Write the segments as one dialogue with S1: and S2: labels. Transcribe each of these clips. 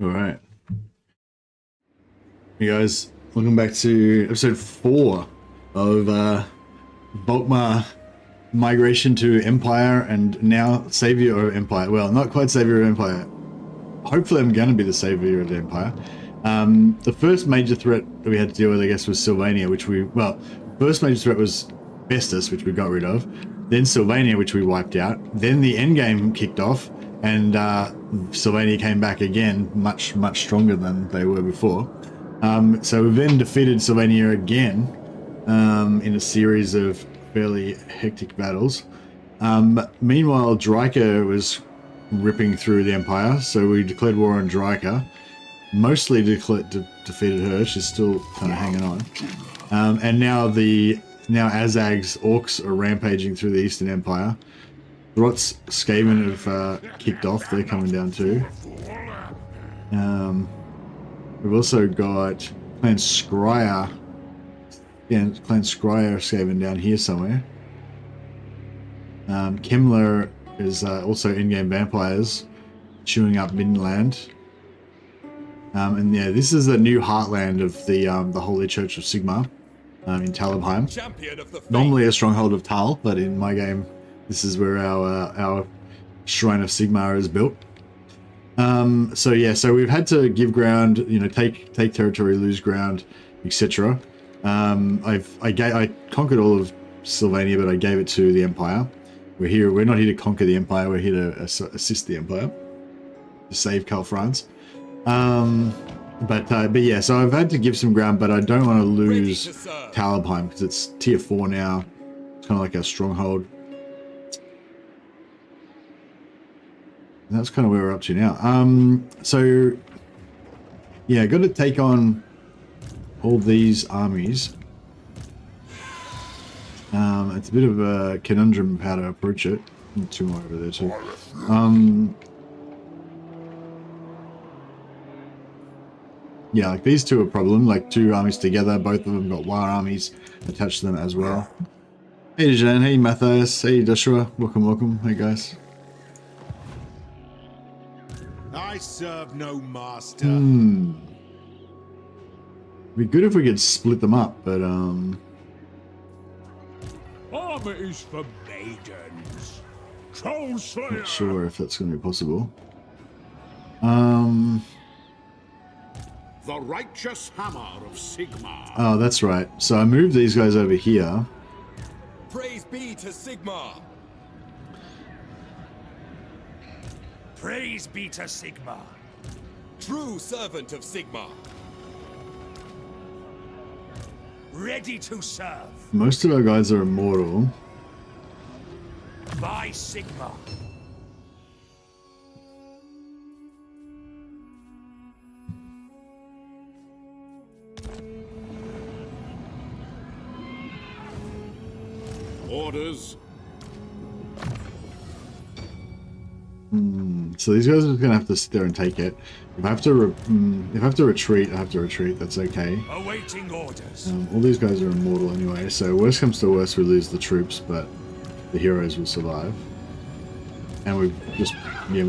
S1: Alright. Hey guys, welcome back to episode 4 of VOLKMAR migration to Empire and now Saviour of Empire. Well, not quite Saviour of Empire. Hopefully I'm going to be the Saviour of the Empire. The first major threat that we had to deal with, I guess, was Sylvania, which first major threat was Bestus, which we got rid of. Then Sylvania, which we wiped out. Then the endgame kicked off, and Sylvania came back again, much stronger than they were before. So we then defeated Sylvania again in a series of fairly hectic battles. Meanwhile, Dryka was ripping through the Empire, so we declared war on Dryka. Mostly defeated her. She's still kind of hanging on. And now Azag's orcs are rampaging through the Eastern Empire. Rot's Skaven have kicked off. They're coming down too. We've also got Clan Scryer. Yeah, Clan Scryer Skaven down here somewhere. Kemmler is also in-game vampires chewing up Middenland. And yeah, this is the new heartland of the Holy Church of Sigmar in Talabheim. Normally a stronghold of Tal, but in my game, this is where our Shrine of Sigmar is built. So yeah, so we've had to give ground, you know, take territory, lose ground, etc. I conquered all of Sylvania, but I gave it to the Empire. We're not here to conquer the Empire. We're here to assist the Empire to save Karl Franz. But yeah, so I've had to give some ground, but I don't want to lose Talabheim because it's tier 4 now. It's kind of like our stronghold. And that's kind of where we're up to now. So yeah, got to take on all these armies. It's a bit of a conundrum how to approach it. Two more over there too. Yeah, like these two are a problem, like two armies together, both of them got war armies attached to them as well. Hey Jan, hey Matthias, hey Joshua, welcome, hey guys.
S2: I serve no master.
S1: Be good if we could split them up, but
S2: Armor is for maidens.
S1: not sure if that's going to be possible.
S2: The righteous hammer of Sigmar.
S1: Oh, that's right. So I moved these guys over here.
S3: Praise be to Sigmar.
S2: Praise be to Sigmar.
S3: True servant of Sigmar.
S2: Ready to serve.
S1: Most of our guys are immortal.
S2: By Sigmar. Orders.
S1: So these guys are going to have to sit there and take it. If I have to retreat, I have to retreat. That's okay.
S2: Awaiting orders.
S1: All these guys are immortal anyway, so worst comes to worst, we lose the troops, but the heroes will survive. And we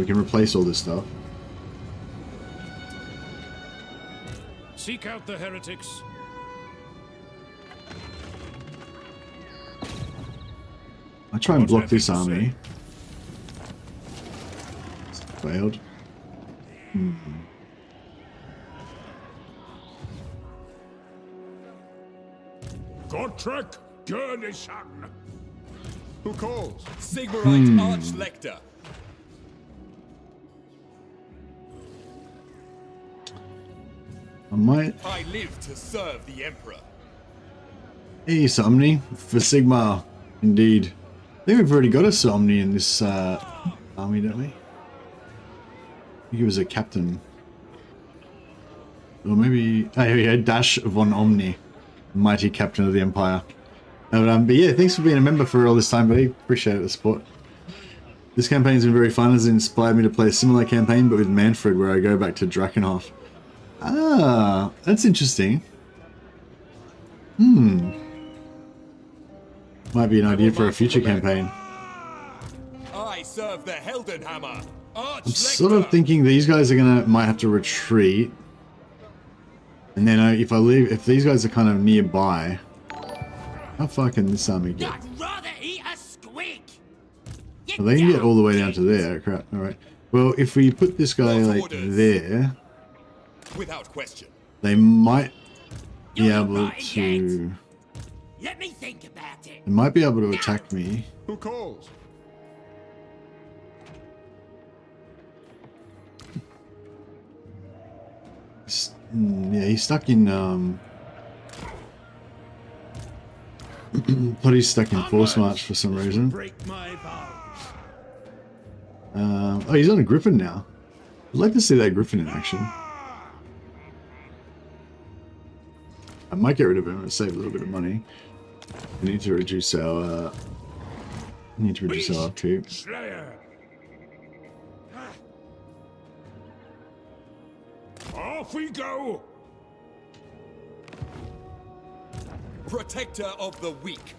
S1: can replace all this stuff.
S2: Seek out the heretics.
S1: I try and block this army. Failed.
S2: Gottrek Gurnishan. Who calls?
S3: Sigmarite Archlector. I live to serve the Emperor.
S1: Hey, Somni for Sigmar, indeed. I think we've already got a Somni in this army, don't we? I think he was a captain. Or maybe... Oh, here we go, Dash von Omni. Mighty captain of the Empire. But yeah, thanks for being a member for all this time, buddy. Appreciate the support. This campaign's been very fun. It's inspired me to play a similar campaign, but with Manfred, where I go back to Drakenhof. Ah, that's interesting. Might be an idea for a future campaign.
S3: I serve the Heldenhammer.
S1: I'm sort of thinking these guys are might have to retreat. And then if these guys are kind of nearby, how far can this army get?
S4: I'd rather eat a squig.
S1: Well, they can get all the way down to there. Crap. All right. Well, if we put this guy like there,
S3: Without question.
S1: they might be
S4: You're not
S1: able
S4: right
S1: to.
S4: Let me think about it.
S1: They might be able to attack me.
S2: Who calls?
S1: Yeah, he's stuck in. Thought he's stuck in force march for some reason.
S2: Break my vows.
S1: Oh, he's on a griffin now. I'd like to see that griffin in action. I might get rid of him and save a little bit of money. We need to reduce our. Upkeep.
S2: Slayer. Off we go.
S3: Protector of the weak.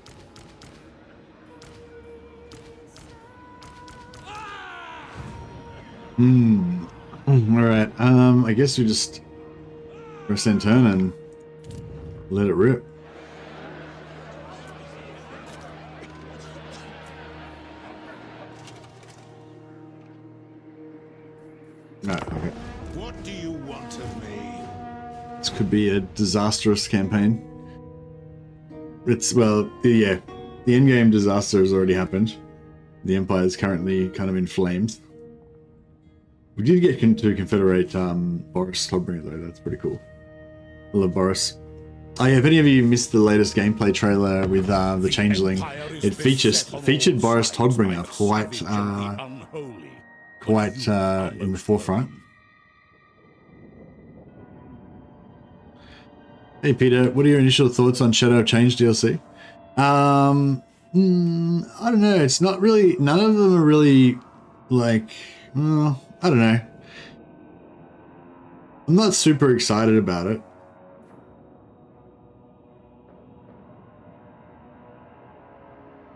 S1: Alright, I guess we just press end turn and let it rip. No, okay.
S2: What do you want of me?
S1: This could be a disastrous campaign. It's, well, yeah, the endgame disaster has already happened. The Empire is currently kind of in flames. We did get to confederate Boris Todbringer though, that's pretty cool. I love Boris. Oh yeah, if any of you missed the latest gameplay trailer with the Changeling, it featured Boris Todbringer quite in the forefront. Hey Peter, what are your initial thoughts on Shadow of Change DLC? I don't know, it's not really, none of them are really like, I don't know. I'm not super excited about it.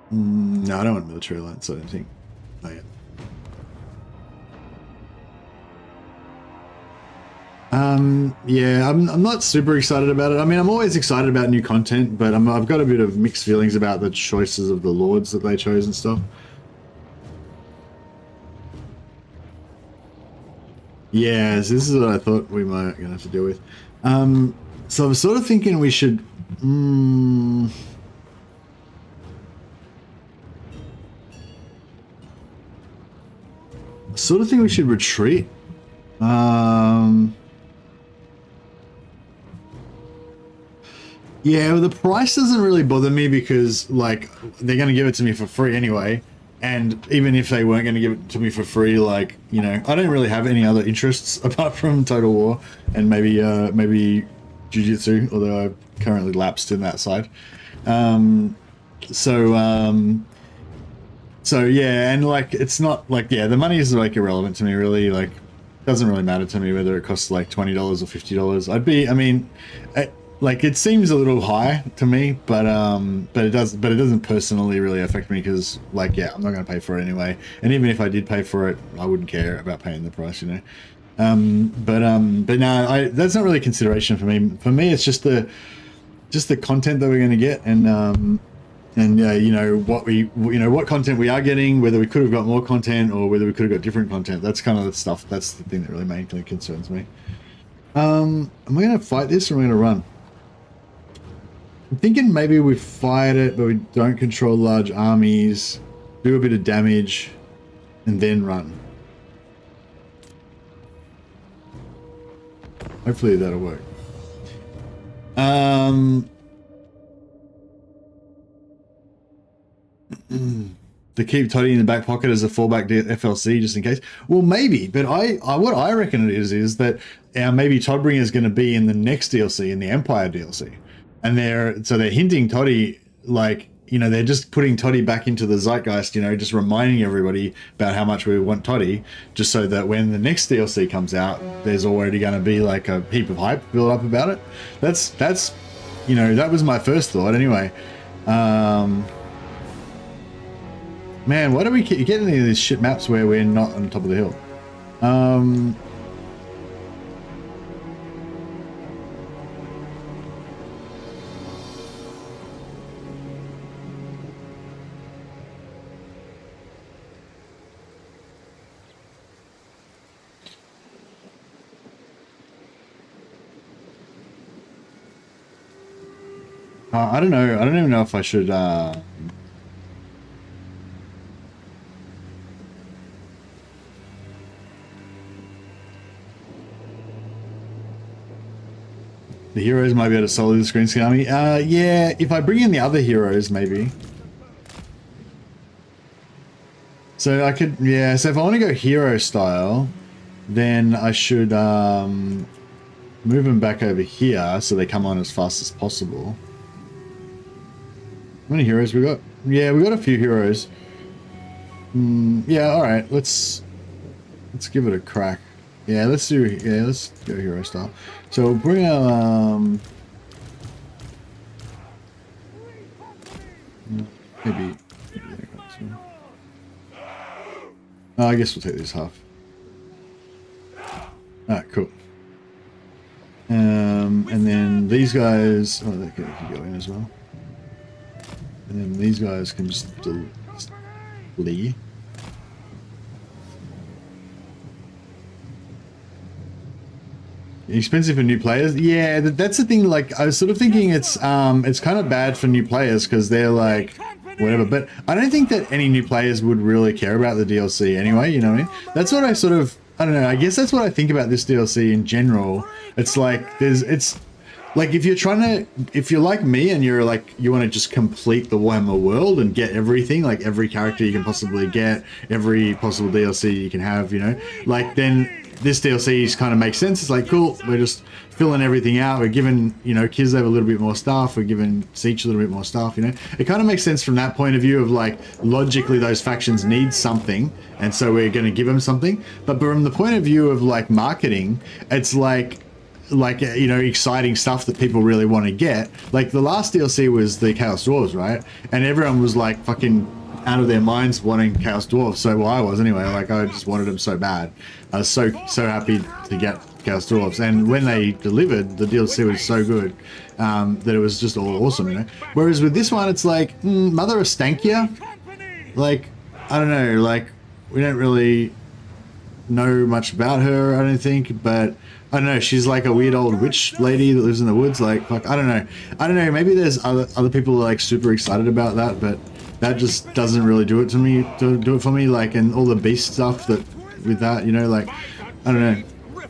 S1: No, I don't want military alliance, I don't think. Not yet. Yeah, I'm not super excited about it. I mean, I'm always excited about new content, but I've got a bit of mixed feelings about the choices of the lords that they chose and stuff. Yeah, so this is what I thought we might gonna have to deal with. So I'm sort of thinking we should. Sort of think we should retreat. Yeah, well, the price doesn't really bother me because, like, they're going to give it to me for free anyway. And even if they weren't going to give it to me for free, like, you know, I don't really have any other interests apart from Total War and maybe Jiu-Jitsu, although I've currently lapsed in that side. So yeah, and like, it's not like, yeah, the money is like irrelevant to me really. Like, it doesn't really matter to me whether it costs like $20 or $50. Like, it seems a little high to me, but it doesn't personally really affect me because, like, yeah, I'm not going to pay for it anyway. And even if I did pay for it, I wouldn't care about paying the price, you know. But no, that's not really a consideration for me. For me, it's just the content that we're going to get, and you know what content we are getting, whether we could have got more content or whether we could have got different content. That's kind of the stuff. That's the thing that really mainly concerns me. Am I going to fight this or am I going to run? I'm thinking maybe we fight it, but we don't control large armies, do a bit of damage, and then run. Hopefully that'll work. To keep Toddy in the back pocket as a fallback FLC just in case. Well, maybe, but what I reckon it is that maybe Todbringer is going to be in the next DLC, in the Empire DLC. And they're hinting Toddy, like, you know, they're just putting Toddy back into the zeitgeist, you know, just reminding everybody about how much we want Toddy, just so that when the next DLC comes out, there's already going to be like a heap of hype built up about it. That's, you know, that was my first thought anyway. Man, why do we keep getting any of these shit maps where we're not on top of the hill? Um, I don't know. I don't even know if I should. The heroes might be able to solo the screen scan army. Yeah, if I bring in the other heroes, maybe. So I could, yeah, so if I want to go hero style, then I should move them back over here so they come on as fast as possible. How many heroes we got? Yeah, we got a few heroes. Yeah, alright, let's give it a crack. Yeah, let's go hero style. So we'll bring our maybe oh, I guess we'll take this half. Alright, cool. And then these guys, oh, they can go in as well. And then these guys can just flee. Expensive for new players. Yeah, that's the thing. Like, I was sort of thinking it's kind of bad for new players because they're like whatever. But I don't think that any new players would really care about the DLC anyway. You know what I mean? That's what I sort of, I don't know. I guess that's what I think about this DLC in general. It's like it's like if you're like me and you're like you want to just complete the Warhammer world and get everything, like every character you can possibly get, every possible DLC you can have, you know, like then this DLC kind of makes sense. It's like, cool, we're just filling everything out. We're giving, you know, Kislev a little bit more stuff. We're giving Siege a little bit more stuff, you know. It kind of makes sense from that point of view of like, logically those factions need something, and so we're going to give them something. But from the point of view of like marketing, it's like you know, exciting stuff that people really want to get. Like the last DLC was the Chaos Dwarves, right? And everyone was like fucking out of their minds wanting Chaos Dwarves. So, well, I was anyway. Like I just wanted them so bad. I was so happy to get Chaos Dwarves. And when they delivered, the DLC was so good that it was just all awesome, you know. Whereas with this one, it's like Mother of Stankia. Like I don't know. Like we don't really know much about her, I don't think, but I don't know, she's like a weird old witch lady that lives in the woods. Like I don't know, maybe there's other people like super excited about that, but that just doesn't really do it to me, do it for me. Like, and all the beast stuff that with that, you know, like I don't know,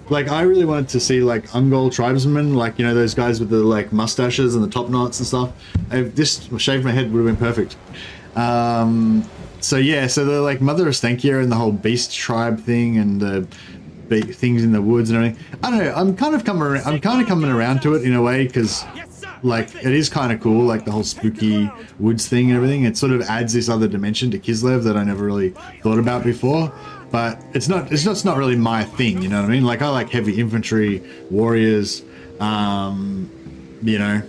S1: like I really wanted to see like Ungol tribesmen, like, you know, those guys with the like mustaches and the top knots and stuff. If this shaved my head would have been perfect. So yeah, so the like Mother of Stankia and the whole beast tribe thing and the big things in the woods and everything. I don't know. I'm kind of coming around to it in a way because like it is kind of cool, like the whole spooky woods thing and everything. It sort of adds this other dimension to Kislev that I never really thought about before. But it's just not really my thing. You know what I mean? Like I like heavy infantry warriors. You know,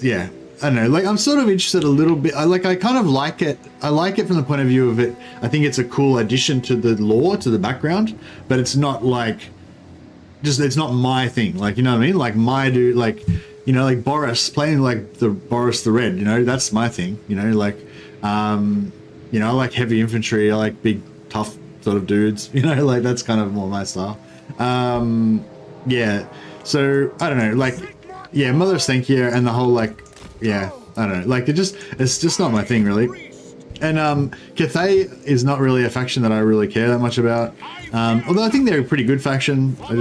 S1: yeah. I don't know, like I'm sort of interested a little bit. I kind of like it. I like it from the point of view of it. I think it's a cool addition to the lore, to the background, but it's not like, it's not my thing. Like, you know what I mean? Like my dude, like, you know, like Boris, playing like the Boris the Red, you know, that's my thing, you know, like, you know, I like heavy infantry. I like big, tough sort of dudes, you know, like that's kind of more my style. Yeah. So I don't know, like, yeah, Mother of Stankia and the whole like, yeah, I don't know, like it's just not my thing really. And Cathay is not really a faction that I really care that much about, although I think they're a pretty good faction. I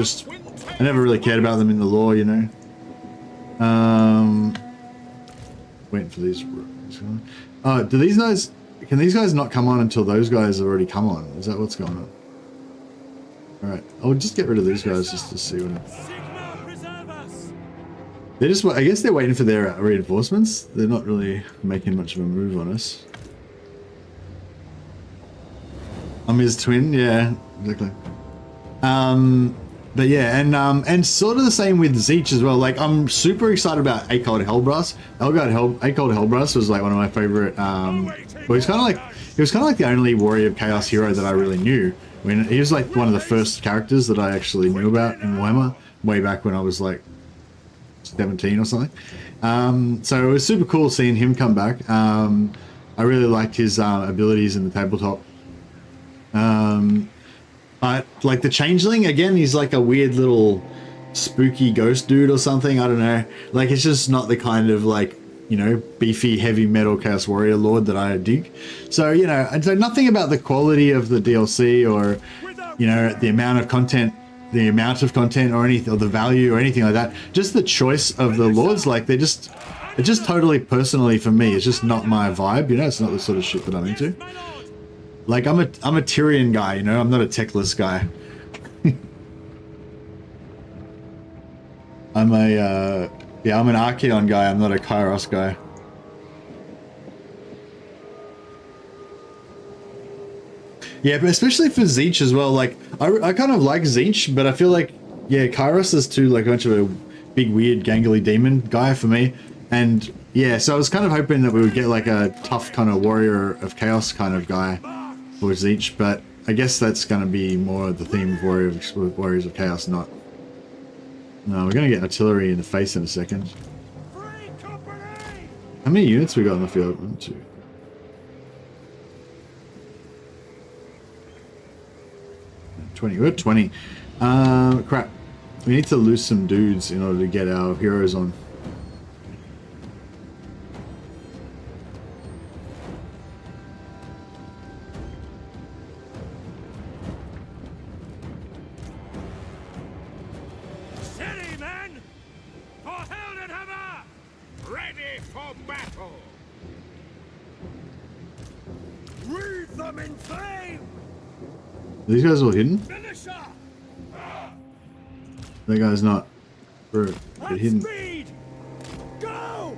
S1: never really cared about them in the lore, you know. Waiting for these. Oh, can these guys not come on until those guys have already come on? Is that what's going on? Alright, I'll just get rid of these guys just to see what they're just, I guess they're waiting for their reinforcements. They're not really making much of a move on us. I'm his twin, yeah, exactly. But yeah, and sort of the same with Zeech as well. Like I'm super excited about Acold Hellbrass. Acold Hellbrass was like one of my favorite. Well, he was kind of like the only Warrior of Chaos hero that I really knew. I mean, he was like one of the first characters that I actually knew about in Warhammer, way back when I was like 17 or something. So it was super cool seeing him come back. I really liked his abilities in the tabletop. But like the Changeling, again, he's like a weird little spooky ghost dude or something. I don't know. Like, it's just not the kind of like, you know, beefy heavy metal Chaos Warrior Lord that I dig. So, you know, and so nothing about the quality of the DLC or, you know, the amount of content or anything, or the value or anything like that. Just the choice of the lords, like it's just totally personally for me. It's just not my vibe, you know. It's not the sort of shit that I'm into. Like I'm a Tyrion guy, you know. I'm not a techless guy. I'm an Archaeon guy. I'm not a Kairos guy. Yeah, but especially for Tzeentch as well. Like, I kind of like Tzeentch, but I feel like, yeah, Kairos is too, like, a bunch of a big, weird, gangly demon guy for me. And, yeah, so I was kind of hoping that we would get, like, a tough kind of warrior of chaos kind of guy for Tzeentch, but I guess that's going to be more the theme of Warriors of Chaos, not... No, we're going to get artillery in the face in a second. How many units we got on the field? 1, 2... 20. We're at 20. Crap. We need to lose some dudes in order to get our heroes on.
S2: Steady, men! For Heldenhammer! Ready for battle! Wreathe them in flame!
S1: Are these guys all hidden?
S2: Finisher!
S1: That guy's not. Bro, they're hidden.
S2: Speed! Go!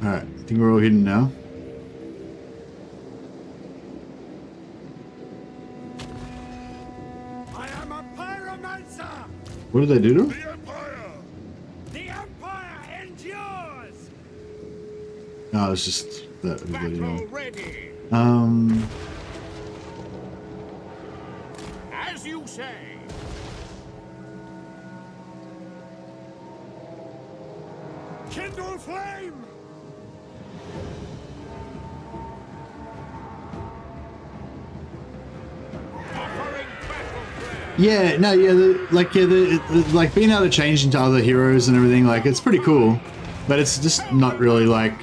S1: Alright, I think we're all hidden now.
S2: I am a pyromancer!
S1: What did they do to him?
S2: The Empire! The Empire endures!
S1: No, it's just that everybody
S2: Battle ready! As you say! Kindle flame! Offering battle prayer!
S1: Yeah, no, yeah, like being able to change into other heroes and everything, like, it's pretty cool, but it's just not really like,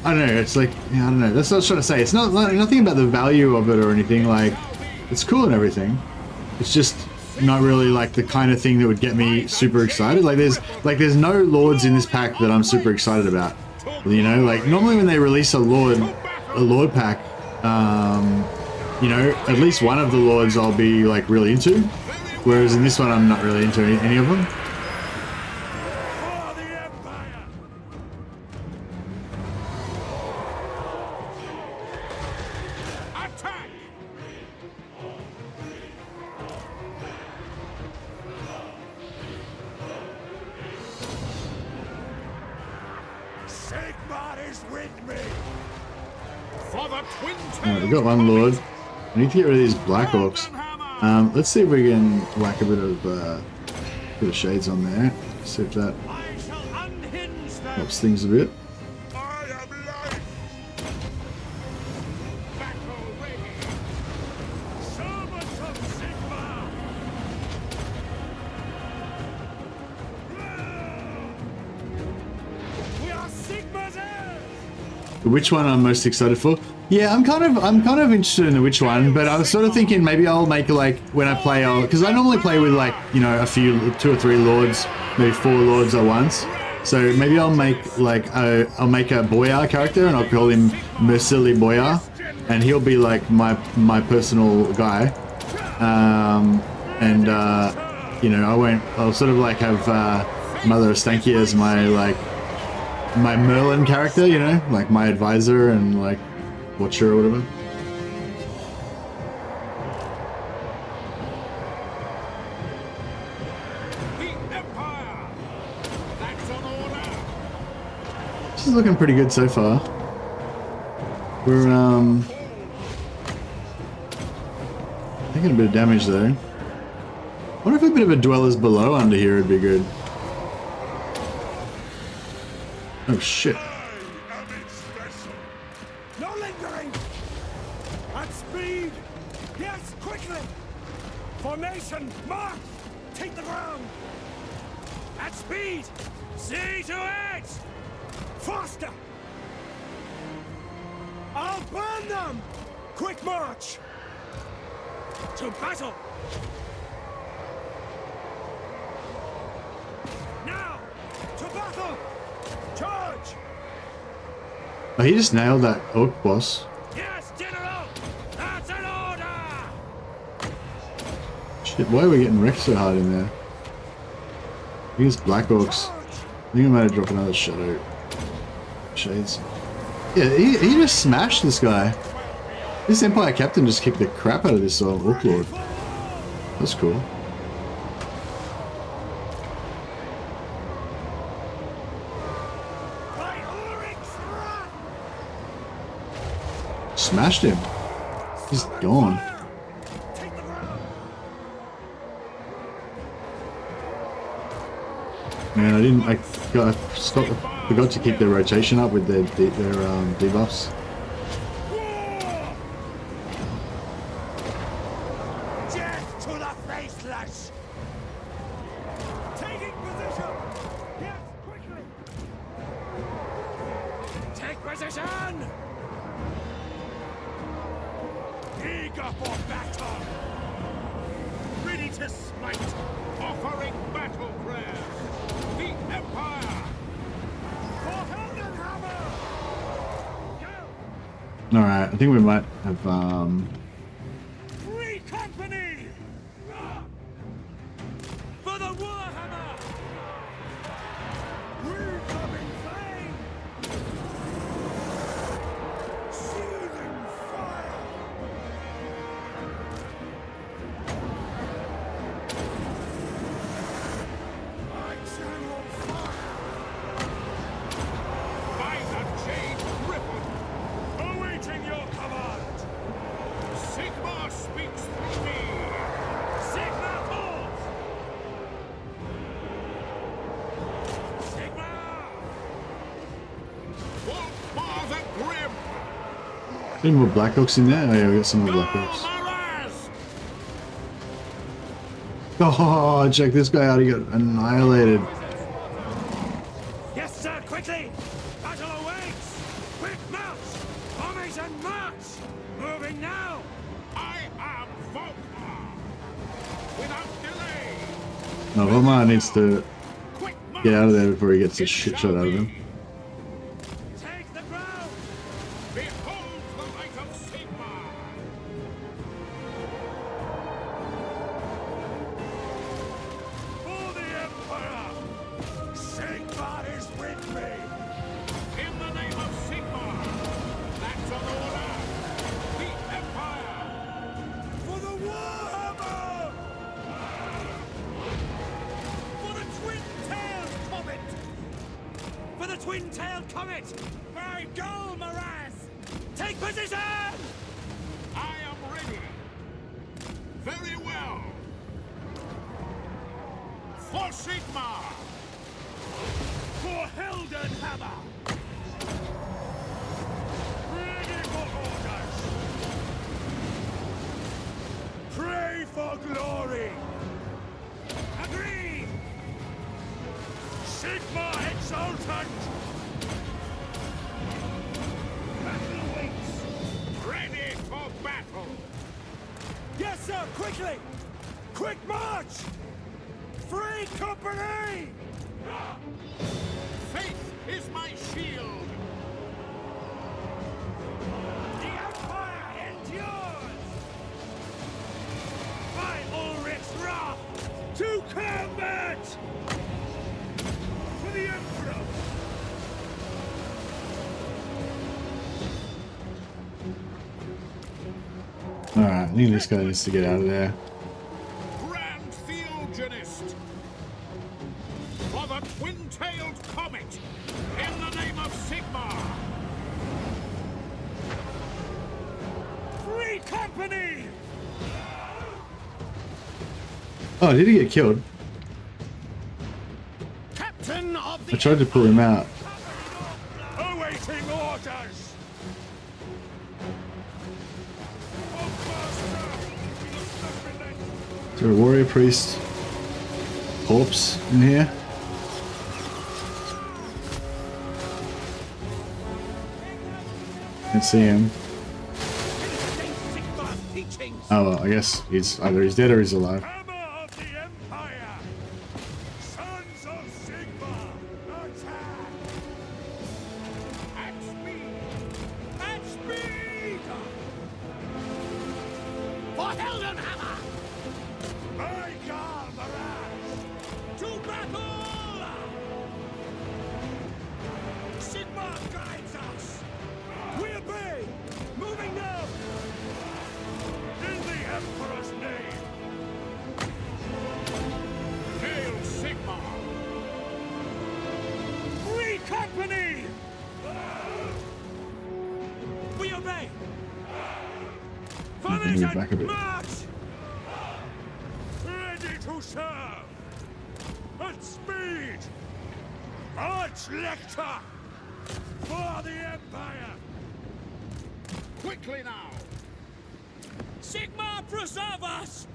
S1: I don't know, it's like, yeah, I don't know, that's what I was trying to say. It's not nothing about the value of it or anything. Like, it's cool and everything. It's just not really like the kind of thing that would get me super excited. Like, there's no lords in this pack that I'm super excited about. You know, like normally when they release a lord pack, you know, at least one of the lords I'll be like really into, whereas in this one I'm not really into any of them.
S2: For the Empire! Attack! Sigmar is with me! For the twin
S1: Alright, we've got one lord. I need to get rid of these black orcs. Let's see if we can whack a bit of shades on there. See if that
S2: I shall unhinge them!
S1: helps things a bit.
S2: I am life! Battle ready! Servant of Sigmar! We are Sigmar's heirs!
S1: Which one I'm most excited for? Yeah, I'm kind of interested in the which one, but I was sort of thinking maybe I'll make like when I play, because I normally play with like, you know, a few, 2 or 3 lords, maybe 4 lords at once. So maybe I'll make like I'll make a Boyar character and I'll call him Mercilli Boyar, and he'll be like my personal guy. You know, I'll sort of like have Mother Stanky as my Merlin character, you know, like my advisor and like watcher or whatever.
S2: The Empire! That's an order!
S1: This is looking pretty good so far. We're taking a bit of damage though. What if a bit of a dwellers below under here would be good? Oh shit.
S2: I am its vessel. No lingering. At speed. Yes, quickly. Formation. Mark. Take the ground. At speed. See to it. Faster. I'll burn them. Quick march. To battle. Now. To battle. Charge.
S1: Oh, he just nailed that orc boss.
S2: Yes, General. That's an order.
S1: Shit, why are we getting wrecked so hard in there? I think it's Black Orcs. I think I might have dropped another shadow. Shades. Yeah, he just smashed this guy. This Empire Captain just kicked the crap out of this Orc Lord. That's cool. Smashed him. He's gone. Man, I forgot to keep their rotation up with their debuffs.
S2: Death to the faceless! Taking position! Yes, quickly! Take position! Eager for battle! Ready to smite! Offering battle prayer! The Empire! For Heldenhammer! Go!
S1: Alright, I think we might have
S2: Free company! For the Warhammer! Recoming flame! Seething fire! I channel fire! By the chain ripple! Awaiting your command! Sigmar speaks through me! Sigmar calls! Sigmar! Volkmar the Grim!
S1: any more Black Orcs in there? Oh yeah, we got some more Black Orcs.
S2: Maraz!
S1: Oh, check this guy out, he got annihilated.
S2: Yes, sir, quickly! Battle awaits! Quick march! Formation march! Moving now! I am Volkmar! Without delay!
S1: No, VOLKMAR needs to
S2: Quick march!
S1: get out of there before he gets a shit shot out of him.
S2: Take the ground! Behold the light of Sigmar! For the Emperor! Sigmar is with me! In the name of Sigmar! That's an order! The Empire! For the Warhammer! For the twin-tailed comet! For the twin-tailed comet! By go, Maraz! Take position! I am ready! Very well! For Sigmar! For Heldenhammer! Ready for orders! Pray for glory! Agree! Sigmar exultant! Battle awaits! Ready for battle! Yes, sir! Quickly! Quick march! Free company! Faith is my shield! The Empire endures! By Ulrich's wrath! To combat! For the Emperor!
S1: Alright, I think this guy needs to get out of there.
S2: Grand Theogenist! For the twin-tailed comet! In the name of Sigmar! company!
S1: Oh, did he get killed?
S2: Captain of the
S1: I tried to pull him out.
S2: awaiting orders!
S1: Is there a warrior priest corpse in here? Can't see him. Oh well, I guess he's dead or he's alive.
S2: Hammer of the Empire! Sons of Sigma! Attack! At speed! At speed! For Heldenhammer! My God, Mirage! To battle! Sigma guides us! We obey! Moving now! In the Emperor's name! Hail Sigma! Free company! We obey!
S1: Move back a bit.
S2: March! Ready to serve! At speed! Arch Lector! For the Empire! Quickly now! Sigma preserve us!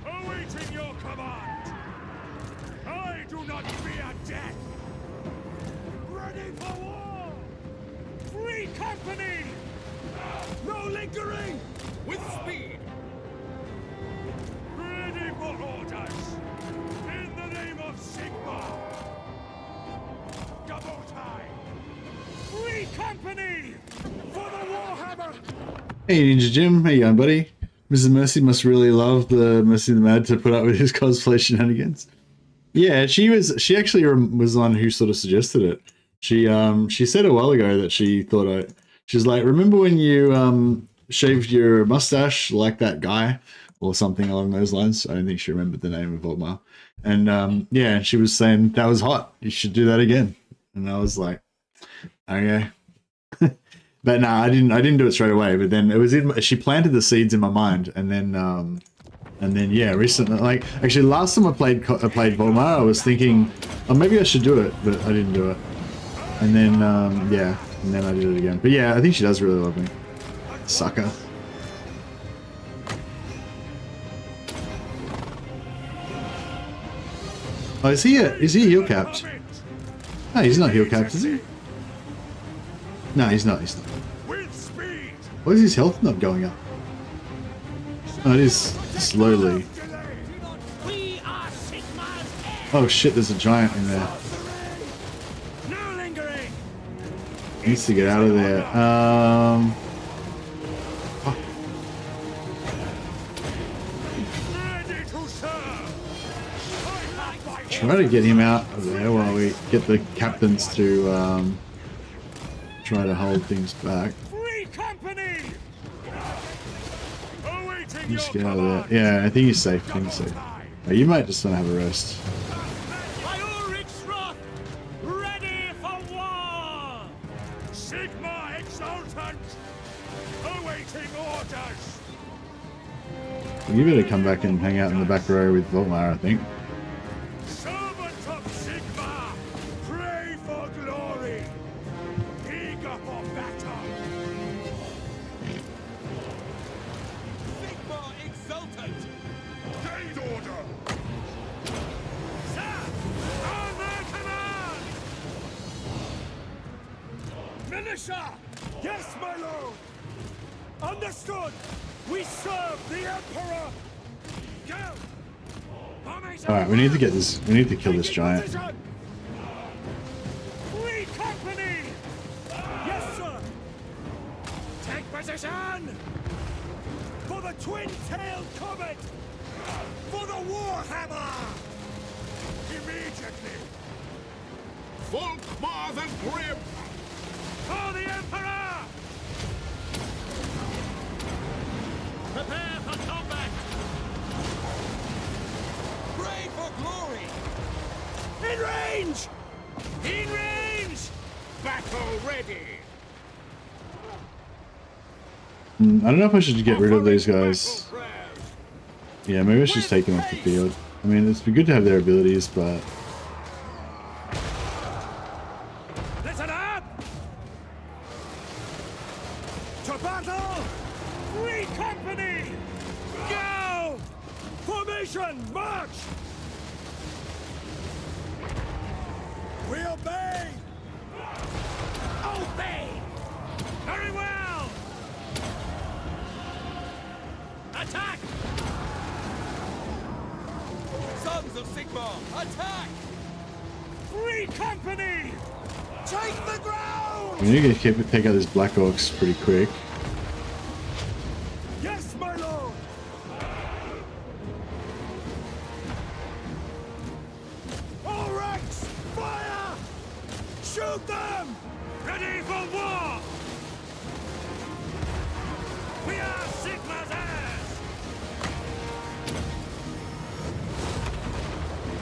S2: Awaiting your command! I do not fear death! Ready for war! Free company! No lingering! With speed! Ready for orders! In the name of Sigma! Double time! Free company! For the Warhammer!
S1: Hey Ninja Jim, how you going, buddy? Mrs. Mercy must really love the Mercy the Mad to put up with his cosplay shenanigans. Yeah, she actually was the one who sort of suggested it. She said a while ago that she thought she's like, remember when you shaved your mustache like that guy or something along those lines? I don't think she remembered the name of VOLKMAR. And yeah, she was saying that was hot. You should do that again. And I was like, okay. But no, I didn't do it straight away. But then it was she planted the seeds in my mind, and then yeah, recently, like actually last time I played VOLKMAR, I was thinking, oh, maybe I should do it, but I didn't do it. And then yeah, and then I did it again. But yeah, I think she does really love me. Sucker. Oh, is he heel capped? No, he's not heel capped, is he? No, he's not. He's not.
S2: With speed!
S1: Why is his health not going up? Oh, it is slowly.
S2: We are Sigma's heir!
S1: Oh shit, there's a giant in there.
S2: No lingering!
S1: He needs to get out of there.
S2: Ready to serve!
S1: Try to get him out of there while we get the captains to try to hold things back.
S2: Free company! Awaiting
S1: Just
S2: your
S1: get out of
S2: command!
S1: there. Yeah, I think he's safe. I think he's safe. Oh, you might just want to have a rest.
S2: By Ulrich's wrath, ready for war! Sigma exultant! Awaiting orders!
S1: You better come back and hang out in the back row with VOLKMAR, I think.
S2: Servants of Sigma, pray for glory! Eager for battle!
S3: Sigma exultant!
S2: Gain order! Sir! On their command! Militia! Yes, my lord! Understood! We serve the Emperor! Go!
S1: Alright, we need to get this. We need to kill this giant.
S2: Free company! Yes, sir! Take position! For the twin-tailed comet! For the Warhammer! Immediately!
S3: VOLKMAR the Grim!
S2: For the Emperor! Prepare for combat!
S3: Pray for glory!
S2: In range! In range! battle ready.
S1: I don't know if I should get rid of these guys.
S2: Battle prayers.
S1: Yeah, maybe I should just take them off the field. I mean, it's be good to have their abilities, but
S2: Listen up! To battle! Free company! Go! Formation, march! We obey! Obey! Very well! Attack!
S3: Sons of Sigmar, attack!
S2: Free company! Take the ground!
S1: we need to take out these Black Orcs pretty quick.
S2: Yes, my lord! All ranks, fire! Shoot them! Ready for war! We are Sigma's heirs!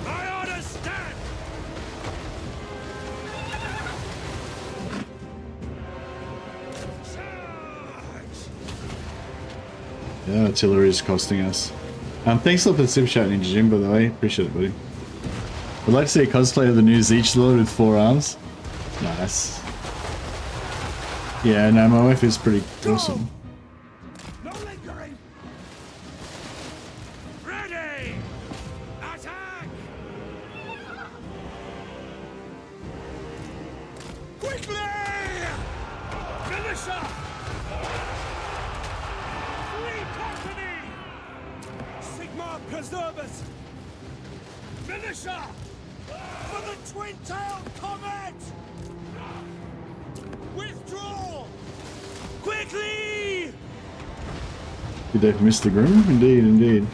S2: My orders stand! Charge!
S1: Yeah, artillery is costing us. Thanks a lot for the super chat, Ninja Jim, by the way. Appreciate it, buddy. I'd like to see a cosplay of the new Zeech Lord with 4 arms. Nice. Yeah, no, my wife is pretty awesome.
S2: No lingering! Ready! Attack! Quickly! Militia! Free company! Sigmar preservers! Militia! For the twin-tailed comet! Withdraw! Quickly!
S1: Did they miss the groom? Indeed, indeed.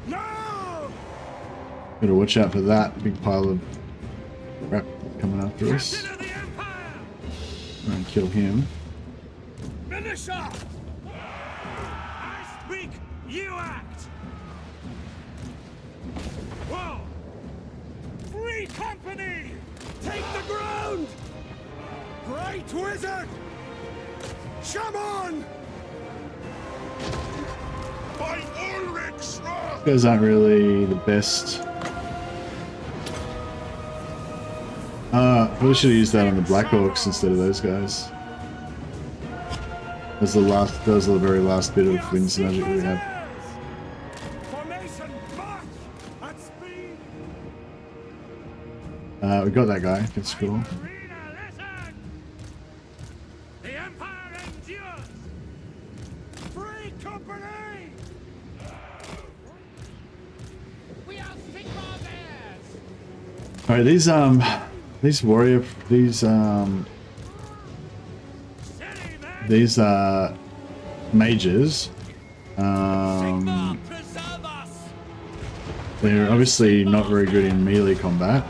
S2: No!
S1: Gotta watch out for that big pile of crap coming after us.
S2: Captain of the Empire!
S1: Try and kill him.
S2: Militia! I speak, you act! Whoa! Free company! Take the ground! Great wizard! Shaman! By Ulrich's wrath!
S1: These guys aren't really the best. Probably should have used that on the Black Orcs instead of those guys. That was the very last bit of Wind's magic we have.
S2: Formation, march! At speed!
S1: We got that guy. That's cool.
S2: Arena, listen! The Empire endures! Free company!
S4: We are Sigmar's heirs!
S1: Alright, these warrior, these mages,
S2: Sigmar, preserve us!
S1: they're obviously not very good in melee combat,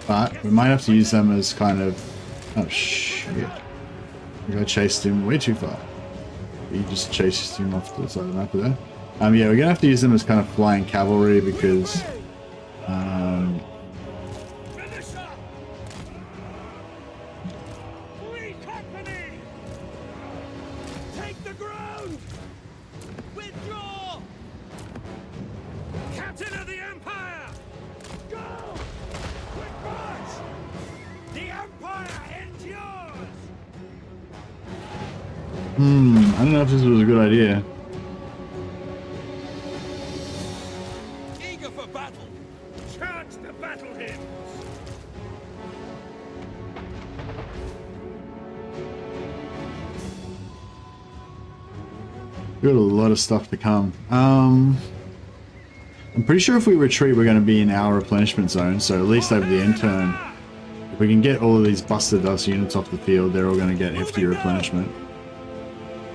S1: but we might have to use them as kind of, oh shit, I chased him way too far. He just chased him off to the side of the map there. Yeah, we're gonna have to use them as kind of flying cavalry because
S2: Militia! Free company! Take the ground! Withdraw! Captain of the Empire! Go! Quick march! The Empire endures!
S1: I don't know if this was a good idea.
S2: Eager for battle! Charge the battle hymns!
S1: We've got a lot of stuff to come. I'm pretty sure if we retreat, we're going to be in our replenishment zone, so at least over the end turn, if we can get all of these busted dust units off the field, they're all going to get hefty replenishment.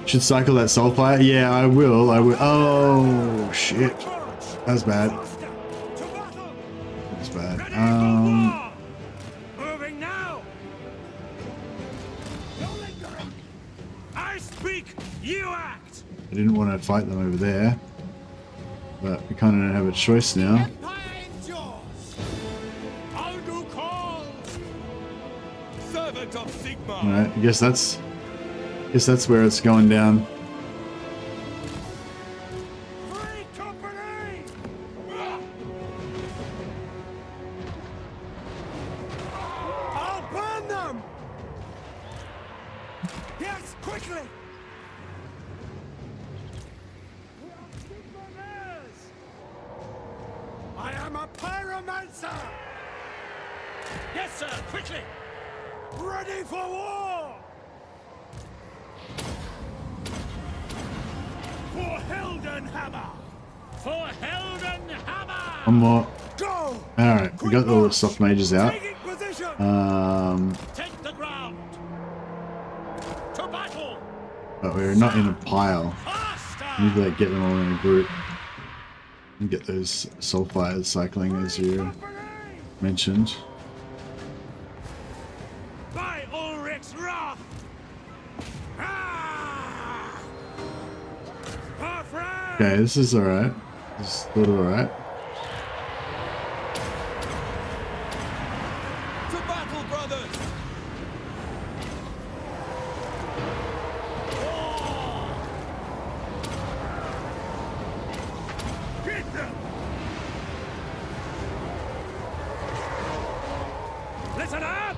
S1: Should cycle that Soulfire? Yeah, I will. Oh, shit. That's bad.
S2: To battle!
S1: That's bad.
S2: Ready for war! Moving now! No lingering! I speak, you act!
S1: I didn't want to fight them over there, but we kind of don't have a choice now.
S2: Empire endures! Aldu calls!
S3: product of Sigmar.
S1: All right, I guess that's where it's going down.
S2: Free company! I'll burn them! Yes, quickly! I am a pyromancer!
S4: Yes, sir, quickly!
S2: Ready for war! For Heldenhammer!
S4: For Heldenhammer!
S1: One more.
S2: Go!
S1: Alright, we got all the soft mages out.
S2: Taking position!
S4: Take the ground! To battle!
S1: But we're not in a pile.
S4: Faster!
S1: We need to like, get them all in a group. And get those sulfides cycling as you mentioned.
S2: By Ulrich's wrath! Ah! For France!
S1: Okay, this is alright. This is a little alright.
S3: To battle, brothers!
S2: Get them! Listen up!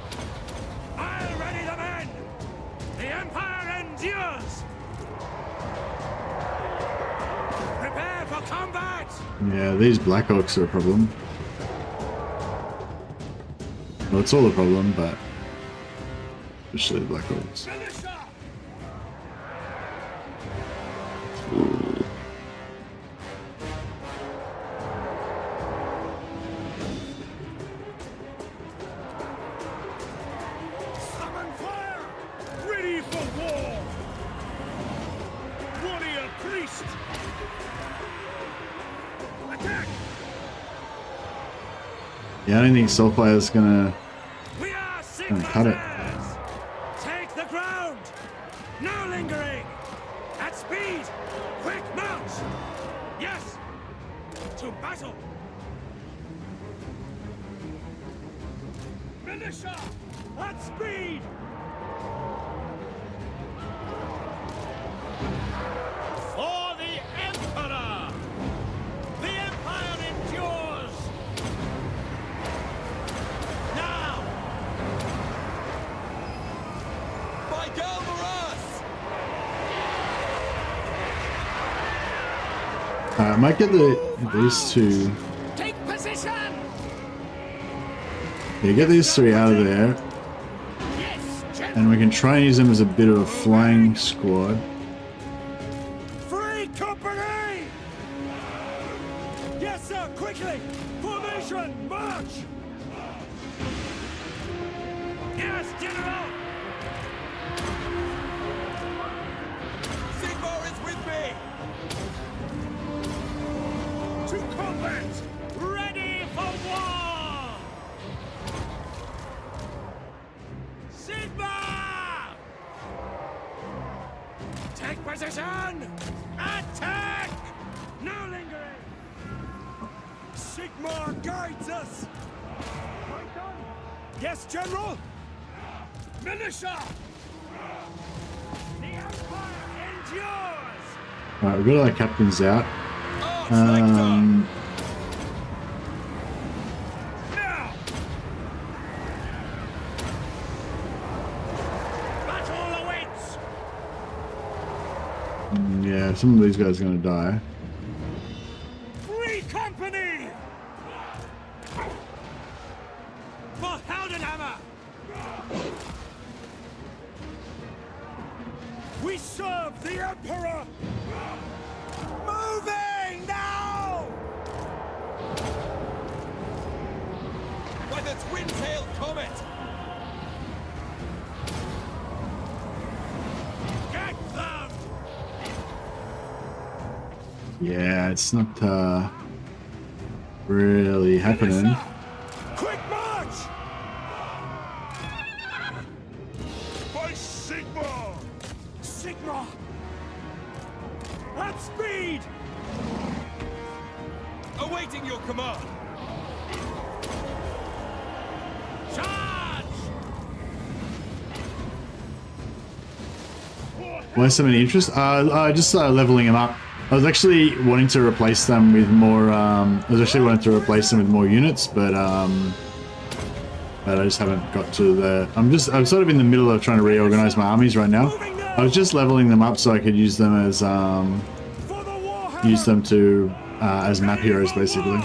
S2: I'll ready the men! The Empire endures! Prepare for combat!
S1: Yeah, these Black Orcs are a problem. Well, it's all a problem, but especially the Black Orcs.
S2: Militia! Summon fire! Ready for war! Warrior priest! Attack!
S1: Yeah, I don't think Sulfire is gonna
S2: We are
S1: cut it.
S2: Sigmar's! Take the ground! No lingering! At speed! Quick march! Yes! To battle! Militia! At speed!
S4: For the Emperor! The Empire endures! Now!
S3: By Galvaras!
S1: I might get these two.
S4: Take position!
S1: Yeah, get these three out of there,
S4: Yes, General!
S1: and we can try and use them as a bit of a flying squad.
S2: Free company! Yes, sir, quickly! Formation, march! Yes, General!
S3: Sigmar is with me!
S2: To combat!
S4: Ready for war! Sigma!
S2: Take position! Attack! No lingering! Sigmar guides us! Right on! Yes, General! Militia! The Empire endures!
S1: Alright, we've got our captains out.
S3: Arch-Lector!
S2: Now!
S4: Battle awaits!
S1: Yeah, some of these guys are gonna die.
S2: Free company! For Heldenhammer! We serve the Emperor! Moving now!
S3: By the twin-tailed comet!
S2: Get them!
S1: Yeah, it's not really happening.
S2: Militia! Quick march! By Sigmar! Sigmar! At speed!
S3: Awaiting your command!
S4: Charge!
S1: Why so many interest? Just leveling them up. I was actually wanting to replace them with more. I was actually wanting to replace them with more units, but I just haven't got to the. I'm sort of in the middle of trying to reorganize my armies right now. I was just leveling them up so I could use them as as map heroes basically.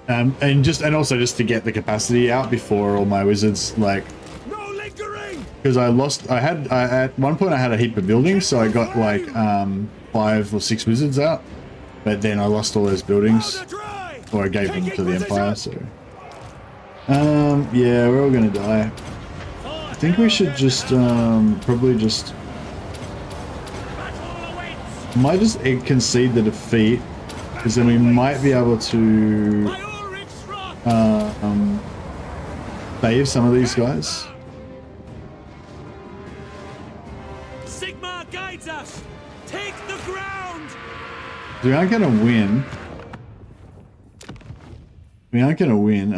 S1: And also just to get the capacity out before all my wizards like. Because at one point I had a heap of buildings, so I got like 5 or 6 wizards out, but then I lost all those buildings, or I gave them to the Empire. So, yeah, we're all gonna die. I think we should just probably just might just concede the defeat, because then we might be able to save some of these guys.
S4: Take the ground.
S1: We aren't gonna win. We aren't gonna win.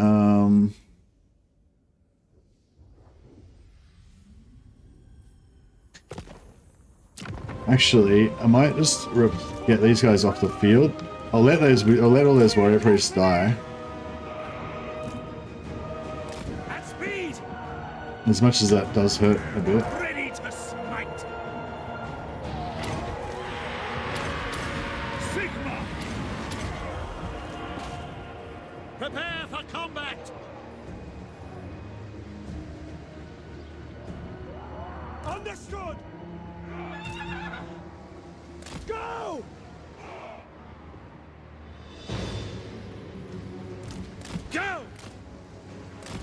S1: Actually, I might just get these guys off the field. I'll let all those warrior priests die.
S4: At speed.
S1: As much as that does hurt a bit.
S4: Ready to smite. Sigma. Prepare for combat. Understood. Go. Go.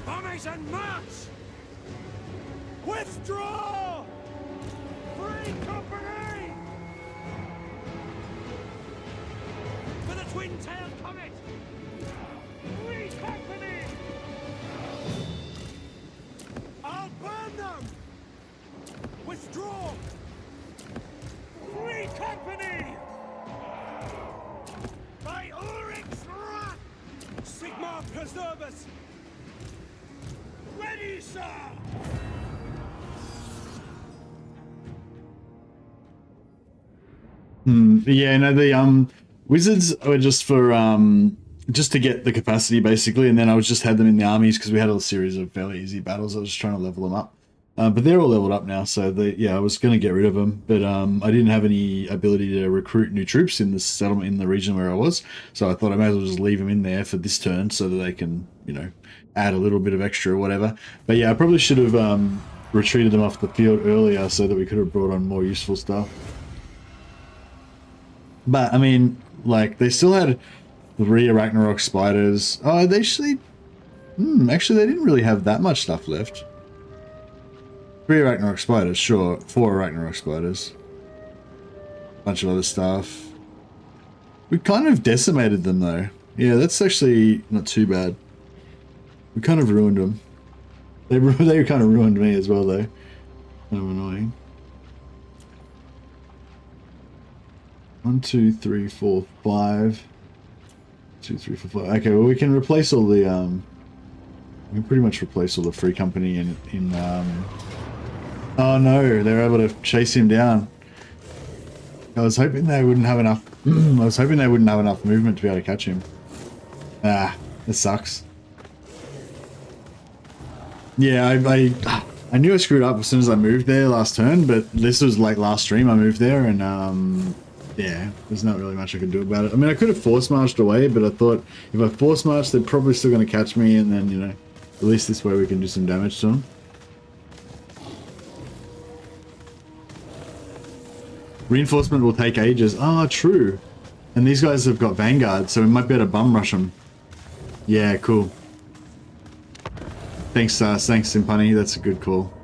S4: Formation march. Withdraw. Free company. For the twin-tailed comet. Free company. I'll burn them. Withdraw. Free company. By Ulrich's wrath. Sigma preserve us. Ready, sir.
S1: Yeah, no, the wizards were just for just to get the capacity basically, and then I was just had them in the armies because we had a series of fairly easy battles. I was just trying to level them up, but they're all leveled up now. So I was going to get rid of them, but I didn't have any ability to recruit new troops in the settlement in the region where I was. So I thought I may as well just leave them in there for this turn so that they can, you know, add a little bit of extra or whatever. But yeah, I probably should have retreated them off the field earlier so that we could have brought on more useful stuff. But I mean, like, they still had 3 Ragnarok spiders. Oh, they actually they didn't really have that much stuff left. 3 Ragnarok spiders, sure. 4 Ragnarok spiders. Bunch of other stuff. We kind of decimated them though. Yeah, that's actually not too bad. We kind of ruined them. They kind of ruined me as well though. Kind of annoying. 1, 2, 3, 4, 5. 2, 3, 4, 5. Okay, well we can replace all the we can pretty much replace all the free company in oh no, they were able to chase him down. I was hoping they wouldn't have enough I was hoping they wouldn't have enough movement to be able to catch him. Ah, this sucks. Yeah, I knew I screwed up as soon as I moved there last turn, but this was like last stream I moved there, and yeah, there's not really much I could do about it. I mean, I could have force marched away, but I thought if I force marched, they're probably still going to catch me, and then, you know, at least this way we can do some damage to them. Reinforcement will take ages. Ah, true. And these guys have got Vanguard, so we might be able to bum rush them. Yeah, cool. Thanks, thanks, Simpani. That's a good call.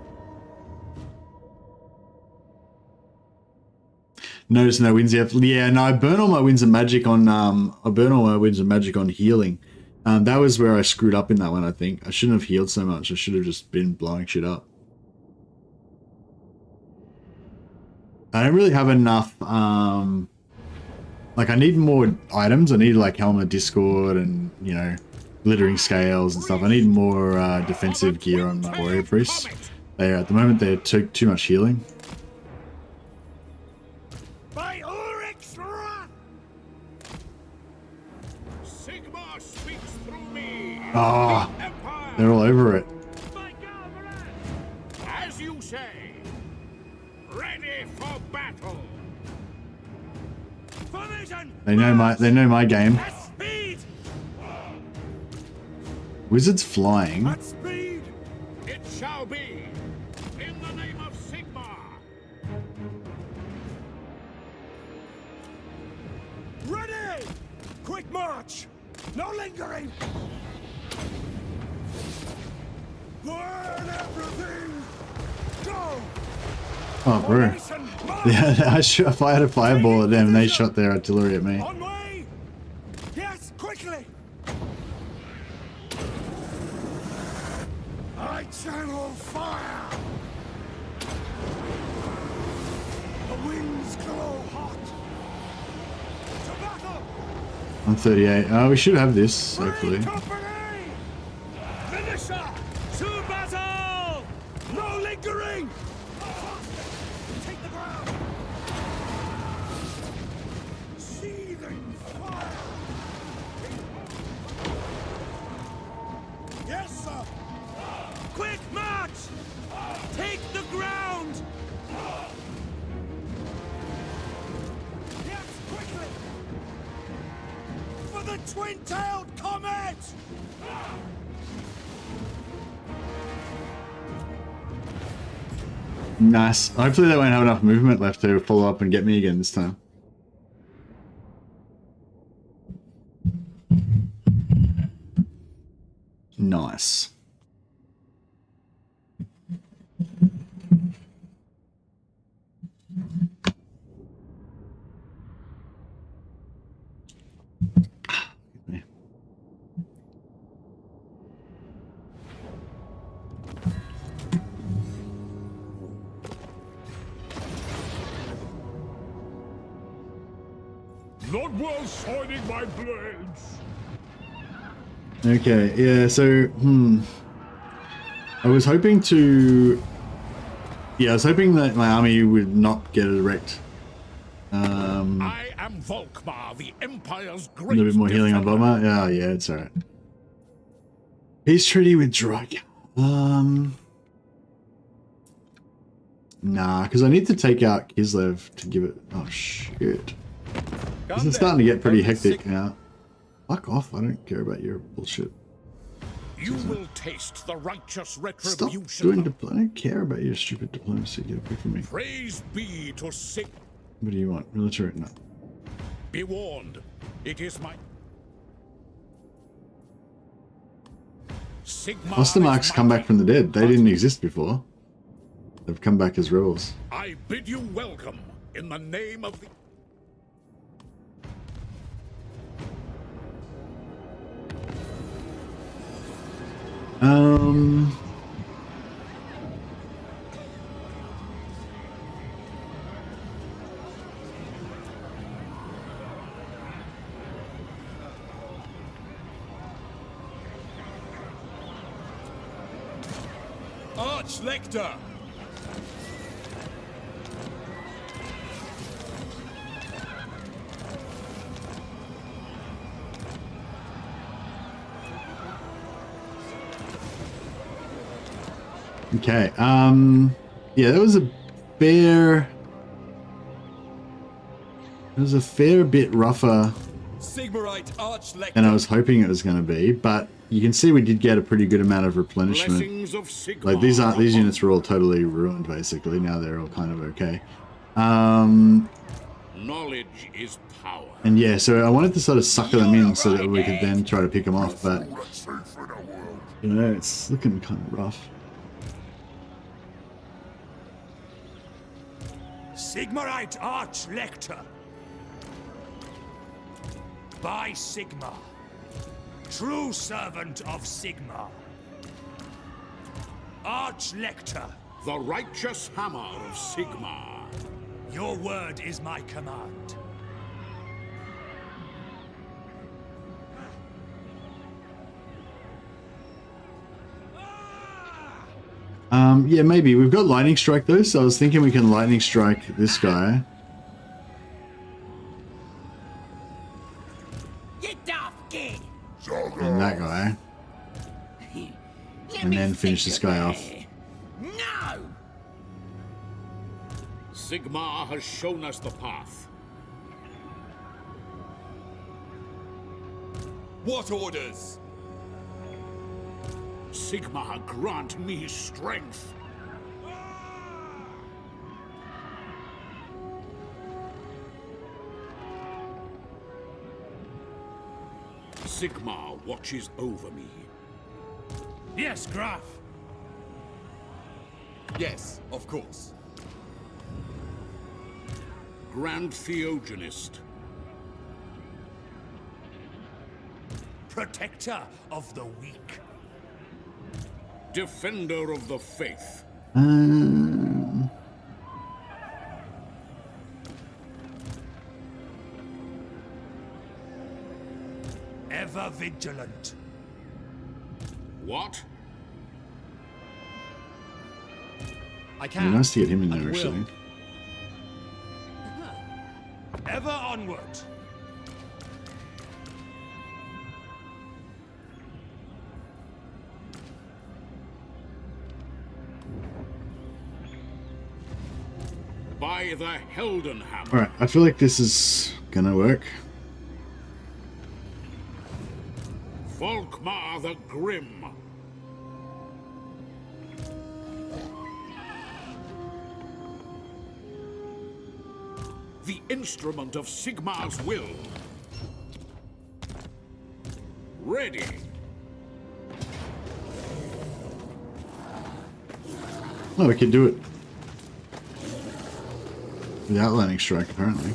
S1: Notice no wins yet. Yeah, no, I burn all my wins of magic on healing. That was where I screwed up in that one, I think. I shouldn't have healed so much. I should have just been blowing shit up. I don't really have enough, like I need more items. I need like Helm of Discord and, you know, glittering scales and stuff. I need more defensive gear on my warrior priests. At the moment they're too much healing.
S2: Sigmar speaks through me.
S1: Ah,
S2: The Empire.
S1: they're all over it.
S2: As you say. Ready for battle.
S4: Formation!
S1: They know my game.
S4: At speed!
S1: Wizards flying.
S4: At speed!
S2: It shall be. In the name of Sigmar.
S4: Ready! Quick march! No lingering! Burn everything! Go!
S1: Oh, bro.
S4: Formation, march!
S1: Yeah, I fired a fireball at them and they shot their artillery at me.
S4: On way! Yes, quickly! I channel fire! The winds glow hot! To battle!
S1: I'm 38. Oh, we should have this, hopefully.
S4: Free company! Militia! To battle! No lingering! Take the ground! Seething fire! Yes, sir! Quick march! Take the ground! Yes, quickly! For the twin-tailed comet!
S1: Nice. Hopefully they won't have enough movement left to follow up and get me again this time. Nice.
S2: Not worth soiling my blades.
S1: Okay, yeah, so, I was hoping to... Yeah, I was hoping that my army would not get erect.
S2: I am VOLKMAR, the Empire's
S1: A
S2: great
S1: little bit more healing on
S2: defender.
S1: Bomber. Yeah, yeah, it's alright. Peace treaty with drug. Nah, because I need to take out Kislev to give it... Oh, shit. This is starting to get pretty hectic now. Fuck off, I don't care about your bullshit.
S2: You will taste the righteous
S1: Stop
S2: retribution.
S1: doing I don't care about your stupid diplomacy. Get away from me.
S2: Praise be to Sig.
S1: What do you want? Military? No.
S2: Be warned. It is my... Sigmar
S1: Ostermarks
S2: is
S1: come
S2: mighty.
S1: back from the dead. They didn't exist before. They've come back as rebels.
S2: I bid you welcome in the name of the...
S3: Archlector!
S1: Okay, yeah, that was a fair... It was a fair bit rougher
S3: Sigmarite Archlector!
S1: than I was hoping it was going to be, but you can see we did get a pretty good amount of replenishment.
S2: Blessings of Sigmar.
S1: Like, these units were all totally ruined, basically. Now they're all kind of okay.
S2: Knowledge is power.
S1: And yeah, so I wanted to sort of sucker them in so that we could then try to pick them off, but... You know, it's looking kind of rough.
S4: Sigmarite Archlector. By Sigmar. True servant of Sigmar. Archlector.
S2: The righteous hammer of Sigmar.
S4: Your word is my command.
S1: Yeah, maybe. We've got lightning strike though, so I was thinking we can lightning strike this guy.
S4: You daft kid.
S1: And that guy. And then finish this guy off.
S4: No!
S2: Sigmar has shown us the path.
S3: What orders?
S2: Sigmar, grant me strength. Sigmar watches over me.
S4: Yes, Graf.
S3: Yes, of course.
S2: Grand Theogenist.
S4: Protector of the weak.
S2: Defender of the faith.
S4: Ever vigilant.
S2: What?
S4: I
S1: It'd be
S4: can.
S1: nice to get him in
S4: And
S1: there,
S4: will.
S1: actually.
S4: Ever onward.
S2: By the Heldenhammer.
S1: Alright, I feel like this is gonna work.
S2: VOLKMAR the Grim. The instrument of Sigmar's will. Ready.
S1: Oh, we can do it without landing strike, apparently.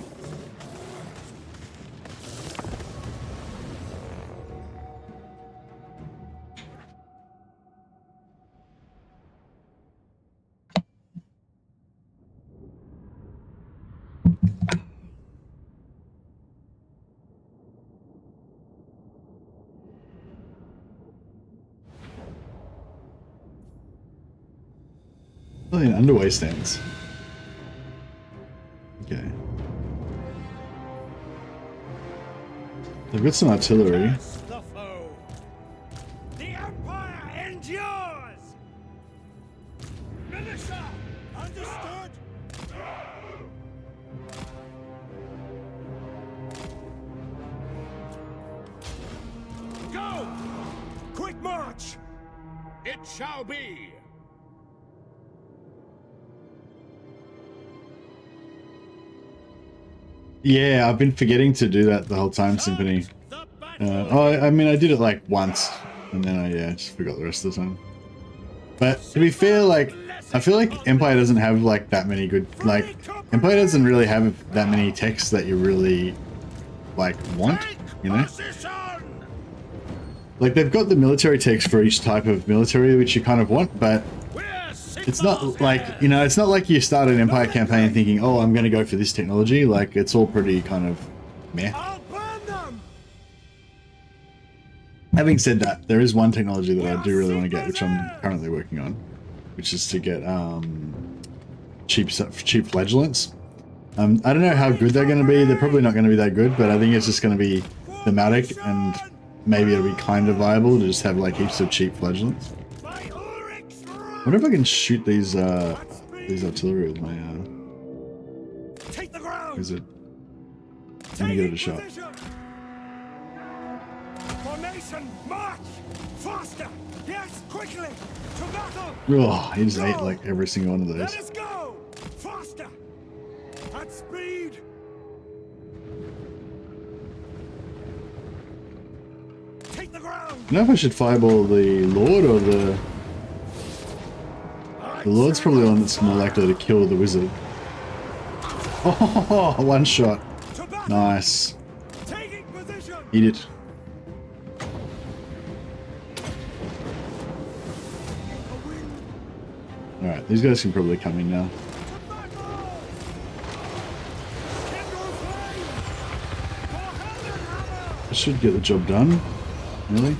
S1: Oh, in underway stance. Okay. They've got some artillery.
S4: Curse the foe. The Empire endures. Militia. Understood. Go. Quick march.
S2: It shall be.
S1: Yeah, I've been forgetting to do that the whole time, Symphony.
S4: The battle.
S1: I mean, I did it like once, and then I just forgot the rest of the time. But to be fair, like, I feel like Empire doesn't have like that many good, like, Empire doesn't really have that many texts that you really like want, you know?
S4: Position.
S1: Like, they've got the military text for each type of military which you kind of want, but
S4: We're
S1: it's not like, you know, it's not like you start an Empire campaign thinking, oh, I'm going to go for this technology. Like, it's all pretty kind of meh.
S4: I'll burn them.
S1: Having said that, there is one technology that I do really want to get, which I'm currently working on, which is to get cheap Flagellants. I don't know how good they're going to be. They're probably not going to be that good, but I think it's just going to be thematic, and maybe it'll be kind of viable to just have like heaps of cheap Flagellants.
S4: By Ulrich's
S1: I wonder if I can shoot these artillery with my
S4: Take the ground.
S1: is it? Let me give it a shot.
S4: Position. Formation, march! Faster! Yes, quickly! To battle!
S1: Oh, he just ate like every single one of
S4: Let
S1: those.
S4: us go! Faster! At speed! Take the ground!
S1: I don't know if I should fireball the Lord or the... The Lord's probably the one that's more likely to kill the wizard. Oh, one shot.
S4: To battle!
S1: Nice.
S4: Taking position!
S1: Eat it. Alright, these guys can probably come in now.
S4: To battle! Kindle flame! For Heldenhammer!
S1: This should get the job done. Really?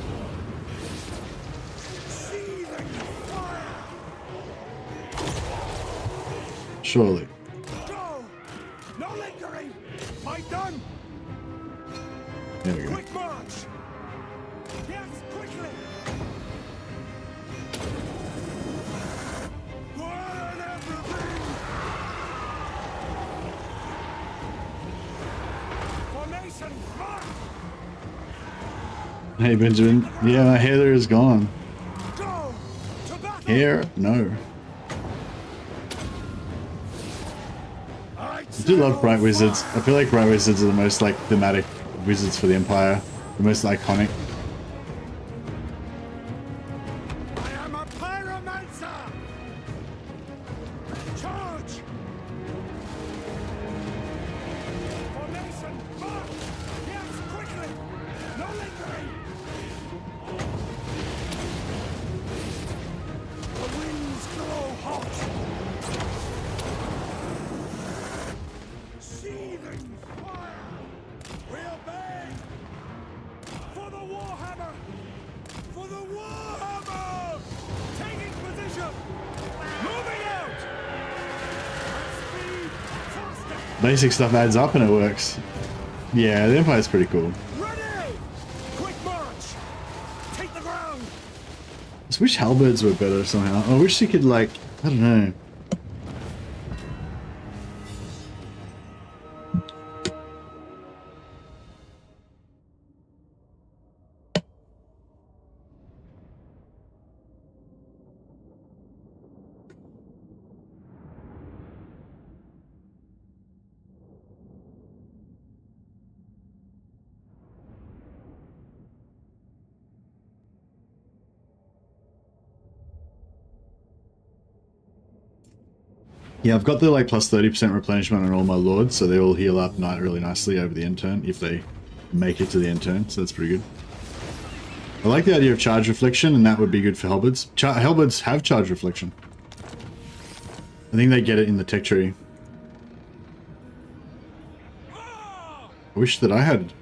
S4: Seething fire!
S1: There we go.
S4: Quick march! Yes, quickly! Burn everything! Formation, march!
S1: Hey Benjamin. Yeah, my Heather is gone.
S4: Go! To battle!
S1: Hair? No.
S4: I
S1: I do love Bright Wizards. I feel like Bright Wizards are the most like thematic wizards for the Empire. The most iconic.
S4: I am a pyromancer! Charge! Formation, march! Yes, quickly! No lingering! The winds grow hot! Seething fire! We obey! For the Warhammer! For the Warhammer! Taking position! Moving out! At speed! Faster!
S1: Basic stuff adds up and it works. Yeah, the Empire's pretty cool.
S4: Ready! Quick march! Take the ground!
S1: I just wish halberds were better somehow. I wish you could like, I don't know. Yeah, I've got the like plus 30% replenishment on all my lords, so they all heal up really nicely over the end turn if they make it to the end turn, so that's pretty good. I like the idea of charge reflection, and that would be good for halberds. Halberds have charge reflection. I think they get it in the tech tree. I wish that I had.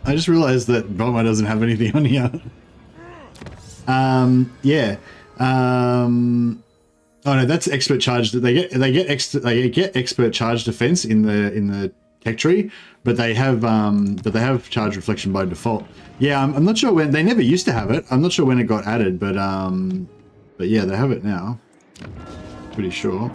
S1: I just realized that VOLKMAR doesn't have anything on here. Yeah. Oh no, that's expert charge. They get expert charge defense in the tech tree, but they have charge reflection by default. Yeah, I'm not sure when. They never used to have it. I'm not sure when it got added, but yeah, they have it now. Pretty sure.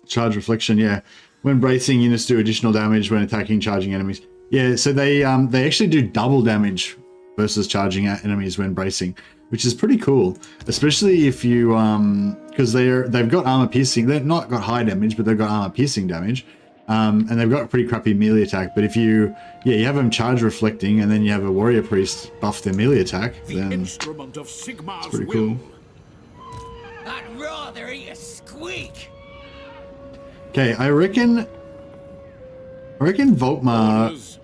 S1: Charge reflection, yeah. When bracing, units do additional damage when attacking charging enemies. Yeah, so they actually do double damage versus charging at enemies when bracing, which is pretty cool, especially if you because they've got armor piercing. They've not got high damage, but they've got armor piercing damage, and they've got a pretty crappy melee attack. But if you have them charge reflecting, and then you have a warrior priest buff their melee attack, then
S2: Instrument of Sigmar's
S1: it's pretty
S2: will.
S1: cool.
S5: I'd rather eat a squeak.
S1: Okay, I reckon VOLKMAR.
S2: Orders.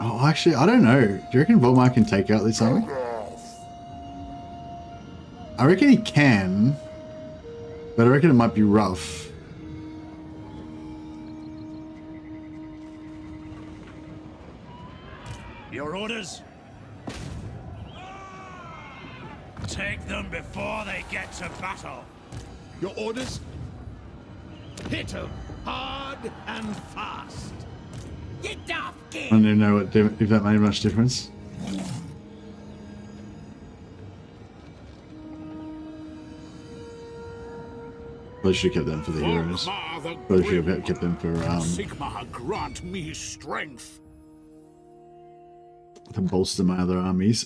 S1: Oh, actually, I don't know. Do you reckon VOLKMAR can take out this army? I reckon he can, but I reckon it might be rough.
S6: Your orders? Take them before they get to battle.
S2: Your orders?
S6: Hit 'em hard and fast.
S5: Get off,
S1: I
S5: kid.
S1: don't even know if that made much difference. Probably should have kept them for the heroes.
S2: VOLKMAR the
S1: Probably should
S2: Grim.
S1: have kept them for
S2: Sigmar, grant me strength.
S1: to bolster my other armies.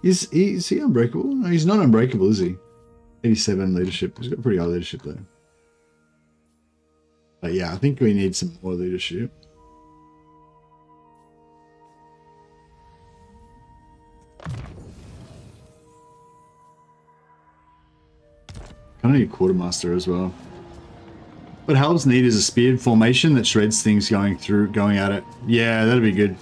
S1: Is he unbreakable? No, he's not unbreakable, is he? 87 leadership. He's got pretty high leadership though. But yeah, I think we need some more leadership. Kind of need quartermaster as well. What Halbs need is a speared formation that shreds things going at it. Yeah, that'd be good.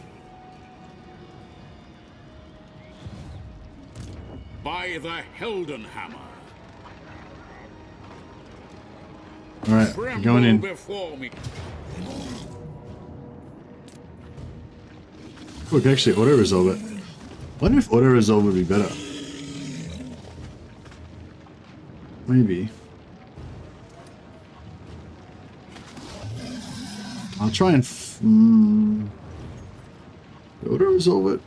S2: By the Heldenhammer.
S1: All right,
S2: Tremble
S1: going in.
S2: before me.
S1: We can actually auto-resolve it. I wonder if auto-resolve would be better. Maybe. I'll try and auto-resolve it.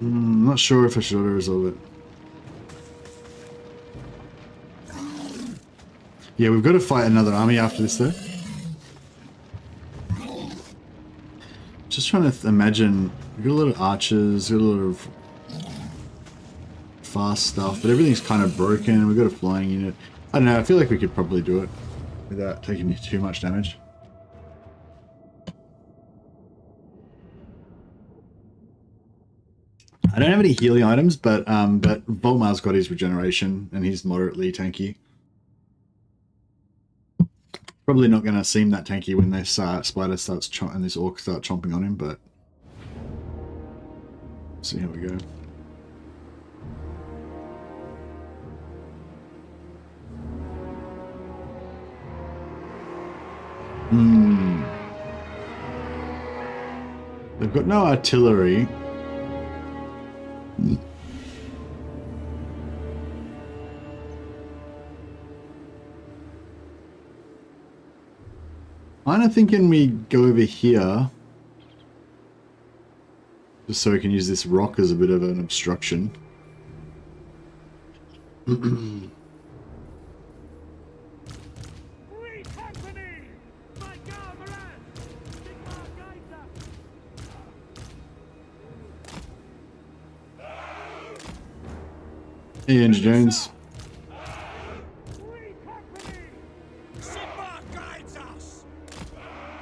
S1: I'm not sure if I should auto-resolve it. Yeah, we've got to fight another army after this though. Just trying to imagine, we've got a lot of archers, we've got a lot of fast stuff, but everything's kind of broken. We've got a flying unit. I don't know, I feel like we could probably do it without taking too much damage. I don't have any healing items, but VOLKMAR's got his regeneration and he's moderately tanky. Probably not going to seem that tanky when this spider starts and this orc start chomping on him, but see how we go. They've got no artillery. I'm thinking we go over here just so we can use this rock as a bit of an obstruction. Hey, Andrew Jones.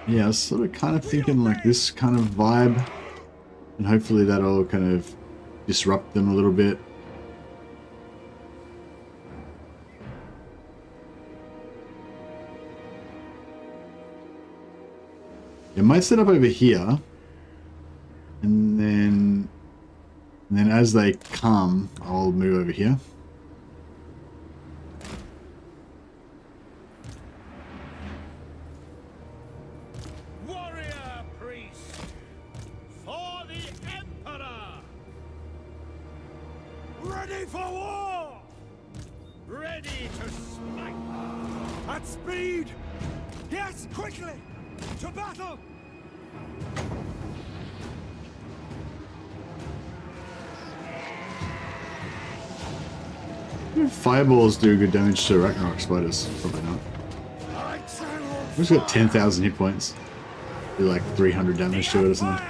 S1: Yeah, I was sort of kind of thinking like this kind of vibe, and hopefully that'll kind of disrupt them a little bit. It might set up over here, and then as they come, I'll move over here.
S2: Warrior priest for the Emperor. Ready for war. Ready to smite.
S4: At speed! Yes, quickly! To battle!
S1: Fireballs do good damage to Ragnarok spiders. Probably not. We've got 10,000 hit points. Do like 300 damage to it or something.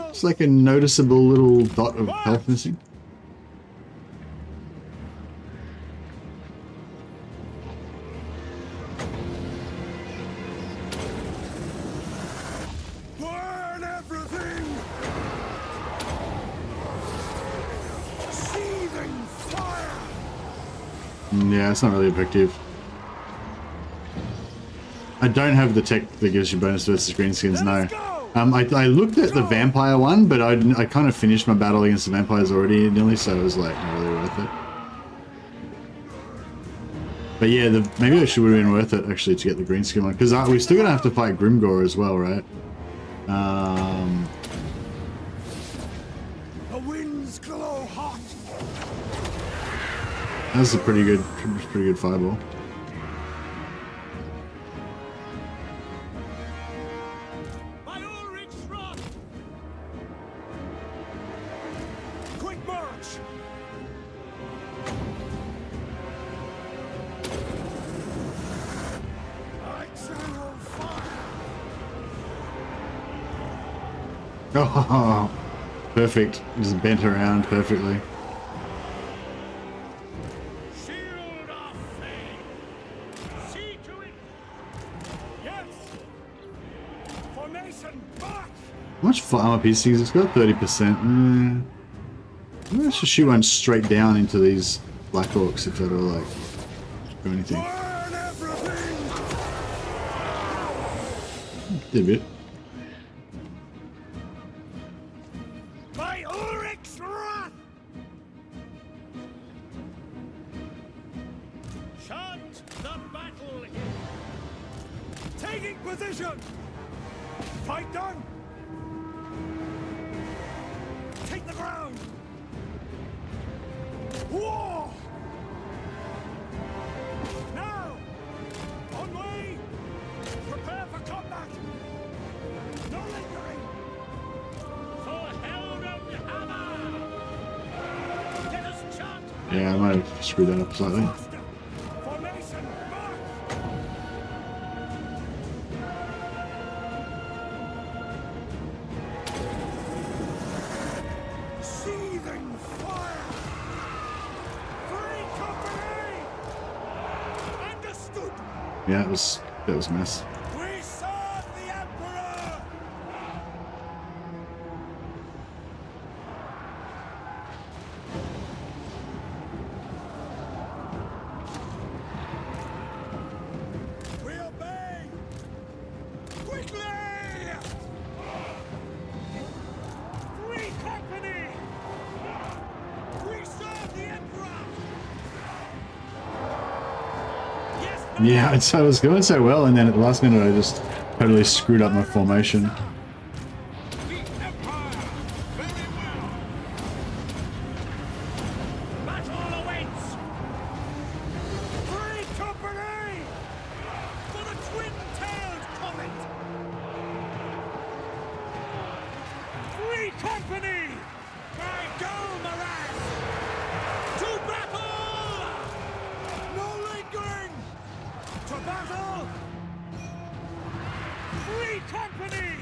S1: It's like a noticeable little dot of health missing.
S4: Burn everything! Seething fire!
S1: Yeah, it's not really effective. I don't have the tech that gives you bonus versus greenskins, no. I looked at the vampire one, but I kind of finished my battle against the vampires already nearly, so it was like not really worth it. But yeah, maybe it should have been worth it actually to get the greenskin one, because we're still gonna have to fight Grimgore as well, right?
S4: The winds glow hot!
S1: That was a pretty good fireball.
S4: Quick march! Lights are on fire!
S1: Oh, perfect. Just bent around perfectly.
S2: Shield of fame. See to it.
S4: Yes! Formation march!
S1: How much armor piercing? It's got 30%. Maybe I should shoot one straight down into these Black Orcs if that'll like do anything.
S4: Burn everything!
S1: Did a bit.
S4: Sig's wrath!
S6: Chant the battle hymn.
S4: Taking position! Fight done! Take the ground! War! Now! On way! Prepare for combat! No lingering!
S6: For Helden Hammer! Let us chant.
S1: Yeah, I might have screwed that up slightly.
S4: Faster! Formation! March! Seething fire! Free company! Understood!
S1: Yeah, that was a mess.
S4: We serve the Emperor! We obey! Quickly! Free company! We serve the Emperor! Yes,
S1: Yeah, it was going so well, and then at the last minute I just totally screwed up my formation.
S2: The Empire! Very well!
S6: Battle awaits.
S4: free company! For the twin-tailed comet! Free company! By Golmaraz! To battle! No lingering! To battle! Free company!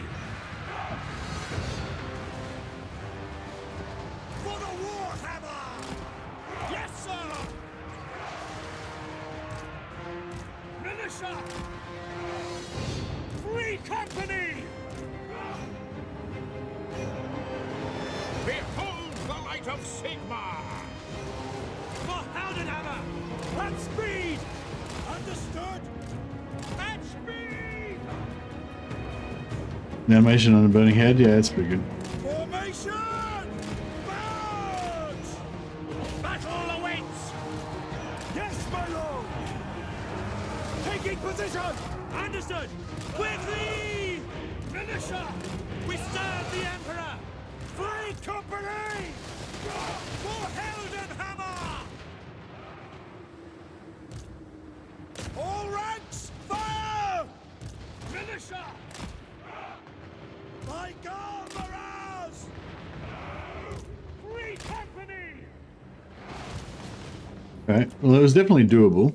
S4: For the Warhammer! Yes, sir! Militia! Free company!
S2: Behold the light of Sigmar!
S4: For Heldenhammer! At speed! Understood? At speed!
S1: The animation on a burning head, yeah, it's pretty good.
S4: Formation! March!
S6: Battle awaits.
S4: Yes, my lord! Taking position! Understood! Quickly! Militia! We serve the Emperor! Free company! For Heldenhammer! All ranks, fire! Militia! By Golmaraz! Free company!
S1: Okay, well, it was definitely doable.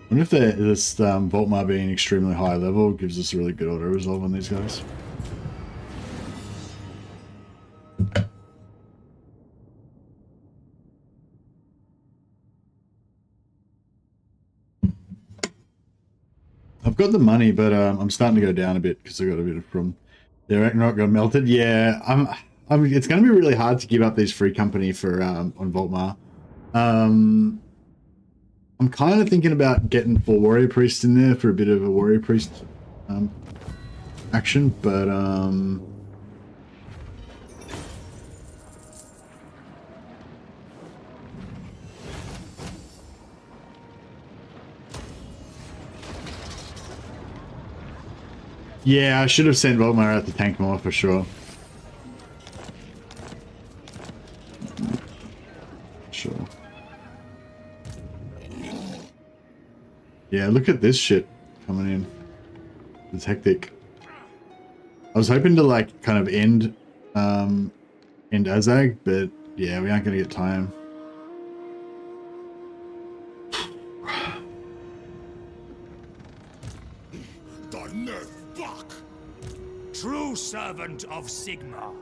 S1: I wonder if this VOLKMAR being extremely high level gives us a really good auto resolve on these guys. I've got the money, but I'm starting to go down a bit because I got a bit from the Ragnarok got melted. Yeah, it's going to be really hard to give up these free company for on VOLKMAR. I'm kind of thinking about getting 4 warrior priests in there for a bit of a warrior priest action, but yeah, I should have sent VOLKMAR out to tank more for sure. Sure. Yeah, look at this shit coming in. It's hectic. I was hoping to like kind of end Azag, but yeah, we aren't gonna get time.
S2: The nerf buck!
S6: True servant of Sigmar.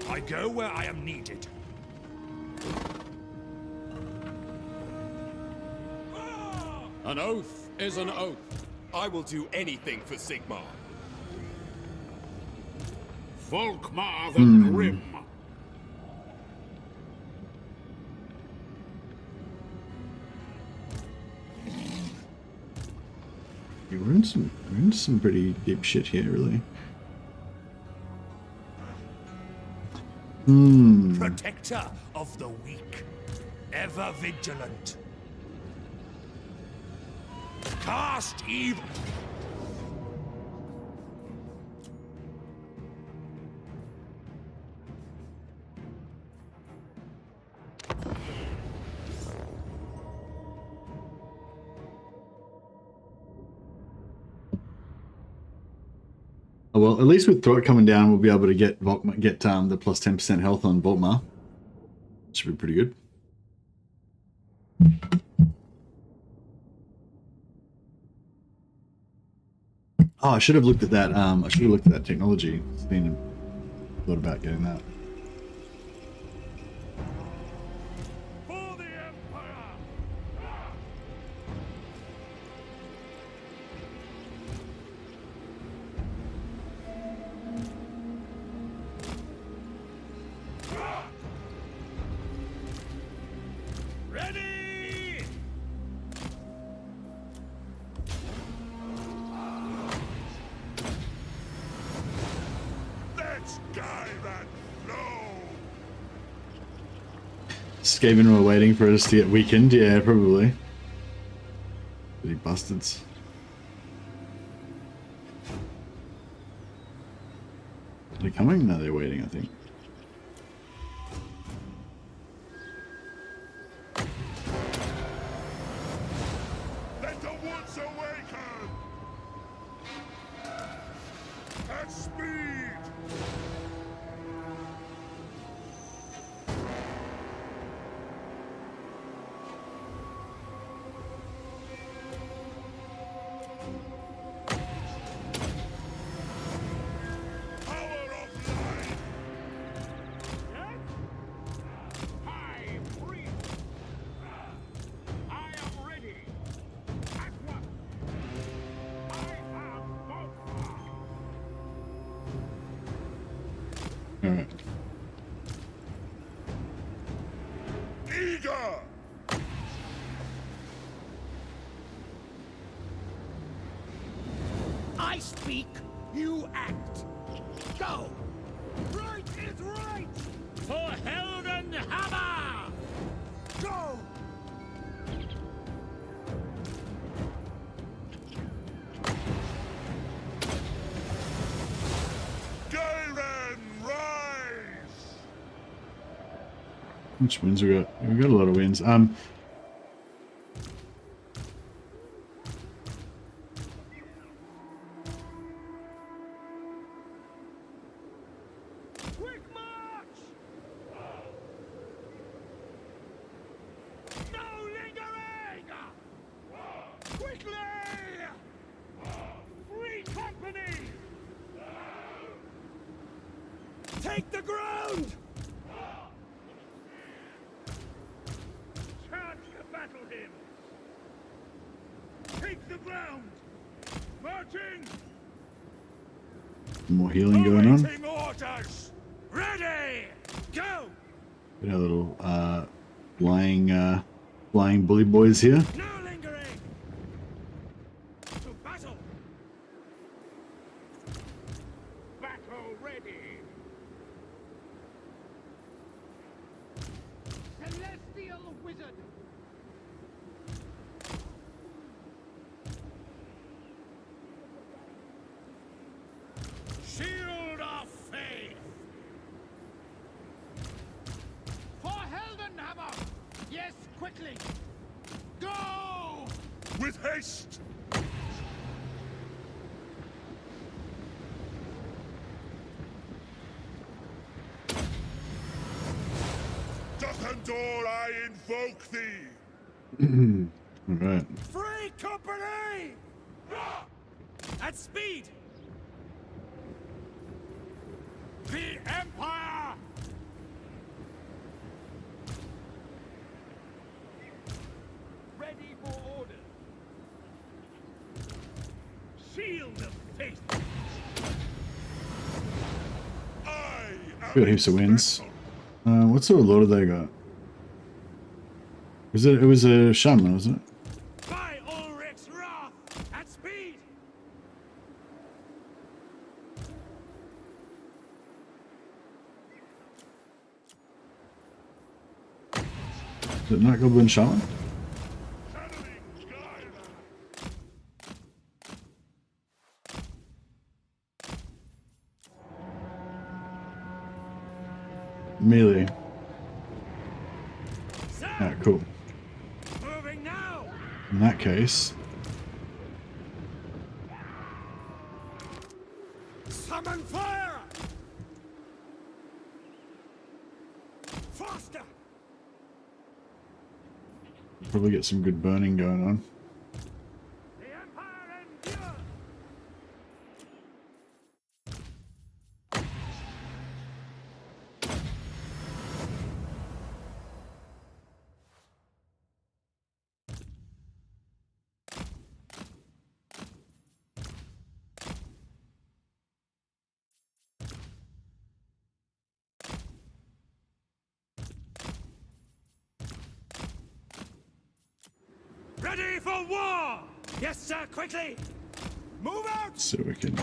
S6: I go where I am needed.
S3: An oath is an oath. I will do anything for Sigmar.
S2: VOLKMAR the Grim!
S1: We're in some pretty deep shit here, really.
S6: Protector of the weak, ever vigilant. Cast evil.
S1: Oh, well, at least with Throat coming down, we'll be able to get the plus 10% health on VOLKMAR. Should be pretty good. Oh, I should have looked at that. I should have looked at that technology. Thought about getting that.
S2: For the Empire! Ready! Let's guide that flow!
S1: Skaven were waiting for us to get weakened. Yeah, probably. Bloody bastards. Are they coming? No, they're waiting, I think.
S2: Let the woods awaken! At speed! Power of life! I breathe! I am ready! At once! I am VOLKMAR!
S1: Alright.
S2: Eager!
S5: I speak, you act. Go!
S2: Right is right!
S5: For Heldenhammer!
S2: Go! Garen, rise!
S1: Which wins we got? We got a lot of wins.
S2: Quick march! No lingering! Quickly! Free company! Take the ground! Charge the battle hymn! Take the ground! Marching!
S1: More healing going on.
S2: Awaiting orders! Ready! Go!
S1: Got our little flying bully boys here.
S2: No lingering! To battle! Battle ready!
S5: Celestial wizard!
S2: Shield of faith!
S5: For Heldenhammer! Yes, quickly! Go!
S2: With haste! Duckendor, I invoke thee!
S1: Alright.
S2: Free company! At speed! The Empire! Ready for order. Shield of faith! I am
S1: Got heaps of wins. What sort of lord have they got? It was a shaman, wasn't it?
S2: by Ulrich's wrath! At speed!
S1: Is it Night Goblin Shaman? Melee. Alright, cool.
S4: Moving now.
S1: In that case,
S4: Summon fire. Faster.
S1: probably get some good burning going on.
S4: The Empire endures. Ready for war! Yes, sir, quickly! Move out!
S1: So we can...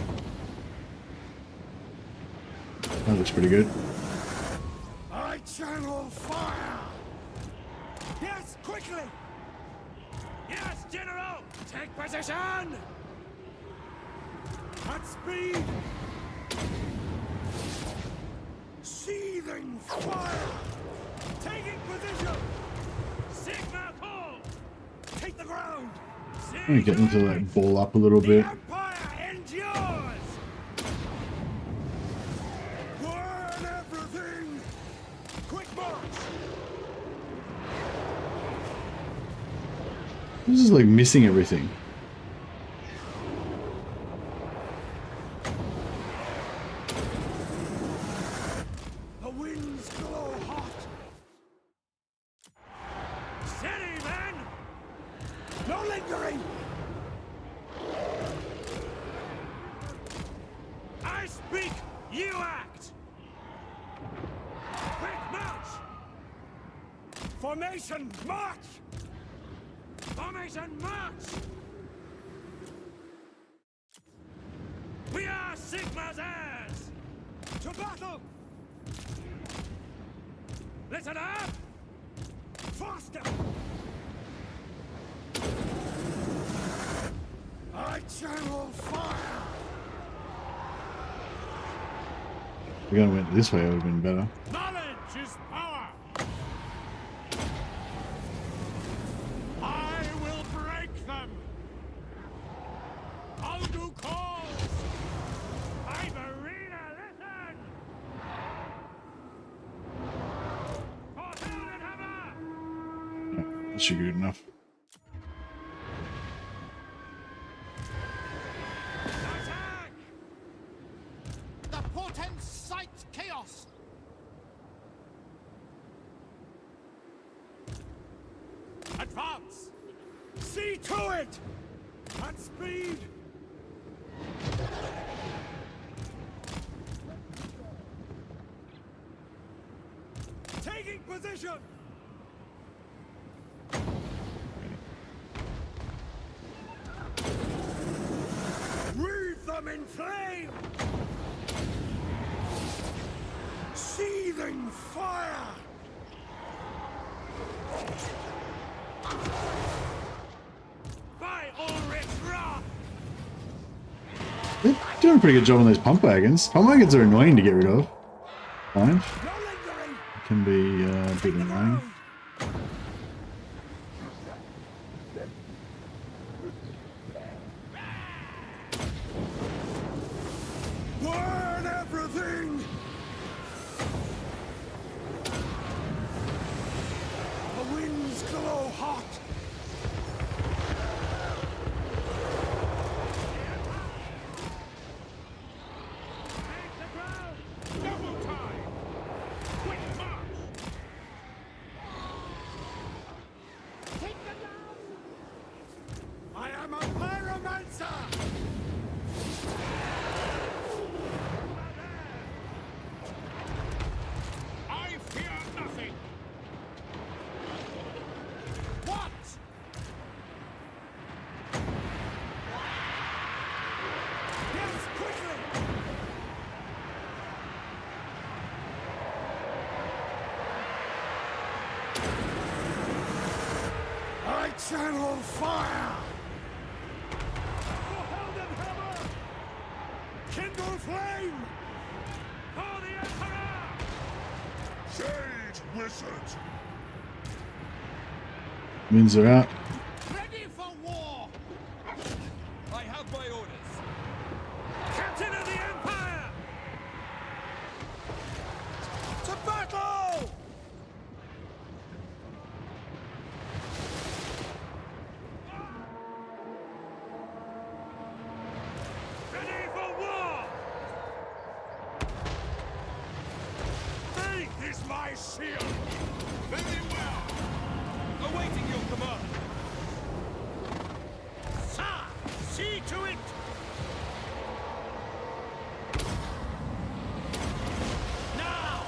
S1: That looks pretty good.
S4: I channel fire! Yes, quickly! Yes, General! Take position! At speed! Seething fire! Taking position! Sigma call! Take the ground!
S1: I'm gonna get them to like ball up a little
S4: The
S1: bit.
S4: Empire endures! Burn everything! Quick march!
S1: This is like missing everything.
S4: The winds glow hot! Steady, men! No lingering! I speak, you act! Quick march! Formation, march! Formation, march! We are Sigma's heirs! To battle! Listen up! Faster! I channel fire!
S1: If we went this way, it would have been better.
S2: Knowledge is power. I will break them. I'll do calls. Ivorina, listen. Fortune and hammer.
S1: That should be good enough.
S2: Attack.
S3: The portent sights chaos!
S2: Advance.
S4: See to it! At speed! Taking position! Wreathe them in flame! Seething fire! By Ulrich's wrath!
S1: They're doing a pretty good job on those pump wagons. Pump wagons are annoying to get rid of. Fine.
S4: No lingering!
S1: Can be a bit annoying.
S4: Burn everything! The winds glow hot!
S2: Take the ground. Double time. Quick march. Take them down.
S4: I am a pyromancer!
S2: I fear nothing.
S4: What? Yes, quickly!
S5: Channel fire! Kindle flame!
S4: For the Emperor!
S5: Shade wizard!
S1: Winds are out.
S2: Ready for war! I have my orders.
S4: Captain of the Empire!
S5: To battle!
S4: Ready for war!
S5: Faith is my shield!
S2: Very well. Awaiting your command.
S4: Sir, see to it! Now,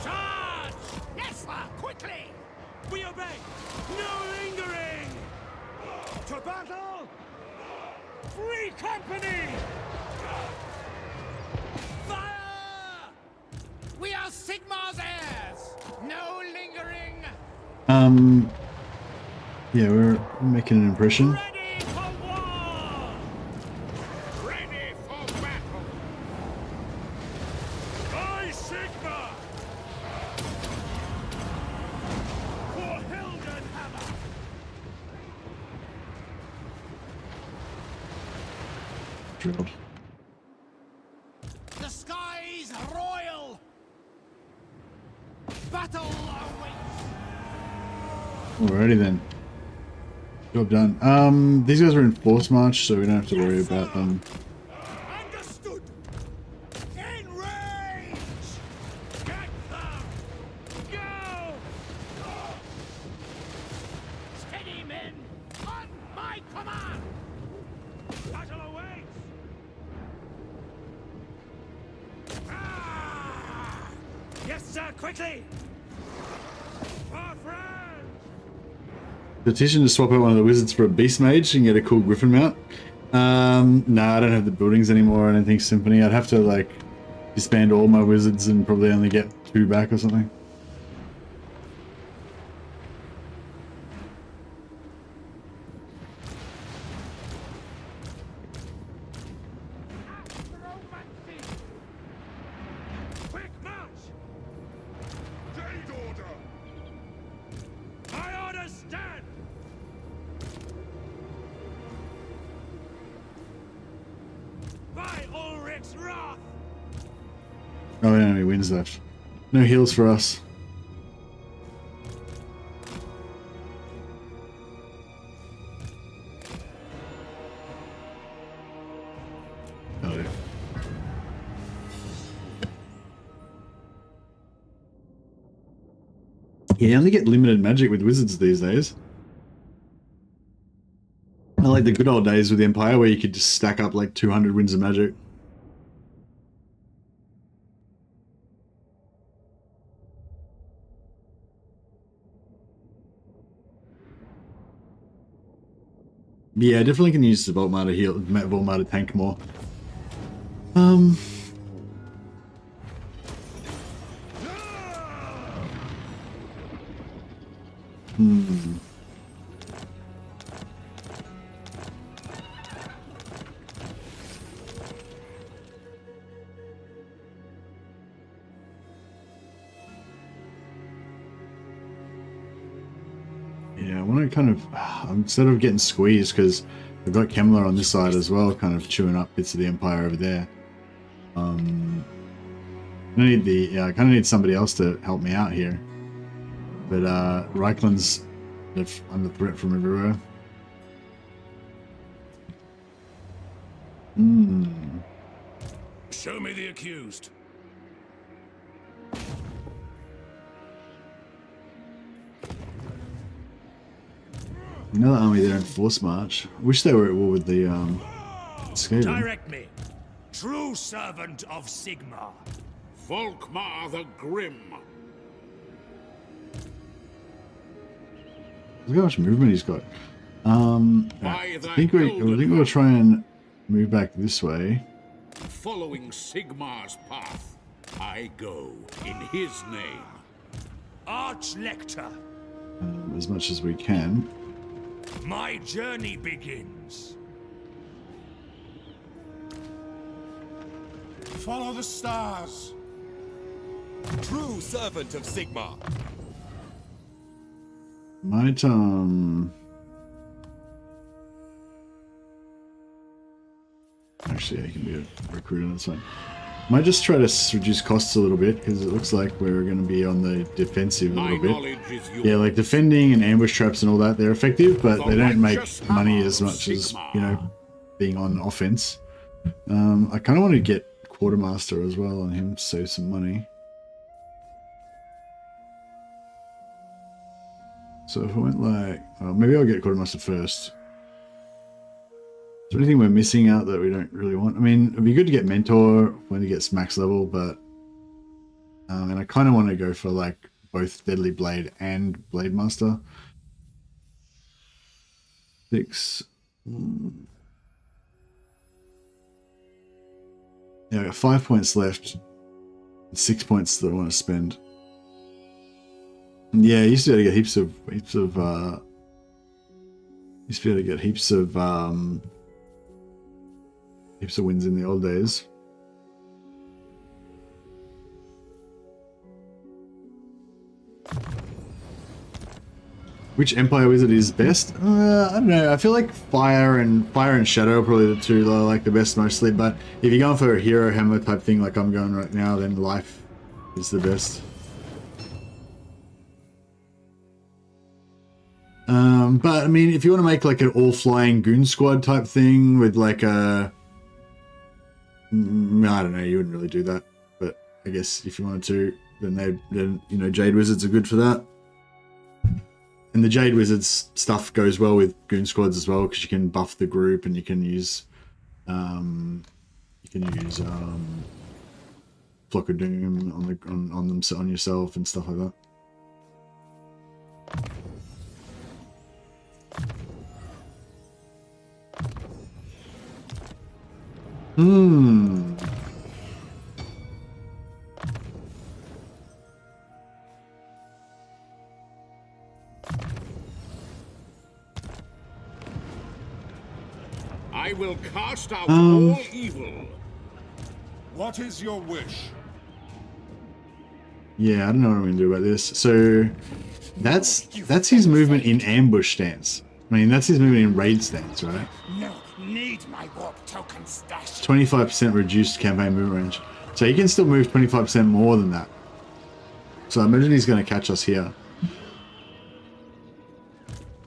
S4: charge!
S5: Yes, sir! Quickly!
S4: We obey! No lingering!
S5: To battle!
S4: Free company! Fire!
S2: We are Sigmar's heirs. No lingering.
S1: Yeah, we're making an impression.
S4: Ready for war!
S2: Ready for battle.
S4: I, Sigmar! For Hildenhammer!
S1: Drilled.
S2: The skies royal. Battle awaits.
S1: Alrighty then. Job done. These guys are in force march, so we don't have to worry about them.
S5: Understood! Enrage!
S4: Get them! Go!
S2: Steady, men. On my command.
S4: Battle awaits!
S5: Ah!
S4: Yes, sir, quickly! For France!
S1: Petition to swap out one of the wizards for a beast mage and get a cool griffin mount. Nah, I don't have the buildings anymore. I don't think Symphony. I'd have to like disband all my wizards and probably only get 2 back or something.
S4: Quick march!
S5: Jade order!
S4: My orders stand! By Ulrich's wrath!
S1: Oh, we don't have any wins left. No heals for us. Oh, yeah. You only get limited magic with wizards these days. I like the good old days with the Empire where you could just stack up like 200 wins of magic. Yeah, definitely can use the VOLKMAR to heal, VOLKMAR to tank more. Yeah, I want to kind of, I'm sort of getting squeezed because I've got Kemmler on this side as well, kind of chewing up bits of the Empire over there. I need I kind of need somebody else to help me out here. But Reichland's under threat from everywhere.
S6: Show me the accused.
S1: Another army there in force march. I wish they were at war with the Skaven.
S6: Direct me. True servant of Sigmar.
S3: Volkmar the Grim.
S1: Look how much movement he's got. I think we'll try and move back this way.
S3: Following Sigmar's path, I go in his name.
S6: Archlector.
S1: As much as we can.
S6: My journey begins.
S5: Follow the stars.
S3: True servant of Sigmar.
S1: My turn. Actually, I can be a recruiter, that's fine. Might just try to reduce costs a little bit, because it looks like we're going to be on the defensive a little bit. Yeah, like defending and ambush traps and all that, they're effective, but they don't make money as much as, you know, being on offense. I kind of want to get Quartermaster as well on him, save some money. So if I went like, maybe I'll get Quartermaster first. Is there anything we're missing out that we don't really want? I mean, it'd be good to get Mentor when he gets max level, but and I kind of want to go for like both Deadly Blade and Blade Master. 6. Yeah, I got 5 points left. 6 points that I want to spend. Yeah, I used to be able to get heaps of wins in the old days. Which Empire Wizard is best? I don't know. I feel like Fire and Shadow are probably the two that I like the best mostly. But if you're going for a Hero Hammer type thing like I'm going right now, then Life is the best. But I mean, if you want to make like an all-flying goon squad type thing with like a, I don't know, you wouldn't really do that. But I guess if you wanted to, then you know, Jade Wizards are good for that. And the Jade Wizards stuff goes well with goon squads as well, because you can buff the group and you can use Flock of Doom on yourself and stuff like that.
S2: I will cast out all evil.
S5: What is your wish?
S1: Yeah, I don't know what I'm going to do about this. So that's his movement in ambush stance. I mean, that's his movement in raid stance, right?
S5: No, need my warp token stash.
S1: 25% reduced campaign movement range. So he can still move 25% more than that. So I imagine he's going to catch us here.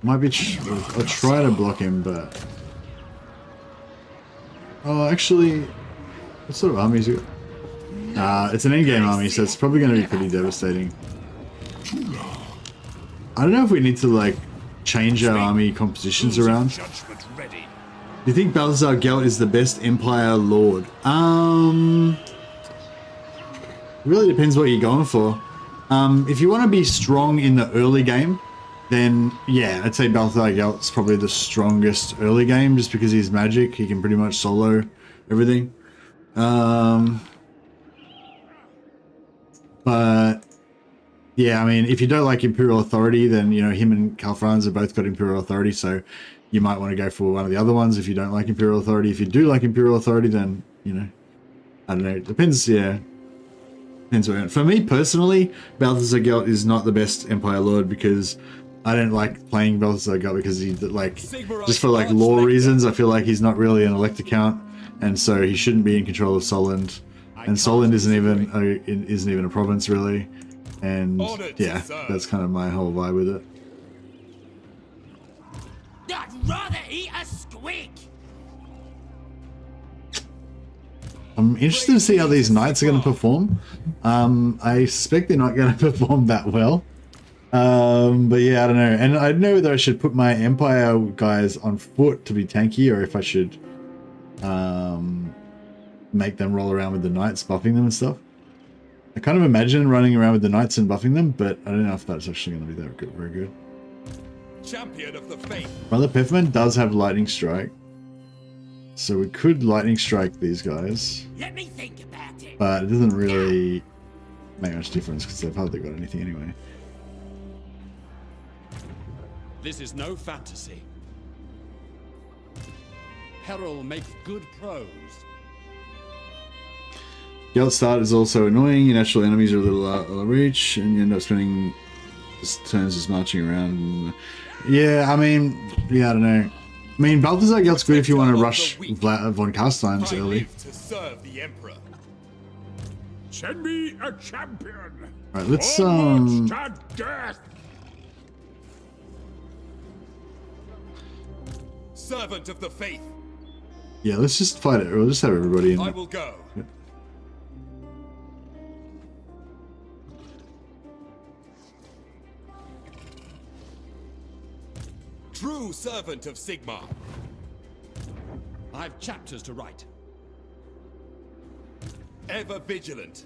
S1: Might be... I'll try to block him, but... Oh, actually... What sort of army is he got? It's an endgame army, so it's probably going to be pretty devastating. I don't know if we need to, like, change our army compositions around. Do you think Balthazar Gelt is the best Empire Lord? Really depends what you're going for. If you want to be strong in the early game, then yeah, I'd say Balthazar Gelt's probably the strongest early game, just because he's magic. He can pretty much solo everything. But yeah, I mean, if you don't like Imperial Authority, then, you know, him and Calfranz have both got Imperial Authority, so you might want to go for one of the other ones if you don't like Imperial Authority. If you do like Imperial Authority, then, you know, I don't know. It depends, yeah. Depends what. For me personally, Balthazar Gelt is not the best Empire Lord, because I don't like playing Balthazar Gelt because he, like, just for like lore reasons, I feel like he's not really an elect account, and so he shouldn't be in control of Solend. And Solend isn't even a province really. And yeah, that's kind of my whole vibe with it.
S4: I'd rather eat a squig.
S1: I'm interested to see how these knights are going to perform. I suspect they're not going to perform that well. But yeah, I don't know. And I don't know whether I should put my Empire guys on foot to be tanky, or if I should make them roll around with the knights, buffing them and stuff. I kind of imagine running around with the knights and buffing them, but I don't know if that's actually going to be that good, very good.
S3: Champion of the faith.
S1: Brother Pefman does have Lightning Strike, so we could Lightning Strike these guys.
S4: Let me think about it.
S1: But it doesn't really make much difference because they've hardly got anything anyway.
S3: This is no fantasy. peril makes good prose.
S1: Guild start is also annoying. Your natural enemies are a little out of reach, and you end up spending turns just marching around. Yeah, I mean, yeah, I don't know. I mean, Balthazar Guild's good if you want to rush Von Carstein's
S3: I
S1: early.
S3: live to serve the Emperor.
S2: Send me a champion.
S1: Alright, let's
S2: Onwards to death.
S3: Servant of the faith,
S1: yeah, let's just fight it. We'll just have everybody in.
S3: I will go.
S1: Yep.
S3: True servant of Sigmar. I've chapters to write. Ever vigilant.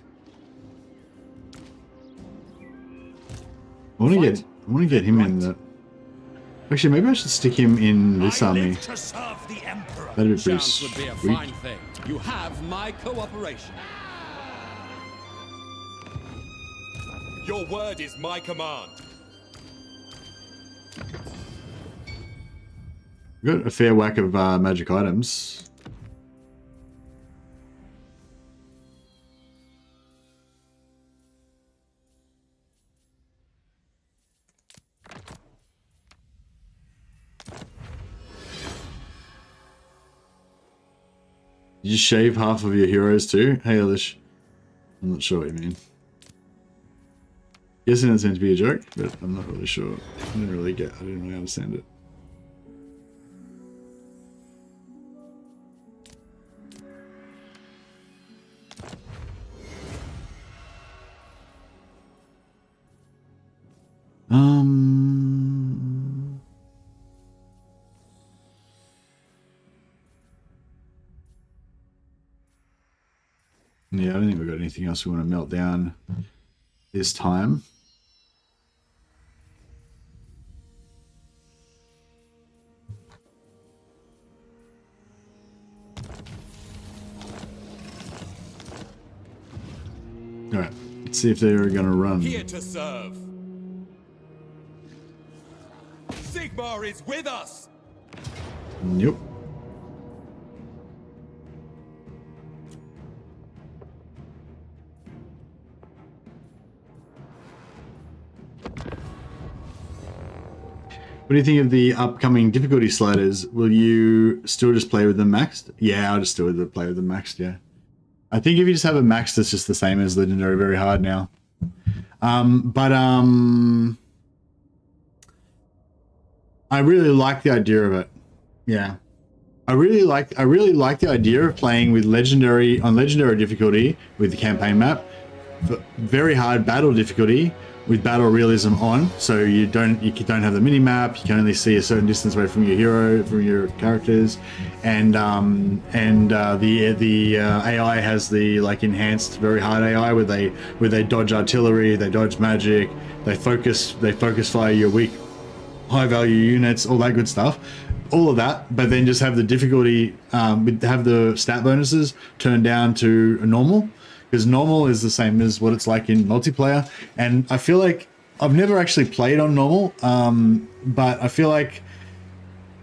S1: I want to get him in the. Actually, maybe I should stick him in this
S6: I
S1: army.
S6: live to serve the Emperor.
S1: That'd be pretty
S3: Chance would be a
S1: sweet.
S3: fine thing. You have my cooperation. Your word is my command.
S1: We've got a fair whack of magic items. Did you shave half of your heroes too? Hey, Elish. I'm not sure what you mean. Guessing it's meant to be a joke, but I'm not really sure. I didn't really understand it. Yeah, I don't think we've got anything else we want to melt down this time. Alright, let's see if they're gonna run.
S3: Here to serve. Sigmar is with us.
S1: Nope. What do you think of the upcoming difficulty sliders? Will you still just play with them maxed? Yeah, I'll just still play with them maxed, yeah. I think if you just have it maxed, it's just the same as Legendary, very hard now. I really like the idea of it. Yeah. I really like the idea of playing with Legendary, on Legendary difficulty with the campaign map. Very hard battle difficulty with battle realism on, so you don't have the mini map. You can only see a certain distance away from your hero, from your characters, and the AI has the like enhanced, very hard AI where they dodge artillery, they dodge magic, they focus fire your weak, high value units, all that good stuff, all of that. But then just have the difficulty, have the stat bonuses turned down to normal. Because normal is the same as what it's like in multiplayer, and I feel like I've never actually played on normal, but I feel like,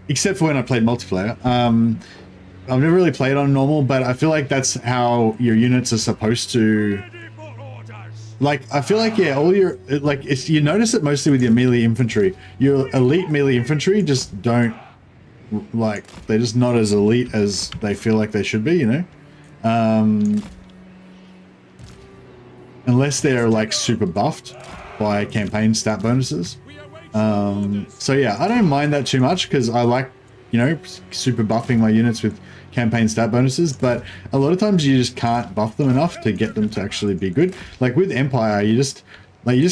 S1: except for when I played multiplayer, I've never really played on normal, but I feel like that's how your units are supposed to. Like, I feel like, yeah, all your, like, you notice it mostly with your melee infantry. Your elite melee infantry just don't, like, they're just not as elite as they feel like they should be, you know? Unless they're like super buffed by campaign stat bonuses. So yeah, I don't mind that too much because I like, you know, super buffing my units with campaign stat bonuses, but a lot of times you just can't buff them enough to get them to actually be good. Like with Empire, you just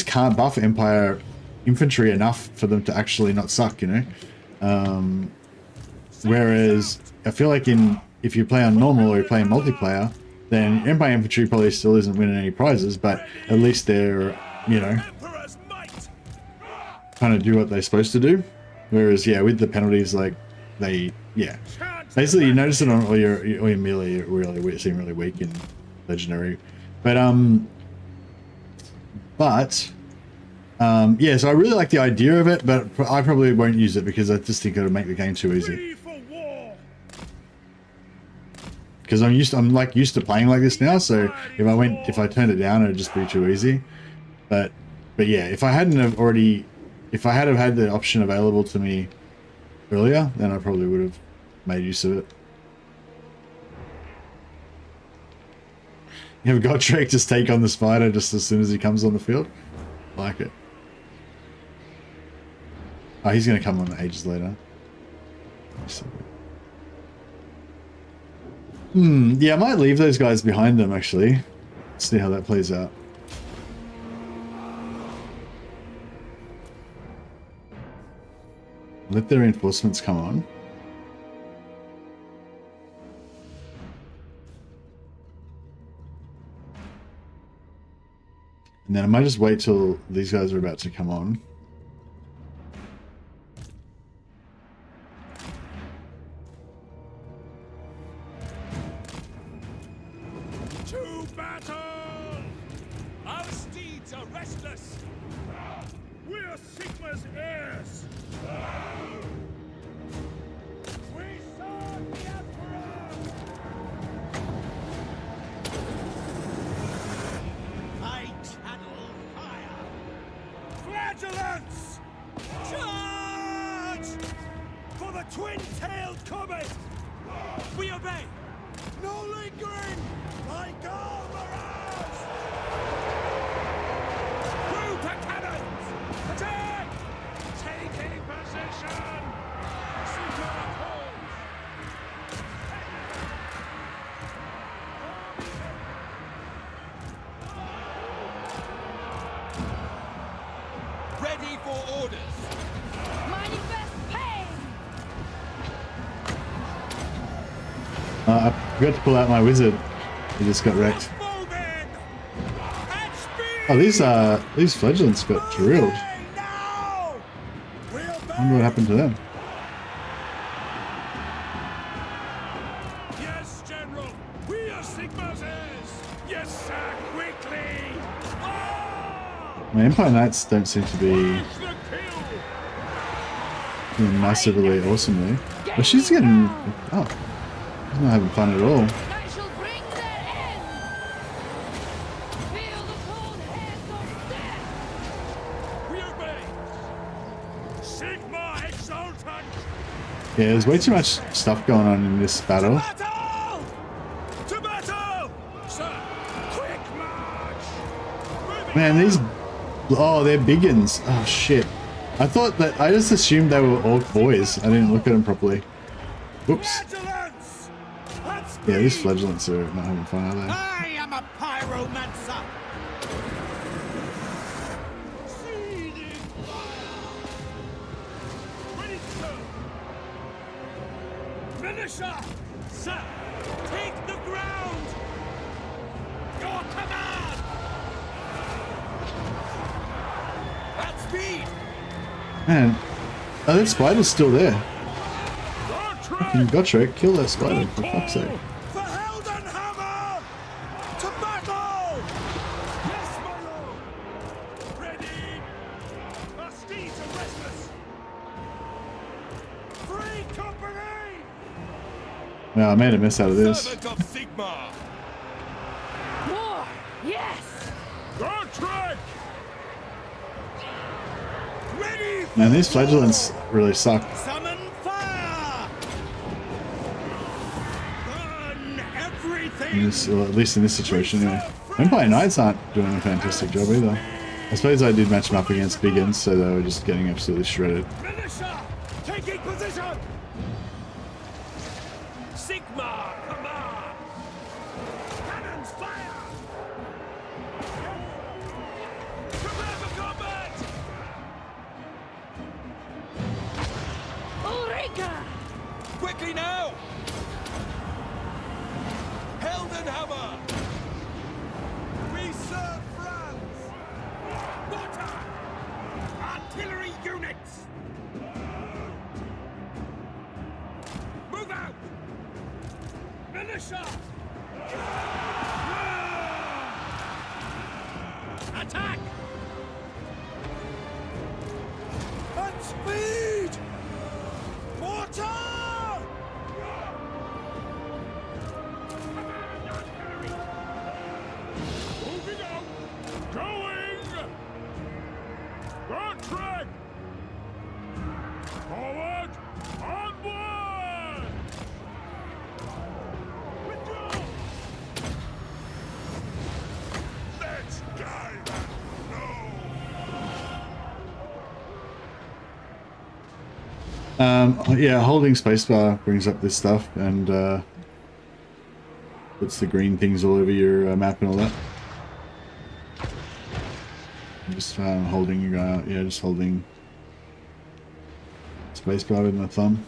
S1: can't buff Empire infantry enough for them to actually not suck, you know? Whereas I feel like if you play on normal or you play in multiplayer, then Empire Infantry probably still isn't winning any prizes, but at least they're, you know, kind of do what they're supposed to do. Whereas, yeah, with the penalties, like, yeah. Basically, you notice it on all your melee really seem really weak in Legendary. But, yeah, so I really like the idea of it, but I probably won't use it because I just think it'll make the game too easy. because I'm like used to playing like this now. So if I turned it down, it'd just be too easy. But yeah, if I had had the option available to me earlier, then I probably would have made use of it. You have got Trek just take on the spider just as soon as he comes on the field. I like it. Oh, he's gonna come on ages later. Yeah, I might leave those guys behind them actually. See how that plays out. Let the reinforcements come on. And then I might just wait till these guys are about to come on.
S2: To battle! Our steeds are restless. We're Sigma's heirs. We serve the Emperor! I channel fire! Flagellants! Charge! For the twin-tailed comet! We obey! No lingering! Like all mirage! Through to cannons! Attack! Taking position! Super pulse! Ready for orders!
S7: Manifest pain!
S1: I forgot to pull out my wizard. He just got wrecked. Oh, these flagellants got drilled. I wonder what happened to them.
S2: Yes, General! We are Sigma's heirs! Yes, sir! Quickly!
S1: My Empire Knights don't seem to be
S2: Where's the kill?
S1: doing massively awesomely. But she's getting... Oh. She's not having fun at all.
S7: I shall bring their end! Feel the cold hands of death!
S2: We obey! Sigma exultant!
S1: Yeah, there's way too much stuff going on in this battle.
S2: Battle! To battle! Sir! Quick march! Moving
S1: Man, these... Oh, they're biggins. Oh, shit. I thought that... I just assumed they were orc boys. I didn't look at them properly. Whoops.
S2: Flagellants! At speed!
S1: Yeah, these flagellants are not having fun, are they?
S2: I am a pyromancer! Seething fire! Ready to go! Militia! Sir! Take the ground! Your command! At speed!
S1: Man, oh, that spider's still there. Fucking Gotrek, kill that spider, for fuck's sake.
S2: For Heldenhammer! To battle! Yes, my lord! Ready! Our steeds are restless! Free company!
S1: Yeah, I made a mess out of this.
S3: Servant of Sigmar!
S7: More! Yes!
S2: Gotrek! Ready!
S1: Man, these flagellants really suck.
S2: Summon fire! Burn everything!
S1: In this, well, at least in this situation, anyway. Empire Knights aren't doing a fantastic job either. I suppose I did match them up against biggins, so they were just getting absolutely shredded.
S2: Militia! Taking position! Sigma command! Cannons fire! Prepare for combat!
S7: Ulrika!
S3: Quickly now! Heldenhammer!
S2: We serve France! Water! Artillery units! Move out! Militia! Attack! At speed! Water!
S1: Yeah, holding spacebar brings up this stuff and puts the green things all over your map and all that. Just holding, yeah, just holding spacebar with my thumb.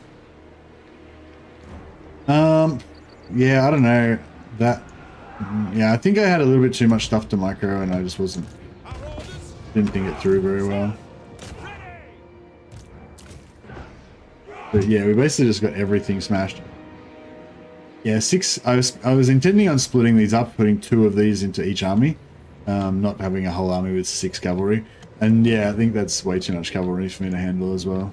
S1: Yeah, I don't know. That, yeah, I think I had a little bit too much stuff to micro and I just didn't think it through very well. But yeah, we basically just got everything smashed. Yeah, 6, I was intending on splitting these up, putting 2 of these into each army. Not having a whole army with 6 cavalry. And yeah, I think that's way too much cavalry for me to handle as well.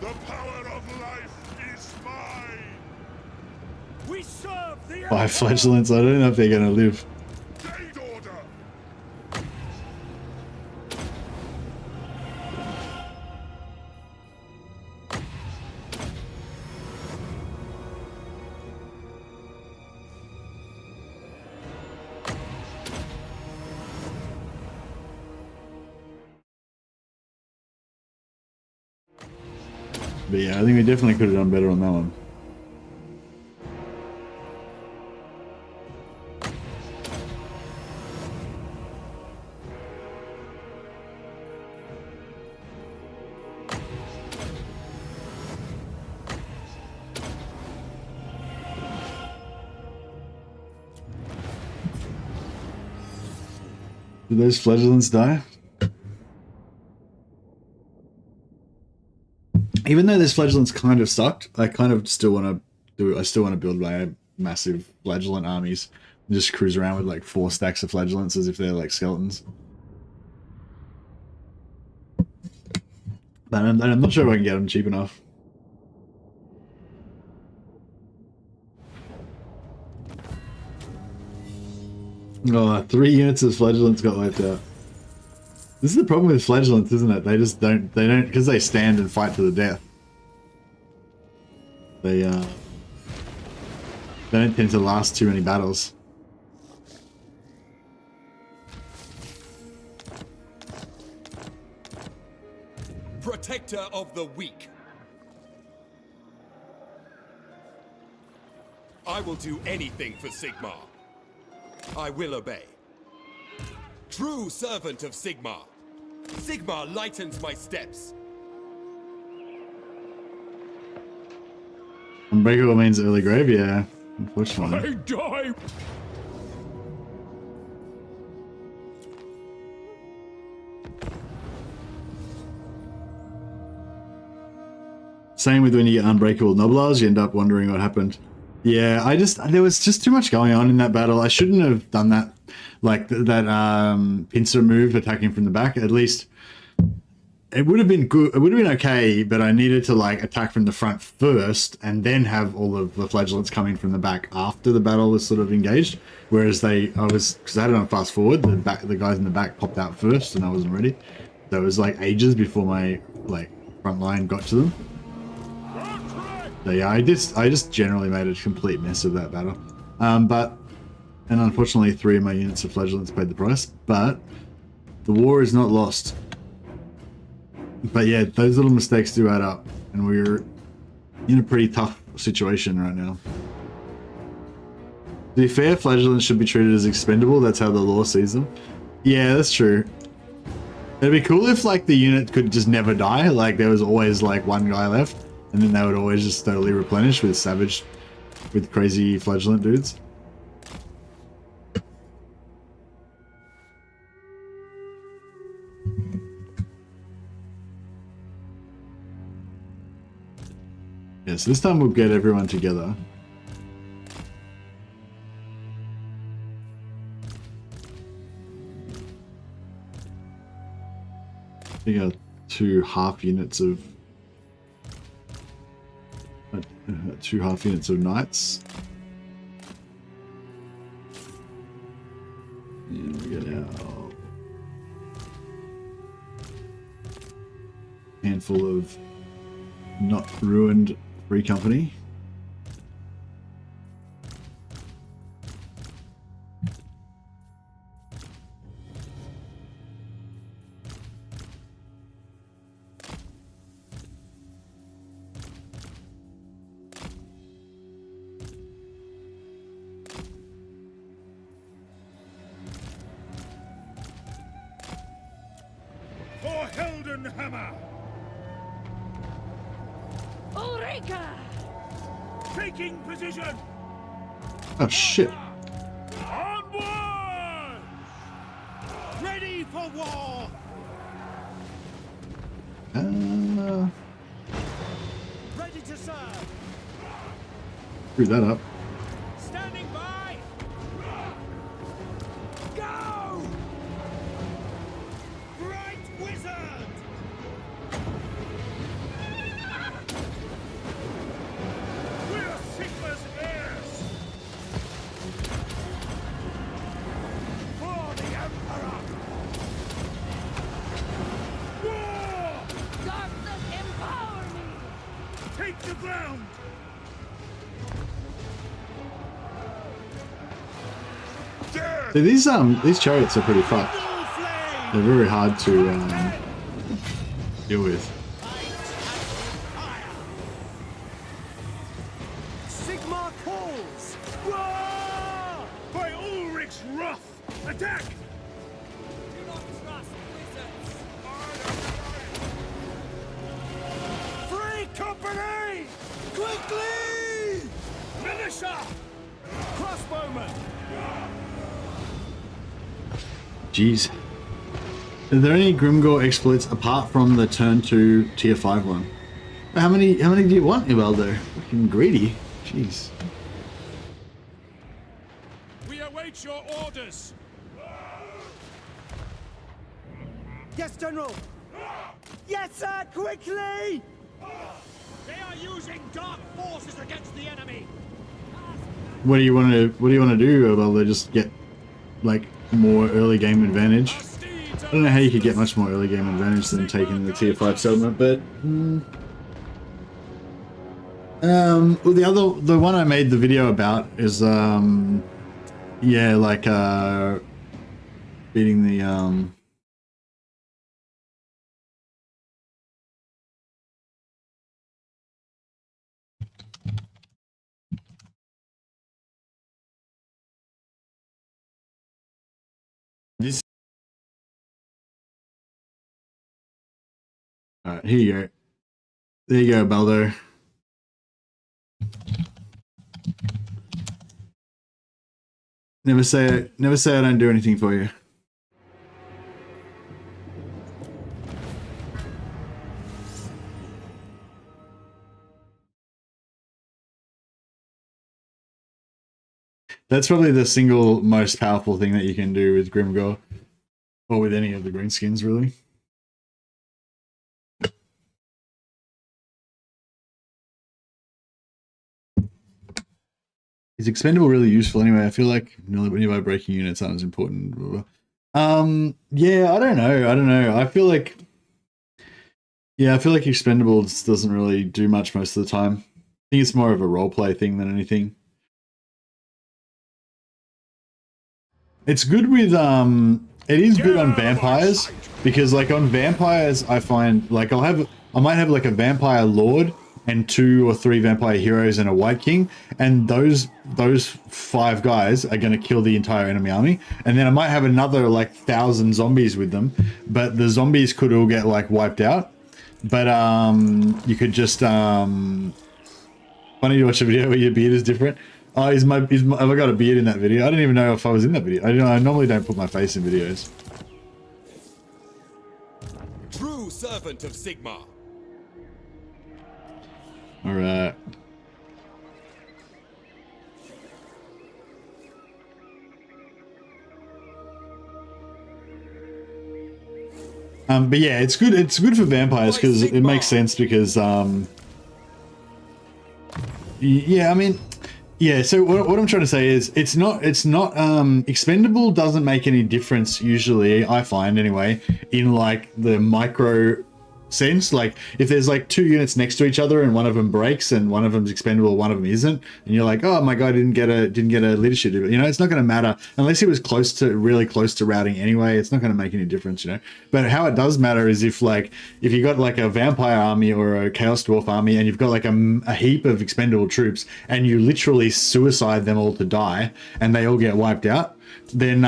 S2: The power of life is mine.
S4: We serve the
S1: 5 Flagellants, I don't know if they're gonna live.
S2: Gate order.
S1: But yeah, I think we definitely could have done better on that one. Did those Flagellants die? Even though this Flagellants kind of sucked, I kind of still want to do. I still want to build my massive Flagellant armies and just cruise around with like 4 stacks of Flagellants as if they're like skeletons. But I'm not sure if I can get them cheap enough. Oh, 3 units of Flagellants got wiped out. This is the problem with Flagellants, isn't it? They just don't, because they stand and fight to the death. They don't tend to last too many battles.
S3: Protector of the weak. I will do anything for Sigmar. I will obey. True servant of Sigmar. Sigmar lightens my steps.
S1: Unbreakable means early grave, yeah. Unfortunately.
S2: I die.
S1: Same with when you get unbreakable Noblars, you end up wondering what happened. Yeah, there was just too much going on in that battle. I shouldn't have done that, like that pincer move attacking from the back. At least it would have been good. It would have been okay, but I needed to like attack from the front first and then have all of the Flagellants coming from the back after the battle was sort of engaged. Whereas because I had it on fast forward, the guys in the back popped out first and I wasn't ready. So it was like ages before my like front line got to them. So yeah, I just generally made a complete mess of that battle. And unfortunately 3 of my units of Flagellants paid the price, but the war is not lost. But yeah, those little mistakes do add up, and we're in a pretty tough situation right now. To be fair, Flagellants should be treated as expendable, that's how the law sees them. Yeah, that's true. It'd be cool if like the unit could just never die, like there was always like 1 guy left. And then they would always just totally replenish with crazy Flagellant dudes. Yeah, so this time we'll get everyone together. We got 2 half units of 2 half units of knights. And we get our handful of not ruined free company.
S4: Taking position.
S1: Oh shit.
S4: Onward! Ready for war. Ready to serve.
S1: Screw that up.
S4: Standing by. Go! Bright wizard. We're Sigma's heirs. For the Emperor. War!
S7: Darkness, empower me!
S4: Take the ground.
S1: So these chariots are pretty fucked.
S4: Full flame.
S1: They're very hard to deal with.
S4: Sigmar calls! Roar! By Ulrich's wrath! Attack! Do not trust wizards! Free company! Quickly! Militia! Crossbowmen!
S1: Jeez. Are there any Grimgore exploits apart from the turn 2 tier 5 one? How many do you want, Ivaldo? Fucking greedy. Jeez.
S4: We await your orders! Yes, General! Yes, sir! Quickly! They are using dark forces against the enemy!
S1: What do you want to do, Ivaldo? Just get like more early game advantage? I don't know how you could get much more early game advantage than taking the tier 5 settlement, but well, the one I made the video about is yeah, like beating the this. All right, here you go. There you go, Baldo. Never say I don't do anything for you. That's probably the single most powerful thing that you can do with Grimgore, or with any of the green skins, really. Is Expendable really useful anyway? I feel like nearby breaking units aren't as important. Yeah, I don't know. I feel like Expendable doesn't really do much most of the time. I think it's more of a roleplay thing than anything. It's good with it is good on vampires, because like on vampires I find like I might have like a vampire lord and 2 or 3 vampire heroes and a white king, and those 5 guys are going to kill the entire enemy army, and then I might have another like 1,000 zombies with them, but the zombies could all get like wiped out. But you could just funny to watch a video where your beard is different. Oh, have I got a beard in that video? I don't even know if I was in that video. I normally don't put my face in videos.
S3: True servant of Sigmar.
S1: All right. But yeah, it's good. It's good for vampires because it makes sense. Because yeah, I mean, yeah. So what I'm trying to say is, it's not Expendable doesn't make any difference usually. I find anyway, in like the micro sense. Like if there's like 2 units next to each other and one of them breaks and one of them's Expendable, one of them isn't, and you're like, oh my god, I didn't get a leadership, you know, it's not going to matter unless it was really close to routing anyway. It's not going to make any difference, you know. But how it does matter is if you got like a vampire army or a chaos dwarf army and you've got like a heap of Expendable troops and you literally suicide them all to die and they all get wiped out, then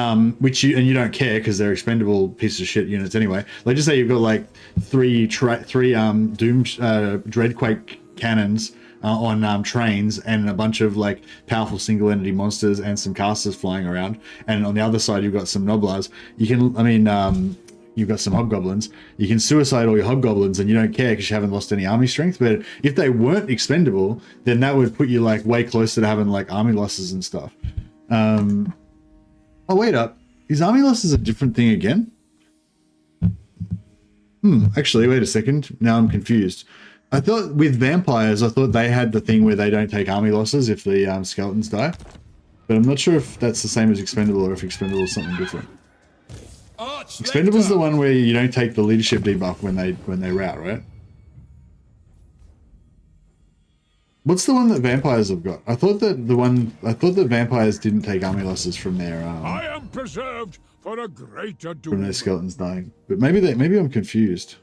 S1: you don't care because they're Expendable pieces of shit units anyway. Like just say you've got like three Doom Dreadquake cannons on trains, and a bunch of like powerful single entity monsters and some casters flying around. And on the other side, you've got some Noblars. You can, you've got some hobgoblins. You can suicide all your hobgoblins and you don't care because you haven't lost any army strength. But if they weren't expendable, then that would put you like way closer to having like army losses and stuff. Oh, wait up. Is army losses a different thing again? Actually, wait a second. Now I'm confused. I thought with vampires, I thought they had the thing where they don't take army losses if the skeletons die. But I'm not sure if that's the same as Expendable or if Expendable is something different. Expendable is the one where you don't take the leadership debuff when they rout, right? What's the one that vampires have got? I thought that vampires didn't take army losses from their
S2: I am preserved for a greater doom.
S1: from their skeletons dying. But maybe I'm confused.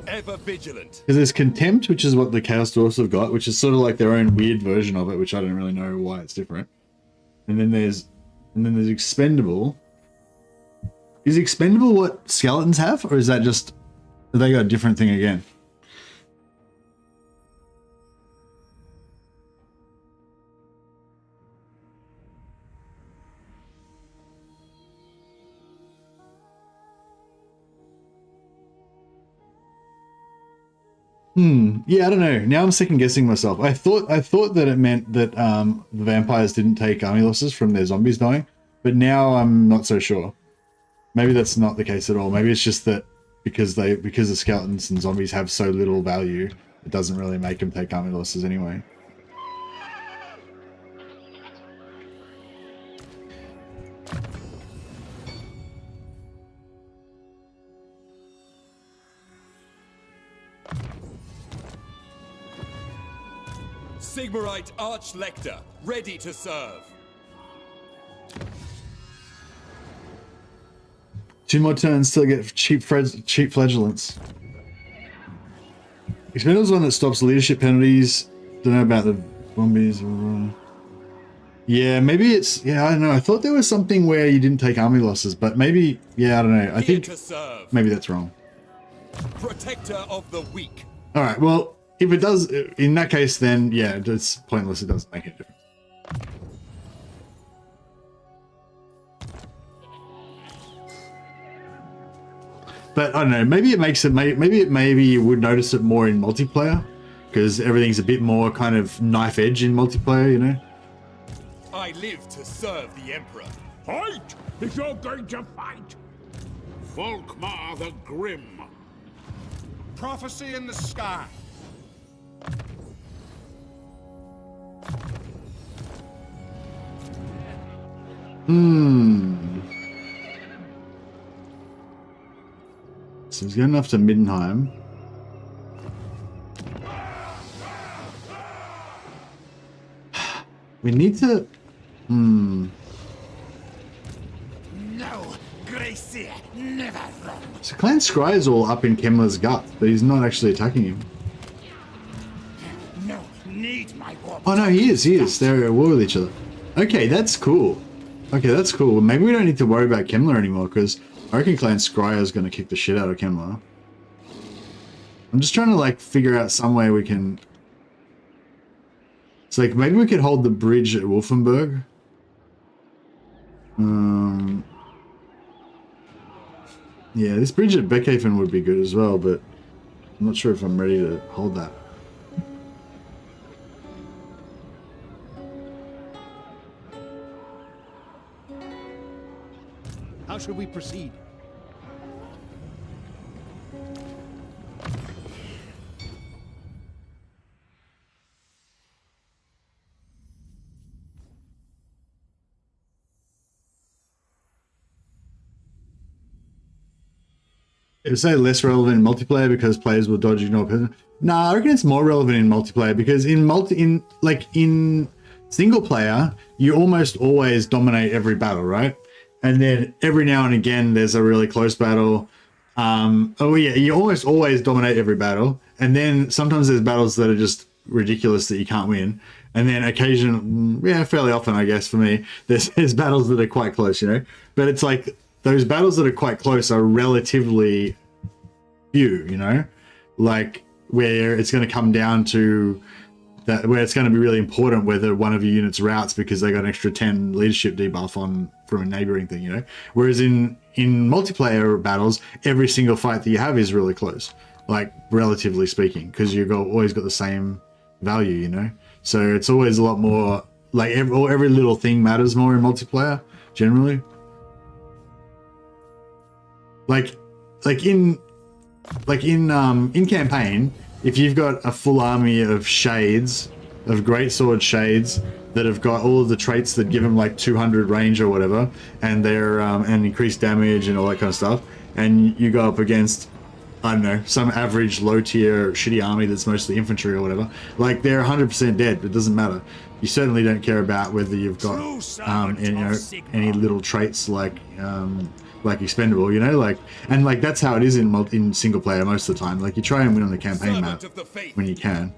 S3: Ever vigilant.
S1: Because there's Contempt, which is what the Chaos Dwarfs have got, which is sort of like their own weird version of it, which I don't really know why it's different. And then there's Expendable. Is Expendable what skeletons have, or is that just they got a different thing again? Yeah, I don't know. Now I'm second guessing myself. I thought that it meant that the vampires didn't take army losses from their zombies dying, but now I'm not so sure. Maybe that's not the case at all. Maybe it's just that because the skeletons and zombies have so little value, it doesn't really make them take army losses anyway.
S3: Sigmarite Arch-Lector, ready to serve.
S1: 2 more turns till I get cheap Flagellants. Expendable's one that stops leadership penalties. Don't know about the zombies. Yeah, maybe it's... Yeah, I don't know. I thought there was something where you didn't take army losses, but maybe... Yeah, I don't know. I think maybe that's wrong.
S3: Protector of the weak.
S1: Alright, well, if it does... In that case, then, yeah, it's pointless. It doesn't make a difference. But I don't know, maybe it makes it, maybe you would notice it more in multiplayer, because everything's a bit more kind of knife edge in multiplayer, you know?
S3: I live to serve the Emperor.
S2: Fight if you're going to fight. Volkmar the Grim. Prophecy in the sky.
S1: So he's good enough to Middenheim. We need to...
S5: No, Gracie, never wrong.
S1: So Clan Scry is all up in Kemmler's gut, but he's not actually attacking him.
S5: No, need my war.
S1: Oh no, he is. They're at war with each other. Okay, that's cool. Okay, that's cool. Well, maybe we don't need to worry about Kemmler anymore, because I reckon Clan Scry is going to kick the shit out of Kemmler. I'm just trying to, like, figure out some way we can... It's like, maybe we could hold the bridge at Wolfenburg. Yeah, this bridge at Beckhaven would be good as well, but I'm not sure if I'm ready to hold that.
S4: How should we proceed?
S1: It would say less relevant in multiplayer because players will dodge, ignore. Nah, I reckon it's more relevant in multiplayer because in single player, you almost always dominate every battle, right? And then every now and again, there's a really close battle. Oh yeah, you almost always dominate every battle. And then sometimes there's battles that are just ridiculous that you can't win. And then occasionally, yeah, fairly often, I guess, for me, there's battles that are quite close, you know? But it's like, those battles that are quite close are relatively few, you know, like where it's going to come down to that, where it's going to be really important whether one of your units routes because they got an extra 10 leadership debuff on from a neighboring thing, you know. Whereas in multiplayer battles, every single fight that you have is really close, like relatively speaking, because you've always got the same value, you know. So it's always a lot more like every little thing matters more in multiplayer generally. Like in campaign, if you've got a full army of shades, of greatsword shades that have got all of the traits that give them like 200 range or whatever, and they're and increased damage and all that kind of stuff, and you go up against, I don't know, some average low tier shitty army that's mostly infantry or whatever, like they're 100% dead. It doesn't matter. You certainly don't care about whether you've got any little traits like Expendable, you know, like, and like that's how it is in single player most of the time. Like you try and win on the campaign map when you can,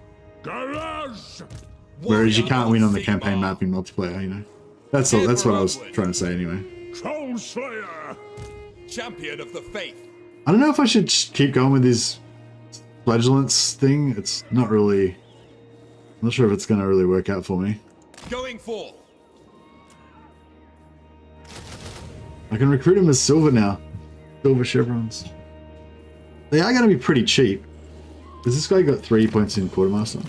S1: whereas you can't win on the campaign map in multiplayer, you know. That's what I was trying to say anyway.
S2: Trollslayer,
S3: Champion of the faith.
S1: I don't know if I should keep going with this Flagellants thing. It's not really, I'm not sure if it's going to really work out for me.
S3: Going forth.
S1: I can recruit him as silver now. Silver chevrons. They are going to be pretty cheap. Because this guy got 3 points in quartermaster.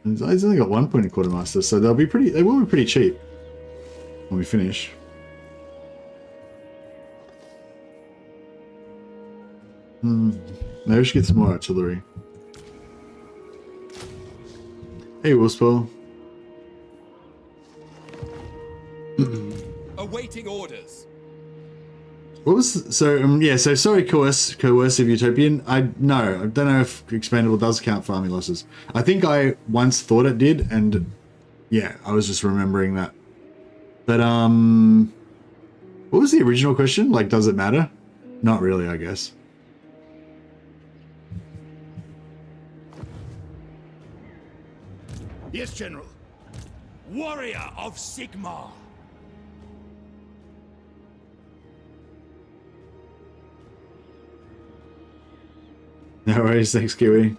S1: And he's only got 1 point in quartermaster, so they will be pretty cheap when we finish. Maybe we should get some more artillery. Hey, Wolfspell.
S3: Awaiting orders.
S1: What was yeah? So sorry, coercive utopian. I don't know if Expendable does count for army losses. I think I once thought it did, and yeah, I was just remembering that. But what was the original question? Like, does it matter? Not really, I guess.
S6: Yes, General. Warrior of Sigmar.
S1: No worries, thanks, Kiwi.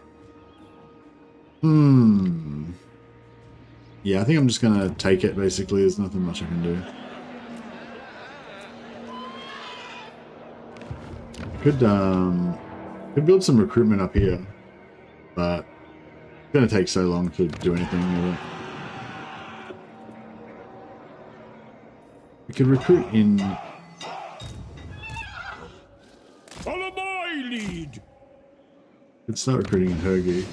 S1: Yeah, I think I'm just gonna take it, basically. There's nothing much I can do. Could build some recruitment up here, but it's gonna take so long to do anything with it. We could recruit in...
S6: Follow my lead.
S1: Let's start recruiting in Hergy.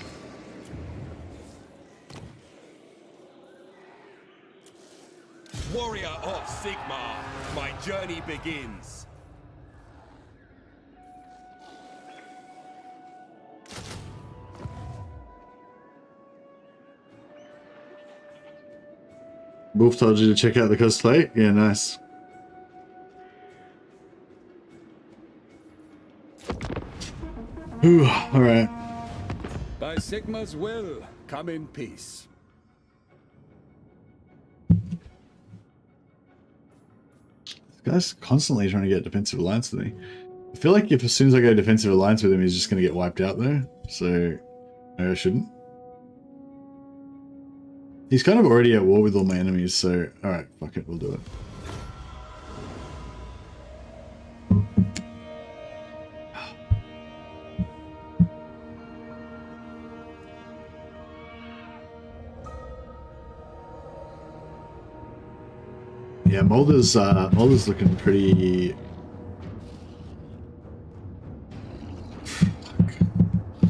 S3: Warrior of Sigmar, my journey begins.
S1: Wolf told you to check out the cosplay? Yeah, nice. Ooh, alright.
S2: by Sigmar's will, come in peace.
S1: This guy's constantly trying to get defensive alliance with me. I feel like if as soon as I go defensive alliance with him, he's just going to get wiped out there. So, maybe I shouldn't. He's kind of already at war with all my enemies, so alright, fuck it, we'll do it. Yeah, Mulder's looking pretty...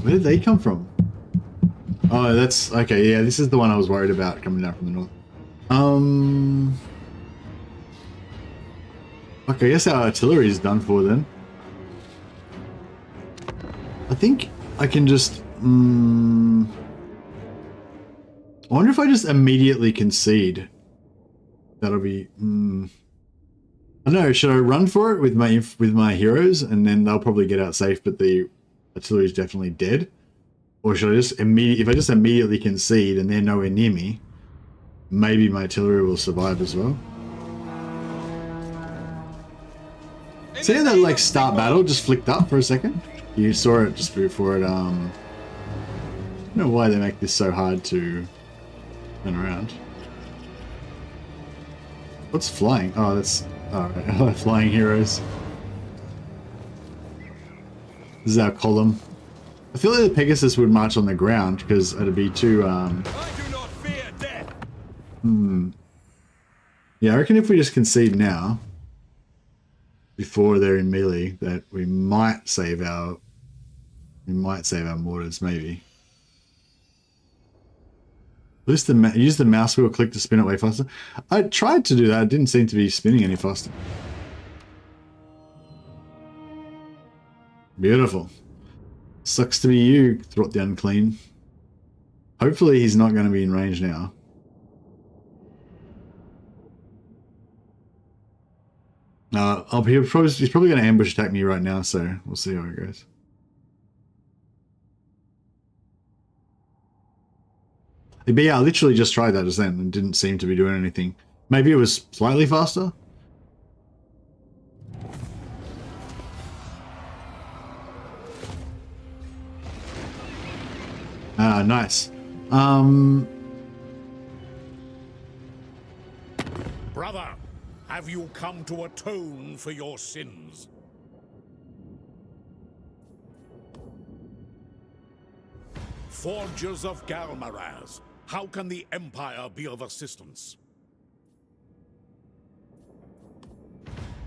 S1: Where did they come from? Oh, that's... Okay, yeah, this is the one I was worried about coming down from the north. Okay, I guess our artillery is done for then. I think I can just... I wonder if I just immediately concede. That'll be... I don't know, should I run for it with my heroes and then they'll probably get out safe, but the artillery is definitely dead? Or should I just if I just immediately concede and they're nowhere near me, maybe my artillery will survive as well? See how that like start battle just flicked up for a second? You saw it just before it, I don't know why they make this so hard to turn around. What's flying? Oh, that's, alright, flying heroes. This is our column. I feel like the Pegasus would march on the ground because it'd be too,
S3: I do not fear death.
S1: Yeah, I reckon if we just concede now, before they're in melee, that we might save our mortars, maybe. Use the mouse wheel click to spin it way faster. I tried to do that, it didn't seem to be spinning any faster. Beautiful. Sucks to be you, Throt the Unclean. Hopefully he's not going to be in range now. He's probably going to ambush attack me right now, so we'll see how it goes. But yeah, I literally just tried that just then and didn't seem to be doing anything. Maybe it was slightly faster? Ah, nice.
S2: Brother, have you come to atone for your sins? Forgers of Galmaraz, how can the Empire be of assistance?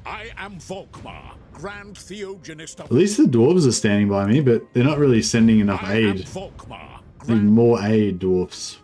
S2: I am Volkmar, Grand Theogenist of...
S1: At least the dwarves are standing by me, but they're not really sending enough aid.
S2: Volkmar,
S1: Need more aid, dwarfs.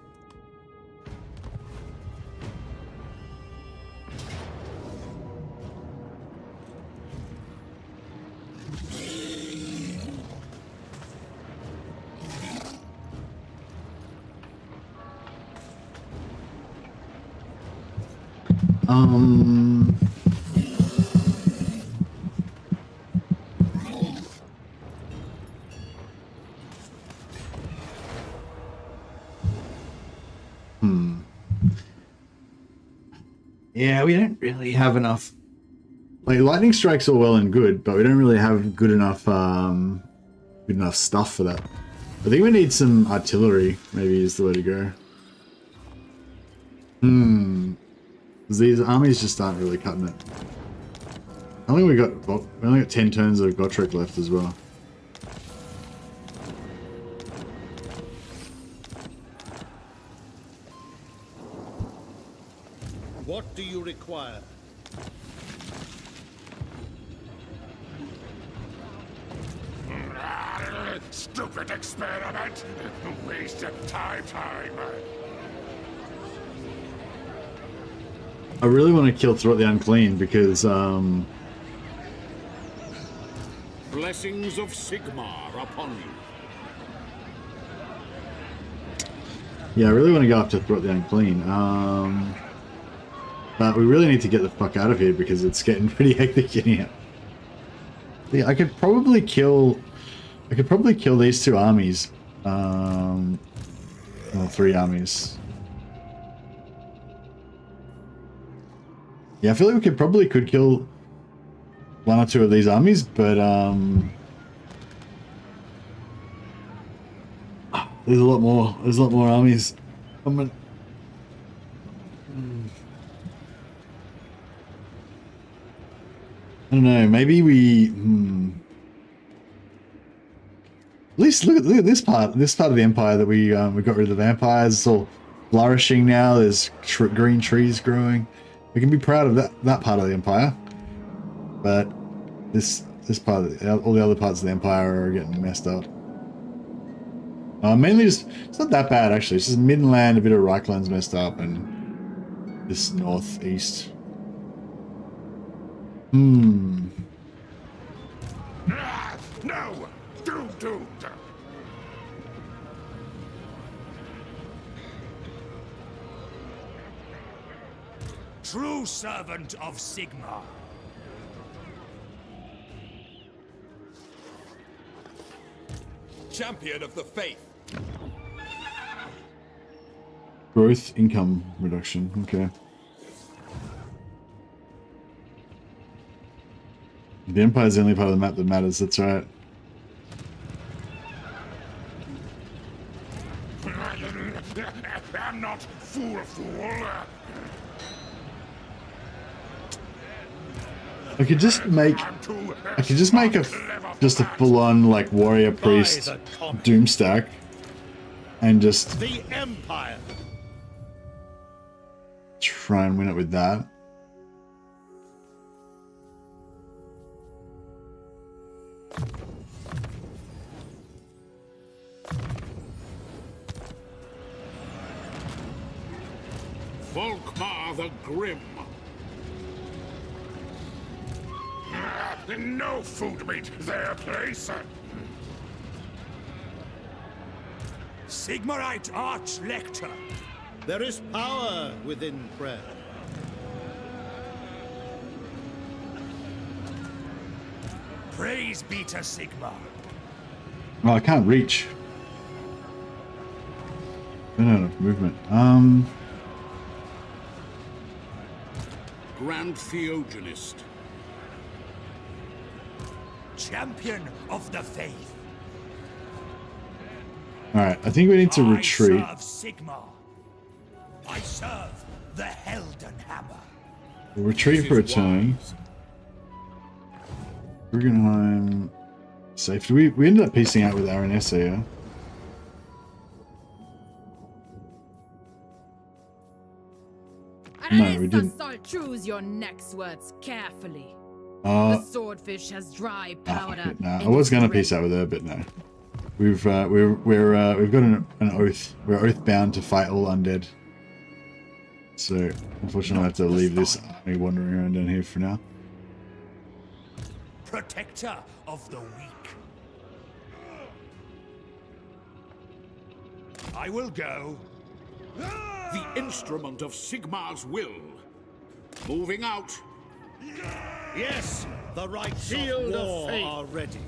S1: Yeah, we don't really have enough. Like, lightning strikes are well and good, but we don't really have good enough stuff for that. I think we need some artillery, maybe is the way to go. These armies just aren't really cutting it. I think we only got 10 turns of Gotrek left as well.
S2: What do you require?
S5: Stupid experiment! Waste of time.
S1: I really want to kill Throat the Unclean because
S2: Blessings of Sigmar upon you.
S1: yeah, I really want to go after Throat the Unclean. But we really need to get the fuck out of here because it's getting pretty hectic in here. Yeah, I could probably kill these two armies. Well, 3 armies. Yeah, I feel like we could kill 1 or 2 of these armies, but there's a lot more armies. I don't know, maybe we at least look at this part of the Empire that we got rid of the vampires. It's all flourishing now. There's green trees growing. We can be proud of that part of the Empire. But this part all the other parts of the Empire are getting messed up. Mainly just, it's not that bad actually. It's just Midland, a bit of Reichland's messed up, and this northeast.
S5: No! Doomed!
S6: True servant of Sigmar.
S3: Champion of the faith.
S1: Growth income reduction. Okay. The Empire is the only part of the map that matters, that's right.
S2: I'm not fool.
S1: I could just make just a full-on like warrior priest doomstack and just
S4: The Empire.
S1: try and win it with that.
S2: VOLKMAR the Grim. No food meat their place.
S6: Sigmarite Archlector.
S4: There is power within prayer.
S6: Praise be to Sigmar.
S1: Oh, I can't reach. I don't have enough movement.
S2: Grand Theogenist.
S6: Champion of the Faith.
S1: Alright, I think we need to retreat.
S6: I serve Sigmar. I serve the Helden Hammer.
S1: We'll retreat for a turn. Guggenheim. Safe. We ended up piecing out with Aranessa, yeah? No, we didn't.
S7: Choose your next words carefully.
S1: The
S7: swordfish has dry powder.
S1: I was gonna piece out with her, but no. We've got an oath. We're oath bound to fight all undead. So unfortunately, I have to leave this army wandering around down here for now.
S6: Protector of the weak. I will go.
S2: The instrument of Sigmar's will. Moving out.
S4: Yes, the rights of war are ready.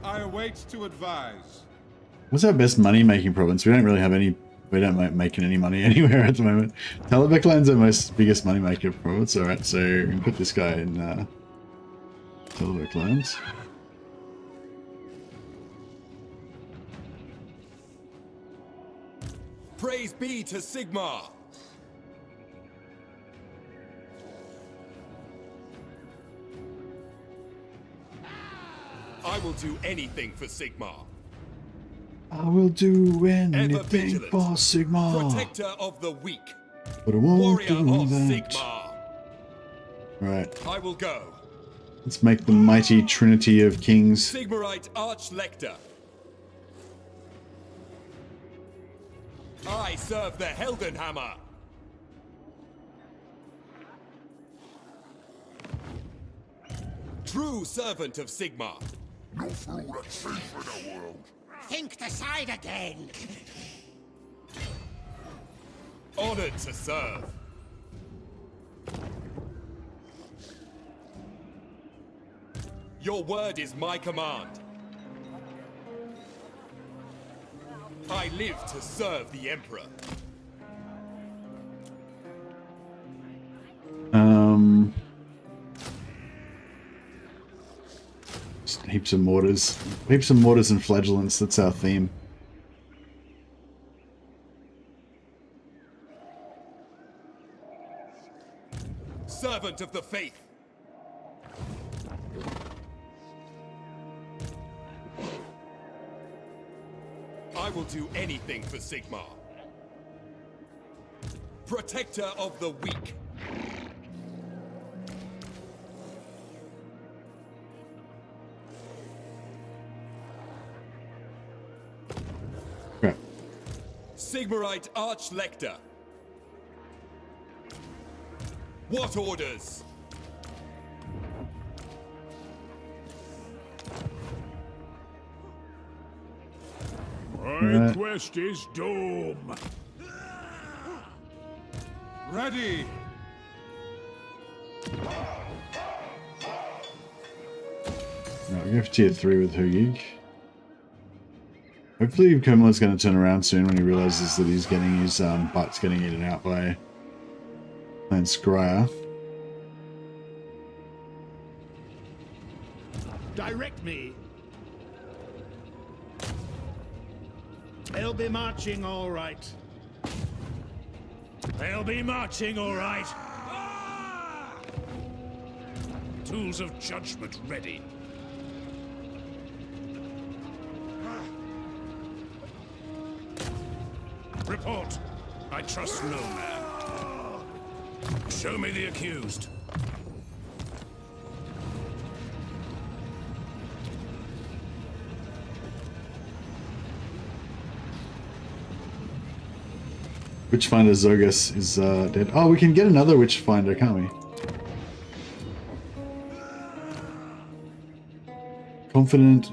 S5: I await to advise.
S1: What's our best money-making province? We don't really have any. We don't making any money anywhere at the moment. Talabecland's our biggest money-maker province. All right, so we can put this guy in Talabecland.
S3: Praise be to Sigmar. I will do anything for Sigmar.
S1: I will do anything
S3: vigilant.
S1: for Sigmar.
S3: Protector of the weak.
S1: But I won't
S3: Warrior
S1: do
S3: of
S1: that.
S3: Sigmar.
S1: Right,
S3: I will go.
S1: let's make the mighty trinity of kings.
S3: Sigmarite Archlector. I serve the Helden Hammer. True servant of Sigmar.
S2: No fool that's safe in the world.
S5: Think decide again.
S3: Honored to serve. Your word is my command. I live to serve the Emperor.
S1: Just heaps of mortars and flagellants. That's our theme.
S3: Servant of the faith. I will do anything for Sigmar. Protector of the weak.
S1: Crap.
S3: Sigmarite Archlector. What orders?
S2: My quest is doom.
S5: Ready.
S1: Right, we go for tier 3 with Hugig. Hopefully Komala's going to turn around soon when he realizes that he's getting his butt's getting eaten out by Clan Scryer.
S5: Direct me. They'll be marching all right.
S6: They'll be marching, all right. Tools of judgment ready. Report. I trust no man. Show me the accused.
S1: Witchfinder Zogus is dead. Oh, we can get another Witchfinder, can't we? Confident.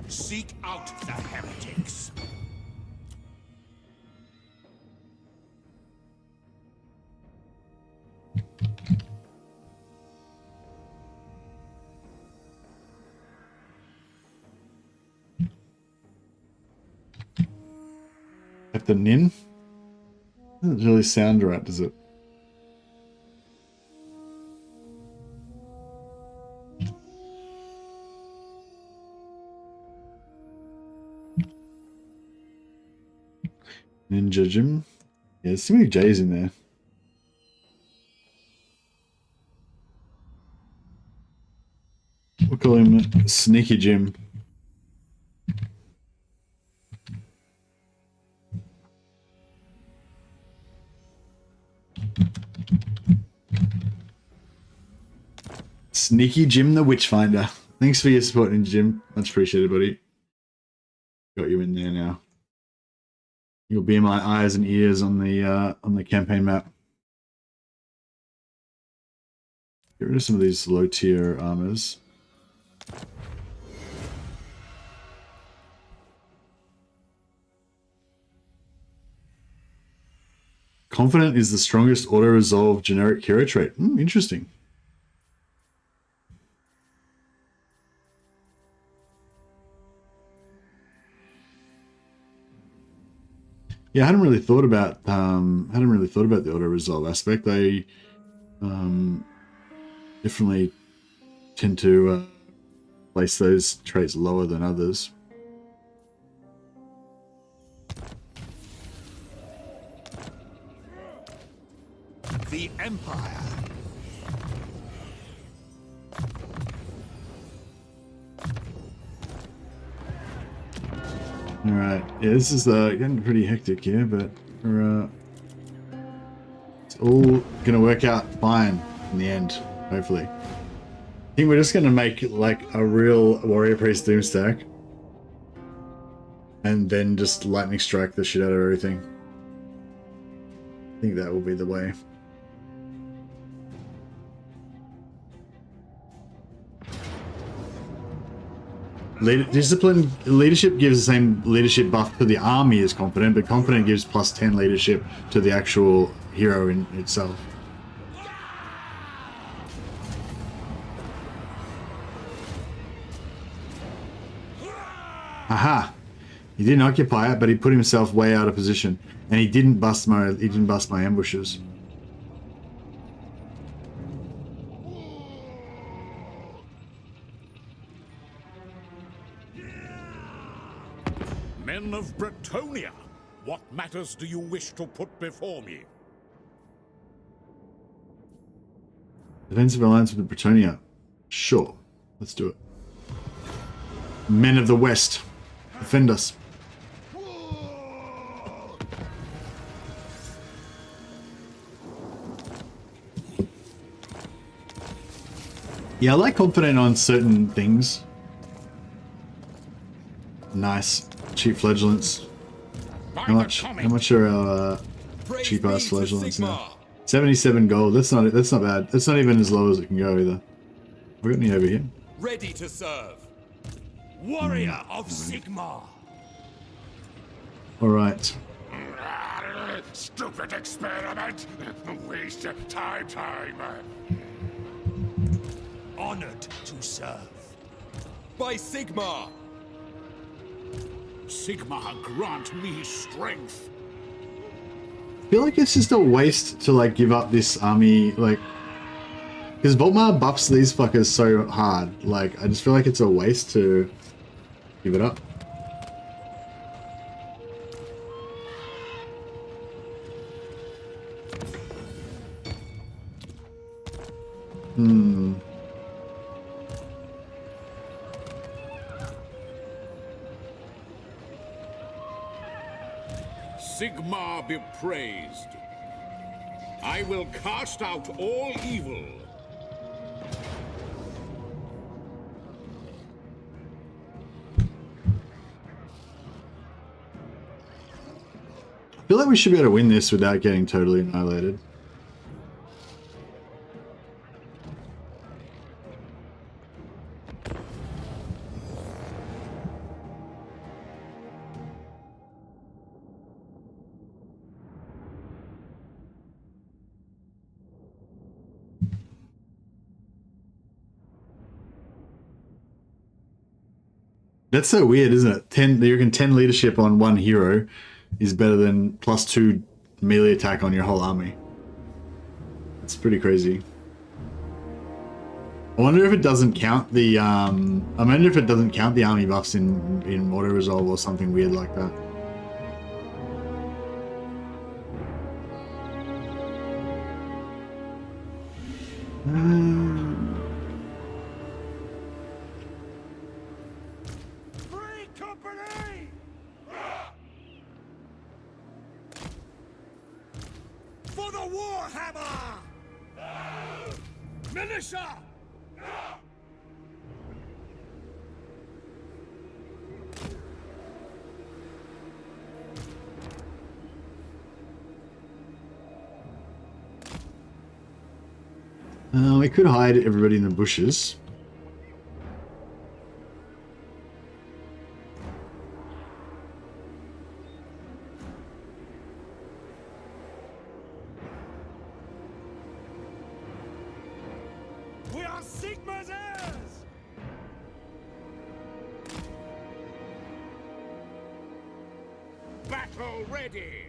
S2: Seek out the heretics.
S1: Captain Nin? Doesn't really sound right, does it? Ninja Jim. Yeah, there's too many J's in there. We'll call him Sneaky Jim. Sneaky Jim the Witchfinder. Thanks for your support, Ninja Jim. Much appreciated, buddy. Got you in there now. You'll be my eyes and ears on the campaign map. Get rid of some of these low tier armors. Confident is the strongest auto-resolve generic hero trait. Interesting. Yeah, I hadn't really thought about the auto resolve aspect. I definitely tend to place those traits lower than others.
S2: The Empire.
S1: Alright, yeah, this is getting pretty hectic here, but we're, it's all gonna work out fine in the end, hopefully. I think we're just gonna make like a real warrior priest doomstack, and then just lightning strike the shit out of everything. I think that will be the way. Leadership gives the same leadership buff to the army as confident, but confident gives plus 10 leadership to the actual hero in itself. Aha! He didn't occupy it, but he put himself way out of position, and he didn't bust my ambushes.
S2: Men of Bretonia, what matters do you wish to put before me?
S1: Defensive alliance with Bretonia. Sure, let's do it. Men of the West, defend us. Yeah, I like confident on certain things. Nice. Cheap Flagellants. How much are our cheap ass Flagellants now? 77 gold. That's not bad. That's not even as low as it can go either. We got any over here?
S3: Ready to serve.
S6: Warrior of Sigmar.
S1: Alright.
S2: Stupid experiment! Waste of time.
S6: Honored to serve.
S3: By Sigmar.
S2: Sigmar grant me strength.
S1: feel like it's just a waste to like give up this army, like, because VOLKMAR buffs these fuckers so hard. Like, I just feel like it's a waste to give it up.
S2: Sigmar be praised. I will cast out all evil.
S1: I feel like we should be able to win this without getting totally annihilated. That's so weird, isn't it? 10, you reckon 10 leadership on one hero is better than +2 melee attack on your whole army. It's pretty crazy. I wonder if it doesn't count the I wonder if it doesn't count the army buffs in auto resolve or something weird like that.
S5: Free company! For the Warhammer! Militia!
S1: We could hide everybody in the bushes.
S5: We are Sigma's heirs!
S2: Battle ready.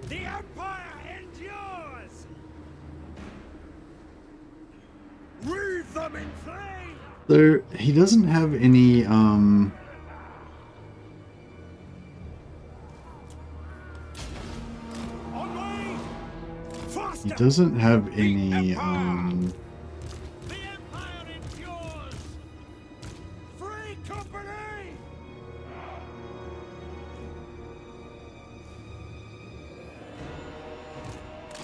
S5: The Empire endures! Wreathe them in flame!
S1: So he doesn't have any
S5: On way! Faster!
S1: he doesn't have any
S5: The Empire endures! Free company!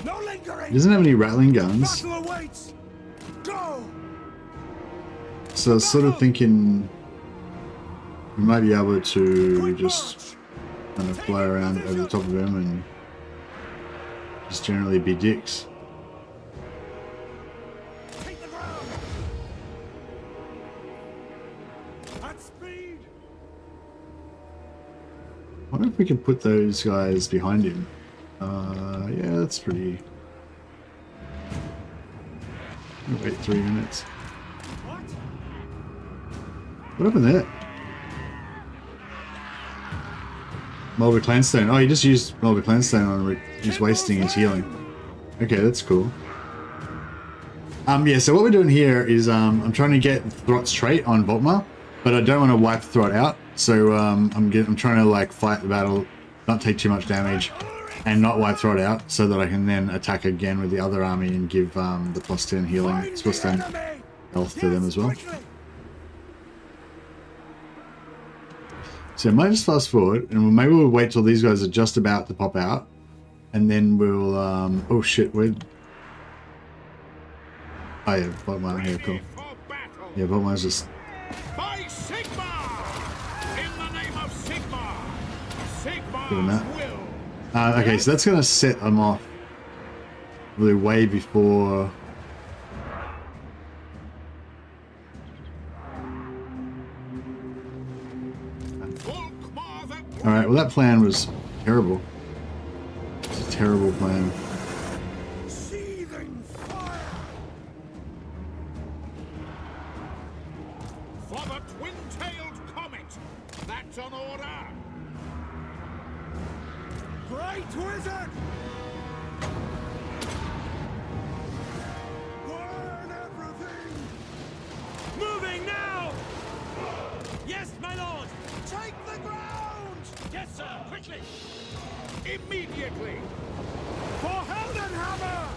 S5: No lingering!
S1: he doesn't have any rattling guns.
S5: Battle awaits! Go!
S1: So I was sort of thinking we might be able to just kind of fly around over the top of him and just generally be dicks.
S5: Take the ground! At speed!
S1: I wonder if we can put those guys behind him. Yeah, that's pretty... Wait 3 minutes.
S5: What?
S1: What happened there? Mulder Clanstone. Oh, he just used Mulder Clanstone on he's wasting his healing. Okay, that's cool. Yeah, so what we're doing here is I'm trying to get Throt's trait on VOLKMAR, but I don't want to wipe Throt out. So I'm trying to like fight the battle, not take too much damage, and not wipe Throt out, so that I can then attack again with the other army and give the +10 healing, +10 health to them as well. So I might just fast forward, and maybe we'll wait till these guys are just about to pop out, and then we'll oh shit, oh yeah, VOLKMAR here, cool.
S2: For battle.
S1: Yeah, VOLKMAR's just
S2: By Sigmar! In the name of Sigmar!
S1: Doing that.
S2: Sigmar's will!
S1: okay, so that's gonna set them off really way before.
S2: VOLKMAR the
S1: All right, well that plan was terrible. It's a terrible plan.
S5: Seething fire!
S2: For the twin-tailed comet! That's That's on order.
S4: Great wizard! Burn everything!
S6: Moving now! Yes, my lord!
S4: Take the ground!
S6: Yes, sir, quickly!
S2: Immediately.
S4: For Heldenhammer!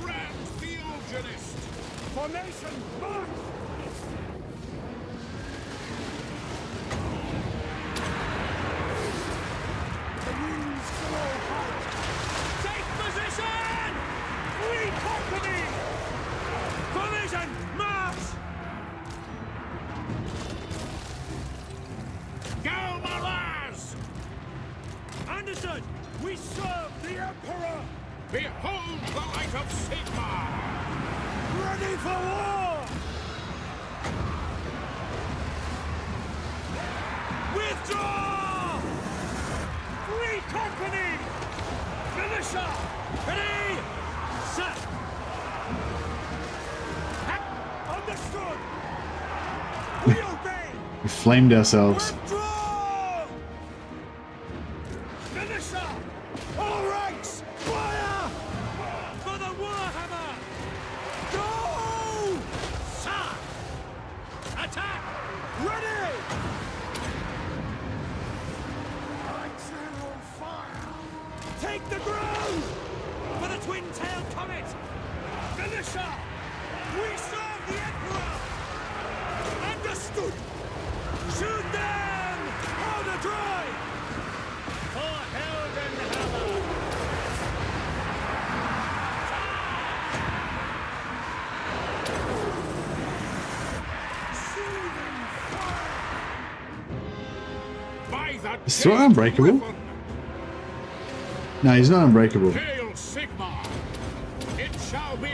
S2: Grand Theogenist.
S4: Formation, march! The winds blow hard!
S6: Take position! Three company! Collision, march!
S2: Go, Maraz!
S6: Understood! We serve the Emperor!
S2: Behold the light of Sigmar!
S4: Ready for war!
S6: Withdraw! Free company! Militia! Ready! Set!
S4: Understood! We obey!
S1: We flamed ourselves.
S4: Withdraw!
S6: Militia!
S4: All ranks, fire!
S6: For the Warhammer!
S4: Go!
S6: Sir! Attack!
S4: Ready! General fire! Take the ground!
S6: For the twin-tailed comet! Militia!
S4: We serve the Emperor! Understood!
S6: Shoot them!
S4: Powder dry!
S6: For Heldenhammer!
S4: Seething fire!
S2: By the
S1: Is Thor unbreakable?
S2: weapon,
S1: No, he's not unbreakable.
S2: hail Sigmar! It shall be!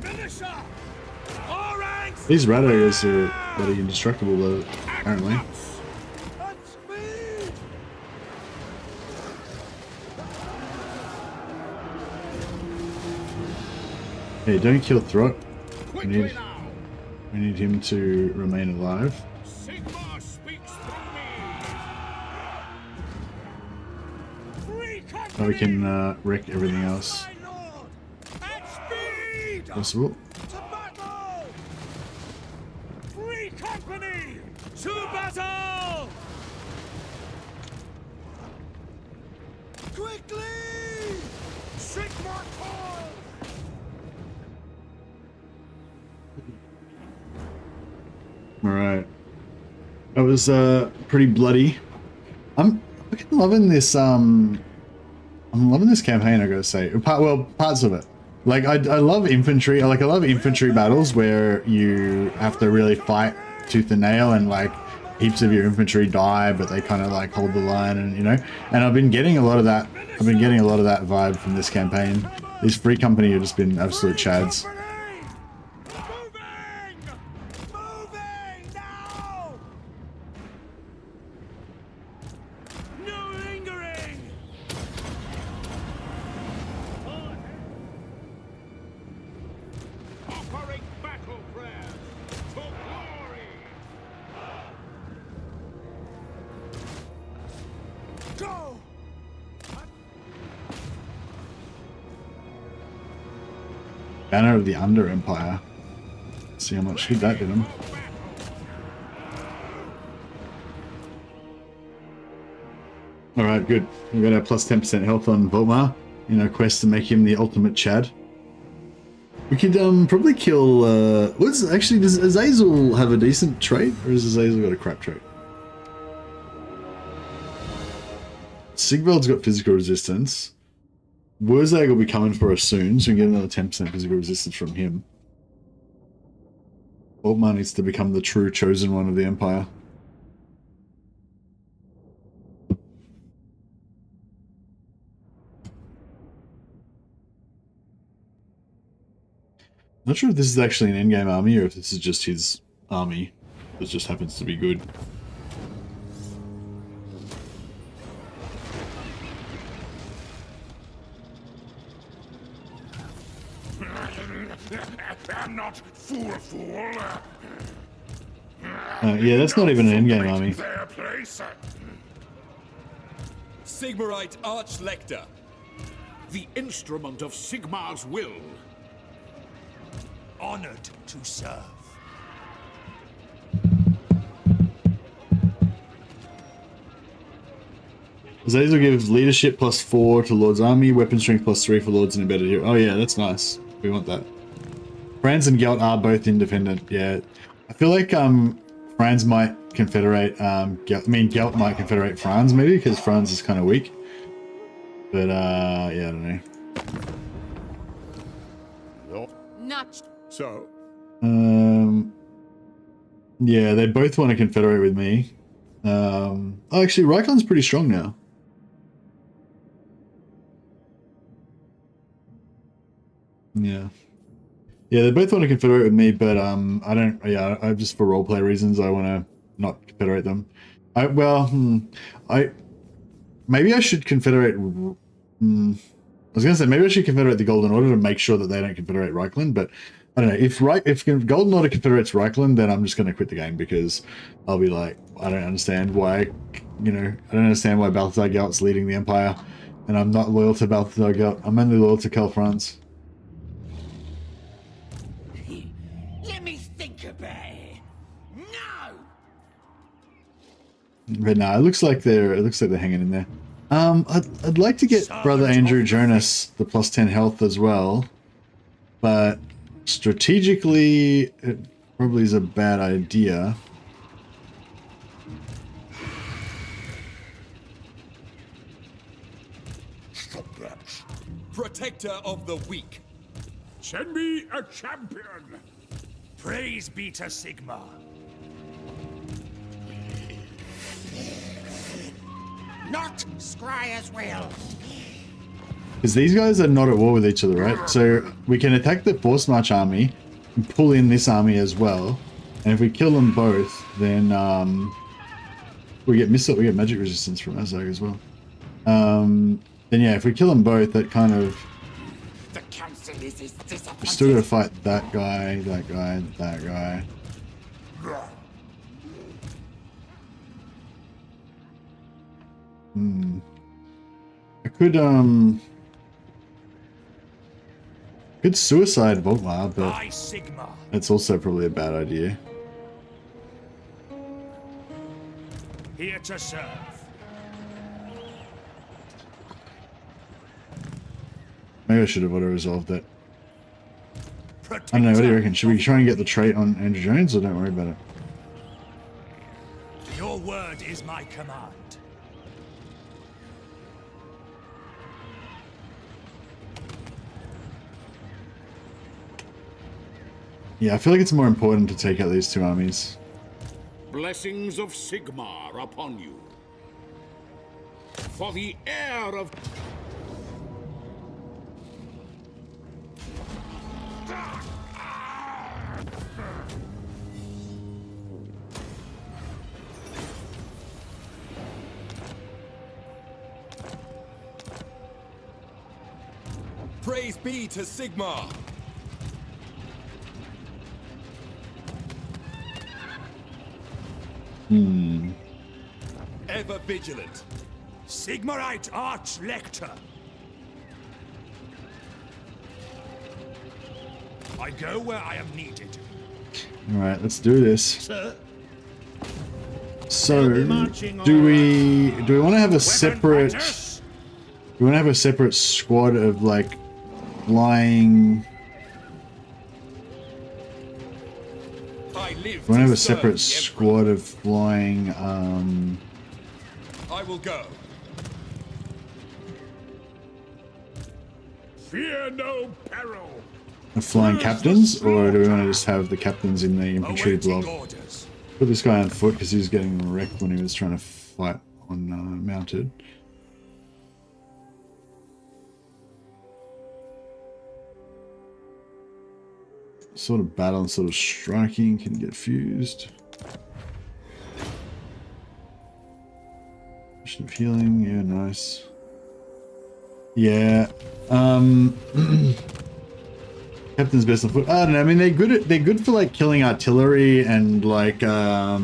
S6: Militia! All ranks!
S1: These Radagers are bloody indestructible though, apparently.
S2: At once.
S4: At speed!
S1: Hey, don't kill Throt.
S2: Quickly now!
S1: We need him to remain alive.
S2: Sigmar speaks through me!
S6: Free company!
S1: So we can wreck everything else
S4: My lord! At speed!
S1: possible.
S4: To battle!
S6: Free company! To battle!
S4: Quickly! Sigmar call!
S1: Alright. That was pretty bloody. I'm fucking loving this I'm loving this campaign, I gotta say. Parts of it. Like I love infantry. I love infantry battles where you have to really fight tooth and nail, and like heaps of your infantry die, but they kind of like hold the line, and you know. And I've been getting a lot of that. I've been getting a lot of that vibe from this campaign. These Free Company have just been absolute chads.
S4: Moving! Moving now!
S6: No lingering!
S2: Offering battle prayers to glory!
S4: Go!
S1: Banner of the Under Empire. See how much hit that did him. Alright, good. We've got our plus 10% health on VOLKMAR in our quest to make him the ultimate Chad. We could probably kill actually, does Azazel have a decent trait, or has Azazel got a crap trait? Sigvald's got physical resistance. Wurzag will be coming for us soon, so we can get another 10% physical resistance from him. VOLKMAR needs to become the true chosen one of the Empire. Not sure if this is actually an endgame army or if this is just his army that just happens to be good.
S2: I'm not fool.
S1: Yeah, that's not even an in-game army.
S2: Their place.
S3: Sigmarite Archlector.
S2: The instrument of Sigmar's will.
S6: Honored to serve.
S1: Zazel gives leadership +4 to Lord's army, weapon strength +3 for Lords and embedded hero. Oh yeah, that's nice. We want that. Franz and Gelt are both independent. Yeah, I feel like Franz might confederate. Gelt might confederate Franz maybe because Franz is kind of weak. But yeah, I don't know.
S7: Not.
S2: So,
S1: Yeah, they both want to confederate with me. Oh, actually, Reichland's pretty strong now. Yeah. Yeah, they both want to confederate with me, but I don't. Yeah, I just for roleplay reasons, I want to not confederate them. Maybe I should confederate. I was gonna say maybe I should confederate the Golden Order to make sure that they don't confederate Reichland, but I don't know. If Golden Order confederates Reichland, then I'm just gonna quit the game because I'll be like, I don't understand why. I don't understand why Balthazar Gelt's leading the Empire, and I'm not loyal to Balthazar Gelt. I'm only loyal to Karl Franz.
S5: Let me think about it. No!
S1: But no, it looks like they're hanging in there. I'd like to get Brother Andrew Jonas the +10 health as well, but strategically it probably is a bad idea.
S3: Protector of the weak.
S2: send me a champion.
S6: Praise be to Sigmar.
S5: Not Scryer's will.
S1: Because these guys are not at war with each other, right? So we can attack the Force March army and pull in this army as well. And if we kill them both, then we get magic resistance from Azog as well. Then yeah, if we kill them both, that kind of
S5: The council is disappointed.
S1: we still gotta fight that guy, that guy, that guy. I could suicide VOLKMAR, but
S6: By Sigmar.
S1: that's also probably a bad idea.
S6: Here to serve.
S1: Maybe I should have auto-resolved that. I don't know, what do you reckon? Should we try and get the trait on Andrew Jones, or don't worry about it?
S6: Your word is my command.
S1: Yeah, I feel like it's more important to take out these two armies.
S2: Blessings of Sigmar upon you. For the heir of...
S3: Praise be to Sigmar. Ever vigilant.
S6: Sigmarite Archlector. I go where I am needed.
S1: Alright, let's do this.
S4: Sir,
S1: So,
S4: be marching
S1: do
S4: on
S1: we want to have a separate...
S6: Fighters!
S1: We want to have a separate squad of, like, flying...
S3: I live
S1: We want
S3: to
S1: to have a
S3: serve
S1: separate
S3: the
S1: squad of flying,
S3: Emperor. I will go.
S2: Fear no peril.
S1: of flying captains, or do we want to just have the captains in the infantry
S6: Awaiting
S1: block?
S6: orders.
S1: Put this guy on foot because he was getting wrecked when he was trying to fight on mounted. Sort of battle and sort of striking can get fused. Potion of healing, yeah, nice. Yeah, Captain's best on foot. I don't know. I mean, they're good for like killing artillery and like yeah,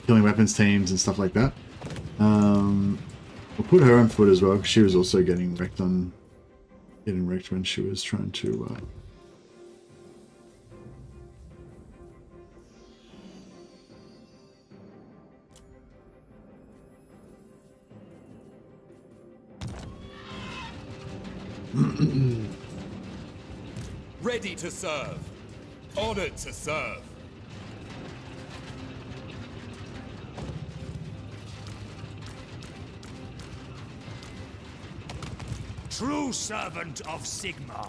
S1: killing weapons teams and stuff like that. We'll put her on foot as well because she was also getting wrecked when she was trying to.
S3: Ready to serve. Honored to serve.
S6: True servant of Sigmar.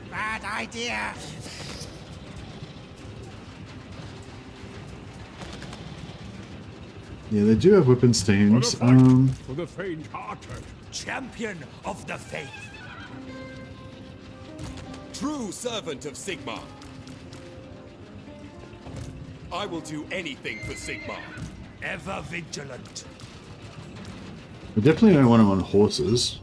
S5: Bad idea.
S1: Yeah, they do have weapons teams.
S2: For the faint-hearted.
S6: Champion of the faith.
S3: True servant of Sigmar. I will do anything for Sigmar.
S6: Ever vigilant.
S1: We definitely don't want them on horses.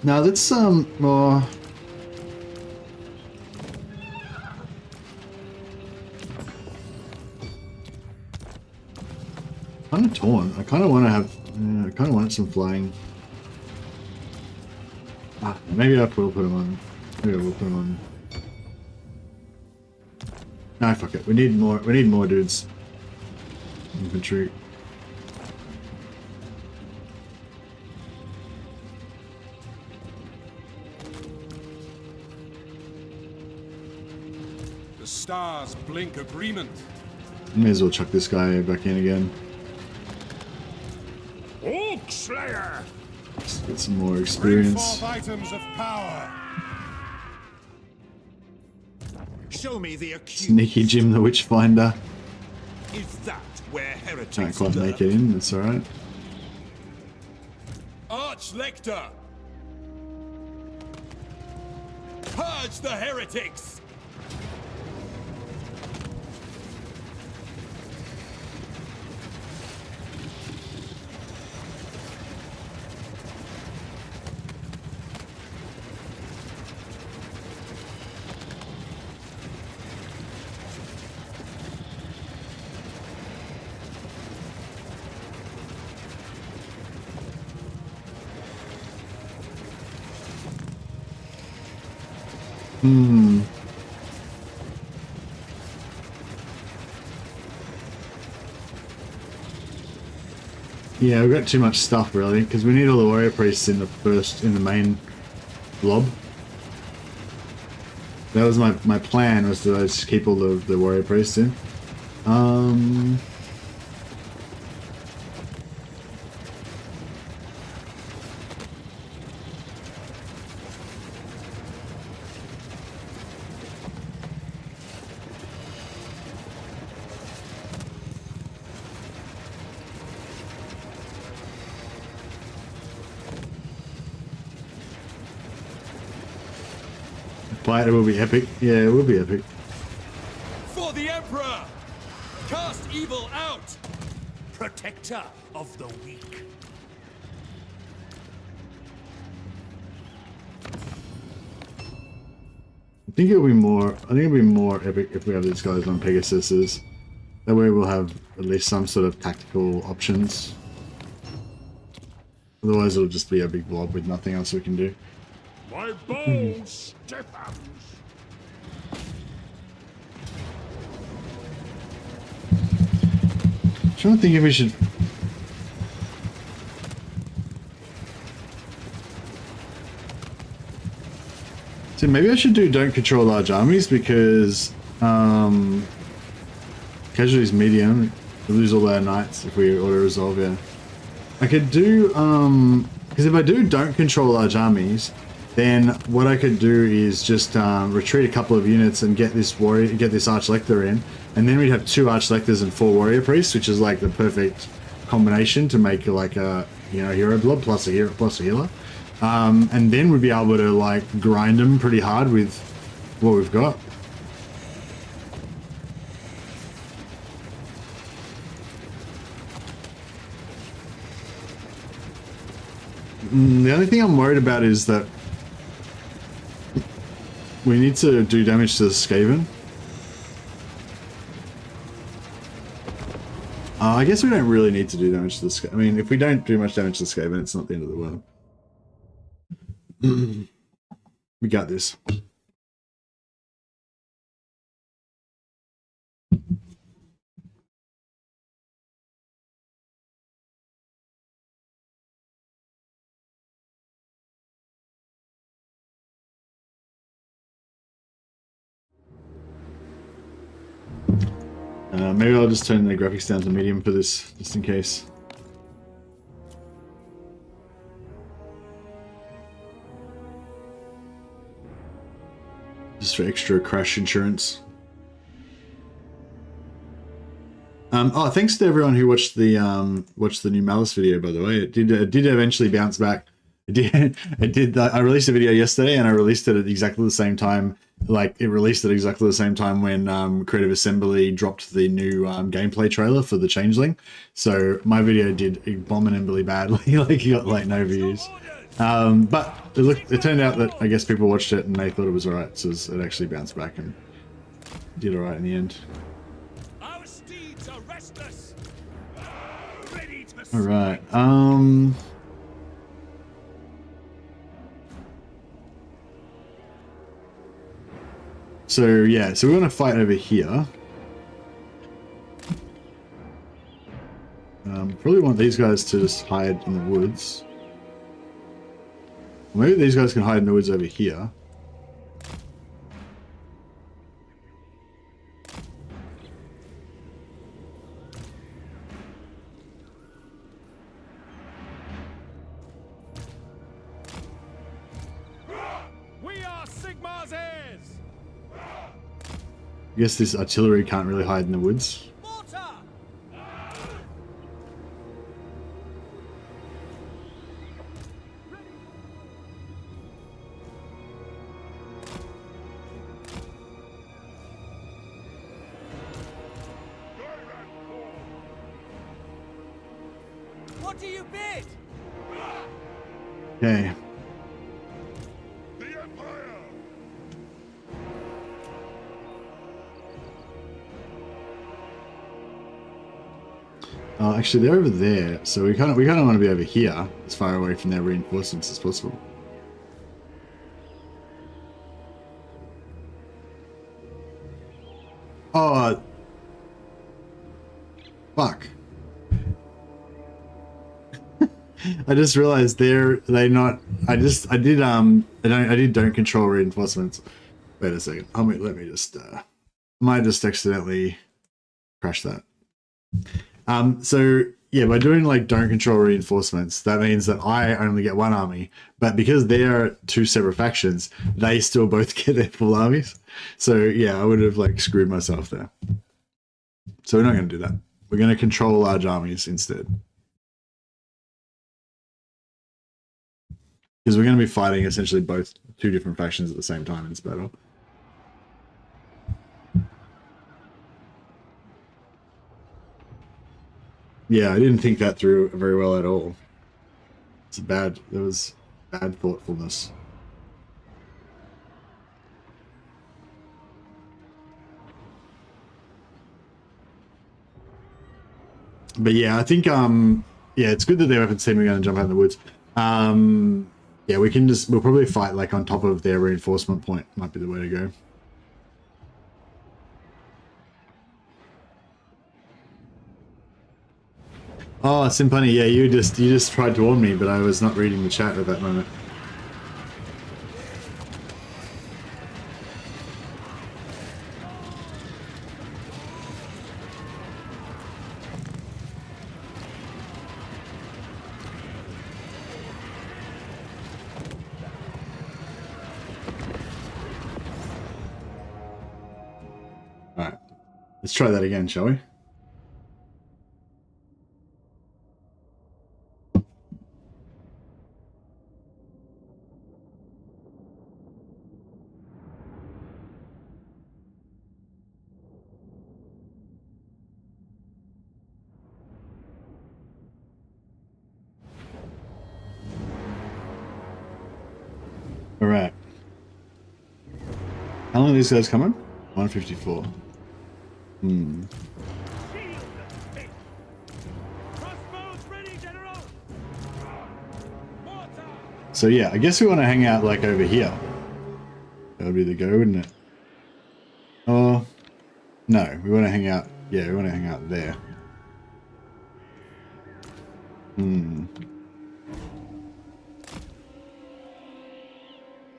S1: Now let's more. Kind of torn. I kind of want to have. I kind of want some flying. Maybe I will put them on. Maybe I will put them on. Nah, fuck it. We need more. We need more dudes. Infantry.
S2: The stars blink agreement.
S1: May as well chuck this guy back in again.
S6: Orc Slayer.
S1: Let's get some more
S2: Bring
S1: experience.
S2: forth items of power.
S5: Show me the accused.
S1: Sneaky Jim the Witchfinder.
S5: Is that where heretics
S1: Can't quite
S5: lurk?
S1: make it in. That's all right.
S3: Arch-Lector! Purge the heretics!
S1: Yeah, we've got too much stuff really, because we need all the warrior priests in the main blob. That was my plan, was to just keep all the warrior priests in. Fight, it will be epic. Yeah, it will be epic.
S3: For the Emperor! Cast evil out!
S6: Protector of the weak.
S1: I think it'll be more. I think it'll be more epic if we have these guys on Pegasuses. That way, we'll have at least some sort of tactical options. Otherwise, it'll just be a big blob with nothing else we can do.
S2: My bow stiffens.
S1: trying to think if we should. So maybe I should do don't control large armies because casualties medium. We lose all our knights if we auto resolve. Yeah, I could do because if I do don't control large armies, then what I could do is just retreat a couple of units and get this warrior, get this archlector in, and then we'd have 2 archlectors and 4 warrior priests, which is like the perfect combination to make like a hero blob plus a hero plus a healer, and then we'd be able to like grind them pretty hard with what we've got. The only thing I'm worried about is that we need to do damage to the Skaven. I guess we don't really need to do damage to the Skaven. I mean, if we don't do much damage to the Skaven, it's not the end of the world. We got this. Maybe I'll just turn the graphics down to medium for this, just in case. Just for extra crash insurance. Oh, thanks to everyone who watched the new Malice video. By the way, it did eventually bounce back. It did. I released a video yesterday, and I released it at exactly the same time. Like it released at exactly the same time when Creative Assembly dropped the new gameplay trailer for the Changeling. So my video did abominably badly. Like it got like no views. But it turned out that I guess people watched it and they thought it was alright, so it actually bounced back and did alright in the end.
S6: Our steeds are restless. Ready to
S1: Alright, so yeah, so we want to fight over here. Probably want these guys to just hide in the woods. Maybe these guys can hide in the woods over here.
S6: We are Sigmar's heirs.
S1: I guess this artillery can't really hide in the woods.
S6: Mortar.
S4: What do you bid?
S1: Okay.
S2: The Empire!
S1: Actually, they're over there, so we kind of want to be over here, as far away from their reinforcements as possible. Oh, fuck! I just realized they not. I did don't control reinforcements. Wait a second. Let me just. Might just accidentally crash that. So yeah, by doing like don't control reinforcements, that means that I only get one army, but because they're 2 separate factions, they still both get their full armies. So yeah, I would have like screwed myself there. So we're not going to do that. We're going to control large armies instead. Because we're going to be fighting essentially 2 different factions at the same time in this battle. Yeah, I didn't think that through very well at all. There was bad thoughtfulness. But yeah, I think yeah, it's good that their weapons team are going to jump out in the woods. Yeah, we'll probably fight like on top of their reinforcement point, might be the way to go. Oh, Simpani, yeah, you just tried to warn me, but I was not reading the chat at that moment. Alright. Let's try that again, shall we? Alright. How long are these guys coming? 154. Hmm. So yeah, I guess we want to hang out like over here. That would be the go, wouldn't it? Oh, no, we want to hang out. Yeah, we want to hang out there. Hmm.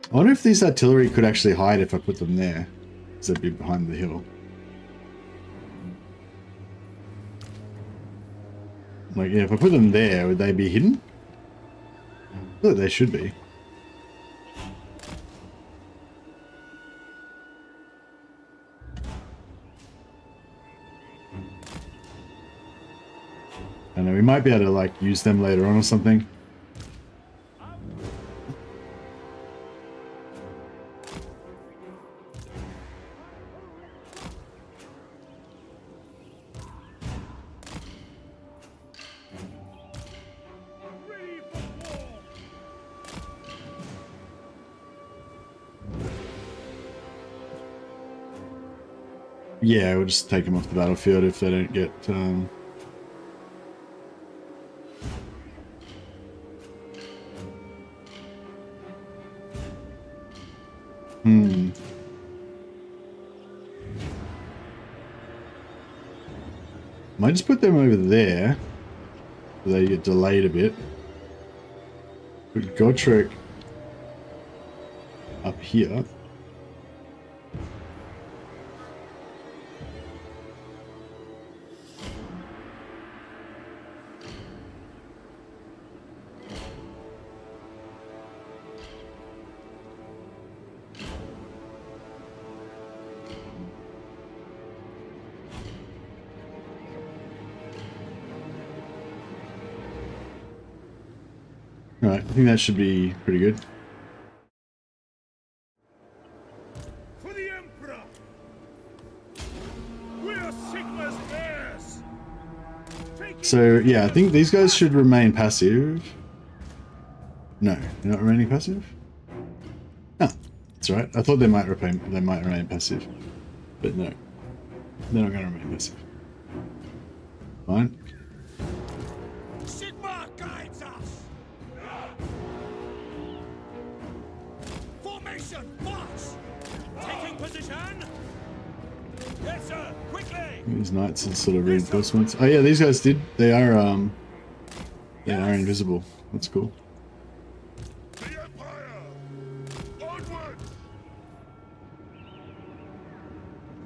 S1: I wonder if these artillery could actually hide if I put them there. Because they'd be behind the hill. Like, yeah, if I put them there, would they be hidden? I feel like they should be. I know, we might be able to, like, use them later on or something. Yeah, we'll just take them off the battlefield if they don't get... Might just put them over there. So they get delayed a bit. Put Gotrek up here. Alright, I think that should be pretty good.
S6: For the Emperor! We're Sigma's heirs!
S1: So, yeah, I think these guys should remain passive. No, they're not remaining passive? Oh, that's right. I thought they might remain passive. But no. They're not going to remain passive. Fine.
S6: Sigma guides us! Formation, march! Taking position! Yes, sir! Quickly!
S1: These knights are sort of reinforcements. Oh yeah, these guys did. They are invisible. That's cool.
S6: The Empire! Onward!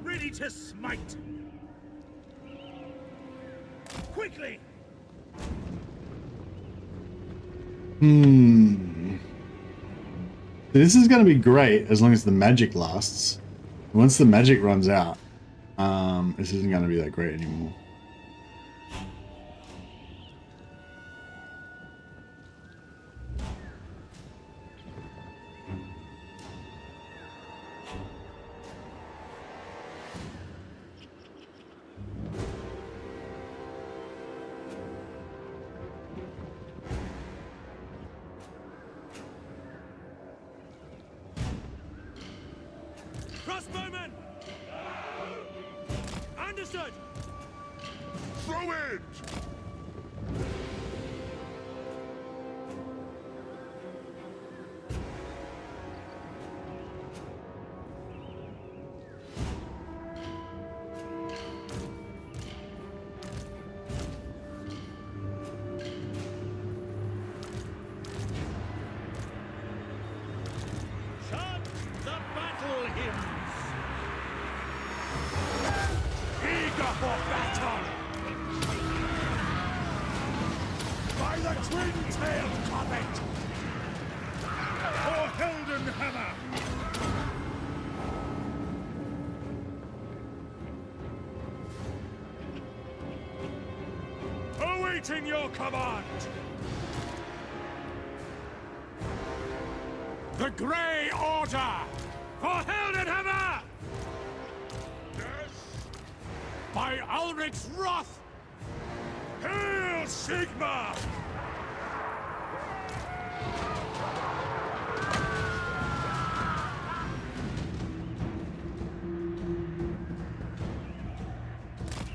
S6: Ready to smite! Quickly!
S1: This is going to be great as long as the magic lasts. Once the magic runs out, this isn't going to be that great anymore.
S6: Crossbowmen! Understood! Throw it! for battle! By the twin-tailed comet! For Heldenhammer! Awaiting your command! The Grey Order! For Heldenhammer! Yes! By Ulrich's wrath! Hail Sigma!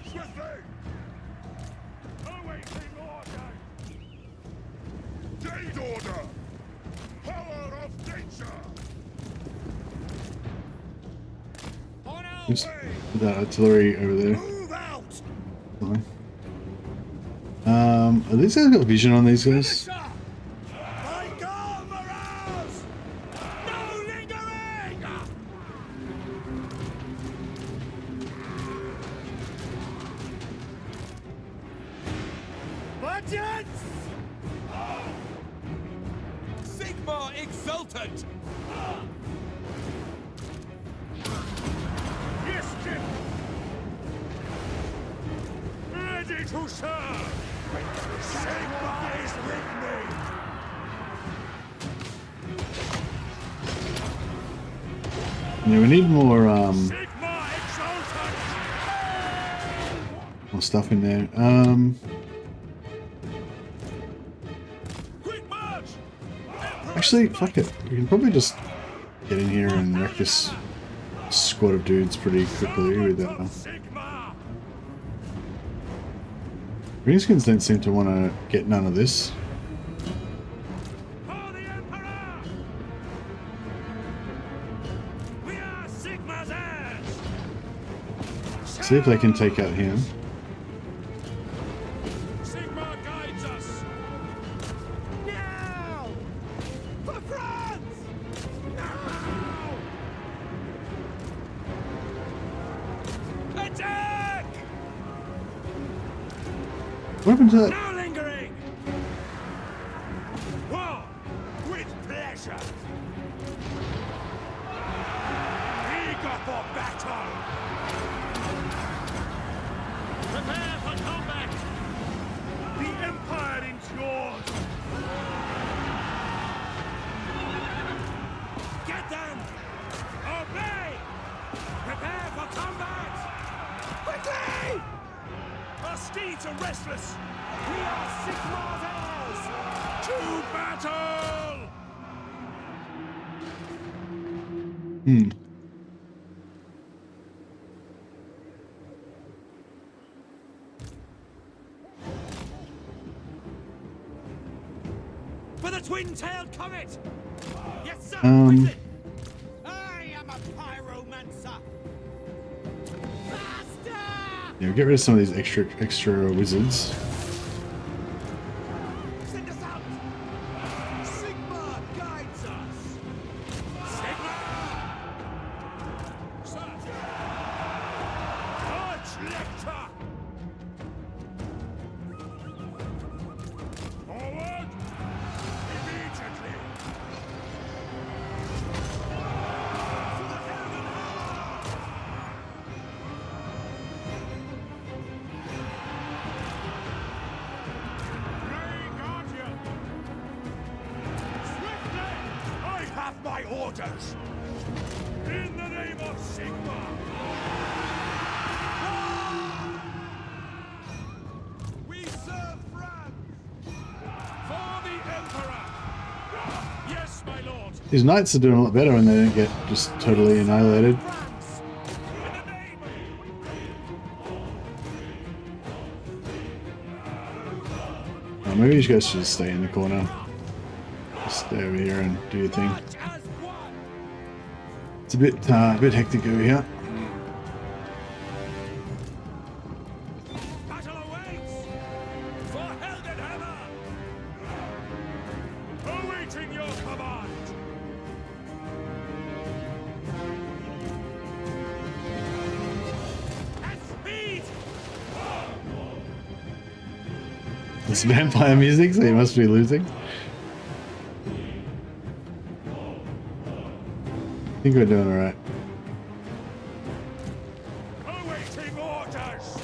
S6: Swiftly! Awaiting order! Date order! Power of nature! On our
S1: Oops.
S6: way!
S1: That artillery over there.
S6: Move out!
S1: Fine. Are these guys got vision on these guys?
S6: By God, Morales! No lingering!
S4: Budgets!
S3: Sigma exultant!
S6: Yes, Jim! Ready to serve! Sigma is with me!
S1: Yeah, we need more
S6: Sigma exultant!
S1: more stuff in there.
S6: Quick march!
S1: Actually, fuck it. We can probably just get in here and wreck this squad of dudes pretty quickly with that.
S6: Sigma!
S1: Greenskins don't seem to want to get none of this.
S6: For the Emperor! We are Sigma's heirs!
S1: See if they can take out him.
S6: Sigma guides us!
S4: Now! For France!
S6: Now! Attack!
S1: What happened to that?
S6: No lingering! War with pleasure! Eager for battle! Prepare for combat! The Empire endures! Get them! Obey! Prepare for combat! Quickly! Our steeds are restless!
S4: We are Sigmar's heirs!
S6: To battle!
S4: For the twin-tailed comet! Yes, sir!
S1: Um,
S4: Quickly! I am a pyromancer! Faster!
S1: Yeah, get rid of some of these extra wizards.
S4: Send us out! Sigma guides us!
S6: Sigma! Arch-Lector! Forward! Immediately! For the Heldenhammer! Grey Guardian! Swiftly! I have my orders! In the name of Sigma! We serve France! For the Emperor! Yes, my lord!
S1: These knights are doing a lot better when they don't get just totally annihilated.
S6: France! In the name
S1: Oh, maybe you guys should just stay in the corner. Just stay over here and do your thing.
S6: March as one!
S1: It's a bit hectic over here.
S6: Battle awaits! For Heldenhammer! Awaiting your command! At speed!
S1: It's vampire music, so you must be losing. I think we're doing alright.
S6: Awaiting orders!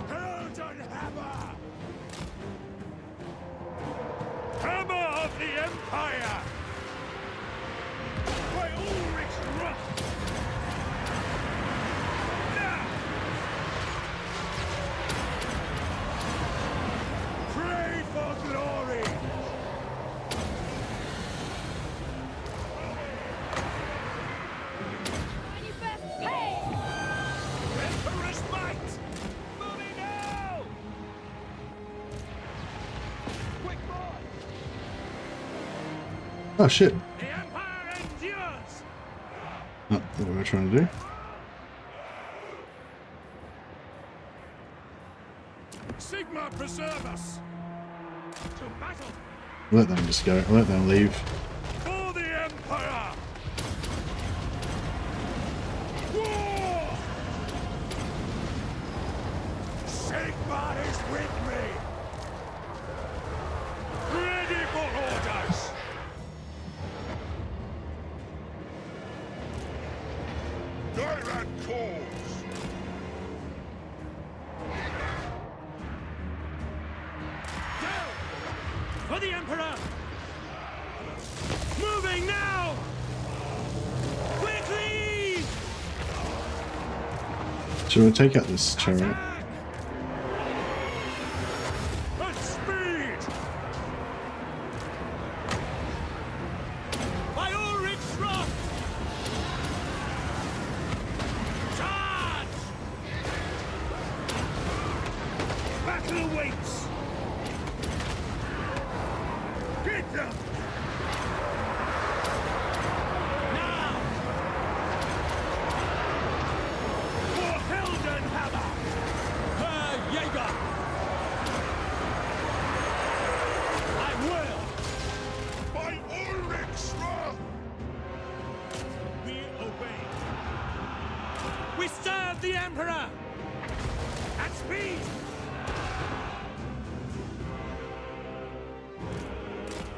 S6: Golden Hammer! Hammer of the Empire! By Ulrich's wrath! Now! Pray for glory!
S7: Manifest pain!
S6: Emperor's might! Moving now! Quick boy!
S1: Oh shit.
S6: The Empire endures!
S1: Not what we're trying to do.
S6: Sigma preserve us! To battle!
S1: Let them just go. Let them leave.
S6: For the Empire! War! Sigma is with me! Ready for orders!
S2: Direct calls!
S6: Go! For the Emperor! Moving now! Quickly!
S1: Should we take out this chariot?
S6: Attack! At speed! By Ulrich's wrath! Charge! Battle awaits! Get them! Now! For Heldenhammer! Herr Jäger! I will!
S2: By Ulrich's wrath!
S6: We obey! We serve the Emperor! At speed!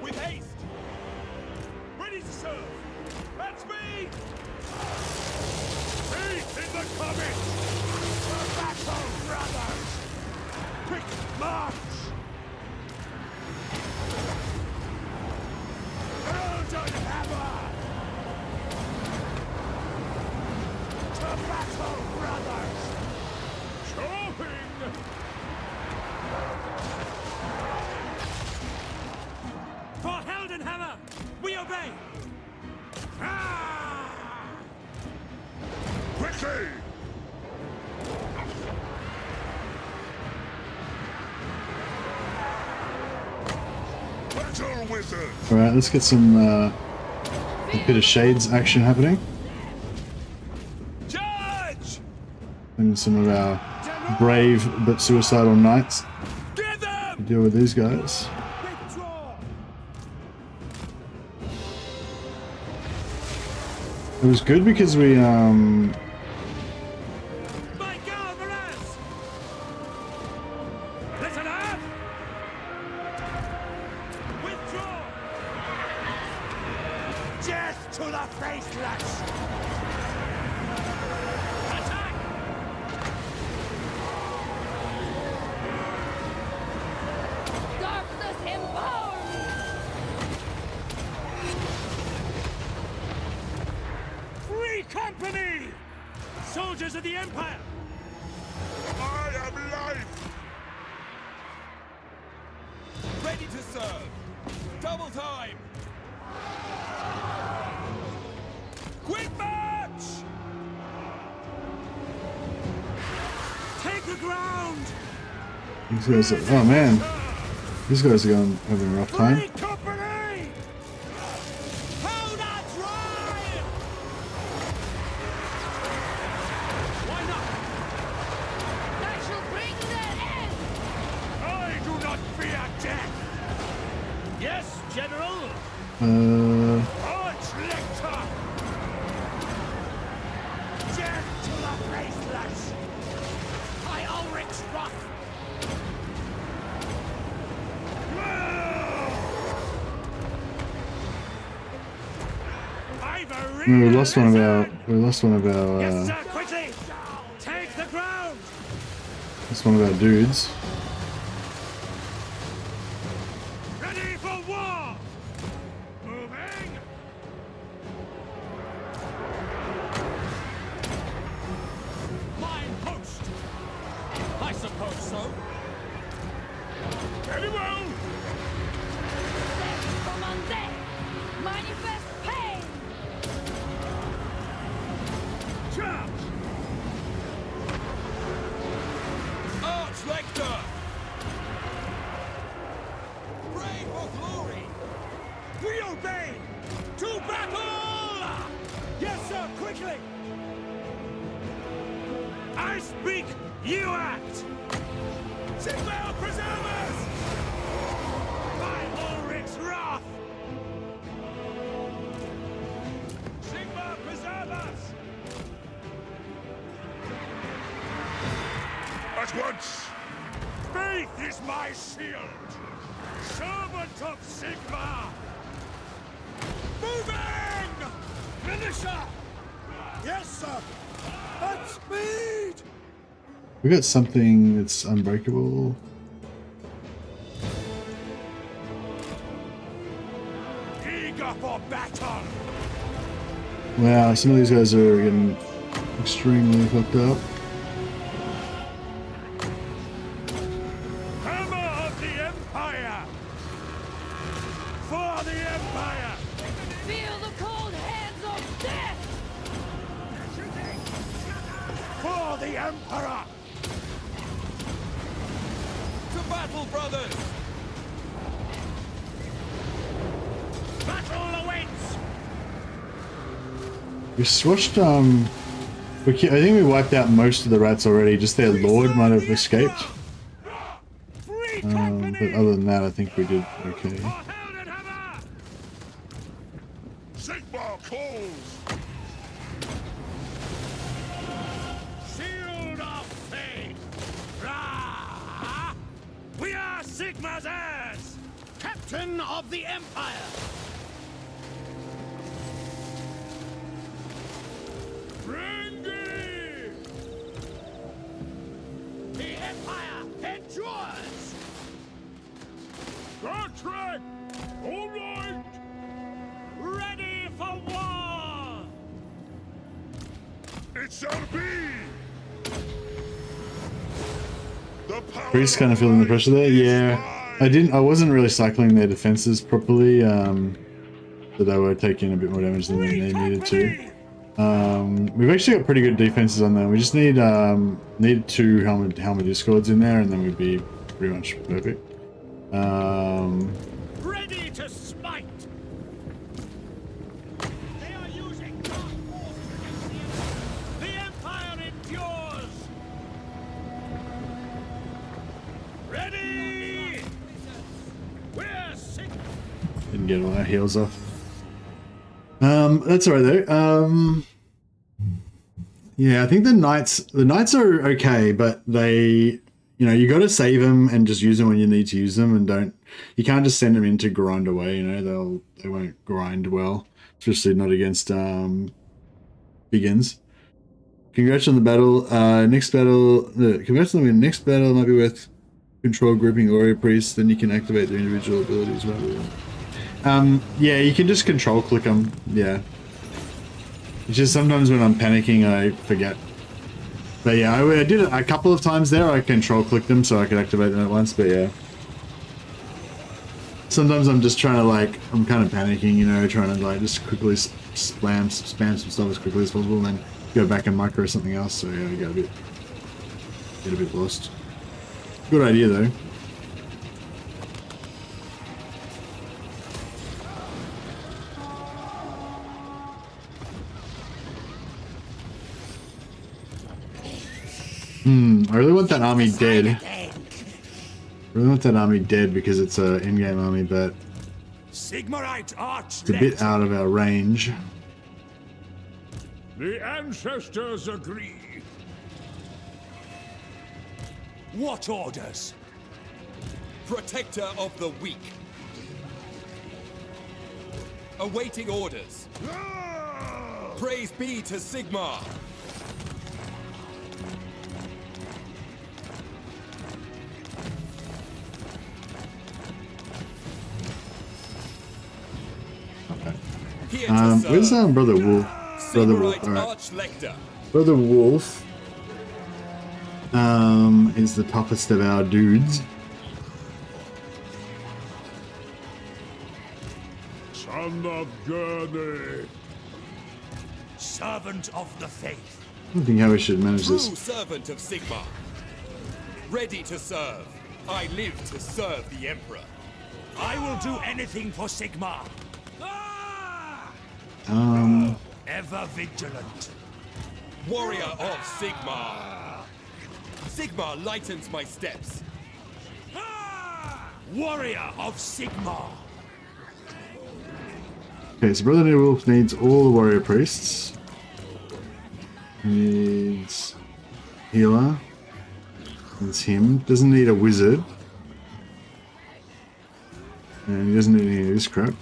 S6: With haste! Ready to serve! At speed! Faith in the coming! For battle, brothers! Quick march! Golden Hammer! To battle, brothers! Chopping! For Heldenhammer, we obey! Ah!
S2: Quickly! Battle wizard!
S1: Alright, let's get some a bit of shades action happening.
S6: Judge!
S1: And some of our brave but suicidal knights
S6: Get them!
S1: deal with these guys.
S6: Withdraw!
S1: It was good because we
S6: My Galvaras! Listen up! Withdraw! Death to the faceless! Attack!
S7: Darkness empower me!
S6: Free company! Soldiers of the Empire!
S2: I am life!
S3: Ready to serve. Double time.
S6: Quick march! Take the ground!
S1: These guys are, oh man, these guys are having a rough
S6: Free
S1: time.
S6: company! Hold that drive! Why not?
S7: That shall bring their end!
S6: I do not fear death! Yes, General! Arch-Lector! Death to the faceless! By Ulrich's wrath!
S1: We lost one of our.
S4: Yes, sir, quickly! Take the ground!
S1: Lost one of our dudes.
S4: Ready for war! Moving!
S2: Mine post! I suppose so. Very well!
S7: Commandant! Manifest pain!
S2: Charge!
S3: Arch-Lector! Pray for glory!
S2: We obey! To battle!
S4: Yes, sir, quickly!
S2: I speak, you act! Sigmar, preserve us! By Ulrich's wrath! Sigmar, preserve us!
S6: At once!
S2: Faith is my shield! Servant of Sigmar! Moving! Finisher!
S4: Yes, sir! At speed!
S1: We got something that's unbreakable.
S2: Eager for battle!
S1: Wow, some of these guys are getting extremely fucked up.
S2: Hammer of the Empire! For the Empire!
S7: Feel the cold hands of death!
S2: For the Emperor!
S3: To battle, brothers!
S2: Battle awaits!
S1: We switched. I think we wiped out most of the rats already. Just their lord might have escaped.
S2: Free
S1: But
S2: company!
S1: other than that, I think we did okay.
S2: For Heldenhammer!
S6: Sigmar calls!
S2: Shield of faith! Rah! We are Sigma's heirs! Captain of the Empire! Brandy! The Empire endures!
S6: Contract! All right!
S2: Ready for war!
S6: It shall be! The power
S1: Priest kind of feeling the pressure there. Yeah, I wasn't really cycling their defenses properly. So they were taking a bit more damage than they needed to. We've actually got pretty good defenses on there. We just need 2 helmet discords in there, and then we'd be pretty much perfect.
S2: Ready to smite! They are using dark forces against the Empire endures! Ready! We're sick!
S1: Didn't get all our heals off. That's alright though. Yeah, I think the knights are okay, but they, you got to save them and just use them when you need to use them, and you can't just send them in to grind away. They won't grind well, especially not against begins. Congrats on the battle. Congrats on the next battle. Might be worth control grouping warrior priests. Then you can activate their individual abilities. Yeah, you can just control click them. Yeah. It's just sometimes when I'm panicking, I forget. But yeah, I did it a couple of times there. I control clicked them so I could activate them at once. But yeah. Sometimes I'm just trying to I'm kind of panicking, trying to just quickly spam some stuff as quickly as possible, and then go back and micro something else. So yeah, I get a bit lost. Good idea though. I really want that army dead. I really want that army dead because it's an in-game army, but
S2: Sigmarite Arch!
S1: it's a bit out of our range.
S6: The ancestors agree.
S2: What orders?
S3: Protector of the weak. Awaiting orders.
S6: Ah!
S3: Praise be to Sigmar. Here to serve.
S1: Where's Brother Wolf? Brother Wolf.
S3: Sigmarite
S1: Alright.
S3: Archlector.
S1: Brother Wolf is the toughest of our dudes.
S2: Son of Gurney.
S6: Servant of the faith.
S1: I don't think how we should manage
S3: True
S1: this.
S3: servant of Sigmar. Ready to serve. I live to serve the Emperor.
S6: I will do anything for Sigmar. Ever vigilant.
S3: Warrior of Sigmar. Sigmar lightens my steps.
S6: Warrior of Sigmar.
S1: Okay, so Brother Wolf needs all the warrior priests. He needs healer. That's him. Doesn't need a wizard. And he doesn't need any of this crap.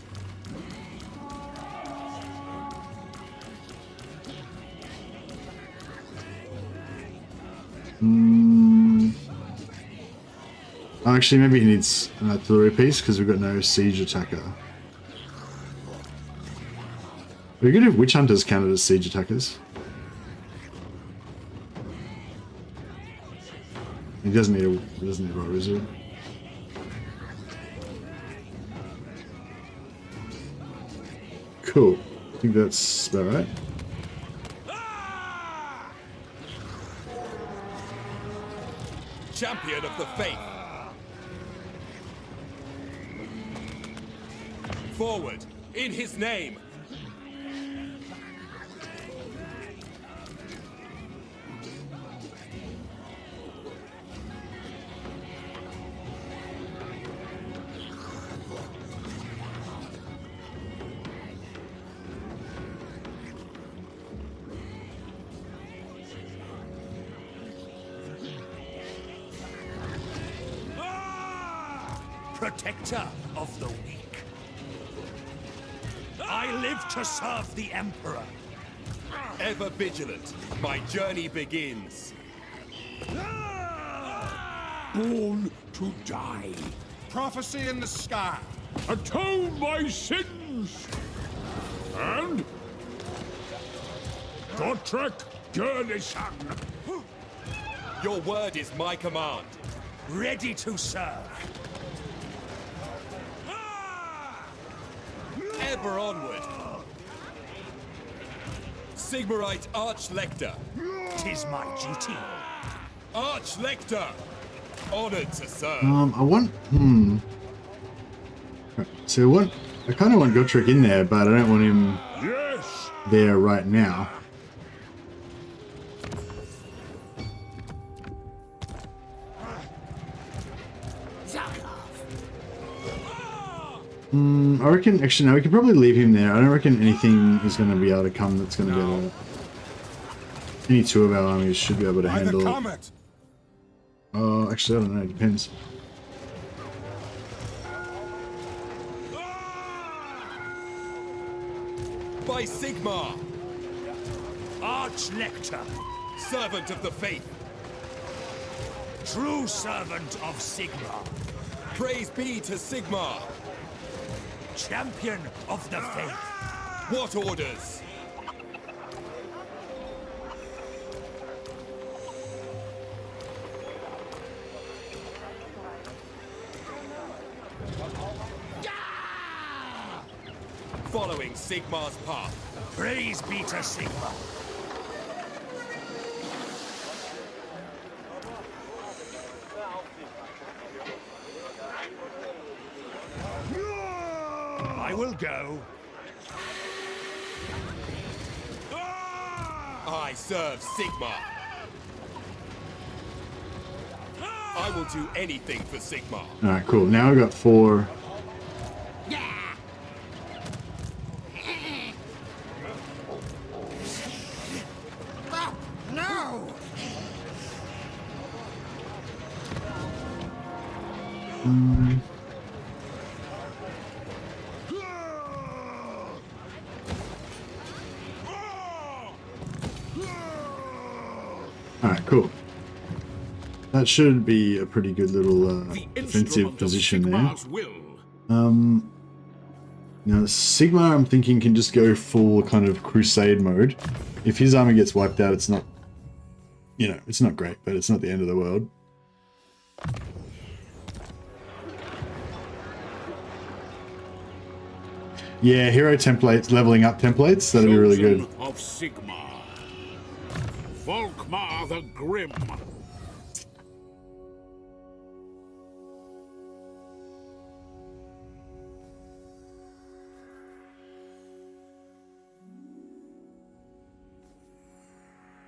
S1: Oh, actually, maybe he needs an artillery piece because we've got no siege attacker. We could have witch hunters counted as siege attackers. He doesn't need a wizard. Cool. I think that's about right.
S3: Champion of the faith. Forward, in his name.
S6: Protector of the weak. I live to serve the Emperor.
S3: Ever vigilant, my journey begins.
S2: Born to die. Prophecy in the sky. Atone my sins. And Gotrek Gurnison.
S3: Your word is my command.
S6: Ready to serve.
S3: Ever onward. Sigmarite Archlector.
S6: 'Tis my duty.
S3: Archlector. Honored to serve.
S1: I want. So I kind of want Gotrek in there, but I don't want him
S2: Yes.
S1: there right now. I reckon, actually, no, we could probably leave him there. I don't reckon anything is going to be able to come that's going to be able to... Any two of our armies should be able to
S2: By the
S1: handle it.
S2: comet.
S1: Actually, I don't know, it depends.
S3: By Sigmar,
S6: Archlector.
S3: servant of the faith.
S6: True servant of Sigmar.
S3: Praise be to Sigmar.
S6: Champion of the faith.
S3: What orders? Following Sigmar's path.
S6: Praise be to Sigmar. I will go.
S3: I serve Sigmar. I will do anything for Sigmar.
S1: Alright, cool. Now we've got 4.
S5: No!
S1: Alright, cool. That should be a pretty good little defensive position there. Now Sigma, I'm thinking, can just go full kind of crusade mode. If his army gets wiped out, it's not, you know, it's not great, but it's not the end of the world. Yeah, hero templates, leveling up templates, that'd be really good.
S2: Of Sigma. VOLKMAR the Grim.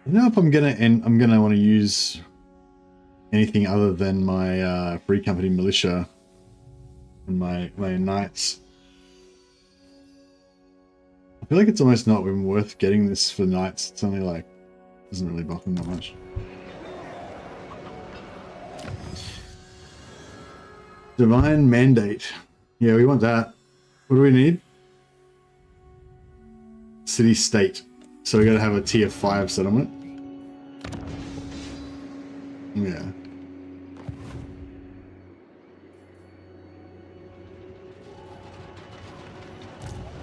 S1: I don't know if I'm gonna want to use anything other than my free company militia and my knights. I feel like it's almost not even worth getting this for knights. It's only like, doesn't really buff them that much. Divine Mandate. Yeah, we want that. What do we need? City State. So we gotta have a tier 5 settlement. Yeah.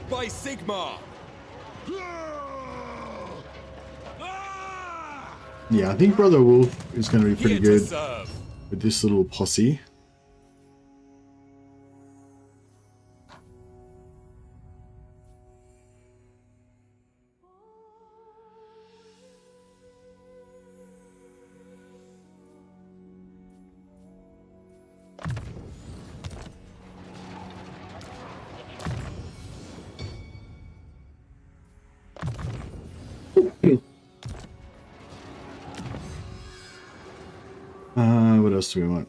S3: By Sigma!
S1: Yeah, I think Brother Wolf is going to be pretty
S3: Here to
S1: good
S3: serve.
S1: with this little posse. What else do we want?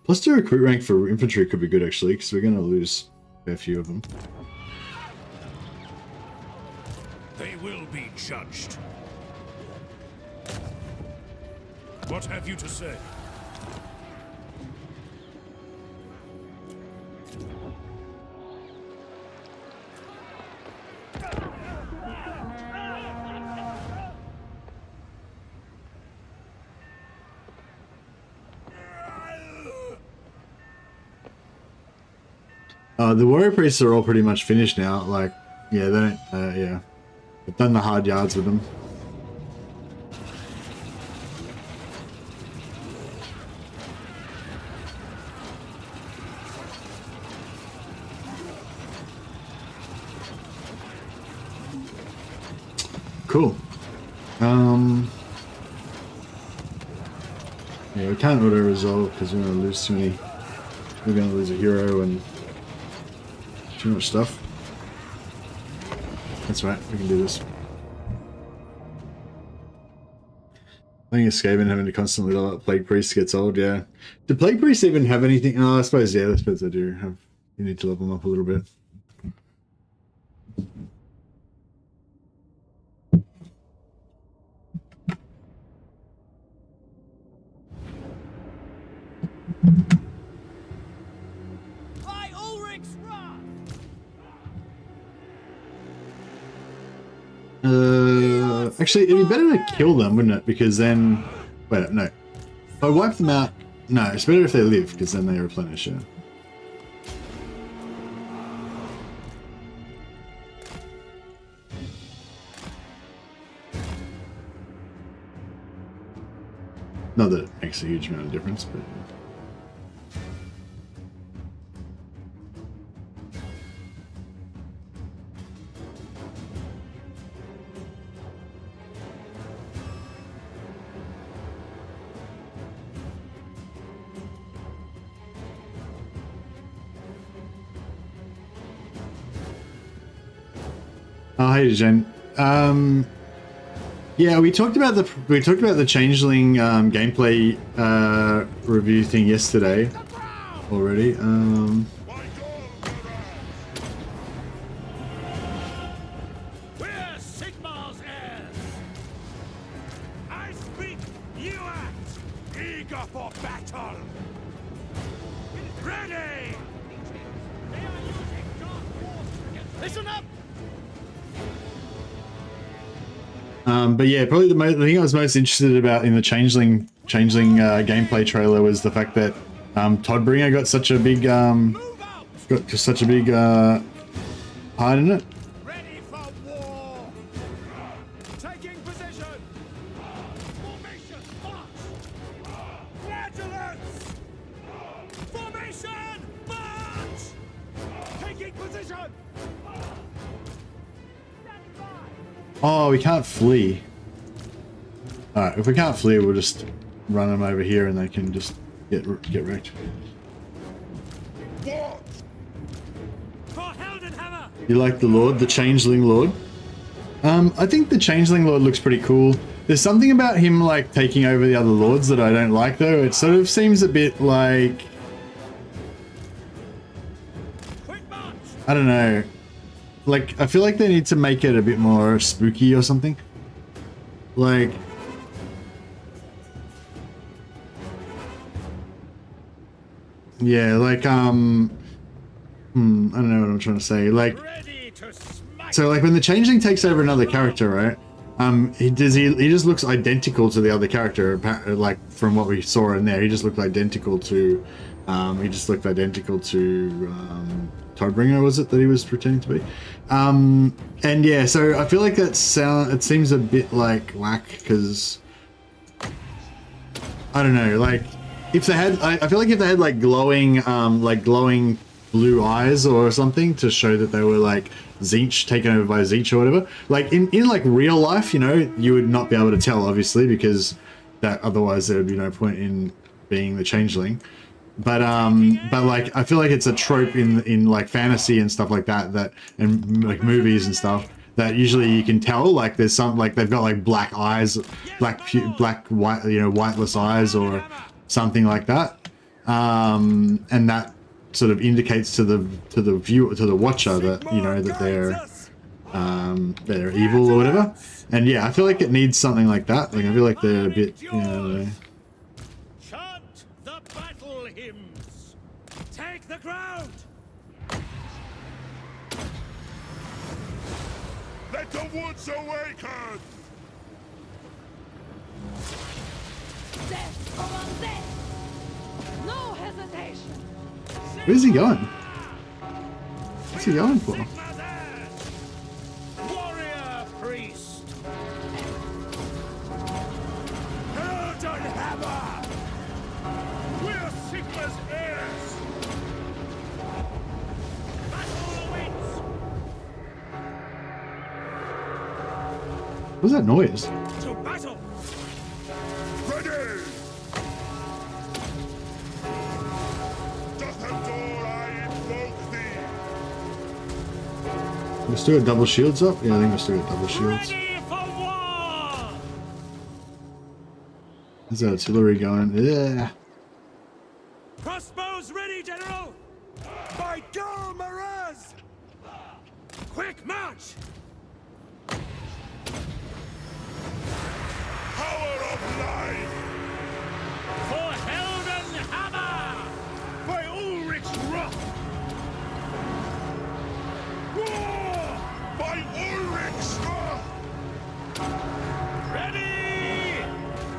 S1: Plus 2 recruit rank for infantry could be good actually, because we're going to lose a few of them.
S6: They will be judged. What have you to say?
S1: The warrior priests are all pretty much finished now. Like, yeah, they don't, yeah. I've done the hard yards with them. Cool. Yeah, we can't auto-resolve because we're going to lose too many. We're going to lose a hero and too much stuff. That's right, we can do this. Playing Escape and having to constantly level up Plague Priest gets old, yeah. Do Plague Priests even have anything? Oh, I suppose, yeah, I suppose they do. You need to level them up a little bit. Actually, it'd be better to kill them, wouldn't it? Because then... Wait, no. If I wipe them out... No, it's better if they live, because then they replenish, yeah. Not that it makes a huge amount of difference, but... Oh, hey, Jen. Yeah, we talked about the Changeling gameplay review thing yesterday already.
S2: We're Sigmar's heirs. I speak, you act. Eager for battle. Ready. They are using dark forces against. Listen up.
S1: But yeah, probably the thing I was most interested about in the Changeling gameplay trailer was the fact that Toddbringer got such a big part in it.
S2: Ready for war! Taking position! Formation, march! Flagellants! Formation, march! Taking position!
S1: Oh, we can't flee. Alright, if we can't flee, we'll just run them over here and they can just get wrecked.
S2: For Heldenhammer!
S1: You like the Lord, the Changeling Lord? I think the Changeling Lord looks pretty cool. There's something about him like taking over the other lords that I don't like though. It sort of seems a bit like,
S2: Quick march!
S1: I don't know. Like, I feel like they need to make it a bit more spooky or something. Like, yeah, like, I don't know what I'm trying to say. Like,
S2: Ready to smite!
S1: so like when the Changeling takes over another character, right? He just looks identical to the other character, like from what we saw in there. He just looked identical to, Toddbringer, was it that he was pretending to be? And yeah, so I feel like it seems a bit like whack because I don't know, like if they had, I feel like if they had like glowing blue eyes or something to show that they were like Tzeentch, taken over by Tzeentch or whatever. Like in like real life, you know, you would not be able to tell obviously because that otherwise there would be no point in being the Changeling. But like I feel like it's a trope in like fantasy and stuff like that and like movies and stuff that usually you can tell like there's some like they've got like black eyes, white, you know, whiteless eyes or something like that, and that sort of indicates to the viewer, to the watcher that you know that they're evil or whatever. And yeah, I feel like it needs something like that. Like I feel like they're a bit, you know.
S2: Chant the battle hymns! Take the ground!
S5: Let the woods awaken!
S7: Death among death! No hesitation!
S1: Where's he going? What's he going for?
S2: Warrior priest! Heldenhammer! We're Sigma's heirs! Battle awaits!
S1: What's that noise?
S2: To battle!
S5: Ready! Doth adore I invoke thee!
S1: We still got double shields up? Yeah, I think we still got double shields.
S2: Ready for war!
S1: There's artillery going. Yeah.
S2: Crossbows ready, General! By Galmaraz! Quick march!
S5: Power of life!
S2: For Heldenhammer!
S5: By Ulrich's wrath! War! By Ulrich's wrath!
S2: Ready!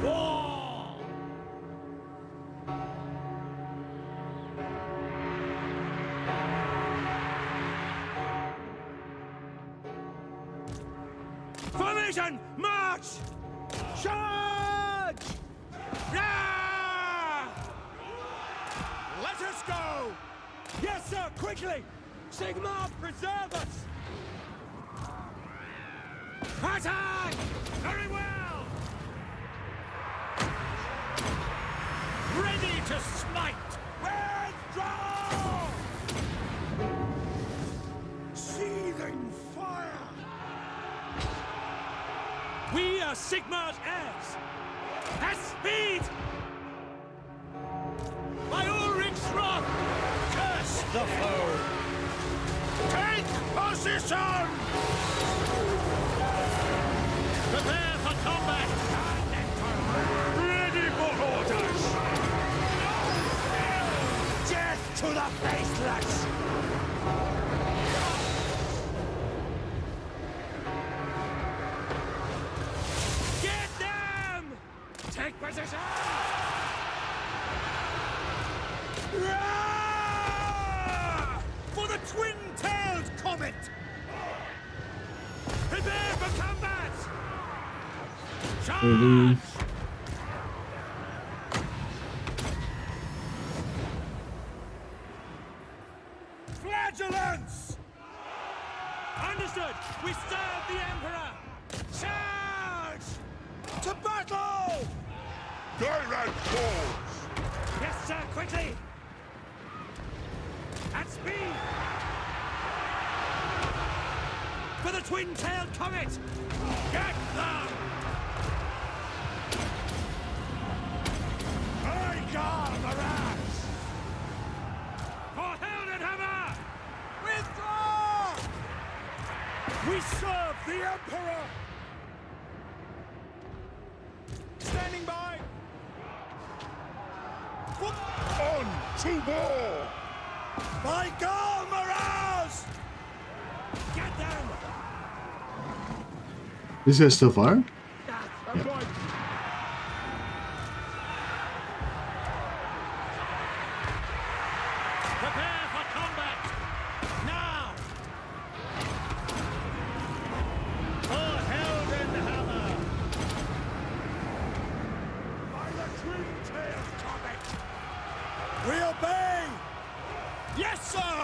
S2: War! Formation! March! Charge! Yeah! Let us go! Yes, sir, quickly! Sigmar, preserve us! Attack! Very well! Ready to smite! Withdraw! Seething fire! We are Sigmar's heirs! At speed! By Ulrich's wrath! Curse the foe! Take position! Prepare for combat! Ready for orders! Death to the faceless! Take position!
S6: For the twin-tailed comet! Prepare for combat!
S1: Mhm.
S6: Flagellants! Understood! We serve the Emperor! Charge! To battle!
S2: Direct force!
S6: Yes, sir, quickly! At speed! For the twin-tailed comet! Get them!
S2: Warhammer!
S6: For Heldenhammer! Withdraw! We serve the Emperor! Standing by!
S2: On to war!
S6: By Warhammer! Get them!
S1: These guys still firing?
S2: That's right.
S6: Prepare for combat! Now! For Heldenhammer!
S2: By the twin-tailed comet!
S6: We obey! Yes, sir!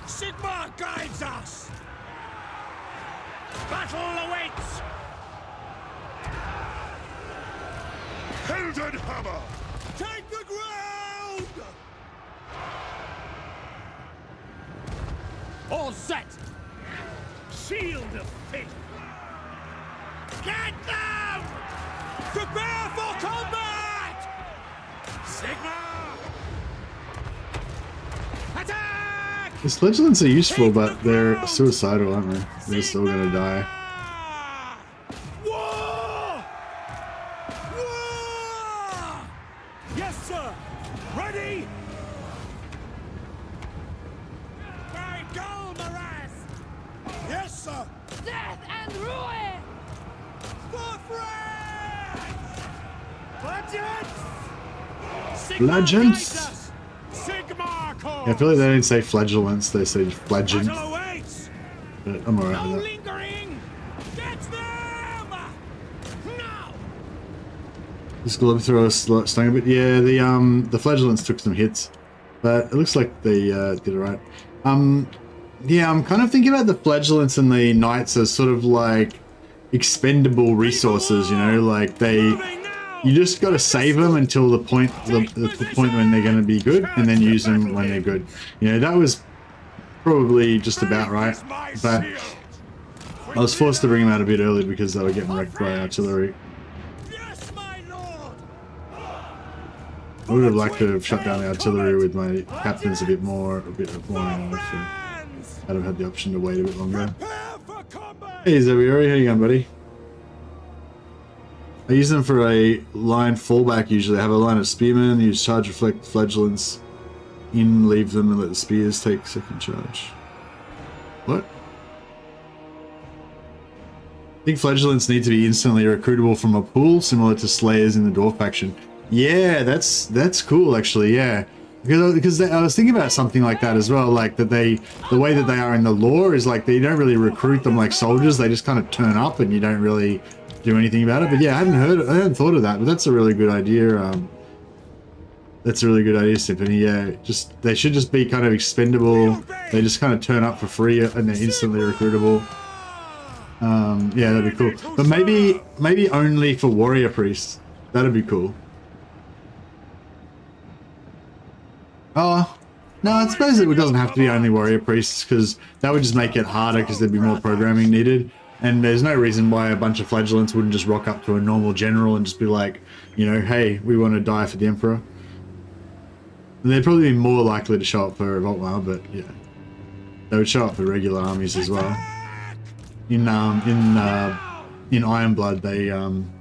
S6: Sigmar guides us! Battle awaits!
S2: Heldenhammer!
S6: Take the ground! All set! Shield of faith! Get them! Prepare for combat! Sigmar! Attack!
S1: The Flagellants are useful, but they're suicidal, aren't they? They're still gonna die.
S6: War! War! Yes, sir! Ready? By Golmaras! Yes, sir!
S7: Death and ruin!
S6: For France! Legends!
S1: Legends?
S6: Sigmar calls!
S1: Yeah, I feel like they didn't say Flagellants, they said Flagellants.
S6: Battle awaits!
S1: But I'm alright
S6: No
S1: with that.
S6: lingering! Get them! Now!
S1: This Globethrower stung a bit. Yeah, the Flagellants took some hits, but it looks like they did alright. Yeah, I'm kind of thinking about the Flagellants and the Knights as sort of like expendable resources, you know, like you just got to save them until the point when they're going to be good, and then use them when they're good. You know, that was probably just about right, but I was forced to bring them out a bit early because they were getting wrecked by artillery.
S6: Yes, my lord!
S1: I would have liked to have shut down the artillery with my captains a bit more now, so I'd have had the option to wait a bit longer.
S6: Prepare for combat!
S1: Hey Saviour, how you going, buddy? I use them for a line fallback usually. I have a line of spearmen, use charge reflect Flagellants in, leave them and let the spears take second charge. What? I think Flagellants need to be instantly recruitable from a pool, similar to Slayers in the Dwarf faction. Yeah, that's cool actually, yeah. Because I was thinking about something like that as well, like that the way that they are in the lore is like they don't really recruit them like soldiers, they just kind of turn up and you don't really do anything about it. But yeah, I hadn't thought of that, but that's a really good idea. That's a really good idea, Symphony. Yeah, they should just be kind of expendable. They just kind of turn up for free and they're instantly recruitable. Yeah, that'd be cool. But maybe only for warrior priests. That'd be cool. Oh, no, I suppose it doesn't have to be only warrior priests, because that would just make it harder because there'd be more programming needed. And there's no reason why a bunch of Flagellants wouldn't just rock up to a normal general and just be like, you know, hey, we want to die for the Emperor. And they'd probably be more likely to show up for VOLKMAR, but yeah. They would show up for regular armies as well. In Ironblood, they,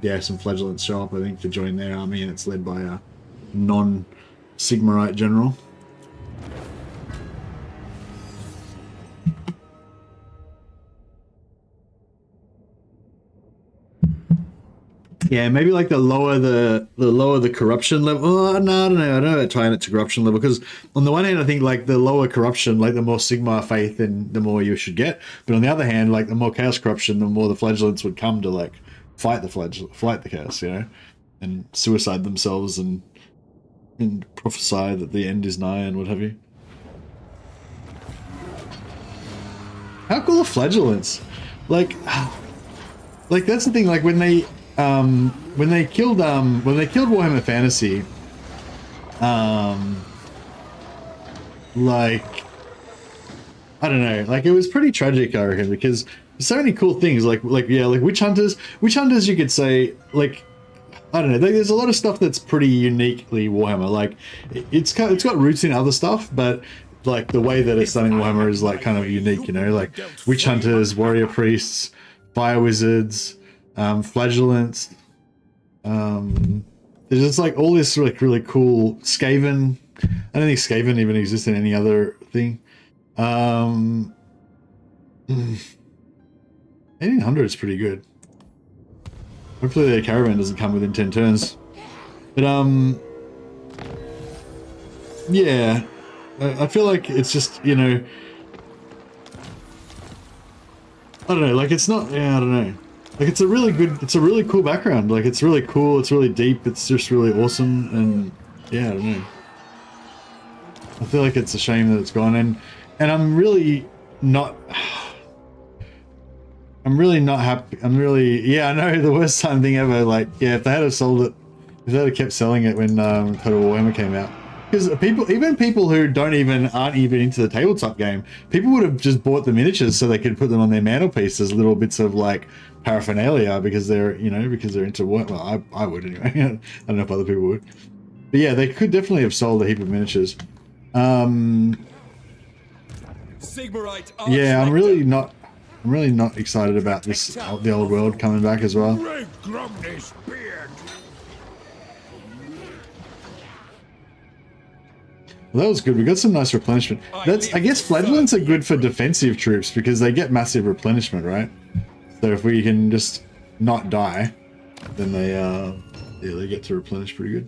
S1: yeah, some Flagellants show up, I think, to join their army, and it's led by a non-Sigmarite general. Yeah, maybe like the lower the corruption level. Oh, no, I don't know. I don't know about tying it to corruption level, because on the one hand, I think like the lower corruption, like the more Sigmar faith, and the more you should get. But on the other hand, like the more chaos corruption, the more the Flagellants would come to like fight the chaos, you know, and suicide themselves and prophesy that the end is nigh and what have you. How cool are Flagellants? Like that's the thing. Like when they killed Warhammer Fantasy, like I don't know, like it was pretty tragic, I reckon, because there's so many cool things. Like witch hunters. You could say, like, I don't know. There's a lot of stuff that's pretty uniquely Warhammer. Like it's got roots in other stuff, but like the way that it's done in Warhammer is like kind of unique, you know, like witch hunters, warrior priests, fire wizards, flagellants. There's just like all this like really cool Skaven. I don't think Skaven even exists in any other thing. 1800 is pretty good. Hopefully their caravan doesn't come within 10 turns. But yeah. I feel like it's just, you know, I don't know, like it's not, yeah, I don't know. Like it's a really cool background. Like it's really cool, it's really deep, it's just really awesome, and yeah, I don't know. I feel like it's a shame that it's gone, and I'm really not happy. Yeah, I know, the worst time thing ever. Like, yeah, if they had have sold it, if they had kept selling it when Total Warhammer came out. Because people who aren't even into the tabletop game, people would have just bought the miniatures so they could put them on their mantelpiece as little bits of like paraphernalia, because they're into what? Well, I would anyway. I don't know if other people would, but yeah, they could definitely have sold a heap of miniatures. Yeah, I'm really not excited about the old world coming back as well. Well, that was good. We got some nice replenishment. I guess Flagellants are good for defensive troops because they get massive replenishment, right? So if we can just not die, then they get to replenish pretty good.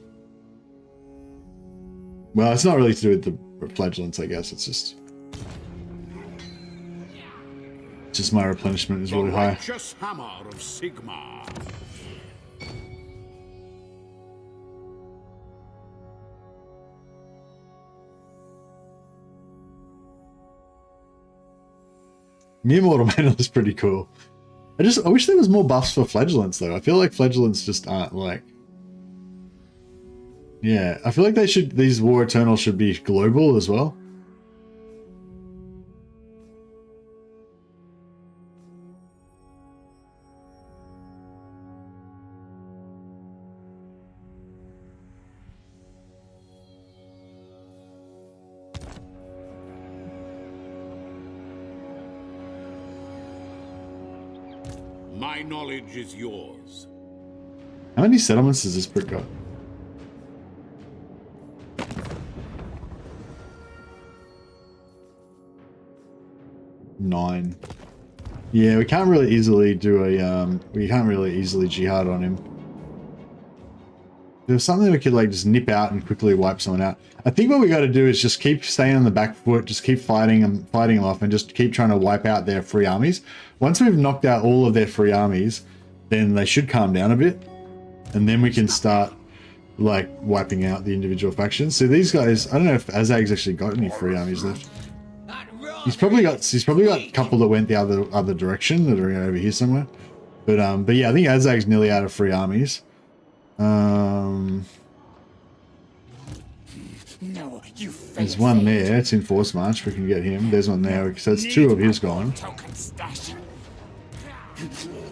S1: Well, it's not really to do with the Flagellants, I guess. It's just my replenishment is really high.
S2: Righteous hammer of Sigmar.
S1: Mere Mortal Mantle is pretty cool. I wish there was more buffs for Flagellants though. I feel like Flagellants just aren't like. Yeah, I feel like these War Eternals should be global as well.
S2: My knowledge is yours.
S1: How many settlements does this brick got? 9. Yeah, we can't really easily do jihad on him. There's something we could like just nip out and quickly wipe someone out. I think what we got to do is just keep staying on the back foot, just keep fighting them off, and just keep trying to wipe out their free armies. Once we've knocked out all of their free armies, then they should calm down a bit, and then we can start like wiping out the individual factions. So these guys, I don't know if Azag's actually got any free armies left. He's probably got a couple that went the other direction that are over here somewhere. But yeah, I think Azag's nearly out of free armies.
S5: No, you
S1: there's one there. It's in force march. We can get him. There's one there. So it's 2 of his gone.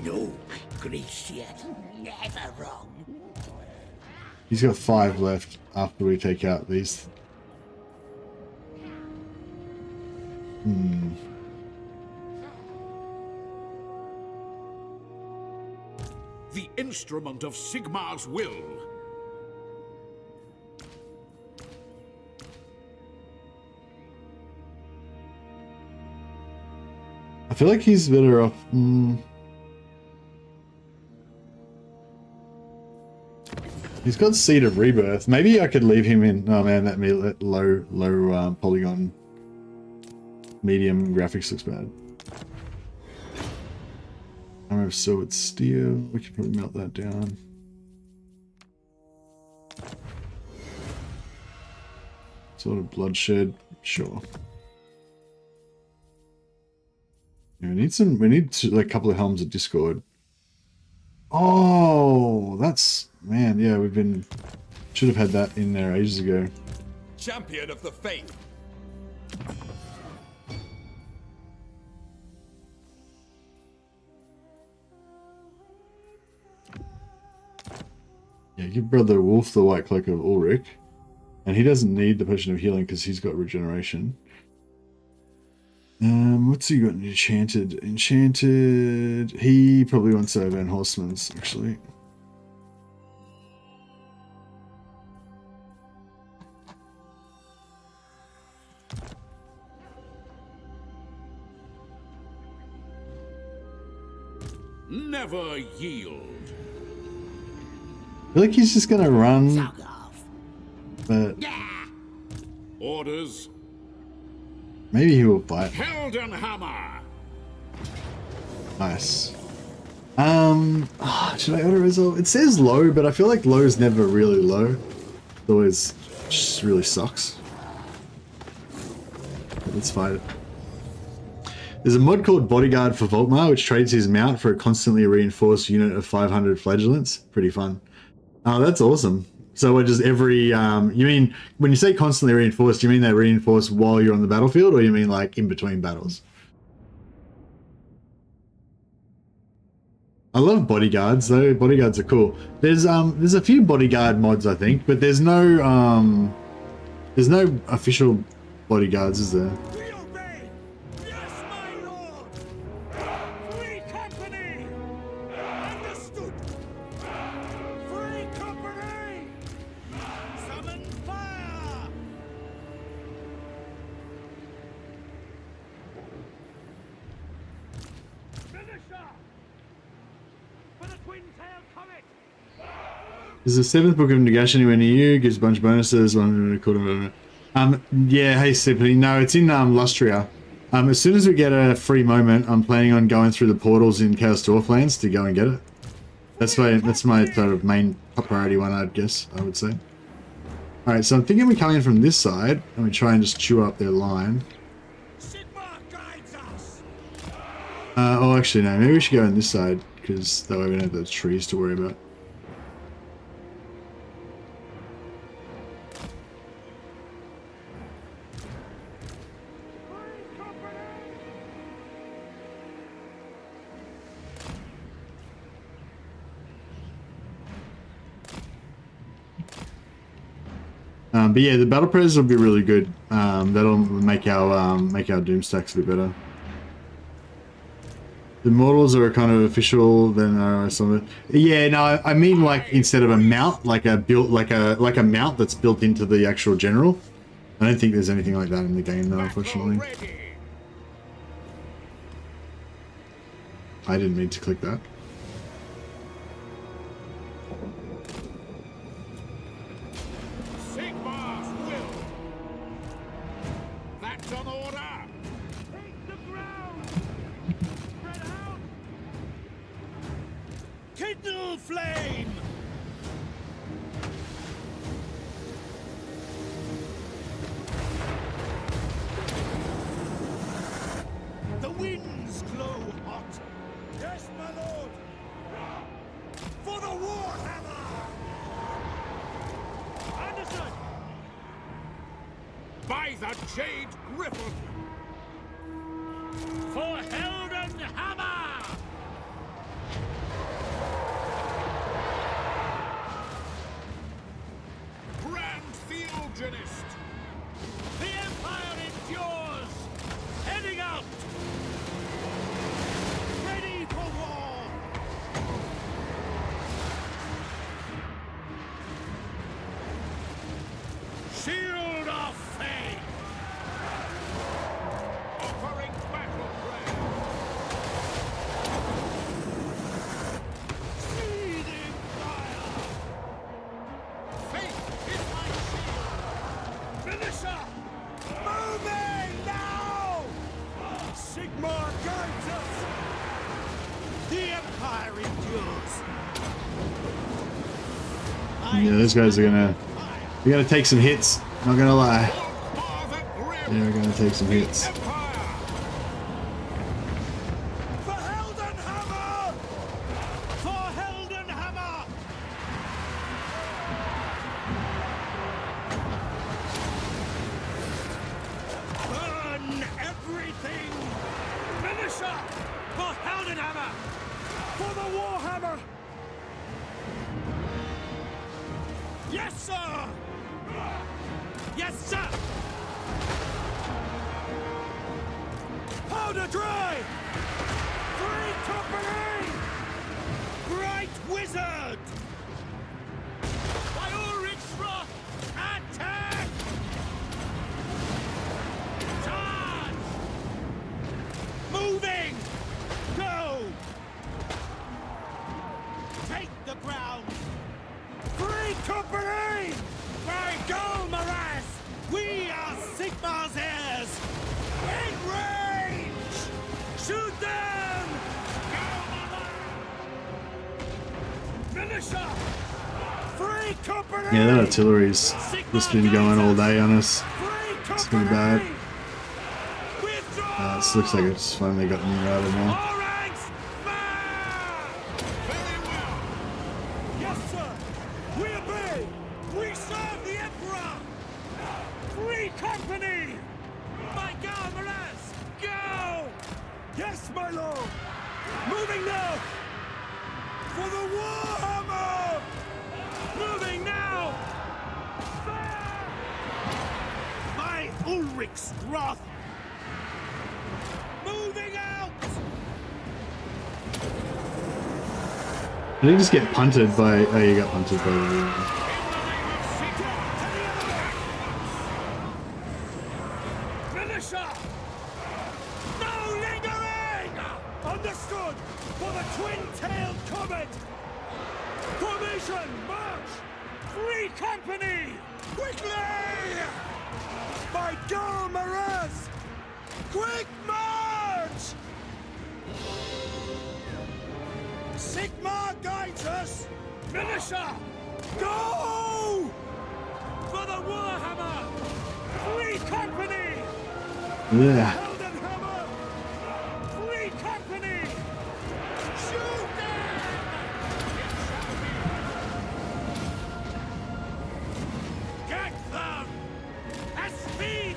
S5: No, Gracia, never wrong.
S1: He's got 5 left after we take out these.
S2: The instrument of Sigmar's will.
S1: I feel like he's better off. He's got Seed of Rebirth. Maybe I could leave him in. Oh man, that low polygon, medium graphics looks bad. Armor of Silvered Steel. We could probably melt that down. Sort of Bloodshed. Sure. Yeah, we need like a couple of Helms of Discord. Oh, that's, man, yeah, should have had that in there ages ago.
S3: Champion of the Faith.
S1: Yeah, give Brother Wolf the White Cloak of Ulrich. And he doesn't need the Potion of Healing because he's got regeneration. What's he got enchanted? Enchanted. He probably wants Van Horseman's, actually.
S2: Never yield.
S1: I feel like he's just gonna run. But
S2: Orders.
S1: maybe he will fight.
S2: Heldenhammer.
S1: Nice. Should I auto resolve? It says low, but I feel like low is never really low. It always just really sucks. But let's fight it. There's a mod called Bodyguard for VOLKMAR, which trades his mount for a constantly reinforced unit of 500 Flagellants. Pretty fun. Oh, that's awesome. So we're just every, you mean, when you say constantly reinforced, you mean they reinforce while you're on the battlefield, or you mean like in between battles? I love bodyguards though. Bodyguards are cool. There's a few bodyguard mods, I think, but there's no official bodyguards, is there?
S4: We obey! Yes, my lord! Free company! Understood! Free company! Summon fire! Finisher! For the twin-tailed comet!
S1: There's the 7th book of Nagash anywhere near you, gives a bunch of bonuses. Yeah, hey Sippy. No, it's in Lustria. As soon as we get a free moment, I'm planning on going through the portals in Chaos Dwarflands to go and get it. That's my sort of main priority one, I'd guess, I would say. Alright, so I'm thinking we come in from this side and we try and just chew up their line.
S4: Sigmar guides us!
S1: Oh, actually, no, maybe we should go on this side, because that way we don't have those trees to worry about. But yeah, the battle pres will be really good. That'll make our doomstacks a bit better. The models are kind of official. Then some of it. Yeah, no, I mean like instead of a mount, like a mount that's built into the actual general. I don't think there's anything like that in the game, though, unfortunately. I didn't mean to click that.
S4: Flame! The winds glow hot. Yes, my lord. For the Warhammer! Anderson!
S2: By the Jade Griffin!
S4: For Heldenhammer!
S2: The Empire endures! Heading out!
S4: Ready for war!
S2: Shield of Faith! Offering battle prayer!
S4: Seething fire! empire endures.
S1: Yeah, those guys are gonna take some hits. Not gonna lie. Yeah, we're gonna take some hits.
S4: For Heldenhammer! For Heldenhammer! Burn everything! Finisher! For Heldenhammer! For the Warhammer! Yes, sir! Yes, sir! Powder dry! Free company! Bright wizard! By Ulrich's wrath! Attack! Charge! Moving! Go! Take the ground! Free company! By Golmaras! We are Sigmar's heirs! In range! Shoot them! Finisher! Free company!
S1: Yeah, that artillery's just been going all day on us.
S4: Free
S1: It's pretty bad.
S4: company! Withdraw!
S1: This looks like it's finally gotten routed now.
S4: All ranks, fire! Very well! Yes, sir! We obey! We serve the Emperor! Free company! My God, Maraz! Go! Yes, my lord! Moving now! For the Warhammer! Moving now! Fire! By Ulrich's wrath! Moving out!
S1: Did he just get punted by... Oh, you got punted by...
S4: Finisher! No lingering! Understood! For the twin-tailed comet! Formation, march! Free company! Quickly! By Golmaras! Quick march! Sigmar guides us! Finisher! Go! For the Warhammer! Free company!
S1: Yeah.
S4: Heldenhammer! Free company! Shoot them! Get them! At speed!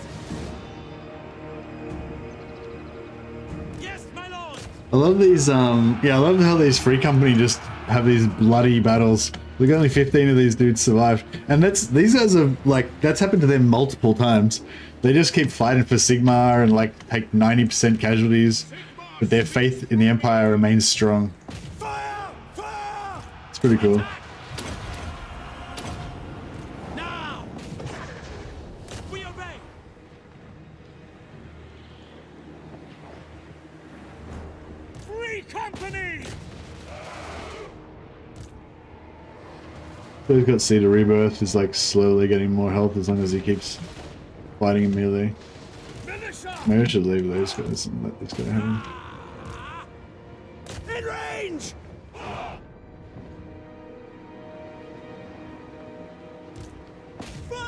S4: Yes, my lord!
S1: I love these, yeah, I love how these free company just have these bloody battles. Look, only 15 of these dudes survived. And these guys are, like, that's happened to them multiple times. They just keep fighting for Sigmar and, like, take 90% casualties. But their faith in the Empire remains strong.
S4: Fire! Fire!
S1: It's pretty cool.
S4: Now! We obey! Free company!
S1: So he's got Seed of Rebirth. He's, like, slowly getting more health as long as he keeps fighting in melee.
S4: Finisher!
S1: Maybe I should leave those guys and let this guy have him.
S4: In range! Fire!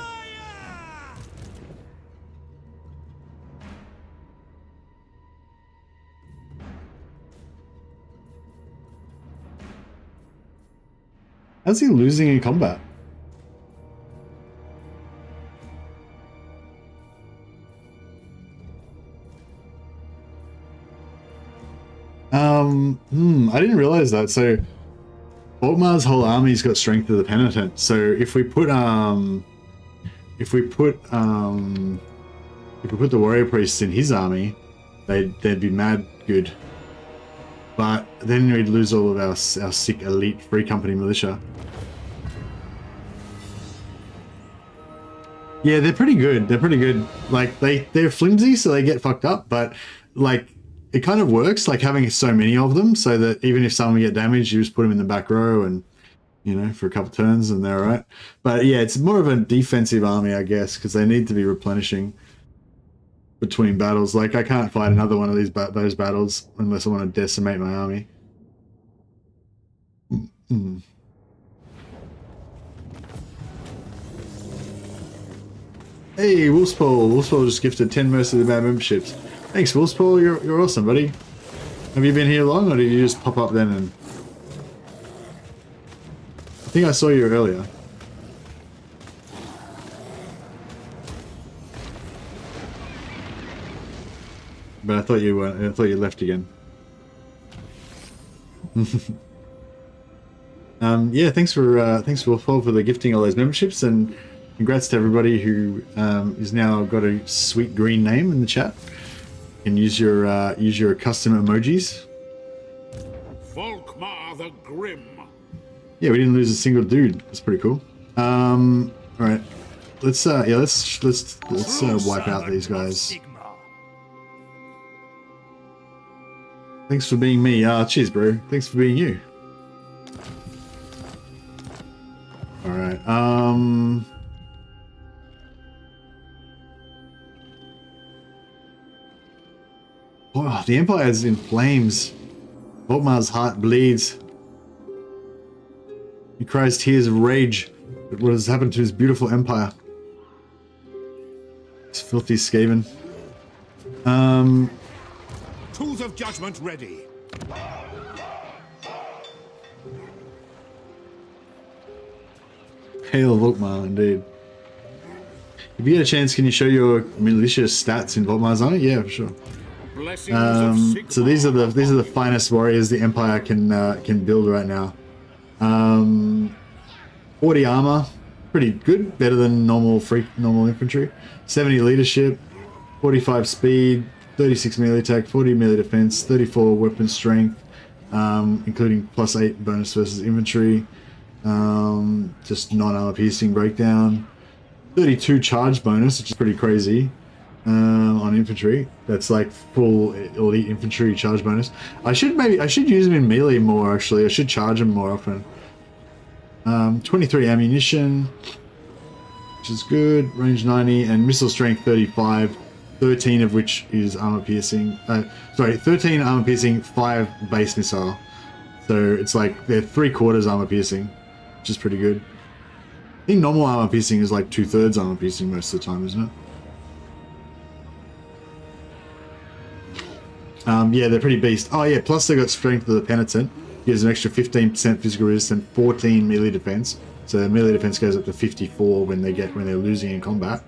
S1: How's he losing in combat? I didn't realize that. So VOLKMAR's whole army's got strength of the penitent. So if we put the warrior priests in his army, they'd be mad good. But then we'd lose all of our sick elite free company militia. Yeah, they're pretty good. They're pretty good. Like they're flimsy, so they get fucked up. But like it kind of works, like having so many of them, so that even if someone get damaged, you just put them in the back row, and you know, for a couple turns, and they're alright. But yeah, it's more of a defensive army, I guess, because they need to be replenishing between battles. Like I can't fight another one of those battles unless I want to decimate my army. Hey, Wolfspaw. Wolfspaw just gifted 10 Mercy Bad memberships. Thanks, Wolfspaw. You're awesome, buddy. Have you been here long, or did you just pop up then? And I think I saw you earlier. But I thought you were. I thought you left again. Yeah, thanks for Wolfpaw for the gifting all those memberships, and congrats to everybody who is now got a sweet green name in the chat. You can use your custom emojis.
S2: VOLKMAR the Grim.
S1: Yeah, we didn't lose a single dude. That's pretty cool. All right, let's wipe out these guys. Thanks for being me. Cheers, bro. Thanks for being you. All right. Oh, the Empire is in flames. VOLKMAR's heart bleeds. He cries tears of rage at what has happened to his beautiful Empire. It's filthy Skaven.
S2: Tools of judgment ready.
S1: Hail VOLKMAR, indeed. If you get a chance, can you show your militia stats in VOLKMAR's army? Yeah, for sure. So these are the finest warriors the Empire can build right now. 40 armor, pretty good, better than normal infantry. 70 leadership, 45 speed, 36 melee attack, 40 melee defense, 34 weapon strength, including +8 bonus versus infantry. Just non-armor piercing breakdown. 32 charge bonus, which is pretty crazy. On infantry, that's like full elite infantry charge bonus. I should use them in melee more. Actually, I should charge them more often. 23 ammunition, which is good. Range 90 and missile strength 35. 13 of which is armor piercing. 13 armor piercing, 5 base missile. So it's like they're 3/4 armor piercing, which is pretty good. I think normal armor piercing is like 2/3 armor piercing most of the time, isn't it? Yeah, they're pretty beast. Oh yeah, plus they got strength of the penitent. Gives an extra 15% physical resistance, 14 melee defense. So their melee defense goes up to 54 when they're losing in combat.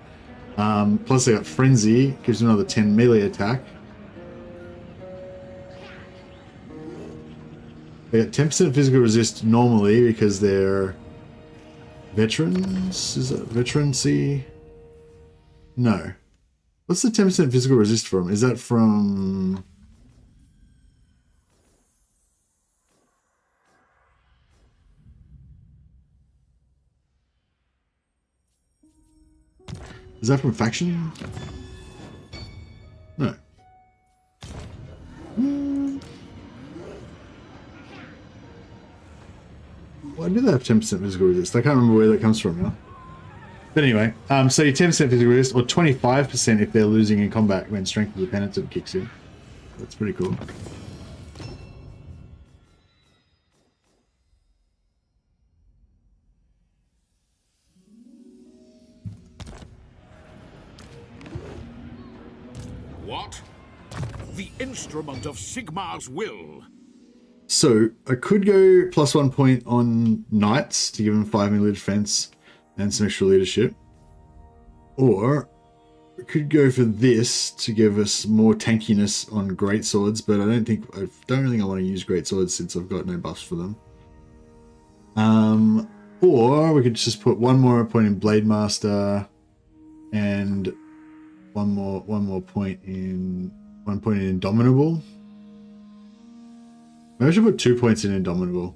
S1: Plus they got frenzy, gives them another 10 melee attack. They got 10% physical resist normally because they're veterans. Is that veterancy? No. What's the 10% physical resist from? Is that from? Is that from faction? No. Why do they have 10% physical resist? I can't remember where that comes from now. But anyway, so your 10% physical resist, or 25% if they're losing in combat when Strength of the Penitent kicks in. That's pretty cool.
S2: What? The instrument of Sigmar's will.
S1: So I could go +1 point on Knights to give them 5 melee defense and some extra leadership. Or we could go for this to give us more tankiness on greatswords, but I don't think I want to use greatswords since I've got no buffs for them. Or we could just put 1 more point in Blade Master and one more point in Indomitable. Maybe I should put 2 points in Indomitable.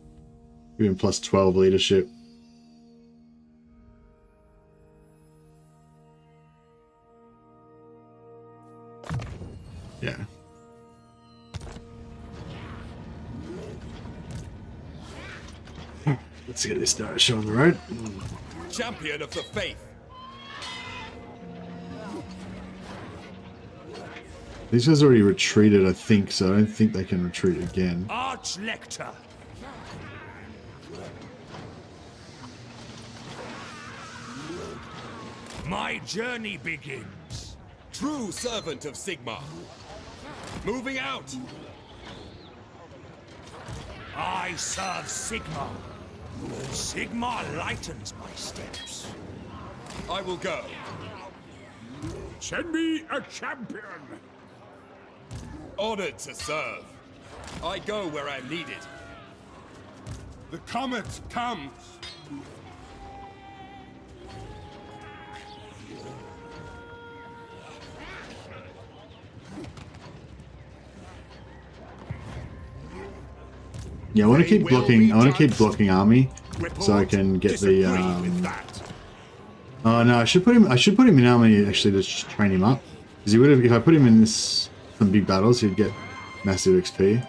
S1: Give him +12 leadership. Yeah. Let's get this show on the road.
S3: Champion of the faith.
S1: These guys already retreated, I think, so I don't think they can retreat again.
S6: Arch Lector. My journey begins.
S3: True servant of Sigmar. Moving out.
S6: I serve Sigmar. Sigmar lightens my steps.
S3: I will go.
S2: Send me a champion.
S3: Honored to serve. I go where I'm needed.
S2: The comet comes.
S1: Yeah, I want to
S2: They
S1: keep
S2: will
S1: blocking.
S2: be
S1: I want to keep
S2: judged.
S1: blocking army, so I can get the.
S2: Disagree with that.
S1: Oh no, I should put him. I should put him in army actually to train him up, because he would have. If I put him in some big battles, he'd get massive XP.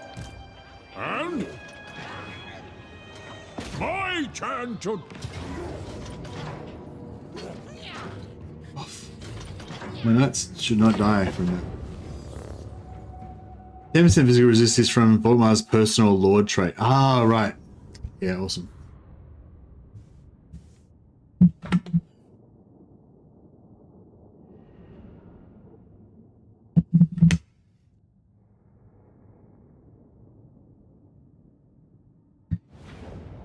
S2: And my turn to.
S1: My knights should not die from that. 10% physical resist is from VOLKMAR's personal lord trait. Ah, right. Yeah, awesome.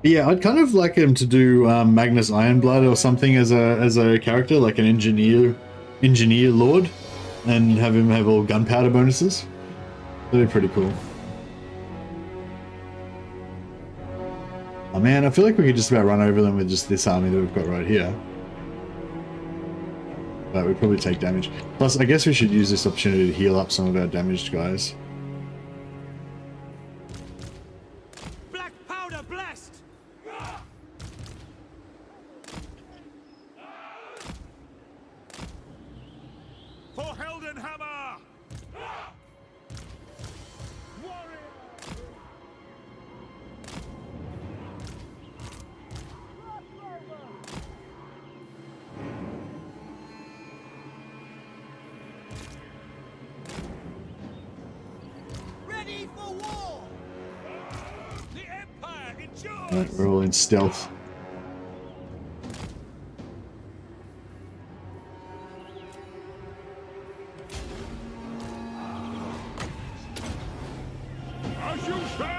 S1: Yeah, I'd kind of like him to do Magnus Ironblood or something as a character, like an engineer lord, and have him have all gunpowder bonuses. That'd be pretty cool. Oh man, I feel like we could just about run over them with just this army that we've got right here. But we'd probably take damage. Plus, I guess we should use this opportunity to heal up some of our damaged guys.
S4: Black powder blessed!
S2: For Heldenhammer!
S4: Ready for war!
S2: The Empire endures!
S1: Right, we're all in stealth.
S2: As you say!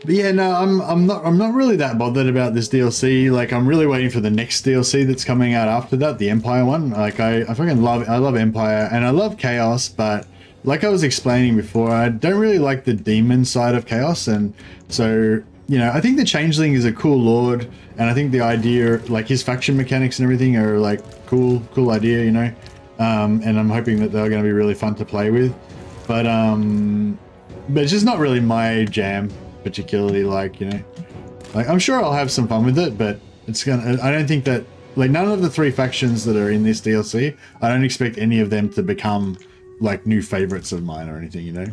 S1: But yeah, no, I'm not really that bothered about this DLC. Like, I'm really waiting for the next DLC that's coming out after that, the Empire one. Like, I fucking love Empire and I love Chaos, but like I was explaining before, I don't really like the demon side of Chaos, and so, you know, I think the Changeling is a cool lord, and I think the idea, like his faction mechanics and everything, are like cool idea, you know. And I'm hoping that they're going to be really fun to play with, but it's just not really my jam. Particularly, like, you know, like I'm sure I'll have some fun with it, but I don't think that, like, none of the 3 factions that are in this DLC, I don't expect any of them to become like new favorites of mine or anything, you know.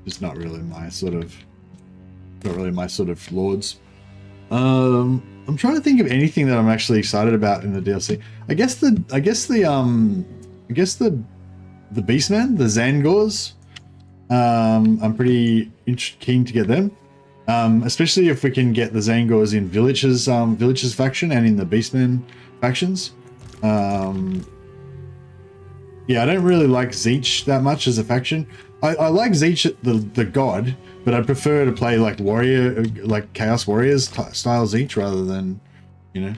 S1: Just not really my sort of lords. I'm trying to think of anything that I'm actually excited about in the DLC. I guess the Beastmen, the Zangors. I'm pretty keen to get them. Especially if we can get the Zangors in Village's faction and in the Beastmen factions. Yeah, I don't really like Tzeentch that much as a faction. I like Tzeentch, the god, but I prefer to play like warrior, like Chaos Warriors style Tzeentch rather than, you know.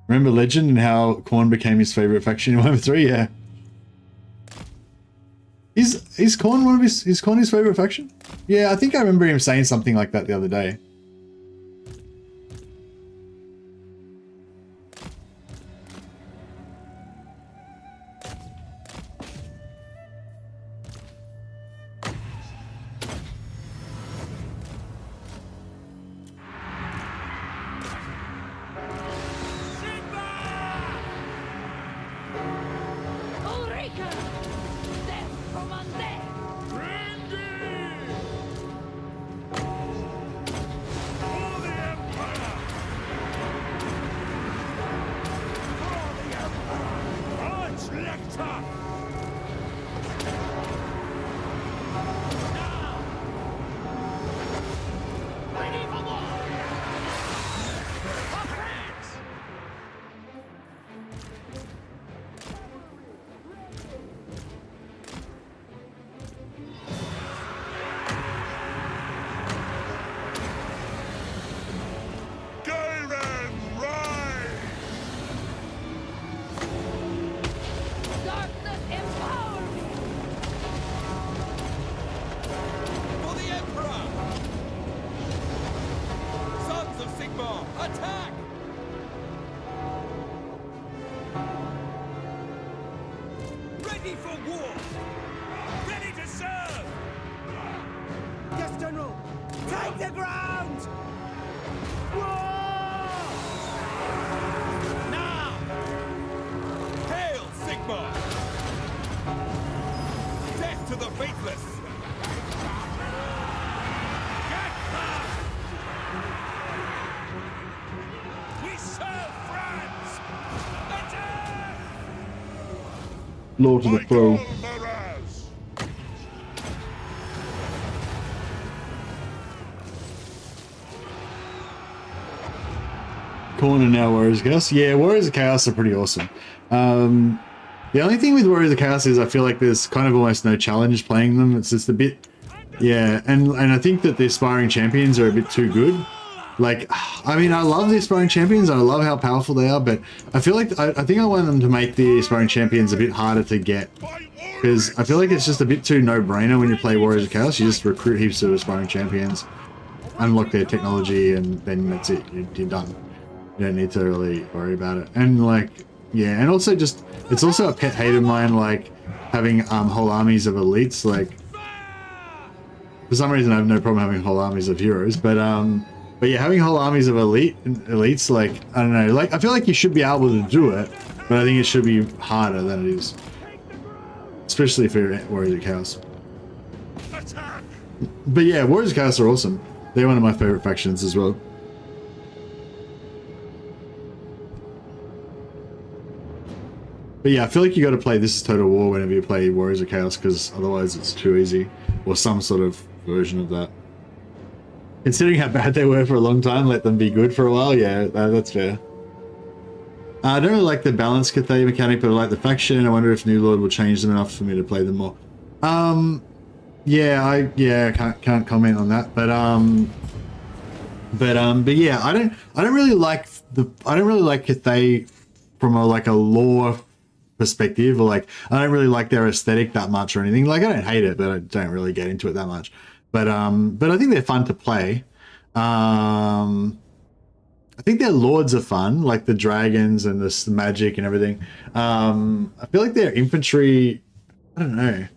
S1: Remember Legend and how Khorne became his favorite faction in Warhammer 3? Yeah. Is Khorne is Khorne his favorite faction? Yeah, I think I remember him saying something like that the other day.
S7: Ulrika! Death from undead!
S3: Attack!
S6: Ready for war! Ready to serve!
S4: Yes, General! Take the ground! Whoa!
S3: Now! Hail, Sigmar! Death to the faithless!
S6: Get back! We serve France! Attack!
S1: Lord of the Pro. Corner now, Warriors of Chaos. Yeah, Warriors of Chaos are pretty awesome. The only thing with Warriors of Chaos is I feel like there's kind of almost no challenge playing them. It's just a bit, yeah, and I think that the aspiring champions are a bit too good. Like, I mean, I love the aspiring champions and I love how powerful they are, but I feel like I think I want them to make the aspiring champions a bit harder to get, because I feel like it's just a bit too no-brainer when you play Warriors of Chaos. You just recruit heaps of aspiring champions, unlock their technology, and then that's it. You're done. You don't need to really worry about it. And like, yeah, and also just, it's also a pet hate of mine, like having whole armies of elites. Like, for some reason I have no problem having whole armies of heroes, but yeah, having whole armies of elites, like, I don't know, like, I feel like you should be able to do it, but I think it should be harder than it is, especially for Warriors of Chaos. But yeah, Warriors of Chaos are awesome. They're one of my favorite factions as well. But yeah, I feel like you got to play This is Total War whenever you play Warriors of Chaos, because otherwise it's too easy, or some sort of version of that. Considering how bad they were for a long time, let them be good for a while. Yeah, that's fair. I don't really like the balance Cathay mechanic, but I like the faction. I wonder if New Lord will change them enough for me to play them more. Yeah, I can't comment on that, but yeah, I don't really like Cathay from a lore perspective, or like, I don't really like their aesthetic that much or anything. Like, I don't hate it, but I don't really get into it that much. But I think they're fun to play. I think their lords are fun, like the dragons and the magic and everything. I feel like their infantry, I don't know.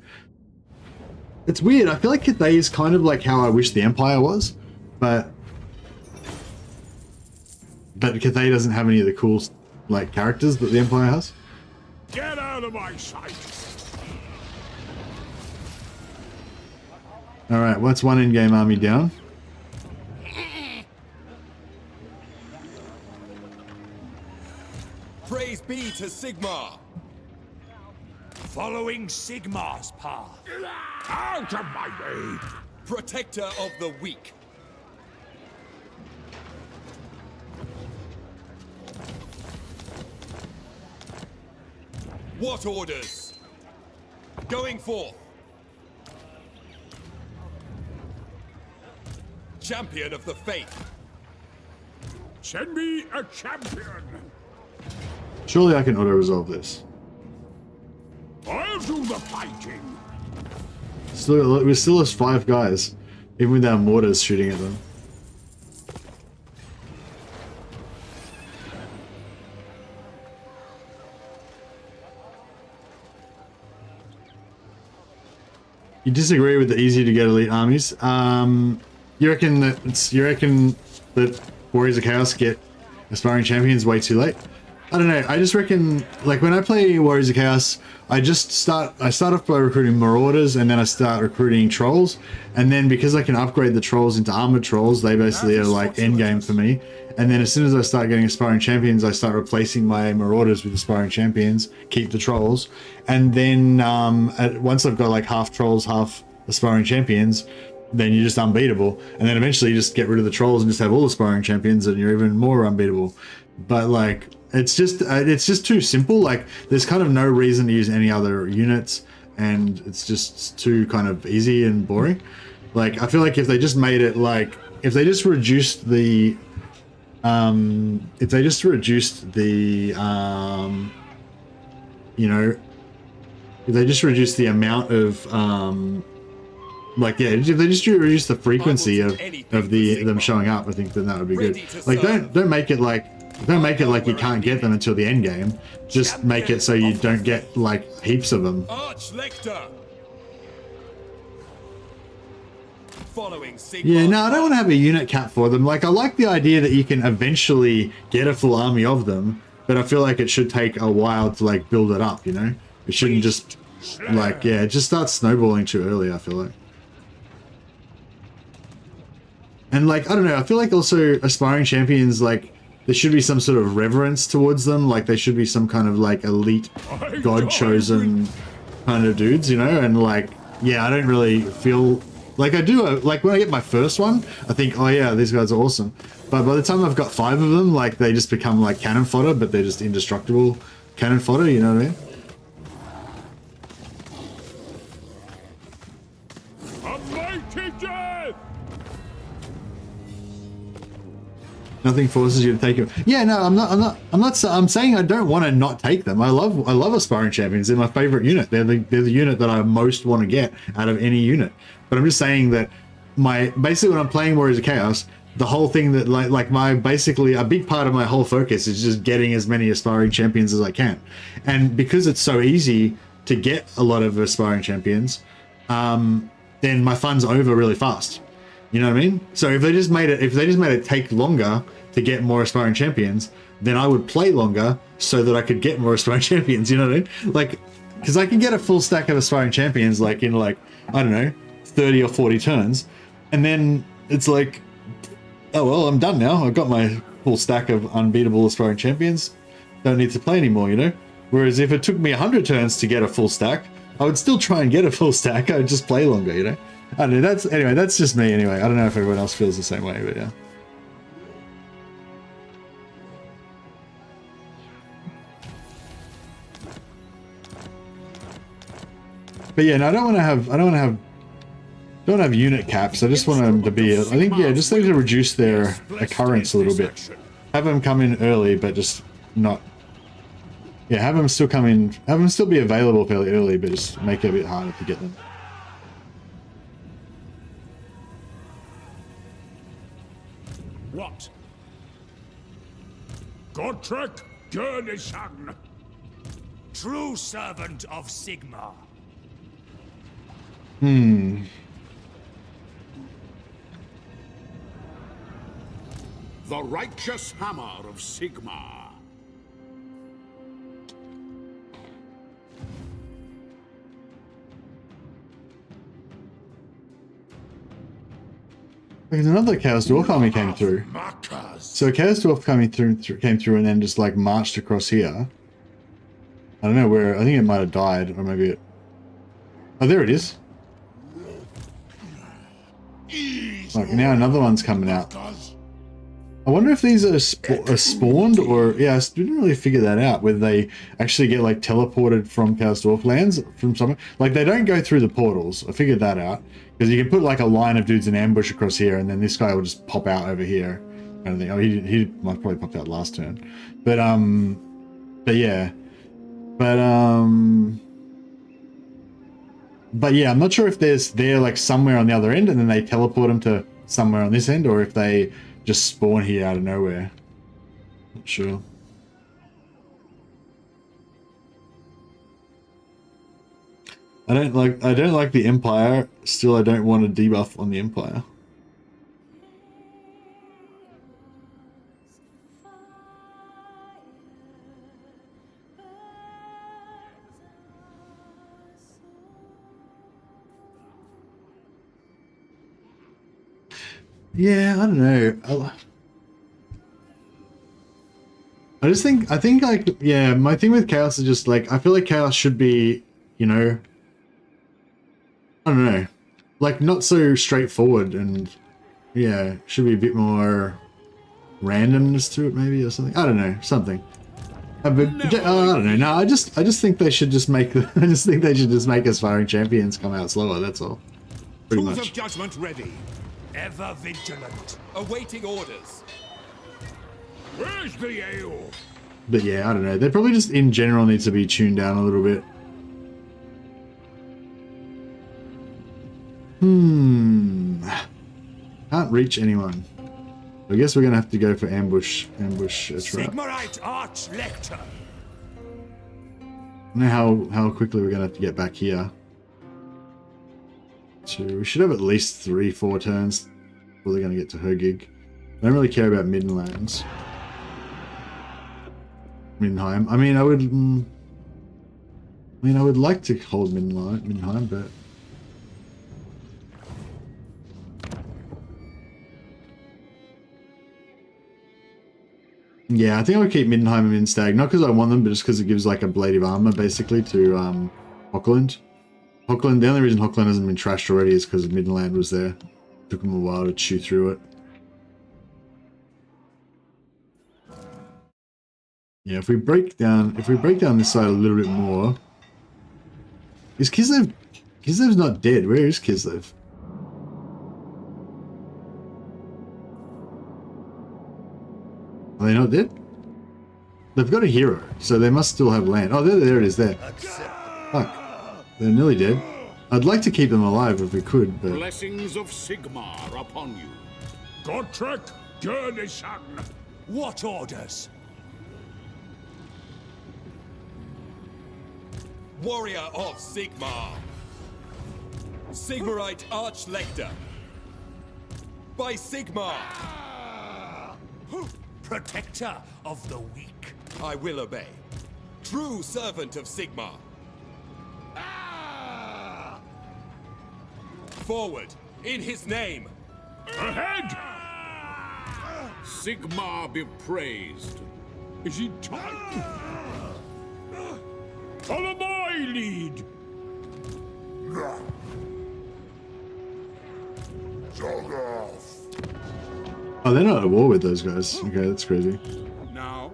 S1: It's weird. I feel like Cathay is kind of like how I wish the Empire was, but Cathay doesn't have any of the cool like characters that the Empire has.
S2: Get out of my sight!
S1: All right, what's one in-game army down?
S3: Praise be to Sigmar!
S6: Following Sigmar's path.
S2: Out of my way!
S3: Protector of the weak. What orders? Going forth. Champion of the faith.
S2: Send me a champion!
S1: Surely I can auto-resolve this.
S2: I'll do the fighting!
S1: We still have 5 guys, even with our mortars shooting at them. You disagree with the easy to get elite armies? You reckon that Warriors of Chaos get aspiring champions way too late? I don't know. I just reckon, like, when I play Warriors of Chaos, I start off by recruiting Marauders, and then I start recruiting Trolls, and then because I can upgrade the Trolls into Armored Trolls, they basically are like endgame for me. And then as soon as I start getting aspiring champions, I start replacing my Marauders with aspiring champions, keep the Trolls, and then once I've got like half Trolls, half aspiring champions, then you're just unbeatable. And then eventually you just get rid of the Trolls and just have all aspiring champions, and you're even more unbeatable. But like, it's just too simple. Like, there's kind of no reason to use any other units, and it's just too kind of easy and boring. Like, I feel like if they just made it like, if they just reduced the you know, if they just reduced the amount of Like, yeah, if they just reduce the frequency of them showing up, I think then that would be good. Like, don't make it like you can't get them until the end game. Just make it so you don't get like heaps of them. Yeah, no, I don't want to have a unit cap for them. Like, I like the idea that you can eventually get a full army of them, but I feel like it should take a while to like build it up, you know? It shouldn't just like, yeah, it just starts snowballing too early, I feel like. And like, I don't know, I feel like also aspiring champions, like, there should be some sort of reverence towards them. Like, they should be some kind of like elite, god-chosen kind of dudes, you know? And like, yeah, I don't really feel like I do. Like, when I get my first one, I think, oh yeah, these guys are awesome. But by the time I've got 5 of them, like, they just become like cannon fodder, but they're just indestructible cannon fodder, you know what I mean? Nothing forces you to take them. Yeah, no, I'm saying I don't want to not take them. I love aspiring champions. They're my favorite unit. They're the unit that I most want to get out of any unit. But I'm just saying that basically when I'm playing Warriors of Chaos, the whole thing that basically a big part of my whole focus is just getting as many aspiring champions as I can. And because it's so easy to get a lot of aspiring champions, then my fun's over really fast. You know what I mean? So if they just made it take longer to get more aspiring champions, then I would play longer so that I could get more aspiring champions. You know what I mean? Like, because I can get a full stack of aspiring champions like in like, I don't know, 30 or 40 turns, and then it's like, oh well, I'm done now. I've got my full stack of unbeatable aspiring champions. Don't need to play anymore, you know? Whereas if it took me 100 turns to get a full stack, I would still try and get a full stack. I would just play longer, you know? I don't know, that's just me anyway. I don't know if everyone else feels the same way, but yeah. But yeah, no, I don't want to have unit caps. I just want them to be, I think, yeah, just need to reduce their occurrence a little bit. Have them come in early, but just not, yeah, have them still come in, have them still be available fairly early, but just make it a bit harder to get them.
S6: What? Gottrek Gurnishan, true servant of Sigmar.
S2: The righteous hammer of Sigmar.
S1: There's another Chaos Dwarf army came through. So Chaos Dwarf came through and then just like marched across here. I don't know where, I think it might have died, or maybe it... Oh, there it is. Like, now another one's coming out. I wonder if these are spawned, or... Yeah, I didn't really figure that out, whether they actually get like teleported from Chaos Dwarf lands from somewhere. Like, they don't go through the portals. I figured that out. Because you can put like a line of dudes in ambush across here, and then this guy will just pop out over here. Kind of thing. Oh, he might probably popped out last turn. But yeah. But yeah, I'm not sure if they're like somewhere on the other end and then they teleport them to somewhere on this end, or if they just spawn here out of nowhere. Not sure. I don't like the Empire. Still, I don't want a debuff on the Empire. Yeah, I don't know. I think like, yeah, my thing with Chaos is just like, I feel like Chaos should be, you know, I don't know, like not so straightforward, and yeah, should be a bit more randomness to it maybe, or something. I don't know, something. But I don't know. No, I just think they should just make aspiring champions come out slower. That's all. Pretty much.
S6: Of judgment ready. Ever vigilant.
S3: Awaiting orders.
S6: Where's the ale?
S1: But yeah, I don't know. They probably just in general need to be tuned down a little bit. Can't reach anyone. I guess we're gonna have to go for ambush trap.
S6: Sigmarite Archlector.
S1: I don't know how quickly we're gonna have to get back here. So we should have at least 3-4 turns before they're gonna get to her gig. I don't really care about Midlands. Middenheim. I mean, I would like to hold Middenheim, but yeah, I think I would keep Middenheim and Minstag, not because I want them, but just because it gives like a blade of armor basically to Hochland. Hochland. The only reason Hochland hasn't been trashed already is because Midland was there. Took them a while to chew through it. Yeah, if we break down this side a little bit more. Is Kislev's not dead? Where is Kislev? Are they not dead? They've got a hero, so they must still have land. Oh, there it is there. Fuck. They're nearly dead. I'd like to keep them alive if we could, but...
S2: Blessings of Sigmar upon you.
S6: Gotrek Gurnison. What orders?
S3: Warrior of Sigmar. Sigmarite Archlector. By Sigmar.
S6: Protector of the weak.
S3: I will obey. True servant of Sigmar. Forward, in his name.
S6: Ahead!
S2: Sigmar be praised.
S6: Is it time? Follow my lead.
S1: Oh, they're not at war with those guys. Okay, that's crazy.
S2: Now,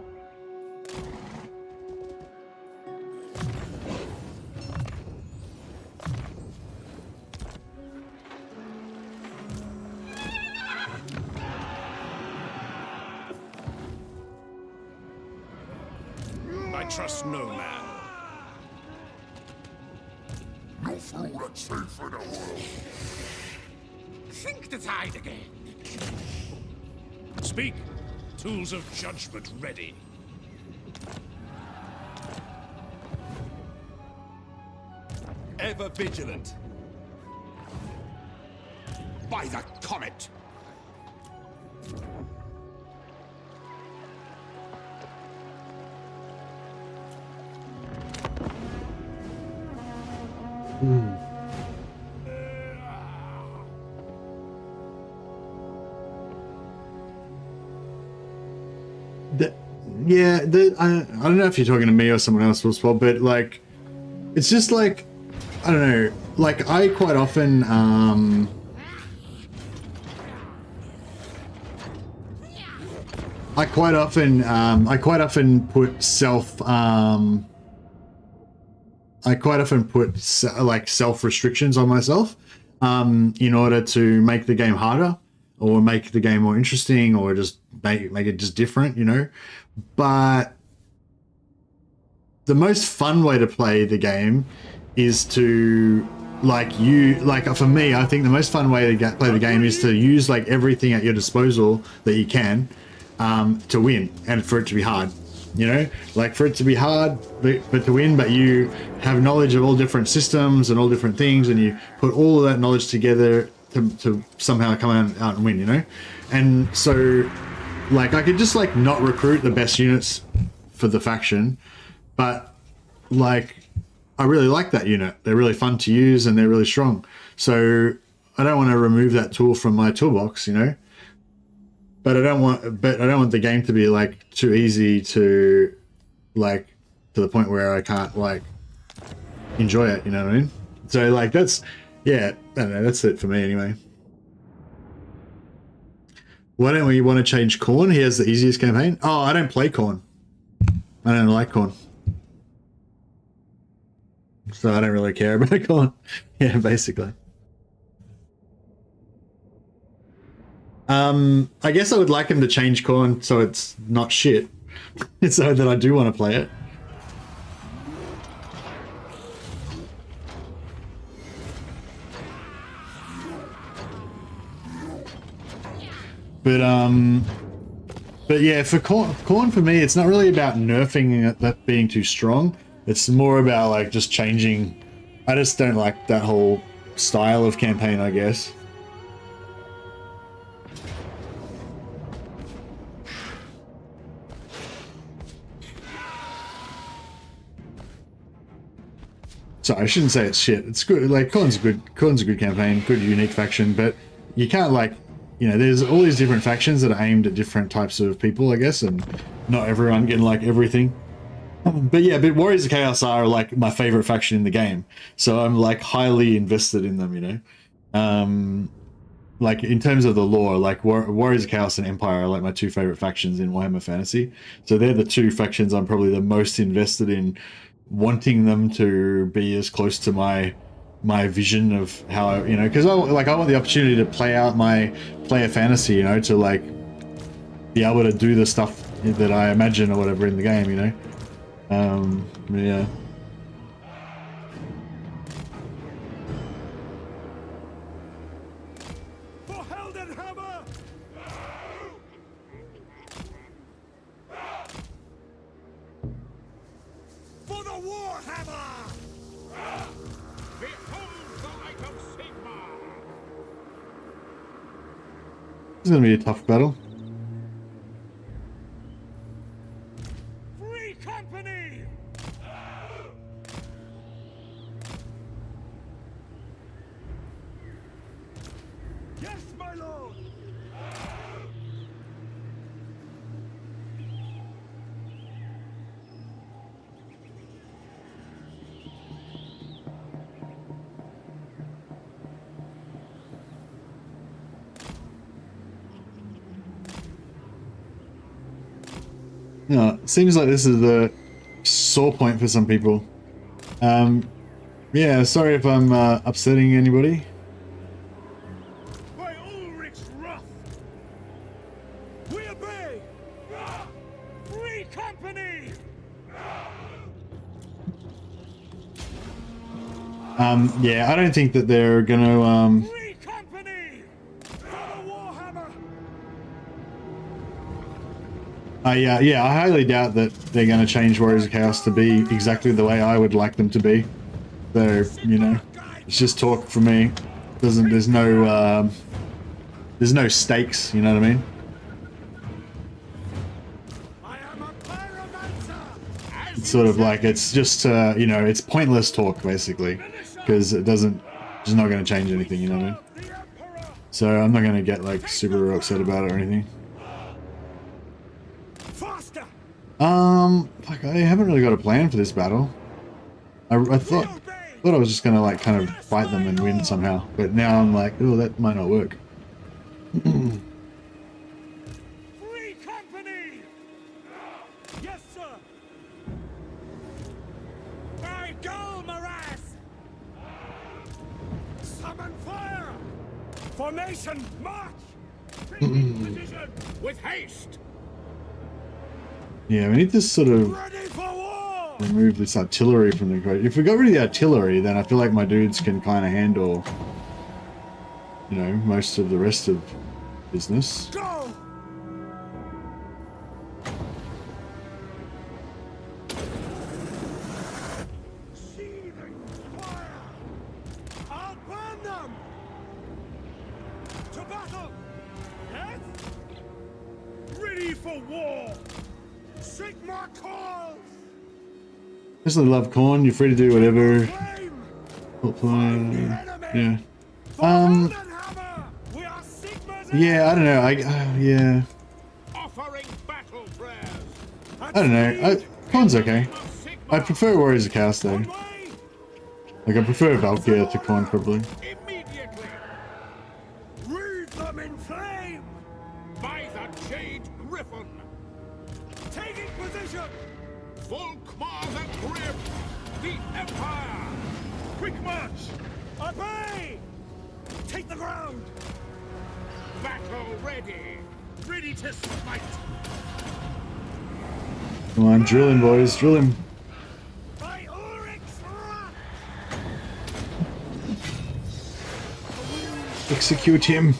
S6: I trust no man.
S5: No fool that's safe in the world.
S6: Think the tide again. Speak. Tools of judgment ready.
S3: Ever vigilant.
S2: by the comet.
S1: I don't know if you're talking to me or someone else, Spot, but like, it's just like, I don't know, like I quite often, I quite often put self restrictions on myself, in order to make the game harder or make the game more interesting or just make it just different, you know. But the most fun way to play the game is to for me, I think the most fun way to play the game is to use like everything at your disposal that you can to win, and for it to be hard, you know, like for it to be hard but to win, but you have knowledge of all different systems and all different things, and you put all of that knowledge together to somehow come out and win, you know. And so like I could just like not recruit the best units for the faction, but like I really like that unit. They're really fun to use and they're really strong. So I don't want to remove that tool from my toolbox, you know. But I don't want the game to be like too easy to like to the point where I can't like enjoy it, you know what I mean? So like that's, yeah, I don't know, that's it for me anyway. Why don't we want to change Khorne? He has the easiest campaign. Oh, I don't play Khorne. I don't like Khorne. So I don't really care about Khorne. Yeah, basically. I guess I would like him to change Khorne so it's not shit. So that I do want to play it. But yeah, for Khorne for me, it's not really about nerfing that being too strong. It's more about like just changing. I just don't like that whole style of campaign, I guess. So I shouldn't say it's shit. It's good. Like Khorne's a good campaign, good unique faction, but you can't like, you know, there's all these different factions that are aimed at different types of people, I guess, and not everyone can like everything. But yeah, but Warriors of Chaos are like my favorite faction in the game, so I'm like highly invested in them, you know. Like in terms of the lore, like Warriors of Chaos and Empire are like my two favorite factions in Warhammer Fantasy. So they're the two factions I'm probably the most invested in, wanting them to be as close to my vision of how, you know, because I want the opportunity to play out my player fantasy, you know, to like be able to do the stuff that I imagine or whatever in the game, you know. Yeah.
S2: For Heldenhammer! For the Warhammer! Behold the light of Sigmar!
S1: This is gonna be a tough battle.
S2: Free company! Yes, my lord!
S1: No, it seems like this is the sore point for some people. Yeah, sorry if I'm upsetting anybody.
S2: By Ulrich's wrath! We obey! Free company!
S1: Yeah, I don't think that they're gonna
S2: Free company! For the Warhammer!
S1: yeah, I highly doubt that they're going to change Warriors of Chaos to be exactly the way I would like them to be. So, you know, it's just talk for me. There's no stakes, you know what I mean?
S2: I am a pyromancer!
S1: It's sort of like, it's just, you know, it's pointless talk, basically. Because it's not going to change anything, you know what I mean?
S2: The Emperor!
S1: So I'm not going to get, like, super upset about it or anything.
S2: Faster!
S1: Fuck, I haven't really got a plan for this battle. I thought I was just gonna like kind of fight them and win somehow, but now I'm like, oh, that might not work.
S2: Free company! Yes, sir! By Golmaras! Summon fire! Formation, march! Taking position with haste!
S1: Yeah, we need to sort of
S2: Ready for war!
S1: remove this artillery from the equation. If we got rid of the artillery, then I feel like my dudes can kind of handle, you know, most of the rest of business.
S2: Go! Seething fire! I'll burn them! To battle! Yes? Ready for war! Sigmar calls!
S1: Personally love Khorne. You're free to do whatever.
S2: Flame!
S1: Yeah.
S2: For Heldenhammer! We are Sigmar's
S1: Yeah, I don't know. Yeah.
S2: offering battle prayers!
S1: I don't know. Khorne's okay. I prefer Warriors of Chaos though. Like I prefer Valkyr to Khorne probably.
S2: Immediately! Wreathe them in flame! By the Jade Griffin! Taking position! Volkmar the Grim! The Empire! Quick march! Obey! Take the ground! Battle ready! Ready to smite!
S1: Come on, drill him, boys, drill him.
S2: By Ulrich's wrath!
S1: Execute him.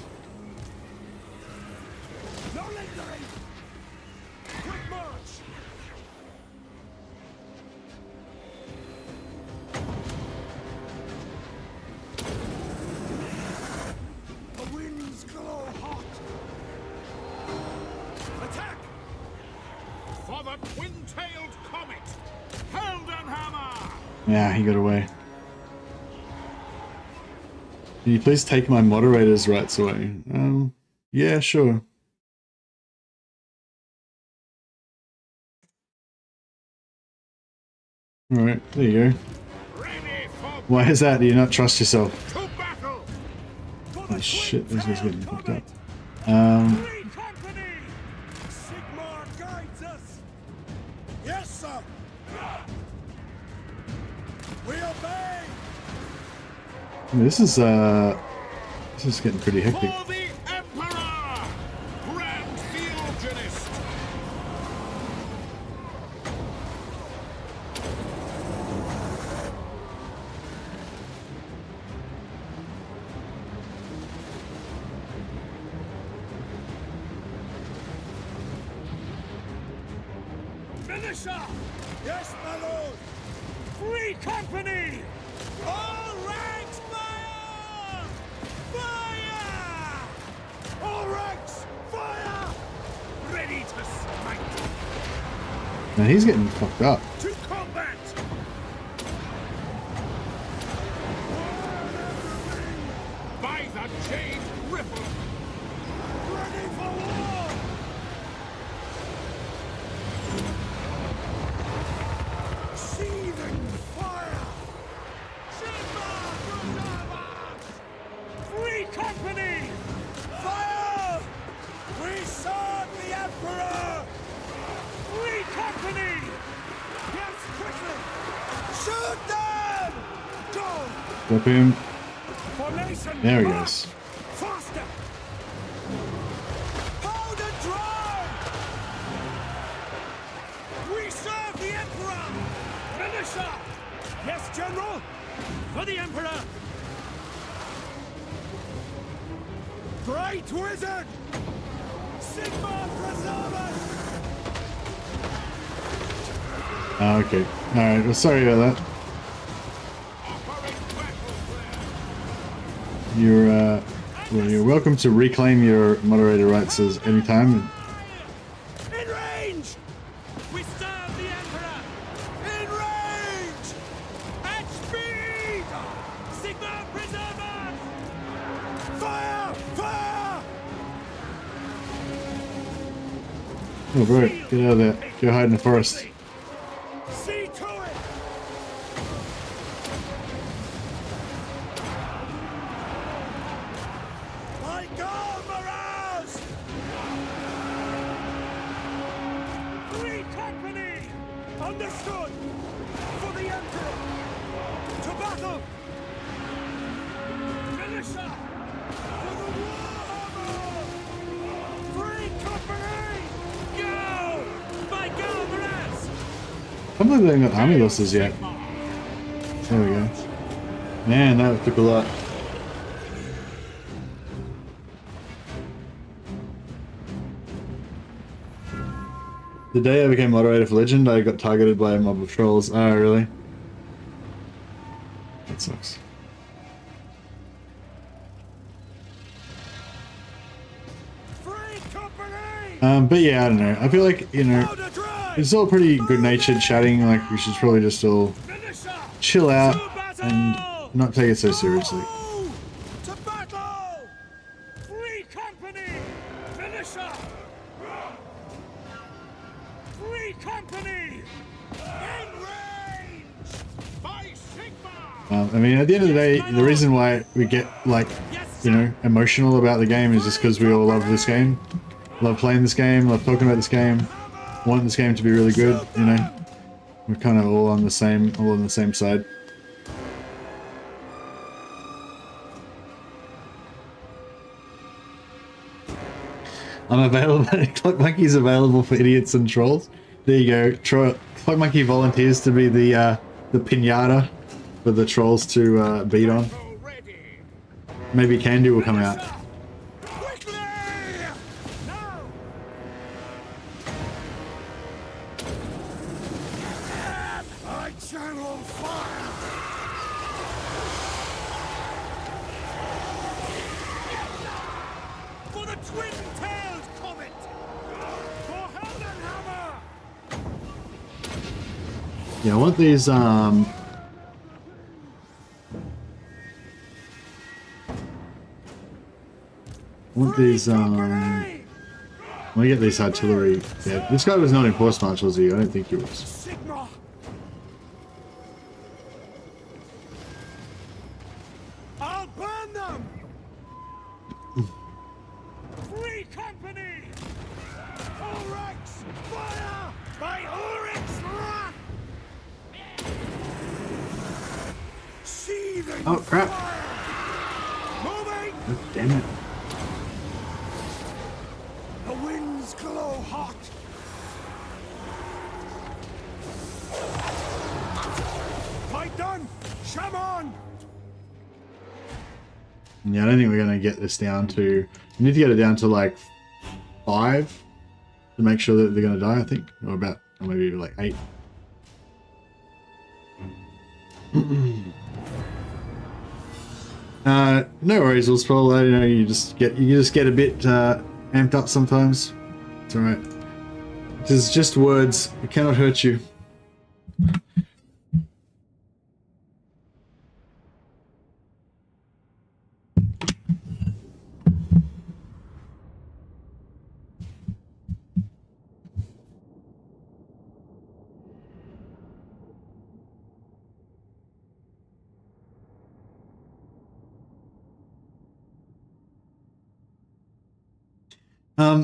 S2: For the twin-tailed comet, Heldenhammer!
S1: Yeah, he got away. Can you please take my moderator's rights away? Yeah, sure. Alright, there you go.
S2: Ready for
S1: Why is that? Do you not trust yourself?
S2: to battle!
S1: Oh shit, this guy's getting fucked up.
S4: Free company! Sigmar guides us!
S5: Yes, sir. We obey.
S1: This is getting pretty hectic.
S2: For the Emperor! Grand Theogenist!
S4: Militia!
S5: Yes, my lord.
S4: Free company!
S5: All ranks fire! Fire! All ranks fire!
S4: Ready to smite!
S1: Now he's getting fucked up.
S4: To combat!
S2: By the Jade Ripple!
S5: Ready for war! Seething fire! Sigmar preserve us!
S4: Free company!
S5: Fire! We serve the Emperor!
S4: Free company!
S5: Yes, quickly! Shoot them! Go!
S1: Flip him.
S4: Formation!
S1: There he
S4: march!
S1: goes.
S4: Faster!
S5: Hold and drive!
S4: We serve the Emperor! Militia! Yes, General! For the Emperor!
S5: Great wizard! Sigmar preserve us!
S1: Okay. Alright, well, sorry about that. You're welcome to reclaim your moderator rights as any time.
S4: In range! We serve the Emperor!
S5: In range!
S4: At speed! Sigmar preserve us!
S5: Fire! Fire!
S1: Oh, bro, get out of there. Go hide in the forest.
S5: See to it! My God, Miraz!
S4: Free company! Understood! For the Emperor! To battle! Militia!
S5: For the Warhammer!
S4: Free company! Go! By God, Miraz!
S1: I don't think they haven't got army losses yet. There we go. Man, that took a lot. The day I became moderator for Legend, I got targeted by a mob of trolls. Oh, really? That sucks.
S5: Free company!
S1: But yeah, I don't know. I feel like, you know,
S5: Hold and drive!
S1: it's all pretty good-natured chatting. Like, we should probably just all
S4: Militia!
S1: chill out
S4: To battle!
S1: and not take it so seriously.
S5: Oh, to battle!
S4: Free company! Militia! Free company!
S5: In range!
S2: By Sigmar!
S1: I mean, at the end of the day, the reason why we get, like, you know, emotional about the game is just because we all love this game. Love playing this game, love talking about this game, want this game to be really good, you know. We're kind of all on the same side. I'm available. Clock Monkey's available for idiots and trolls. There you go. Clock Monkey volunteers to be the pinata for the trolls to beat on.
S2: Ready!
S1: Maybe Candy will come out.
S5: Quickly! Now! I channel fire!
S4: For the twin-tailed comet!
S5: For Heldenhammer!
S1: Yeah, I want these, I want these, I want to get this artillery. Yeah, this guy was not in force march, was he? I don't think he was.
S5: Sigma! I'll burn them! Free company! Ulrix! Fire! By Ulrix wrath! Seething
S1: Oh, crap.
S5: fire! Moving!
S1: Oh, damn it.
S5: The winds glow hot! Fight done! Shaman!
S1: Yeah, I don't think we're going to get this down to... We need to get it down to like 5 to make sure that they're going to die, I think. Or about, or maybe like 8. No worries, we'll scroll. You know, you just get a bit amped up sometimes. It's alright. It's just words. It cannot hurt you.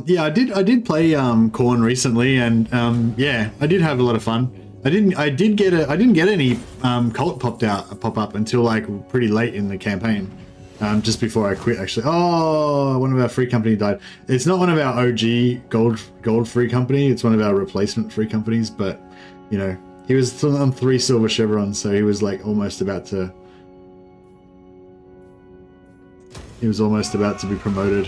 S1: Yeah, I did play Corn recently, and yeah, I did have a lot of fun. I didn't get any cult pop up until like pretty late in the campaign, just before I quit actually. Oh, one of our free company died. It's not one of our OG gold free company. It's one of our replacement free companies, but you know, he was still on 3 silver chevrons, so he was like almost about to. He was almost about to be promoted.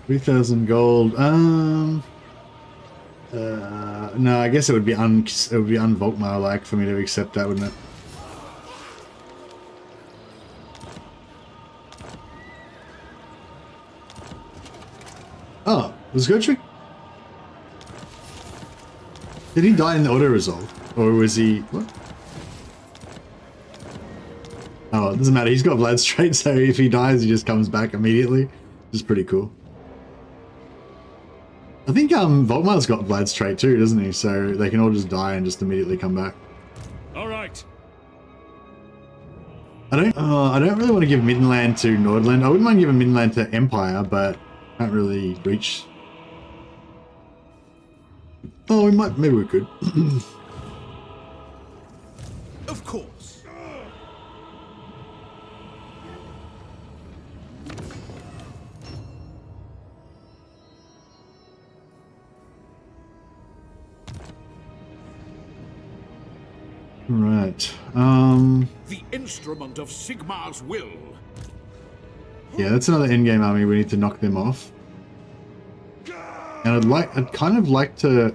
S1: $3,000 gold. No, I guess it would be un-VOLKMAR like for me to accept that, wouldn't it? Oh, was Gertrude? Did he die in the auto resolve, or was he what? Oh, it doesn't matter. He's got blood straight, so if he dies, he just comes back immediately, which is pretty cool. I think VOLKMAR's got Vlad's trait too, doesn't he? So they can all just die and just immediately come back.
S6: All right.
S1: I don't really want to give Middenland to Nordland. I wouldn't mind giving Middenland to Empire, but can't really reach. Oh, we might. Maybe we could.
S2: Of course.
S1: Right.
S2: The instrument of Sigmar's will.
S1: Yeah, that's another endgame army. We need to knock them off. And I'd kind of like to.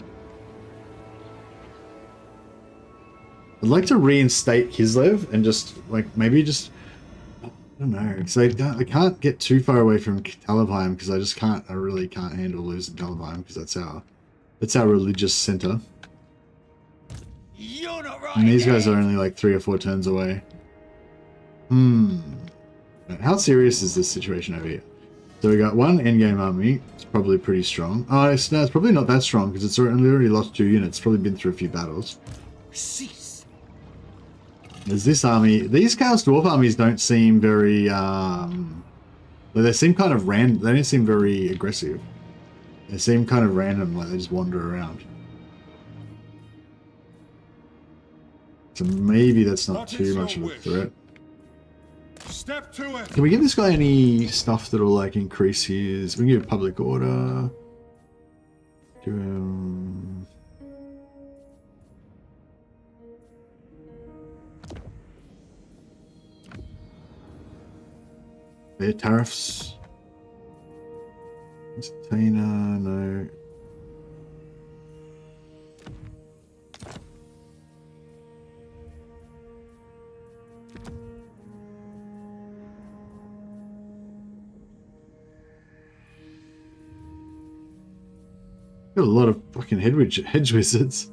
S1: I'd like to reinstate Kislev and just like maybe just. I don't know. So I can't get too far away from Talabheim because I just can't. I really can't handle losing Talabheim because that's our religious center.
S2: You're not right.
S1: And these guys are only like 3 or 4 turns away. How serious is this situation over here? So we got one endgame army. It's probably pretty strong. Oh, it's probably not that strong because it's already lost 2 units. It's probably been through a few battles.
S2: Cease.
S1: There's this army. These Chaos Dwarf armies don't seem very... they seem kind of random. They don't seem very aggressive. They seem kind of random, like they just wander around. So maybe that's not too much of a threat.
S5: Step to it!
S1: Can we give this guy any stuff that'll like increase his... We can give public order. Give him... Their tariffs. Entertainer, no. Got a lot of fucking hedge wizards.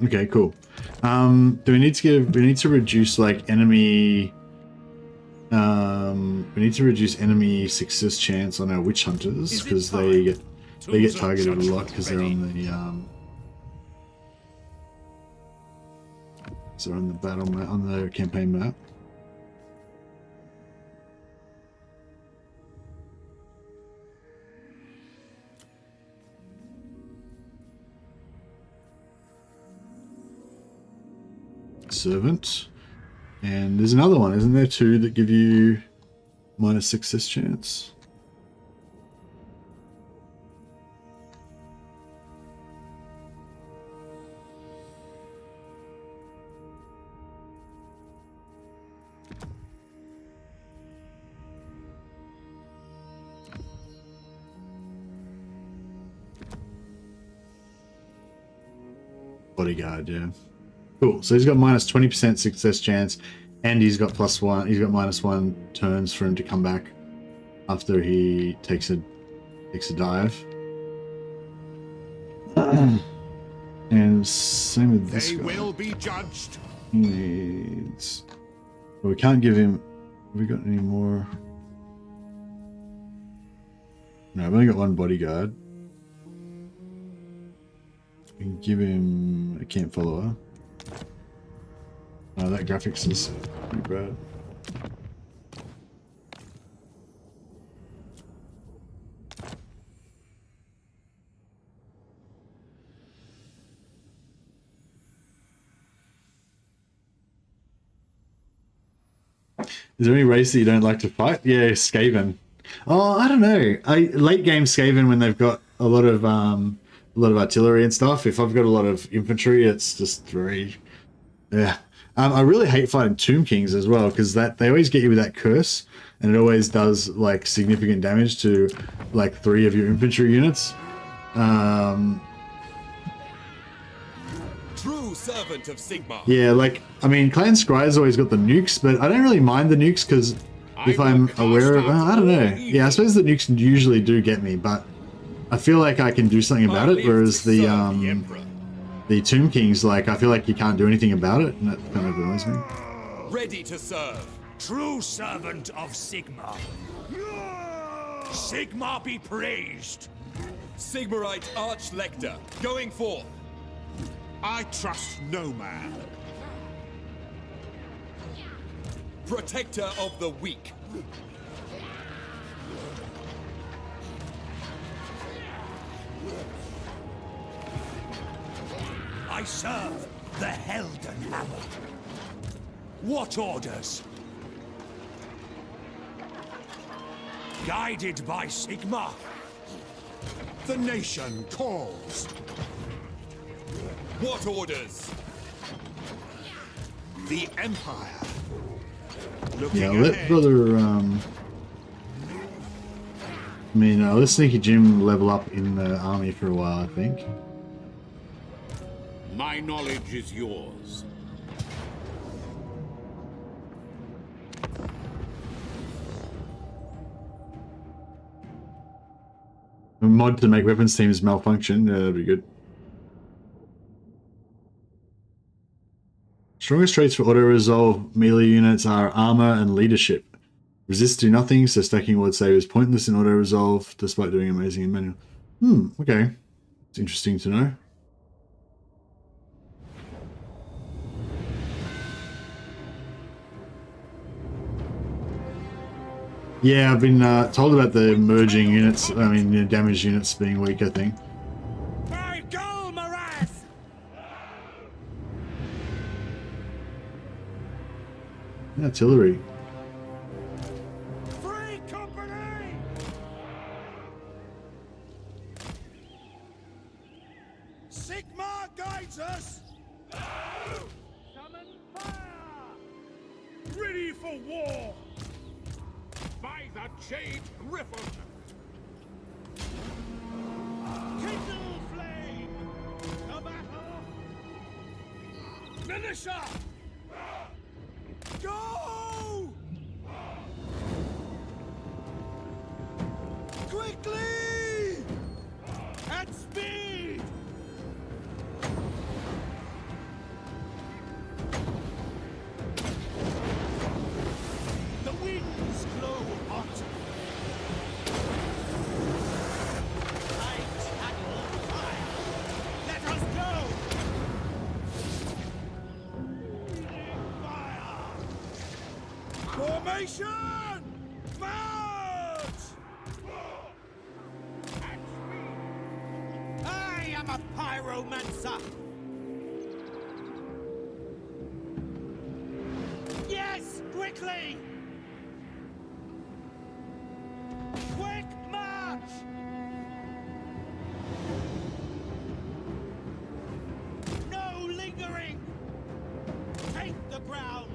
S1: Okay, cool. Do we need to reduce like enemy we need to reduce enemy success chance on our witch hunters because they get targeted a lot because they're on the battle map, on the campaign map. Servant, and there's another one, isn't there? Two that give you minus success chance. Bodyguard, yeah. Cool. So he's got minus 20% success chance, and he's got +1. He's got -1 turns for him to come back after he takes a dive. And same with this guy.
S2: They will be judged.
S1: He needs. Well, we can't give him. Have we got any more? No, I've only got one bodyguard. We can give him a camp follower. Oh, that graphics is pretty bad. Is there any race that you don't like to fight? Yeah, Skaven. Oh, I don't know. Late game Skaven, when they've got a lot of artillery and stuff. If I've got a lot of infantry, it's just very, yeah. I really hate fighting Tomb Kings as well because they always get you with that curse, and it always does like significant damage to like 3 of your infantry units.
S3: True servant of Sigmar.
S1: Yeah, like I mean, Clan Scry's always got the nukes, but I don't really mind the nukes because if I'm aware of, I don't know. Yeah, I suppose the nukes usually do get me, but I feel like I can do something about it. Whereas the Tomb Kings, like I feel like you can't do anything about it, and that kind of annoys me.
S3: Ready to serve.
S6: True servant of Sigmar. Sigmar be praised.
S3: Sigmarite Arch-Lector, going forth.
S2: I trust no man.
S3: Protector of the weak.
S6: I serve the Helden Hammer. What orders? Guided by Sigmar.
S2: The nation calls.
S3: What orders?
S2: The Empire.
S1: Yeah,
S2: Looking
S1: let
S2: ahead.
S1: brother. I mean, let Sneaky Jim level up in the army for a while, I think.
S2: My knowledge is yours.
S1: A mod to make weapons teams malfunction. Yeah, that'd be good. Strongest traits for auto-resolve melee units are armor and leadership. Resist do nothing, so stacking ward save is pointless in auto-resolve, despite doing amazing in manual. Okay. It's interesting to know. Yeah, I've been told about the merging units. I mean, the damage units being weak, I think.
S4: By VOLKMAR!
S1: Artillery.
S4: Free company! Sigmar guides us!
S7: Summon fire!
S2: Ready for war! By the Jade Griffin!
S4: Kindle flame! To battle!
S2: Militia!
S4: Go! Quickly! At speed! The winds blow hot. I tackle fire. Let us go! Fire! Formation! March! I am a pyromancer! Yes! Quickly! Quick march! No lingering! Take the ground!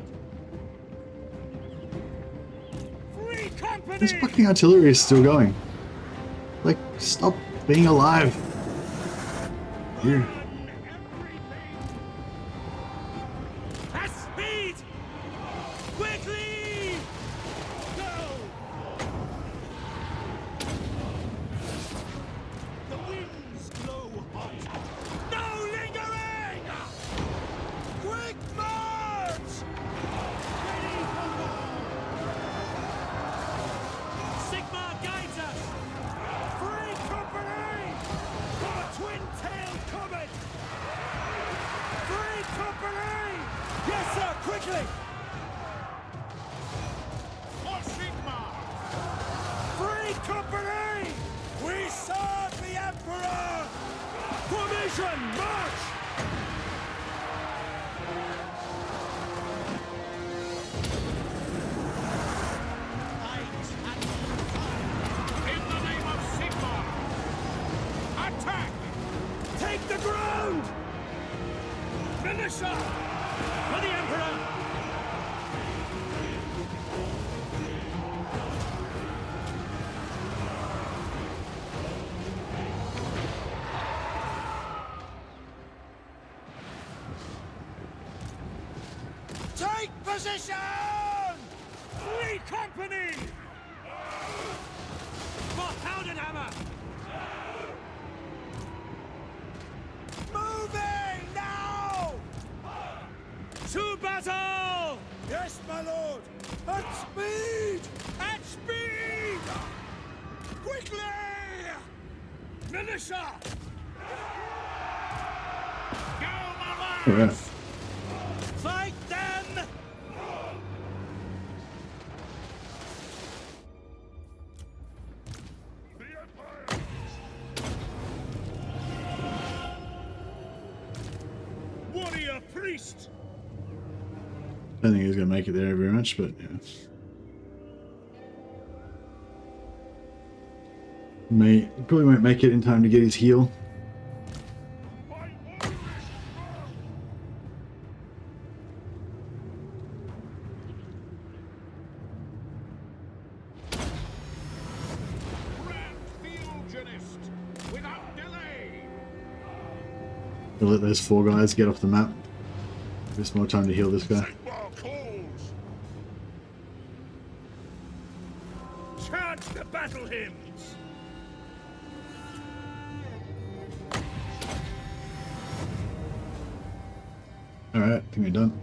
S4: Free company!
S1: This fucking artillery is still going. Like, stop being alive. Here.
S4: Run everything! At speed! Quickly! Go! The winds blow hot. No lingering! Quick march! Ready for war! Sigmar guides us! Free company! For twin-tailed comet! Free company! Yes, sir! Quickly!
S2: For Sigmar!
S4: Free company! We serve the Emperor! Formation, march!
S2: In the name of Sigmar! Attack!
S4: Take the ground!
S2: Militia!
S4: For the Emperor! Take position!
S2: Free company!
S4: For Hammer! Moving now! To battle! Yes, my lord! At speed! At speed! Quickly!
S2: Militia! Go, Marat!
S1: Alright.
S4: Fight them!
S2: Warrior priest!
S1: I don't think he's gonna make it there very much, but yeah. Probably won't make it in time to get his heal.
S2: Grant the Eugenist without delay!
S1: We'll let those 4 guys get off the map. Just more time to heal this guy.
S2: Sigmar calls! Chant the battle hymns!
S1: Alright, I think we're done.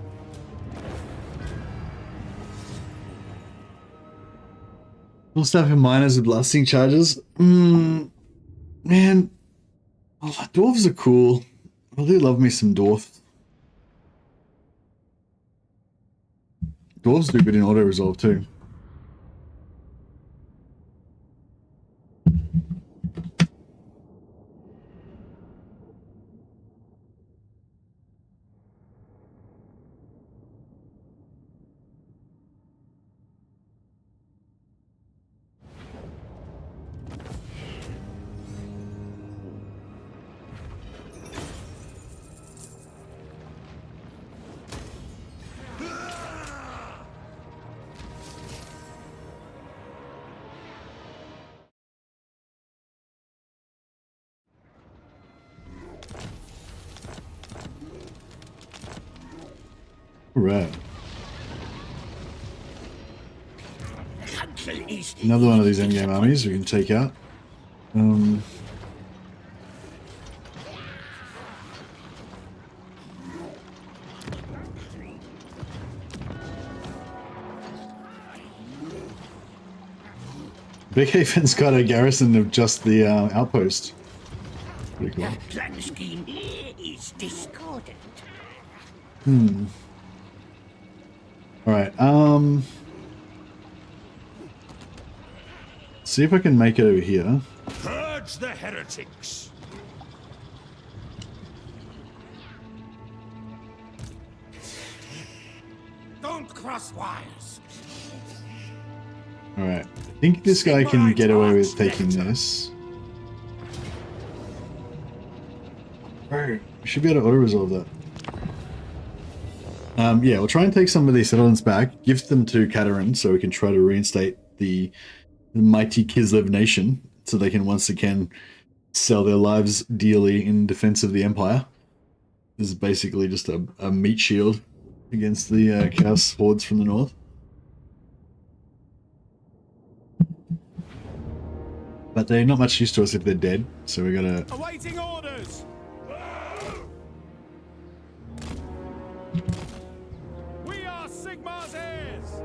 S1: Full stack of miners with blasting charges. Man. Oh, dwarves are cool. I do love me some dwarfs. Dwarves do good in auto resolve too. Right. Another one of these endgame armies we can take out. Big Haven's got a garrison of just the outpost. Pretty cool.
S5: Plan scheme is discordant.
S1: Alright, see if I can make it over here.
S6: Purge the heretics.
S5: Don't cross wires.
S1: Alright, I think this guy can get away with taking this. Alright, we should be able to auto-resolve that. Yeah, we'll try and take some of these settlements back, give them to Katarin so we can try to reinstate the mighty Kislev nation so they can once again sell their lives dearly in defense of the Empire. This is basically just a meat shield against the Chaos hordes from the north. But they're not much use to us if they're dead, so we gotta...
S2: Awaiting orders! We are Sigmar's heirs!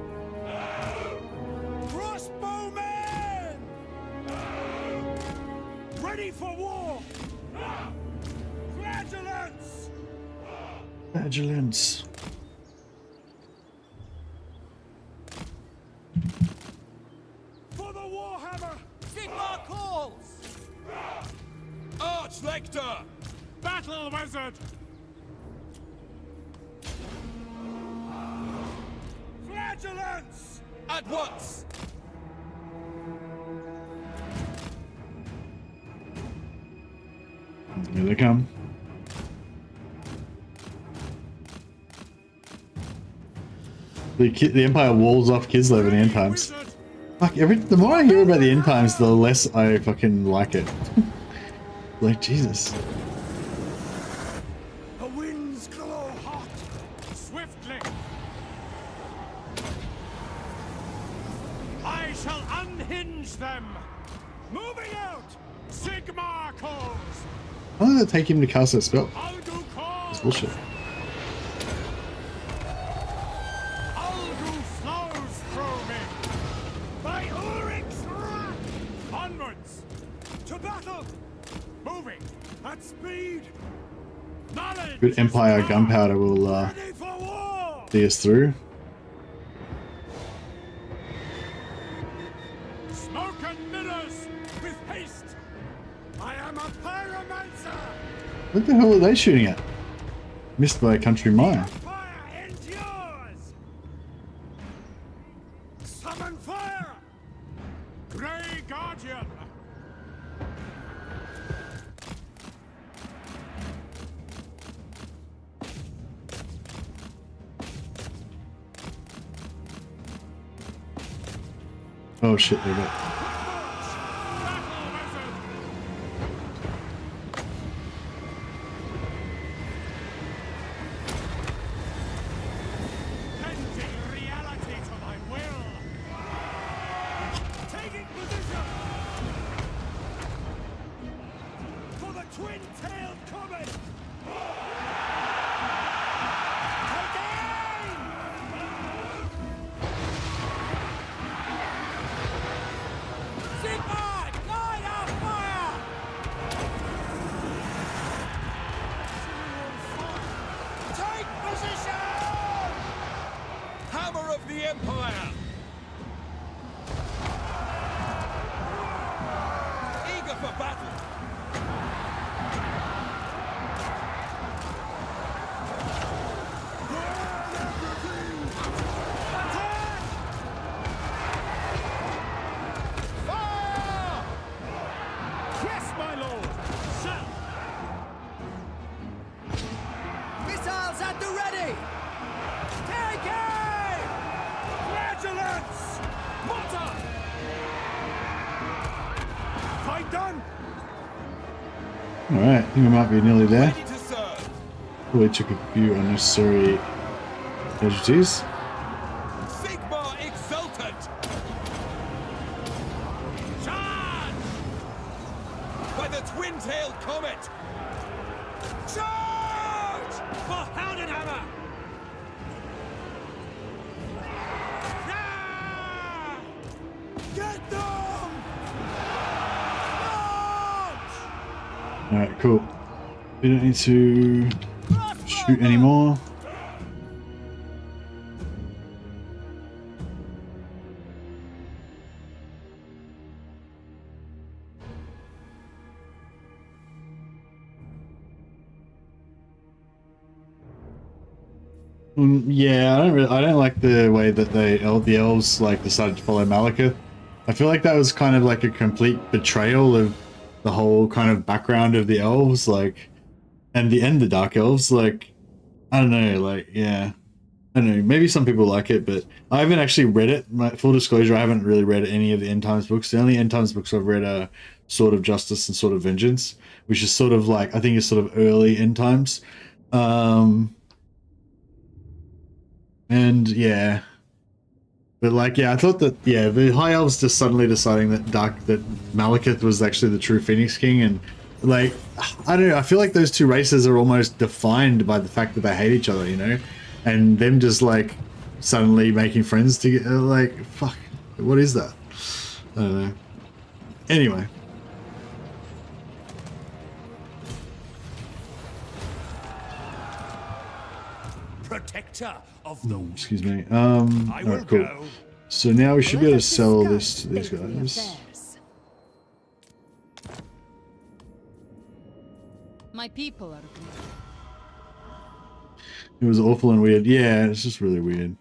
S2: Crossbowmen! Ready for war! Flagellants!
S1: Flagellants.
S2: For the Warhammer! Sigmar calls!
S3: Archlector!
S2: Battle wizard! Flagellants!
S3: At once!
S1: Here they come. The Empire walls off Kislev in the end times. Fuck, the more I hear about the end times, the less I fucking like it. Like, Jesus.
S2: The winds glow hot! Swiftly! I shall unhinge them! Moving out! Sigmar calls!
S1: How long did it take him to cast that spell?
S2: Aldu calls!
S1: It's bullshit.
S2: Aldu flows through me! By Ulrich's wrath! Onwards! To battle! Moving! At speed! Knowledge!
S1: Good Empire gunpowder will
S2: Ready for war!
S1: see us through.
S2: Smoke and mirrors! With haste! I am a pyromancer!
S1: What the hell are they shooting at? Missed by a country mine.
S2: Fire endures! Summon fire! Grey Guardian!
S1: Oh shit, they got...
S2: Battle wizard! Bending reality to my will! Taking position! For the twin-tailed comet! Again! Sigmar, guide our fire! Take position!
S3: Hammer of the Empire! Eager for battle!
S2: Attack! Fire! Yes, my lord! Sir!
S4: Missiles at the ready!
S2: Take aim! Flagellants! Mortar! Fight done!
S1: Alright, I think we might be nearly there.
S3: Ready to serve!
S1: Probably took a few unnecessary Casualties.
S3: Sigmar exultant! Charge! By the twin-tailed comet!
S4: Charge! For Heldenhammer! Ah! Get them! Launch!
S1: Alright, cool. We don't need to shoot anymore. Yeah, I don't like the way that the elves like decided to follow Malekith. I feel like that was kind of like a complete betrayal of the whole kind of background of the elves, like, and the Dark Elves. Like, I don't know, like, yeah, I don't know. Maybe some people like it, but I haven't actually read it. Full disclosure, I haven't really read any of the End Times books. The only End Times books I've read are Sword of Justice and Sword of Vengeance, which is sort of like, I think it's sort of early End Times. And yeah, but like, yeah, I thought that, yeah, the High Elves just suddenly deciding that Malekith was actually the true Phoenix King, and like, I don't know, I feel like those two races are almost defined by the fact that they hate each other, you know, and them just like suddenly making friends together, like, fuck, what is that? I don't know. Anyway.
S6: Protector of the
S1: Excuse me.
S6: I will
S1: Alright, cool.
S6: go.
S1: So now we should be able to
S7: Let us
S1: sell
S7: discuss
S1: this to these
S7: daily
S1: guys.
S7: affairs. My people are agreed.
S1: It was awful and weird. Yeah, it's just really weird.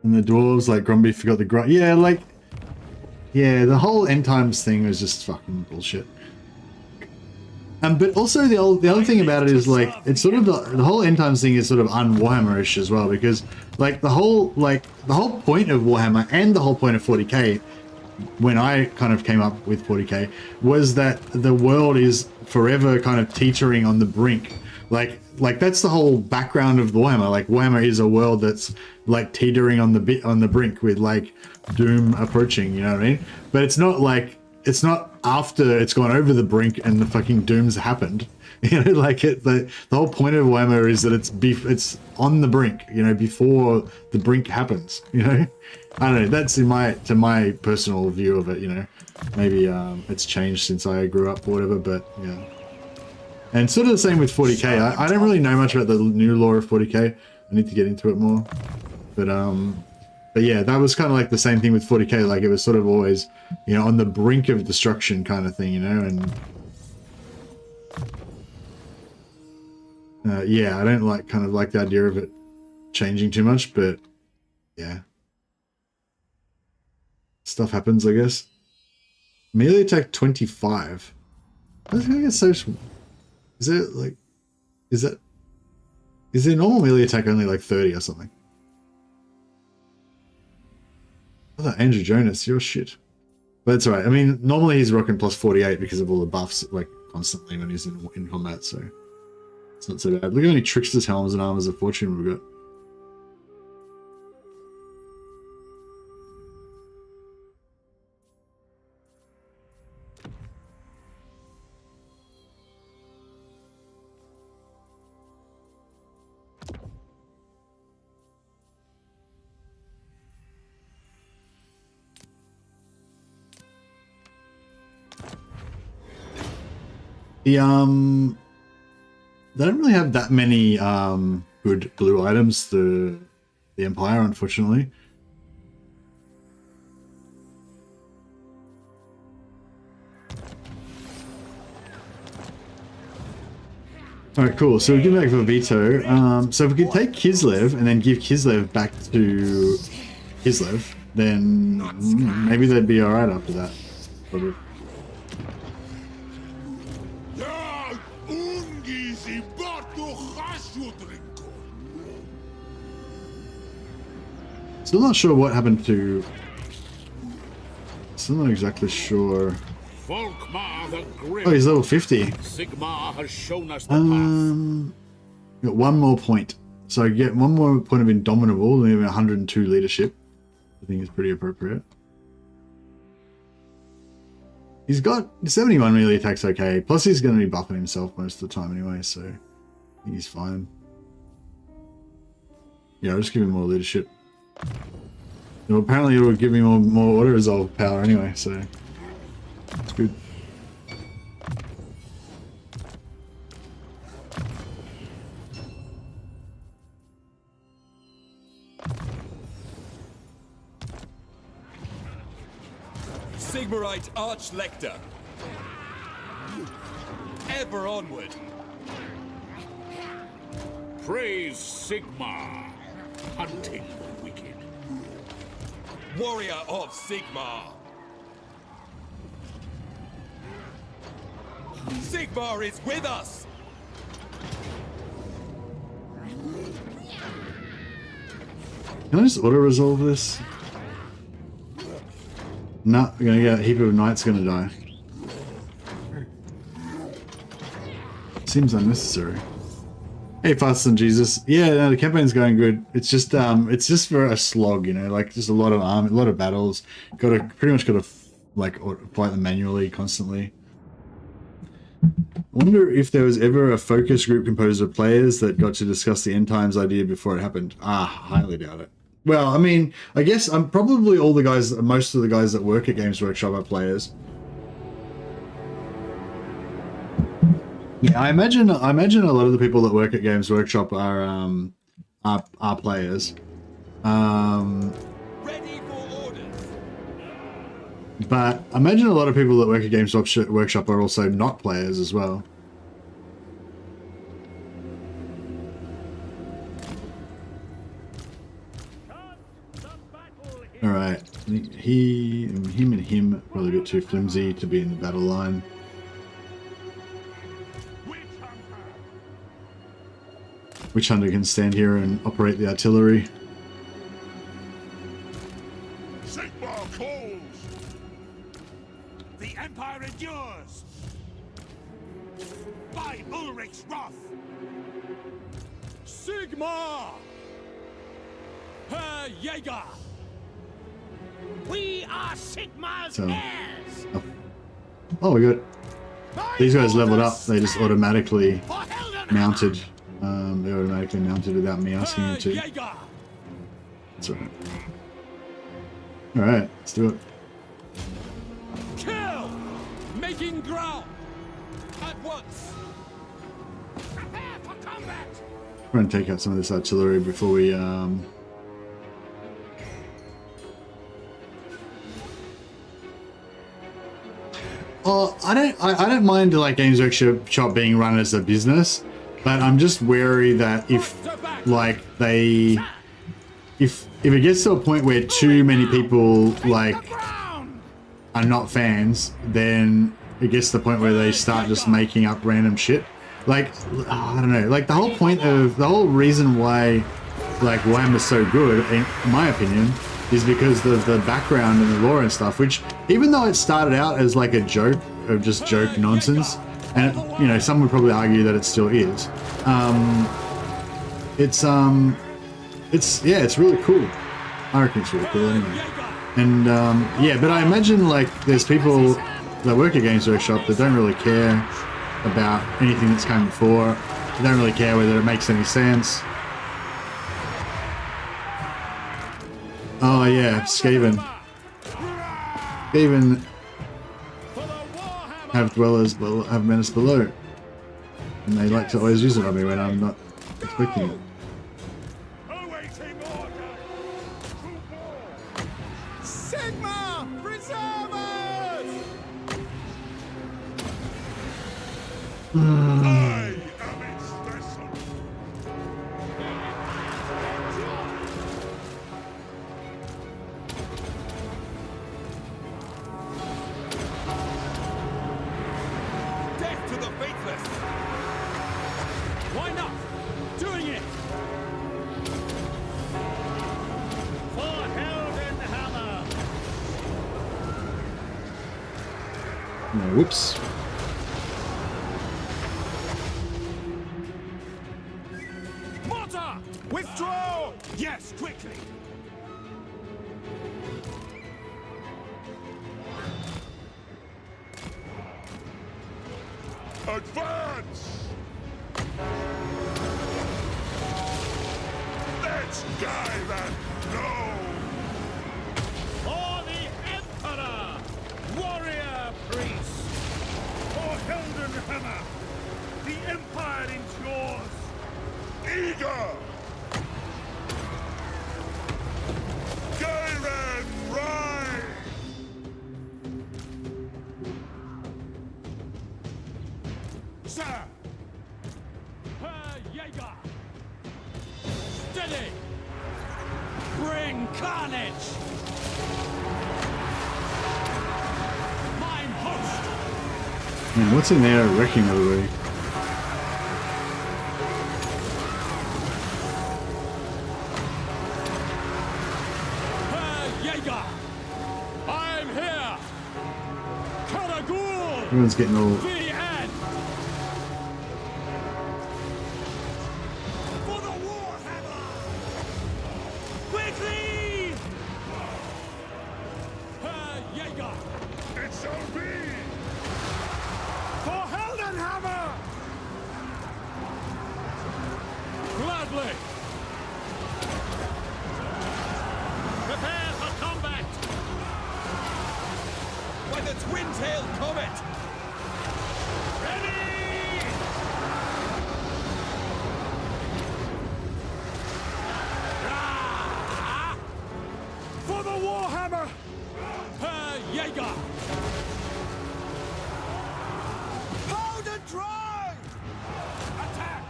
S1: And the dwarves, like, Grumby forgot the grunt. Yeah, like, yeah, the whole End Times thing was just fucking bullshit. But also the other thing about it is, like, it's sort of the whole End Times thing is sort of un-Warhammer-ish as well, because like the whole point of Warhammer and the whole point of 40k, when I kind of came up with 40k, was that the world is forever kind of teetering on the brink. Like that's the whole background of Warhammer. Like, Warhammer is a world that's like teetering on the brink with like doom approaching, you know what I mean? But it's not like, it's not after it's gone over the brink and the fucking dooms happened. You know, like the whole point of Warhammer is that it's on the brink, you know, before the brink happens, you know? I don't know, that's to my personal view of it, you know. Maybe it's changed since I grew up or whatever, but yeah. And sort of the same with 40k. I don't really know much about the new lore of 40k. I need to get into it more. But yeah, that was kind of like the same thing with 40k. Like, it was sort of always, you know, on the brink of destruction kind of thing, you know. And yeah, I don't like the idea of it changing too much, but yeah, stuff happens, I guess. Melee attack 25. I think it's so. Is it like? Is their normal melee attack only like 30 or something? Oh, Andrew Jonas, you're shit. But that's alright. I mean, normally he's rocking plus 48 because of all the buffs, like, constantly when he's in combat, so it's not so bad. Look how many tricksters, helms, and armors of fortune we've got. They don't really have that many good blue items, the Empire, unfortunately. Alright, cool. So we get back for Vito. So if we could take Kislev and then give Kislev back to Kislev, then maybe they'd be alright after that. Probably. Still not sure what happened to... Still not exactly sure.
S2: VOLKMAR the Grim.
S1: Oh, he's level 50.
S2: Sigmar has shown us the path.
S1: Got one more point. So I get one more point of Indomitable, and 102 leadership. I think is pretty appropriate. He's got 71 melee attacks, okay. Plus he's going to be buffing himself most of the time anyway, so I think he's fine. Yeah, I'll just give him more leadership. Well, apparently it will give me more auto-resolve power anyway, so it's good.
S3: Sigmarite Arch-Lector. Ever onward.
S2: Praise Sigmar, hunting the wicked.
S3: Warrior of Sigmar. Sigmar is with us!
S1: Can I just auto-resolve this? No, we're gonna get a heap of knights gonna die. Seems unnecessary. Hey, faster than Jesus. Yeah, no, the campaign's going good. It's just for a slog, you know, like just a lot of a lot of battles. Pretty much gotta like fight them manually constantly. I wonder if there was ever a focus group composed of players that got to discuss the end times idea before it happened. Highly doubt it. Well, I mean, I guess I'm probably most of the guys that work at Games Workshop are players. Yeah, I imagine a lot of the people that work at Games Workshop are players.
S3: Ready for orders.
S1: But I imagine a lot of people that work at Games Workshop are also not players as well. Alright, I think him and him are probably a bit too flimsy to be in the battle line. Witch Hunter can stand here and operate the artillery.
S2: Sigmar calls!
S6: The Empire endures! By Ulrich's wrath!
S4: Sigmar! Herr Jäger! We are Sigmar's heirs!
S1: Oh, we got these guys leveled up. They just automatically mounted. They automatically mounted without me asking them to. That's alright. Alright, let's do it.
S4: Kill! Making ground!
S3: At once.
S4: Prepare for combat!
S1: We're gonna take out some of this artillery before we Well, I don't mind like Games Workshop being run as a business, but I'm just wary that if it gets to a point where too many people like are not fans, then it gets to the point where they start just making up random shit. Like, I don't know, like the whole reason why like Warhammer's so good, in my opinion, is because of the background and the lore and stuff, which even though it started out as like a joke of just joke nonsense, and you know, some would probably argue that it still is, it's really cool. I reckon it's really cool anyway. And yeah, but I imagine like there's people that work at Games Workshop that don't really care about anything that's come before. They don't really care whether it makes any sense. Oh yeah, Skaven. Skaven have dwellers, have menace below, and they like to always use it on me when I'm not expecting it.
S4: Sigmar! Preserve us!
S2: I am its vessel.
S3: Death to the faithless.
S4: Why not? Doing it! For Heldenhammer!
S1: Whoops.
S4: Mortar!
S2: Advance! Let's dive and go!
S5: For the Emperor! Warrior priest! For Heldenhammer! The Empire endures!
S2: Eager! Garen Ride!
S5: Sir! Herr Jaeger! Steady! Bring carnage! Mine host!
S1: Man, what's in there wrecking everybody?
S5: Herr Jaeger! I'm here! Karagul!
S1: Everyone's getting all...
S5: The end! For the Warhammer! Quickly! Herr Jaeger!
S2: It shall be!
S5: For Heldenhammer! Gladly! Prepare for combat!
S3: By the twin-tailed comet!
S5: Ready! Ah! For the Warhammer! Herr Jaeger! Hold and drive! Attack!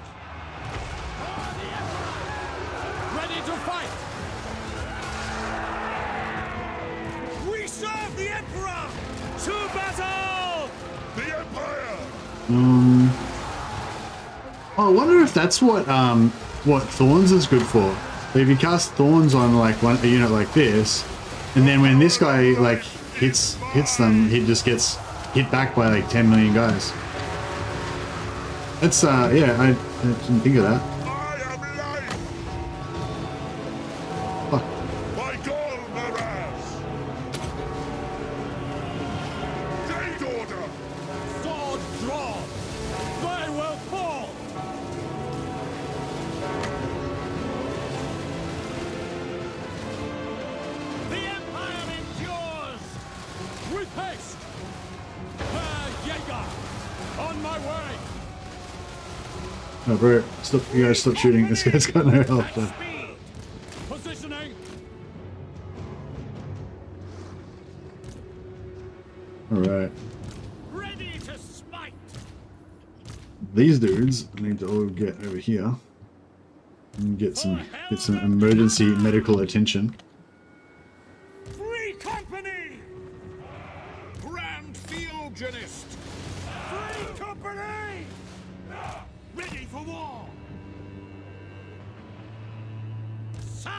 S5: For the Emperor! Ready to fight! We serve the Emperor! To battle!
S2: The Empire!
S1: Oh, I wonder if that's what Thorns is good for. If you cast Thorns on like a unit like this, and then when this guy like hits them, he just gets hit back by like 10 million guys. That's yeah, I didn't think of that.
S2: I am life!
S1: Fuck.
S2: By Golmaraz! Great order!
S5: Sword drawn! They will fall! The Empire endures! With haste! Herr Jaeger! On my way!
S1: No, bro, stop! You guys stop shooting. This guy's got no health.
S5: At speed! Positioning!
S1: All right,
S5: Ready to smite!
S1: these dudes need to all get over here and get some emergency medical attention.
S5: Free company!
S2: Grand Theogenist!
S5: Free company! Ready for war! Sir!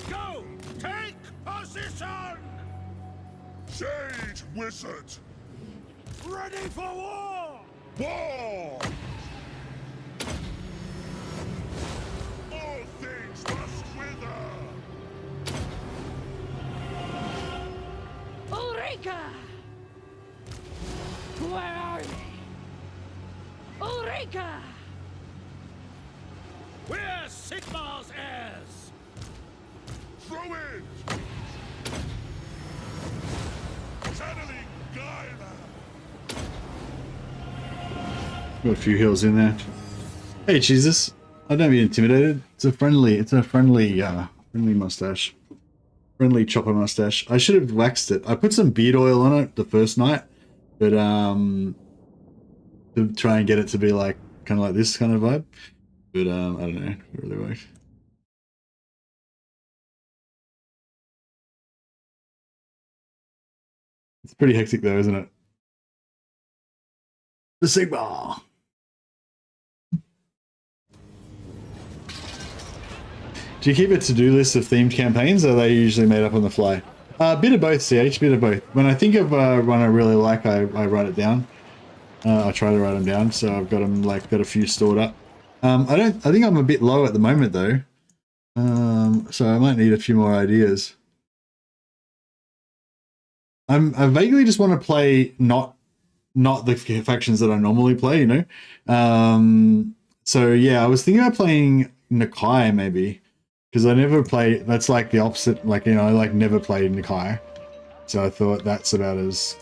S5: Go! Take position!
S2: Sage Wizard!
S5: Ready for war!
S2: War! All things must wither!
S7: Ulrika! Where are they? Ulrika!
S5: We're Sigmar's heirs!
S2: Throw in! Channeling Gaia!
S1: Got a few heals in there. Hey Jesus, I don't be intimidated. It's a friendly mustache. Friendly chopper mustache. I should have waxed it. I put some beard oil on it the first night, but to try and get it to be like kind of like this kind of vibe. But I don't know, it really worked. It's pretty hectic though, isn't it? The Sigma. Do you keep a to-do list of themed campaigns, or are they usually made up on the fly? Bit of both, CH, bit of both. When I think of one I really like, I write it down. I try to write them down, so I've got them got a few stored up. I think I'm a bit low at the moment though. So I might need a few more ideas. I vaguely just want to play not not the factions that I normally play, you know. So yeah, I was thinking about playing Nakai maybe, because I never played. That's like the opposite. Like, you know, I like never played Nakai, so I thought that's about as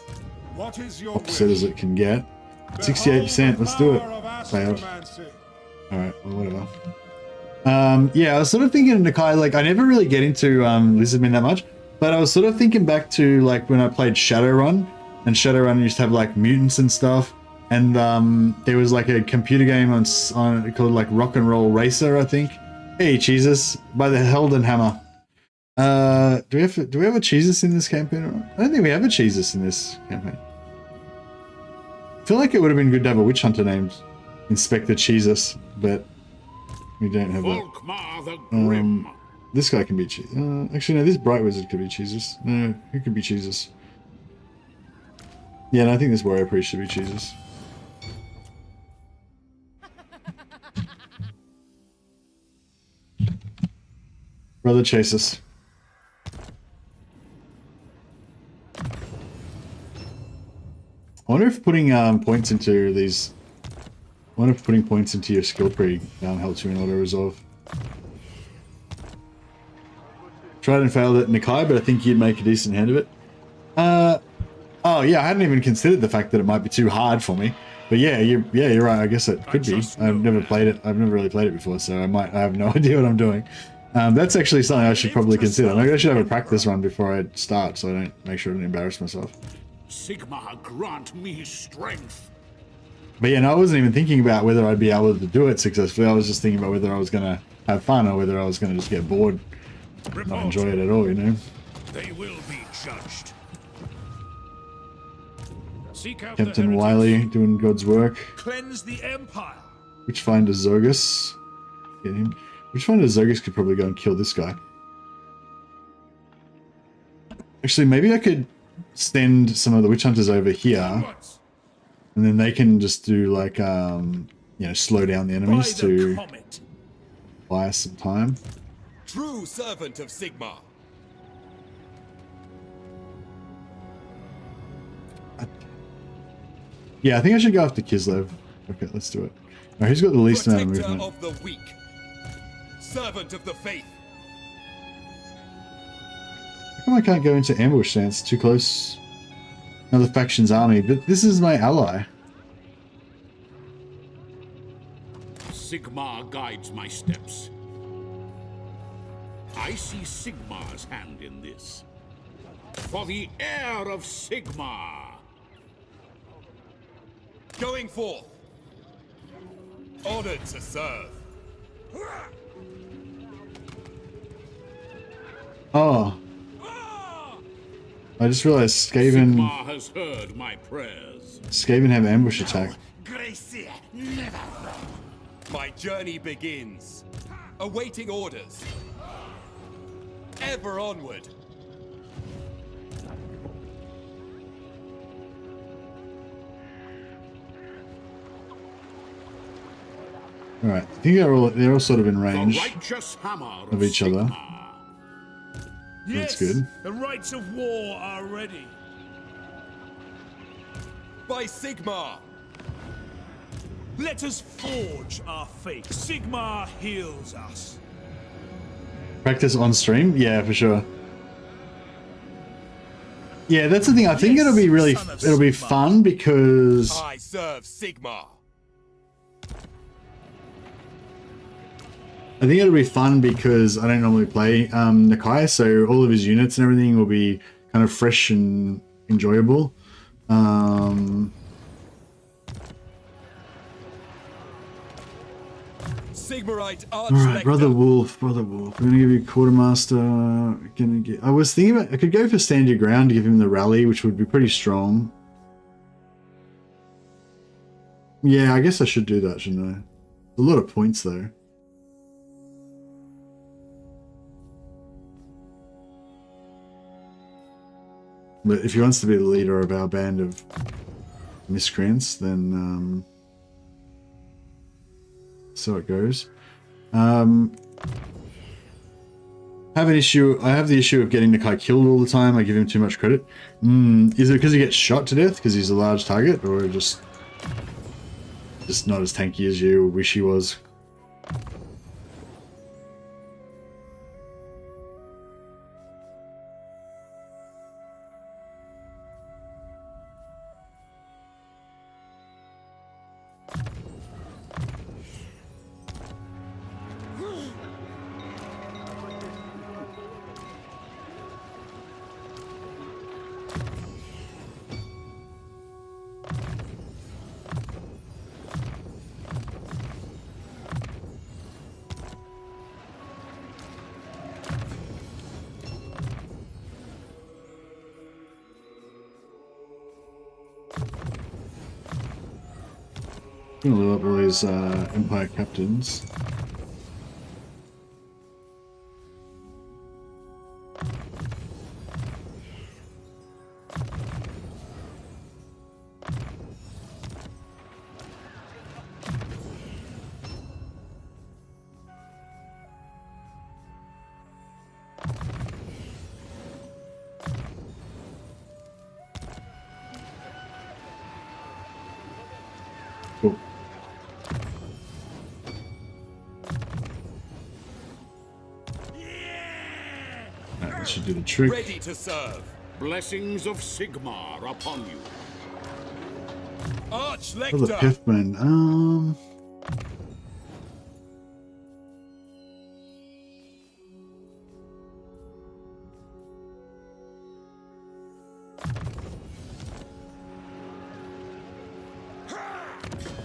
S2: What is your
S1: opposite as it can get. 68%. Let's do it. Failed. All right. Well, whatever. Yeah, I was sort of thinking Nakai. Like, I never really get into Lizardmen that much, but I was sort of thinking back to like when I played Shadowrun, and Shadowrun used to have like mutants and stuff. And there was like a computer game on called like Rock and Roll Racer, I think. Hey, Jesus, by the Helden Hammer. Do we have a Jesus in this campaign? I don't think we have a Jesus in this campaign. I feel like it would have been good to have a witch hunter named Inspector Jesus, but we don't have
S2: VOLKMAR the
S1: that.
S2: Grim.
S1: This guy can be Jesus. Actually, no, this Bright Wizard could be Jesus. No, who could be Jesus? Yeah, no, I think this Warrior Priest should be Jesus. Brother, chase us. I wonder if putting points into these. I wonder if putting points into your skill tree helps you in auto resolve. Tried and failed at Nakai, but I think you'd make a decent hand of it. Oh yeah, I hadn't even considered the fact that it might be too hard for me. But yeah, you're right. I guess it could be. I've never played it. I've never really played it before, so I have no idea what I'm doing. That's actually something I should probably consider. Maybe I should have a practice run before I start, so I don't make sure I don't embarrass myself.
S2: Sigmar, grant me strength.
S1: But yeah, no, I wasn't even thinking about whether I'd be able to do it successfully. I was just thinking about whether I was gonna have fun or whether I was gonna just get bored, not enjoy it at all. You know.
S2: They will be judged. Seek out
S1: Captain Wiley doing God's work.
S6: Cleanse the Empire.
S1: Witchfinder Zogus. Get him. Witchfinder Zogus could probably go and kill this guy. Actually, maybe I could send some of the witch hunters over here, and then they can just do like, you know, slow down the enemies to buy us some time.
S3: True servant of Sigmar.
S1: Yeah, I think I should go after Kislev. Okay, let's do it. Now, who's got the least amount of
S3: Protector
S1: movement?
S3: of the weak. Servant of the faith.
S1: How come I can't go into ambush stance? Too close. Another faction's army, but this is my ally.
S2: Sigmar guides my steps. I see Sigmar's hand in this. For the heir of Sigmar.
S3: Going forth. Honored to serve.
S1: Oh. I just realized Skaven...
S2: Sigmar has heard my prayers.
S1: Skaven have ambush attack.
S3: My journey begins. Awaiting orders. Ever onward.
S1: Alright, I think they're all sort of in range
S2: The righteous hammer
S1: of each other.
S2: Sigmar.
S1: That's good.
S6: The rites of war are ready.
S3: By Sigmar.
S6: Let us forge our fate. Sigmar heals us.
S1: Practice on stream? Yeah, for sure. Yeah, that's the thing. I think it'll be really, it'll be fun because
S3: I serve Sigmar.
S1: I think it'll be fun because I don't normally play Nakai, so all of his units and everything will be kind of fresh and enjoyable.
S3: Sigmarite
S1: Alright, Brother Wolf. We're gonna give you Quartermaster. I was thinking about, I could go for Stand Your Ground to give him the rally, which would be pretty strong. Yeah, I guess I should do that, shouldn't I? A lot of points though. But if he wants to be the leader of our band of miscreants, then so it goes. How have an issue. I have the issue of getting the guy killed all the time. I give him too much credit. Is it because he gets shot to death because he's a large target, or just not as tanky as you wish he was? I'm gonna load up all these Empire captains. Cool. That should do the trick.
S3: Ready to serve.
S2: Blessings of Sigmar upon you.
S3: Arch
S1: Oh, the
S3: Lector.
S1: Pithman.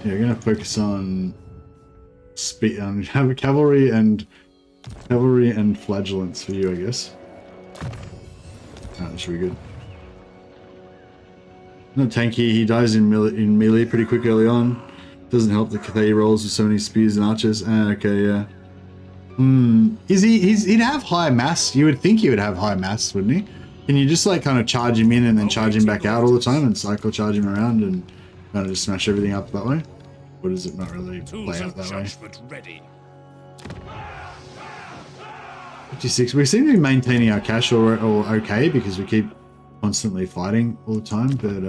S1: Yeah, we're gonna focus on speed, cavalry and flagellants for you, I guess. That should be good. Not tanky. He dies in melee pretty quick early on. Doesn't help the Cathay rolls with so many spears and archers. Okay, yeah. He'd have high mass. You would think he would have high mass, wouldn't he? Can you just like kind of charge him in and then charge him back out all the time and cycle charge him around and kind of just smash everything up that way? Or does it not really play out that way?
S6: Ready.
S1: 56. We seem to be maintaining our cash or okay because we keep constantly fighting all the time, but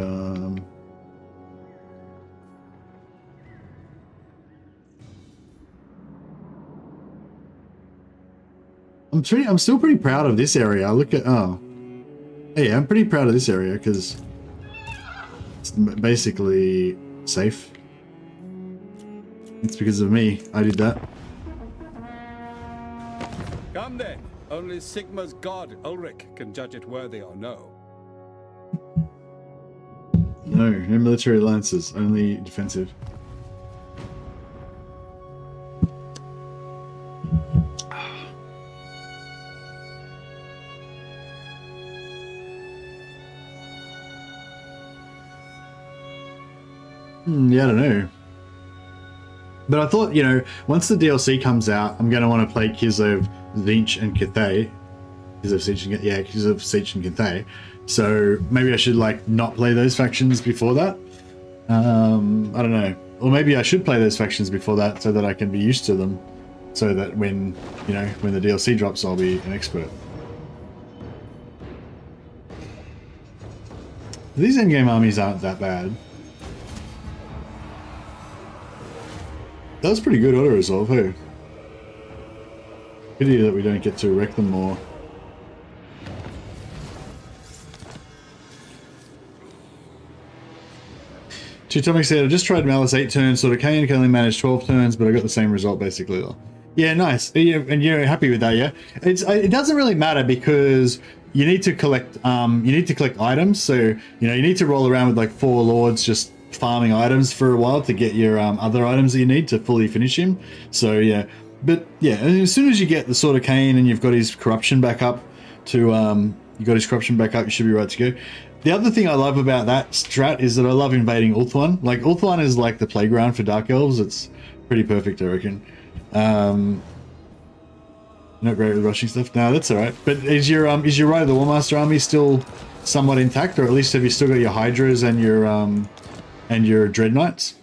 S1: I'm still pretty proud of this area. Look at yeah, I'm pretty proud of this area because it's basically safe. It's because of me. I did that.
S8: Come then. Only Sigmar's god, Ulrich, can judge it worthy or no.
S1: No military alliances, only defensive. Yeah, I don't know. But I thought, you know, once the DLC comes out, I'm going to want to play Kislev, Tzeentch, and Cathay. Kislev, Tzeentch, and Cathay. So maybe I should, like, not play those factions before that. I don't know. Or maybe I should play those factions before that so that I can be used to them. So that when, you know, when the DLC drops, I'll be an expert. These endgame armies aren't that bad. That was pretty good auto resolve, hey? Pity that we don't get to wreck them more. Tomic said, I just tried Malice 8 turns, sort of can only manage 12 turns, but I got the same result basically. Yeah, nice. Yeah, and you're happy with that, yeah? It doesn't really matter because you need to collect items, so you know you need to roll around with like 4 lords just farming items for a while to get your other items that you need to fully finish him. So yeah, but yeah, as soon as you get the Sword of Cain and you've got his corruption back up you should be right to go. The other thing I love about that strat is that I love invading Ulthuan. Like Ulthuan is like the playground for Dark Elves. It's pretty perfect, I reckon. Not great with rushing stuff. No, that's all right. But is your Rite of the Warmaster army still somewhat intact, or at least have you still got your Hydras and your Dread Knights?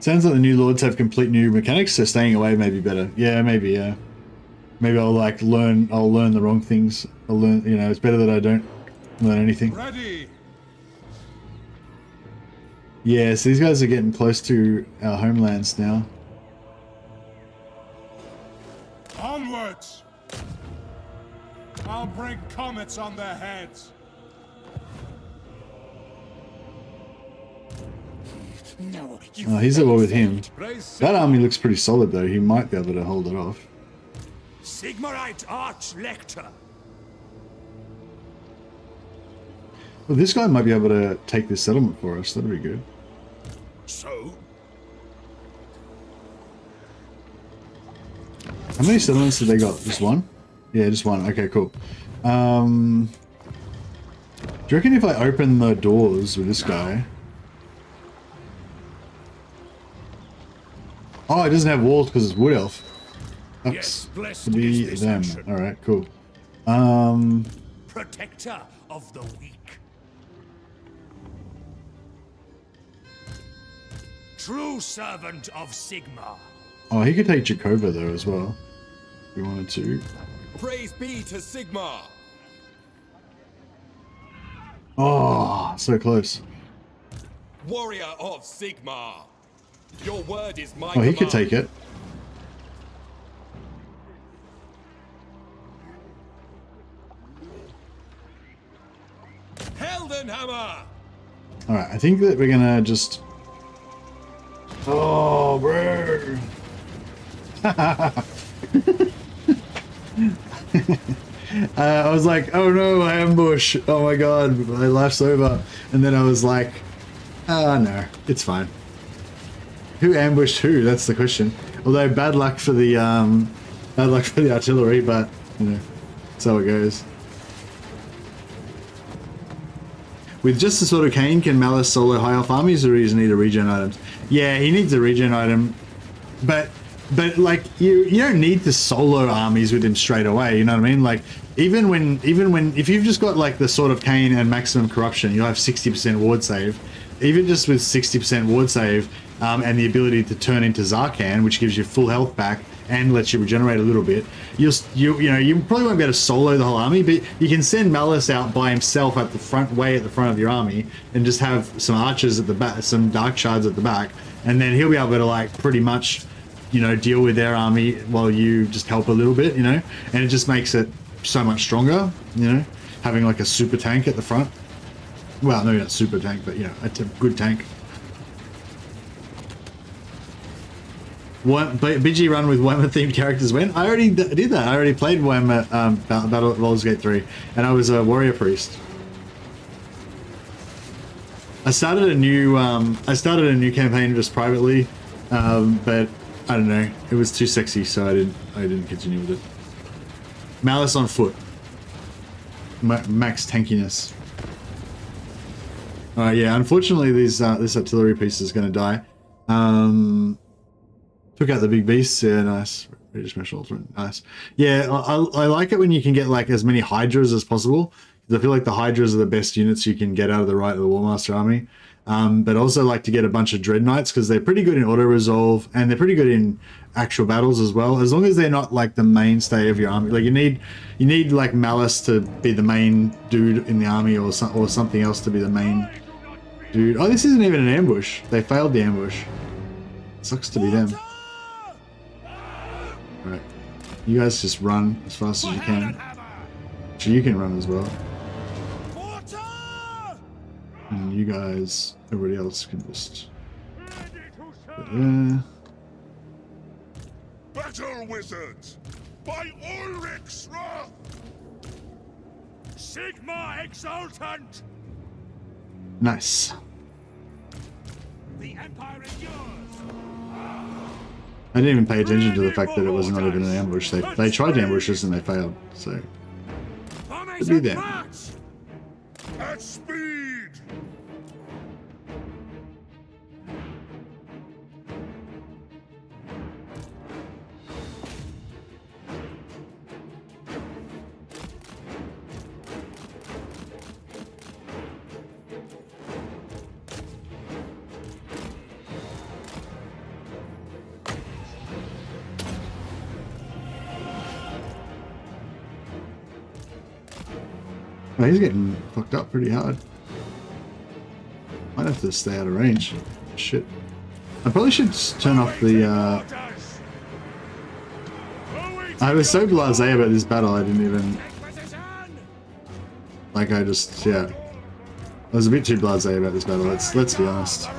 S1: Sounds like the new lords have complete new mechanics, so staying away may be better. Yeah, maybe, yeah. Maybe I'll like learn the wrong things. I'll learn, you know, it's better that I don't learn anything.
S2: Ready.
S1: Yeah, so these guys are getting close to our homelands now.
S2: Onwards. I'll bring comets on their heads.
S5: No, you
S1: Oh, he's at war with him.
S2: Praise
S1: That army looks pretty solid though. He might be able to hold it off.
S6: Sigmarite Arch-Lector.
S1: Well, this guy might be able to take this settlement for us. That'd be good.
S6: So?
S1: How many settlements did they got? Just one? Yeah, just one. Okay, cool. Do you reckon if I open the doors with this guy? Oh, it doesn't have walls because it's wood elf.
S6: Yes, blessed
S1: To be
S6: is this
S1: them.
S6: action.
S1: All right, cool.
S6: Protector of the weak. True servant of Sigmar.
S1: Oh, he could take Jakova though as well. If we wanted to.
S3: Praise be to Sigmar.
S1: Oh, so close.
S3: Warrior of Sigmar. Your word is my
S1: Oh, he could
S3: command.
S1: take it.
S3: Heldenhammer.
S1: All right, I think that we're gonna just. Oh, bro. I was like, oh no, ambush. Oh my god, my life's over. And then I was like, ah, no, it's fine. Who ambushed who? That's the question. Although bad luck for the artillery, but you know, that's how it goes. With just the sort of cane, can Malice solo high elf armies, or does he need a regen items? Yeah, he needs a regen item, but like you don't need to solo armies with him straight away. You know what I mean? Like even when if you've just got like the sort of cane and maximum corruption, you'll have 60% ward save. Even just with 60% ward save and the ability to turn into Zarkan, which gives you full health back and lets you regenerate a little bit, you probably won't be able to solo the whole army, but you can send Malice out by himself at the front of your army and just have some archers at the back, some dark shards at the back, and then he'll be able to like pretty much, you know, deal with their army while you just help a little bit, you know, and it just makes it so much stronger, you know, having like a super tank at the front. Well, no, not super tank, but you know, a good tank. What BG run with Warhammer themed characters when? I already did that. I already played Warhammer Battle at Baldur's Gate 3, and I was a warrior priest. I started a new campaign just privately, but I don't know. It was too sexy, so I didn't continue with it. Malice on foot. Max tankiness. Yeah, unfortunately, this artillery piece is going to die. Took out the big beasts. Yeah, nice. British Special Ultimate. Nice. Yeah, I like it when you can get like as many Hydras as possible. I feel like the Hydras are the best units you can get out of the Warmaster army. But also like to get a bunch of Dread Knights because they're pretty good in auto resolve and they're pretty good in actual battles as well. As long as they're not like the mainstay of your army. Like you need like Malice to be the main dude in the army or something else to be the main dude. Oh, this isn't even an ambush. They failed the ambush. Sucks to be them. Alright. You guys just run as fast as you can. So you can run as well. And you guys, everybody else can just...
S2: Battle wizards! By Ulrich's wrath!
S6: Sigma Exultant!
S1: Nice.
S6: The Empire is yours!
S1: I didn't even pay attention to the fact that it was not even an ambush. They tried to ambush us and they failed. So, could be them.
S2: At speed!
S1: Oh, he's getting fucked up pretty hard. Might have to stay out of range. Shit. I probably should turn off the, I was so blasé about this battle, I didn't even... Like, I just, yeah. I was a bit too blasé about this battle, let's be honest.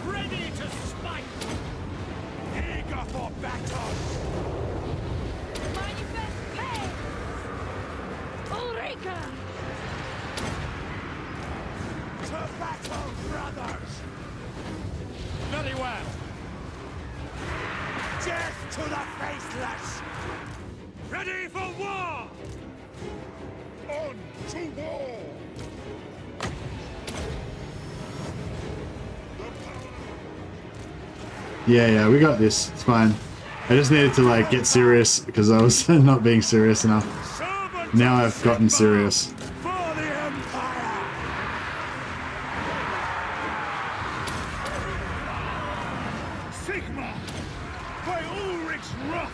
S2: Ready to smite! Eager for battle!
S7: Manifest pain! Ulrika!
S2: To battle, brothers! Very well. Death to the faithless! Ready for war! On to war!
S1: Yeah, we got this. It's fine. I just needed to, like, get serious because I was not being serious enough. Now I've gotten serious.
S2: For the Empire! Sigma! By Ulrich's wrath!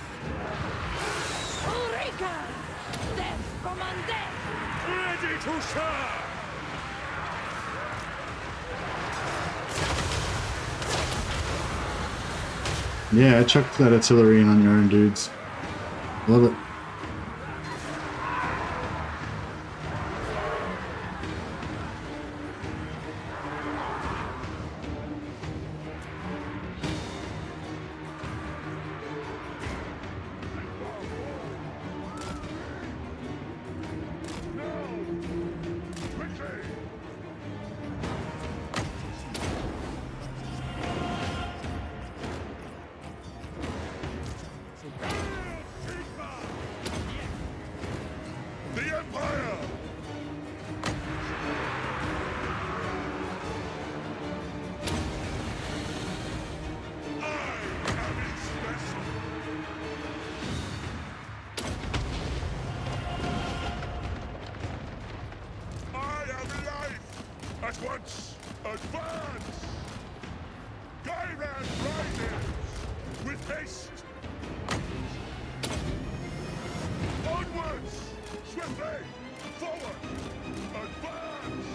S7: Ulrika! Death from undead!
S2: Ready to serve!
S1: Yeah, chuck that artillery in on your own dudes. Love it.
S2: The Empire! I am its vessel! I am life! At once, advance! Gyran rises! With haste! Onwards! Swiftly! Forward! Advance!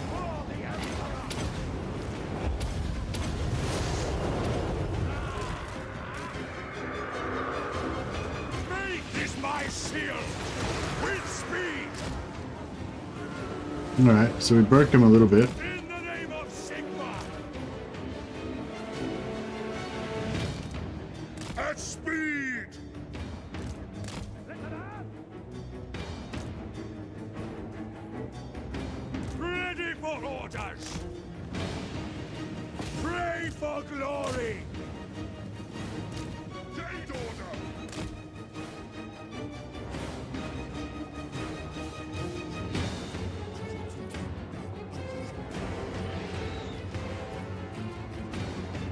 S2: For the Emperor! Make is my shield! With speed!
S1: Alright, so we broke him a little bit.
S2: In the name of Sigma! At speed! Ready for orders! Pray for glory! Take order!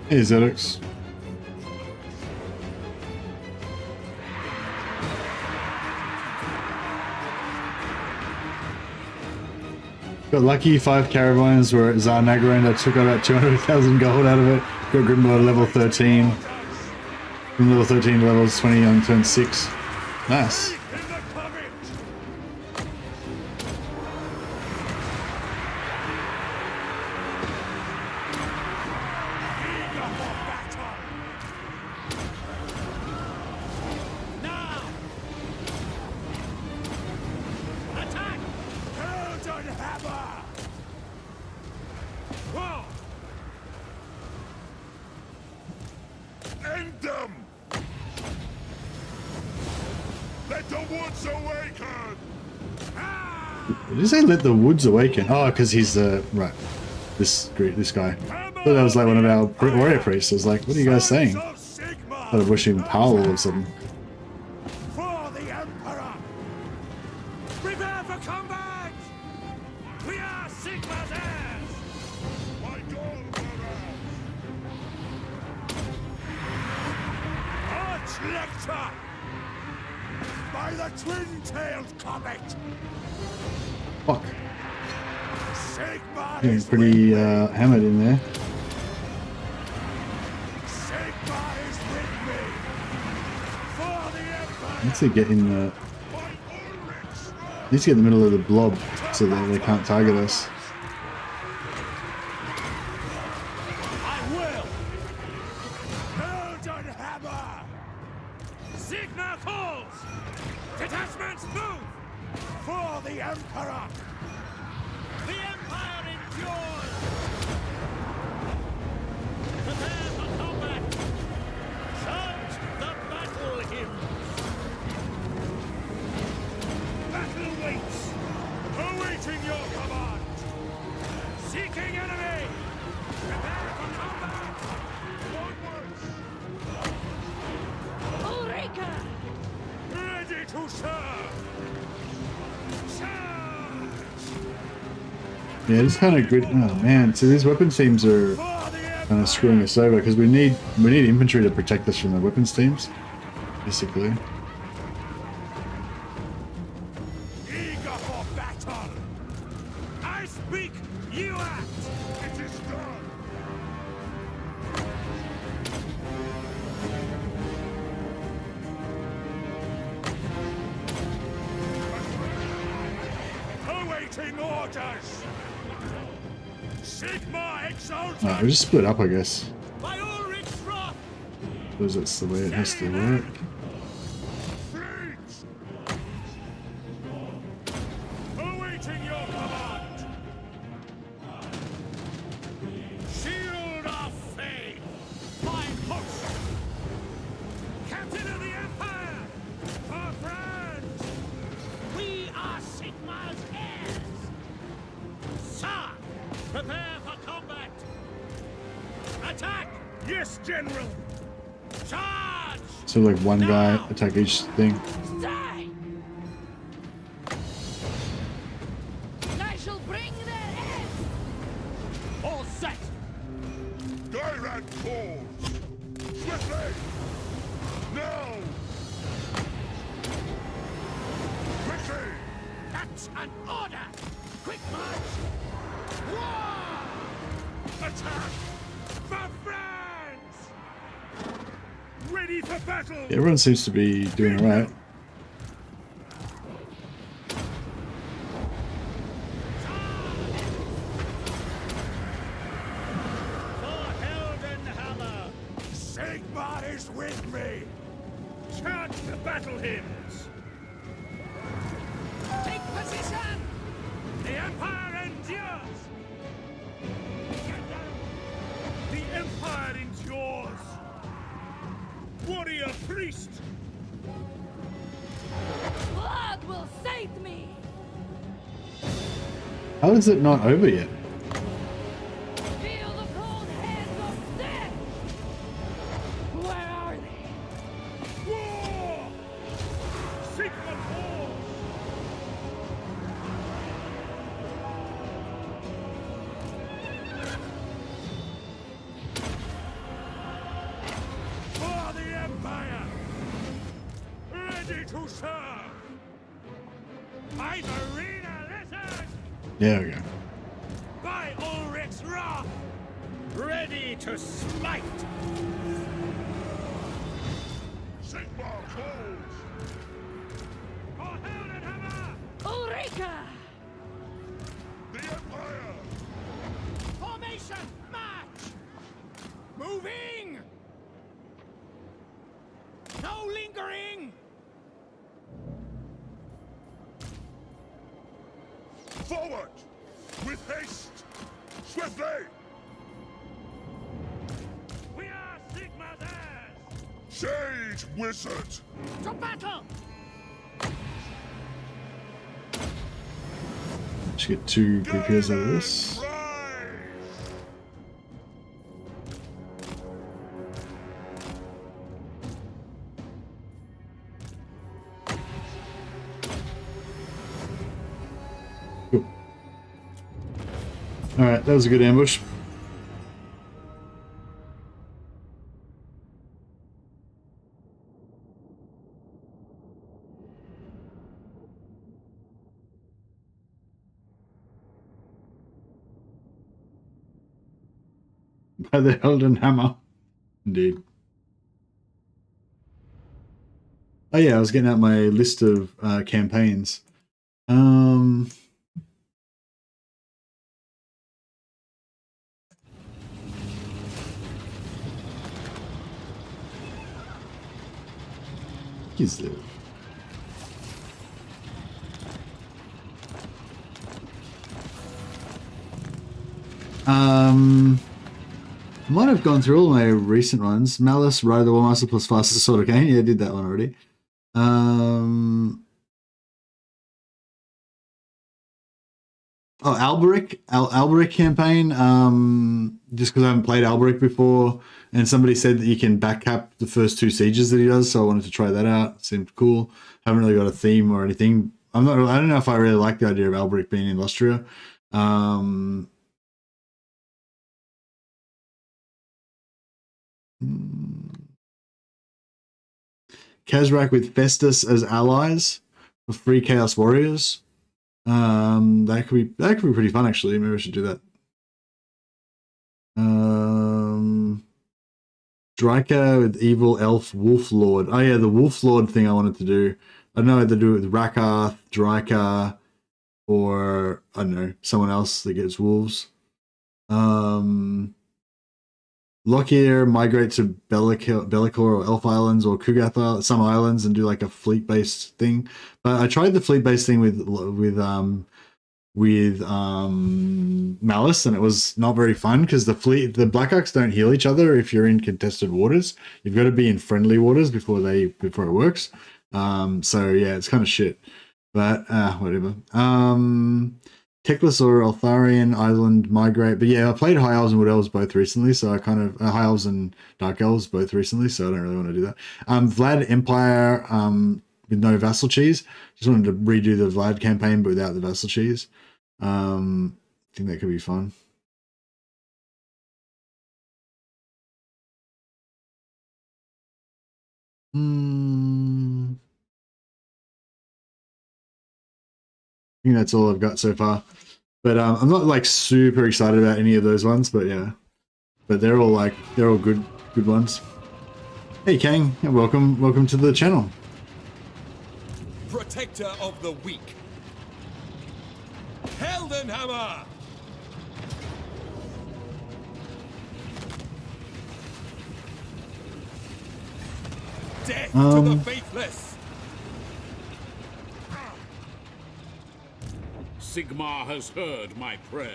S1: Hey, Zedix. Got lucky, 5 caravans were at Zarnagaran. I took about 200,000 gold out of it. Got Grimlord level 13. From level 13 to levels 20 on turn 6. Nice.
S2: In the comet! Eager for battle! Now! Attack! Golden hammer! Whoa! End them! Let the woods awaken!
S1: Did you say let the woods awaken? Oh, because he's the... right. This guy. I thought that was like one of our warrior priests. I was like, what are you guys saying?
S2: Sons of Sigma!
S1: I started wishing Powell all of a sudden.
S2: For the Emperor! Prepare for combat! We are Sigma's heirs! My goal, Arch-Lector! By the twin-tailed comet!
S1: Fuck.
S2: Sigma
S1: Getting
S2: is
S1: pretty
S2: with me!
S1: hammered in there.
S2: Sigma
S1: Need to get in the. Need to get in the middle of the blob so that they can't target us.
S6: I will! Golden Hammer! Sigma calls! Detachments move! For the Emperor! The Empire endures! Prepare for combat! Chant the battle hymns! Battle waits! Awaiting your command! Seeking enemy! Prepare for combat! Onwards!
S7: Ulrika!
S6: Ready to serve! Charge!
S1: Yeah, it's kind of good. Oh man, so these weapons teams are
S6: For the
S1: kind of screwing us over because we need infantry to protect us from the weapons teams, basically.
S6: Eager for battle! I speak, you act! It is done! Awaiting orders! Sigma exalted!
S1: Alright, we just split up, I guess,
S6: By Ulrich's wrath!
S1: because that's the way it has to work.
S6: Fleet! Awaiting your command! Shield of fame! My host! Captain of the Empire! For France! We are Sigma's heirs! Sir! Prepare for combat! Attack! Yes, General! Charge!
S1: So like one guy attack each thing.
S7: Stay! I shall bring their end!
S6: All set! Direct calls! Swiftly! Now! Quickly! That's an order! Quick march! War! Attack! For France! Ready for battle!
S1: Yeah, everyone seems to be doing alright.
S6: For Heldenhammer! Sigma is with me! Chant the battle hymns!
S7: Take position!
S6: The Empire endures! Get down! The Empire endures! Warrior priest!
S7: Blood will save me!
S1: How is it not over yet?
S7: Feel the cold hands of death! Where are they?
S6: War! Sigma falls! For the Empire! Ready to serve! By Marina Lizard!
S1: There we go.
S6: By Ulrich's wrath! Ready to smite! Sigma calls! For Heldenhammer!
S7: Ulrika!
S6: The Empire! Formation! March! Moving! No lingering! Forward! With haste! Swiftly! We are Sigma's heirs! Sage Wizard! To battle!
S1: Just get 2 repairs out of this.
S6: Rise!
S1: Cool. Alright, that was a good ambush. By the Heldenhammer. Indeed. Oh yeah, I was getting out my list of campaigns. Is there? Might have gone through all my recent ones. Malice, Ride the Warmaster plus Fastest Sword of Cain. Yeah, I did that one already. Oh, Alberic campaign. Just because I haven't played Alberic before, and somebody said that you can backcap the first 2 sieges that he does, so I wanted to try that out. It seemed cool. Haven't really got a theme or anything. I don't know if I really like the idea of Alberic being in Lustria. Kazrak with Festus as allies for free Chaos Warriors. That could be pretty fun actually. Maybe I should do that. Dryka with Evil Elf Wolf Lord. Oh yeah, the Wolf Lord thing I wanted to do. I don't know whether to do it with Rakarth, Dryka, or I don't know, someone else that gets wolves. Lockyer migrate to Bellicor or Elf Islands or Kugath, some islands, and do like a fleet-based thing. But I tried the fleet-based thing with Malice, and it was not very fun because the Blackhawks don't heal each other if you're in contested waters. You've got to be in friendly waters before it works. So yeah, it's kind of shit. But whatever. Teclis or Altharian Island migrate. But yeah, I played High Elves and Wood Elves both recently, so I kind of High Elves and Dark Elves both recently, so I don't really want to do that. Vlad Empire with no vassal cheese. Just wanted to redo the Vlad campaign but without the vassal cheese. I think that could be fun. I think that's all I've got so far. But I'm not like super excited about any of those ones, but yeah. But they're all good ones. Hey Kang, and welcome to the channel.
S3: Protector of the weak. Heldenhammer! Death to the faithless!
S2: Sigmar has heard my prayers.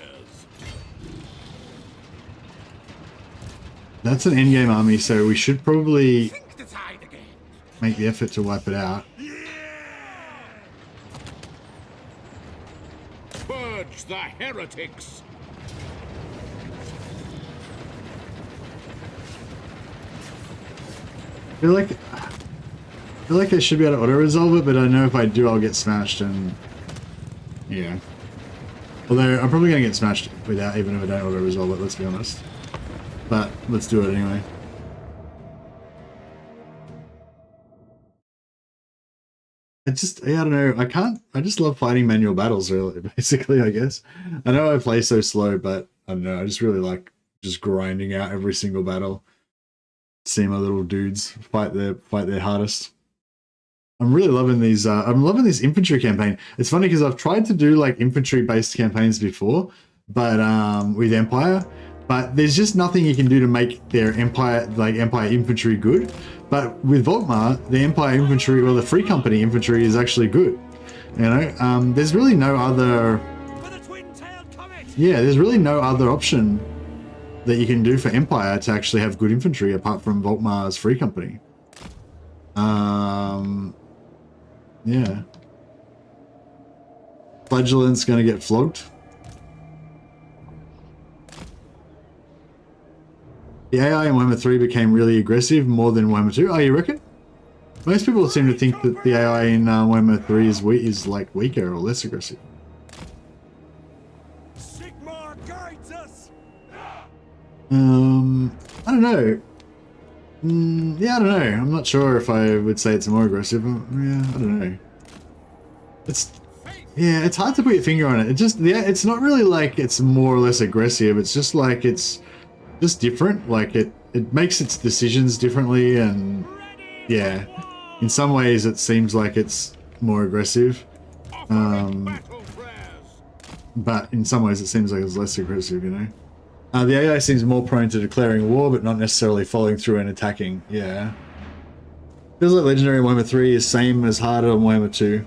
S1: That's an endgame army, so we should probably make the effort to wipe it out.
S2: Purge the heretics!
S1: I feel like I should be able to auto-resolve it, but I know if I do, I'll get smashed, and yeah. Although, I'm probably going to get smashed without, even if I don't auto-resolve it, let's be honest. But, let's do it anyway. I don't know, I just love fighting manual battles, really, basically, I guess. I know I play so slow, but, I don't know, I just really like just grinding out every single battle. See my little dudes fight their hardest. I'm really loving these. I'm loving this infantry campaign. It's funny because I've tried to do like infantry-based campaigns before, but with Empire, but there's just nothing you can do to make their Empire infantry good. But with VOLKMAR, the Empire infantry or the Free Company infantry is actually good. You know, there's really no other. Yeah, there's really no other option that you can do for Empire to actually have good infantry apart from VOLKMAR's Free Company. Yeah. Flagellants gonna get flogged. The AI in Warhammer 3 became really aggressive, more than Warhammer 2. Oh, you reckon? Most people seem to think that the AI in Warhammer 3 is like weaker or less aggressive.
S4: Sigmar guides us.
S1: I don't know. Yeah, I don't know. I'm not sure if I would say it's more aggressive. Yeah, I don't know. It's hard to put your finger on it. It's not really like it's more or less aggressive. It's just like it's just different. Like it makes its decisions differently, and yeah, In some ways, it seems like it's more aggressive.
S2: Battle prayers.
S1: But in some ways it seems like it's less aggressive, you know? The AI seems more prone to declaring war, but not necessarily following through and attacking. Yeah. Feels like Legendary Warhammer 3 is same as harder on Warhammer 2.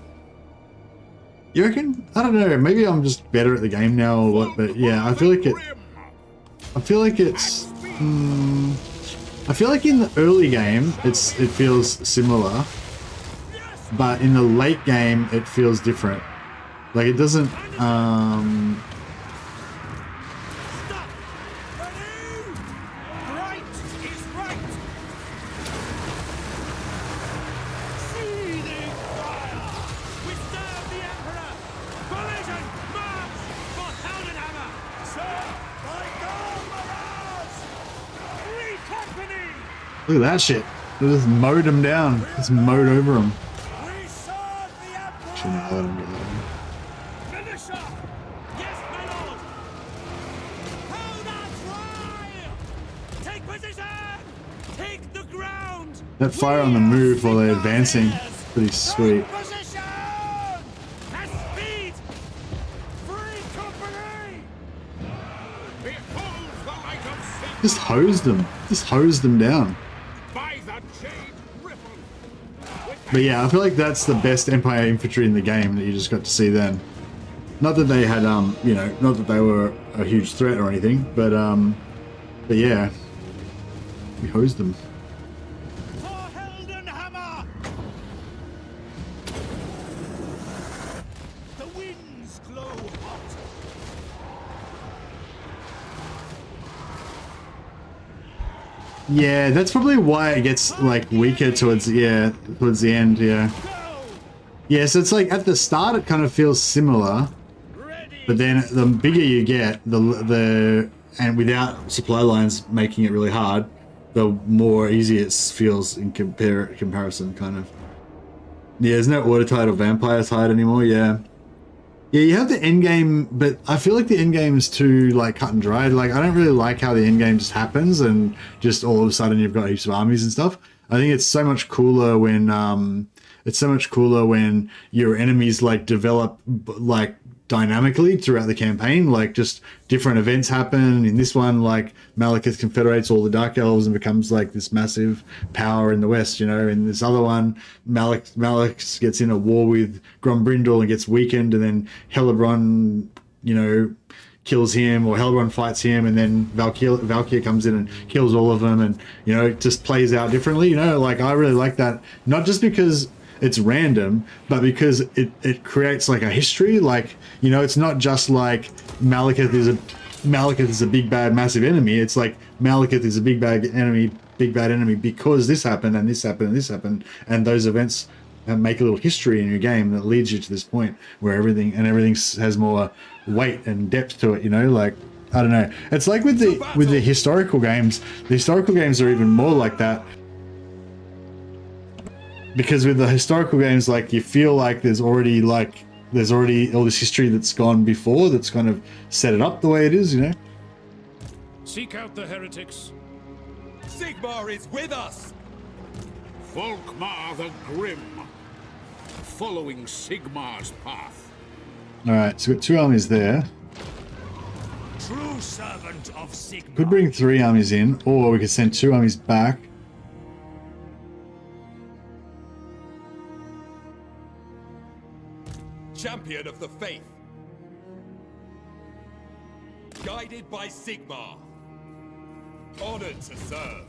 S1: You reckon? I don't know, maybe I'm just better at the game now or what, but yeah, I feel like it... I feel like it's... I feel like in the early game, it feels similar. But in the late game, it feels different. Like, it doesn't,
S4: Stop! Ready! Right is right! Seething fire! We serve the Emperor! Collision! March! For Heldenhammer! Sir! By God, Mirage! 3 company!
S1: Look at that shit. They just mowed him down. Just mowed over him.
S4: We serve the Emperor!
S1: Actually, no, let him get that.
S4: Militia! Yes, my lord! Hold our fire! Take position! Take the ground!
S1: That fire on the move while they're advancing, pretty sweet.
S4: Position! At speed! 3 company!
S2: Behold the light of Sigmar
S1: Just hosed them. Just hosed them down.
S2: by the jade ripple.
S1: But yeah, I feel like that's the best Empire infantry in the game that you just got to see then. Not that they had, you know, not that they were a huge threat or anything, but yeah, we hosed them.
S4: For Heldenhammer! The winds glow hot.
S1: Yeah, that's probably why it gets like weaker towards the end. Yeah,
S4: Go!
S1: yeah. So it's like at the start it kind of feels similar,
S4: Ready!
S1: but then the bigger you get, and without supply lines making it really hard, the more easy it feels in comparison, kind of. Yeah, there's no Watertide or Vampire Tide anymore. Yeah. Yeah, you have the end game, but I feel like the end game is too like cut and dried. Like, I don't really like how the end game just happens and just all of a sudden you've got heaps of armies and stuff. I think it's so much cooler when your enemies like develop like dynamically throughout the campaign. Like, just different events happen. In this one, like Malekith confederates all the Dark Elves and becomes like this massive power in the West, you know. In this other one, Malek gets in a war with Grombrindal and gets weakened, and then Helebron, you know, kills him, or Helebron fights him, and then Valkyr comes in and kills all of them, and, you know, it just plays out differently, you know. Like, I really like that, not just because it's random, but because it creates like a history. Like, you know, it's not just like Malekith is a big bad massive enemy. It's like Malekith is a big bad enemy because this happened and this happened and this happened, and those events make a little history in your game that leads you to this point where everything has more weight and depth to it, you know. Like, I don't know, it's like with the historical games. The historical games are even more like that, because with the historical games, like, you feel like there's already all this history that's gone before, that's kind of set it up the way it is, you know.
S6: Seek out the heretics.
S3: Sigmar is with us!
S2: VOLKMAR the Grim, following Sigmar's path.
S1: All right, so we've got 2 armies there.
S6: True servant of Sigmar.
S1: Could bring 3 armies in, or we could send 2 armies back.
S3: Champion of the faith. Guided by Sigmar. Honored to serve.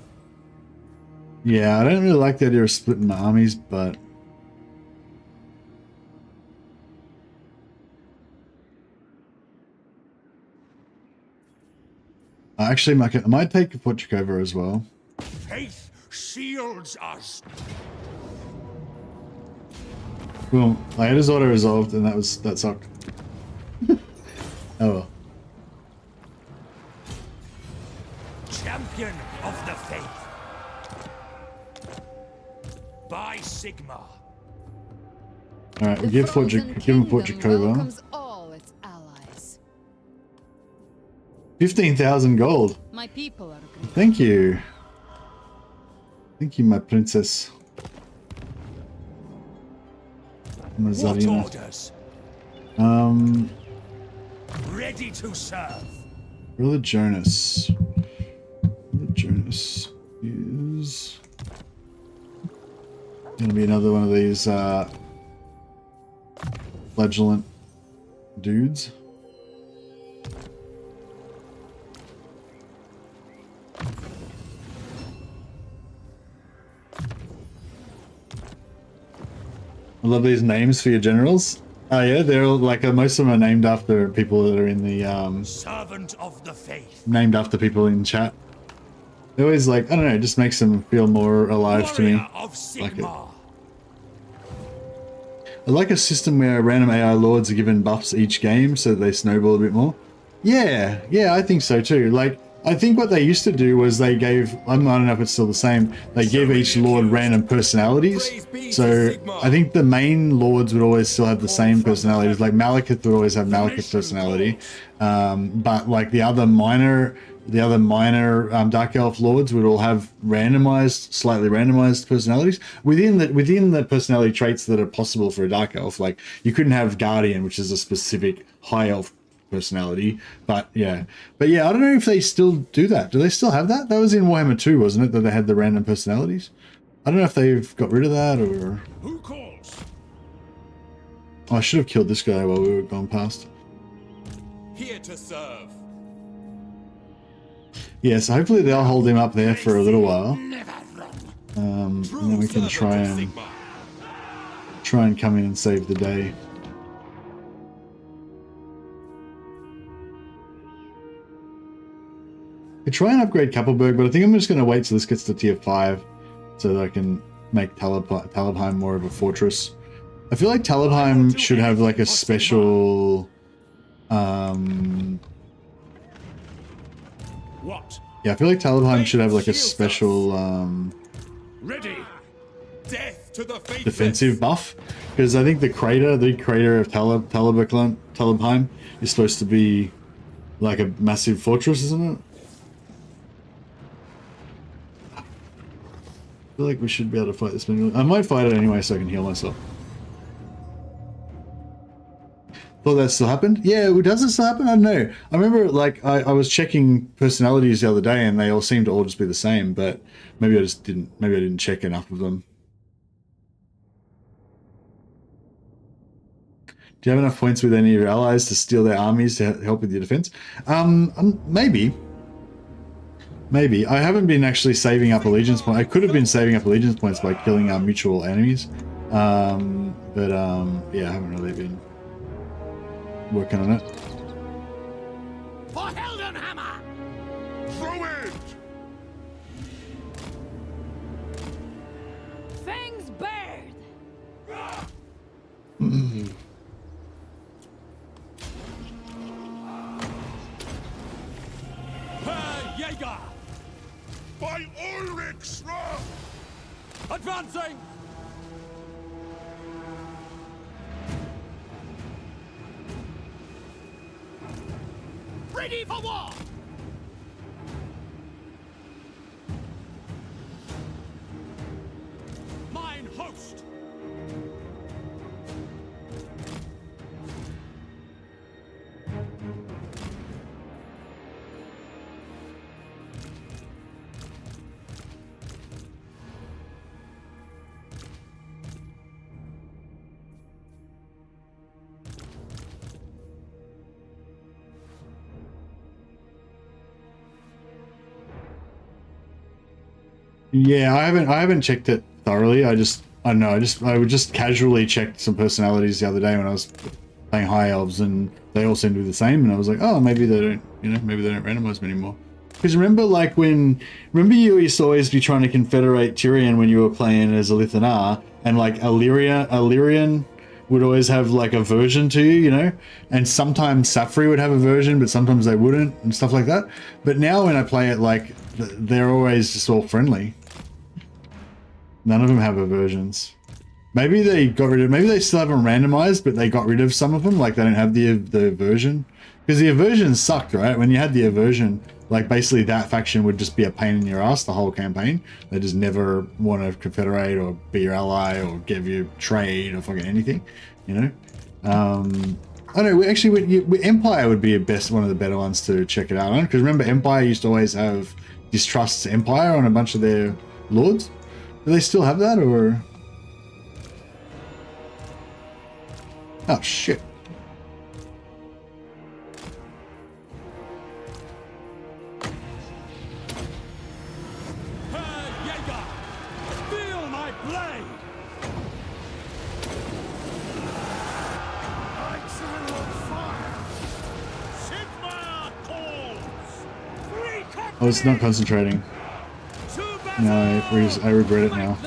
S1: Yeah, I don't really like the idea of splitting my armies, but actually, I might take Porchikova as well.
S2: Faith shields us.
S1: Well, I had his auto resolved, and that sucked. Oh well.
S6: Champion of the faith. By Sigmar.
S1: All right, we'll
S7: The
S1: give
S7: frozen
S1: him
S7: kingdom
S1: Porchikova.
S7: welcomes all its allies.
S1: 15,000 gold.
S7: My people are great.
S1: Thank you. Thank you, my princess.
S6: What orders? Ready to serve.
S1: Jonas. Jonas is gonna be another one of these flagellant dudes. I love these names for your generals. Oh yeah, they're all, like most of them are named after people that are in the
S6: Servant of the faith.
S1: named after people in chat. They always like, I don't know, it just makes them feel more alive to me.
S6: Warrior of Sigmar.
S1: I like a system where random AI lords are given buffs each game so that they snowball a bit more. Yeah, I think so too. Like, I think what they used to do was they gave, I don't know if it's still the same, they give each lord random personalities. So I think the main lords would always still have the same personalities. Like Malekith would always have Malekith personality. But like the other minor Dark Elf lords would all have slightly randomized personalities within the personality traits that are possible for a Dark Elf. Like you couldn't have Guardian, which is a specific High Elf personality, but yeah, I don't know if they still do that. Do they still have that? That was in Warhammer 2, wasn't it, that they had the random personalities? I don't know if they've got rid of that or...
S6: Who calls?
S1: Oh, I should have killed this guy while we were going past.
S3: Here to serve.
S1: Yeah, so hopefully they'll hold him up there for a little while. And then we can try and come in and save the day. I try and upgrade Kappelberg, but I think I'm just going to wait till this gets to tier 5 so that I can make Talabheim more of a fortress. I feel like Talabheim should have like a special...
S6: What?
S1: Yeah, I feel like Talabheim should have like a special
S6: Ready.
S3: Death to the faithless.
S1: defensive buff. Because I think the crater of Talabheim is supposed to be like a massive fortress, isn't it? I feel like we should be able to fight this manually. I might fight it anyway so I can heal myself. Thought that still happened? Yeah, does it still happen? I don't know. I remember like I was checking personalities the other day and they all seemed to all just be the same, but maybe I didn't check enough of them. Do you have enough points with any of your allies to steal their armies to help with your defense? Maybe. Maybe. I haven't been actually saving up allegiance points. I could have been saving up allegiance points by killing our mutual enemies. Yeah, I haven't really been working on it.
S5: For Heldenhammer! Throw it!
S7: Fangs bared!
S6: Herr Jäger!
S5: By Ulrich's wrath!
S6: Advancing!
S5: Ready for war!
S6: Mine host!
S1: Yeah, I haven't checked it thoroughly. I don't know. I would just casually check some personalities the other day when I was playing High Elves, and they all seemed to be the same. And I was like, oh, maybe they don't, maybe they don't randomize them anymore. Because remember you used to always be trying to confederate Tyrion when you were playing as a Lithanar, and like Illyrian would always have like a version to you, and sometimes Safri would have a version, but sometimes they wouldn't, and stuff like that. But now when I play it, like they're always just all friendly. None of them have versions. Maybe they got rid of. Maybe they still haven't randomized, but they got rid of some of them. Like they don't have the version. Because the aversion sucked, right? When you had the aversion, like basically that faction would just be a pain in your ass the whole campaign. They just never want to confederate or be your ally or give you trade or fucking anything, you know? I don't know, Empire would be one of the better ones to check it out on. Because remember, Empire used to always have distrust to Empire on a bunch of their lords. Do they still have that, or? Oh, shit.
S4: Feel my blade!
S2: Lights are on fire! Sigma calls!
S1: Oh, it's not concentrating. No, I regret it now.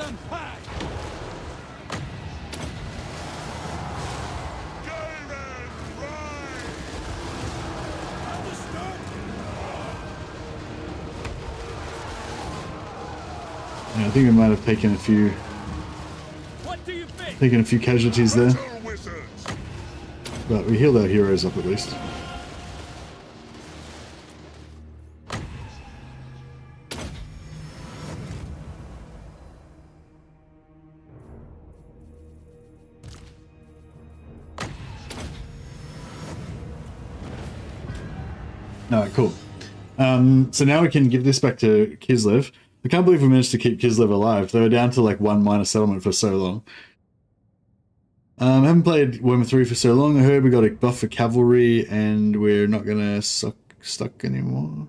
S1: Yeah, I think we might have taken a few casualties there. But we healed our heroes up at least. Alright, cool. So now we can give this back to Kislev. I can't believe we managed to keep Kislev alive. They were down to like 1 minor settlement for so long. I haven't played Warhammer 3 for so long. I heard we got a buff for cavalry and we're not gonna stuck anymore.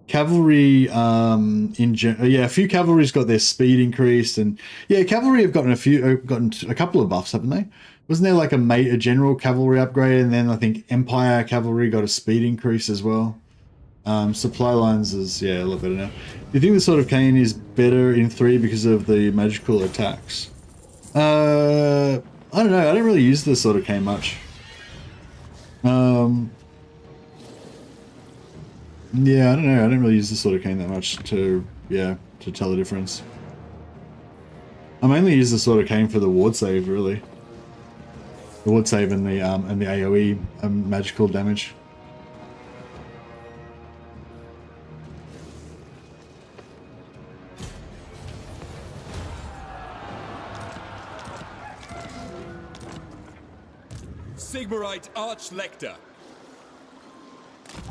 S1: Cavalry, yeah, a few cavalry's got their speed increased, and yeah, cavalry have gotten a couple of buffs, haven't they? Wasn't there like a general cavalry upgrade, and then I think Empire cavalry got a speed increase as well. Supply lines is, yeah, a lot better now. Do you think the Sword of Cain is better in 3 because of the magical attacks? I don't know. I don't really use the Sword of Cain much. Yeah, I don't know. I don't really use the Sword of Cain that much to tell the difference. I mainly use the Sword of Cain for the ward save, really. The ward save and the AoE magical damage.
S3: Sigmarite Archlector.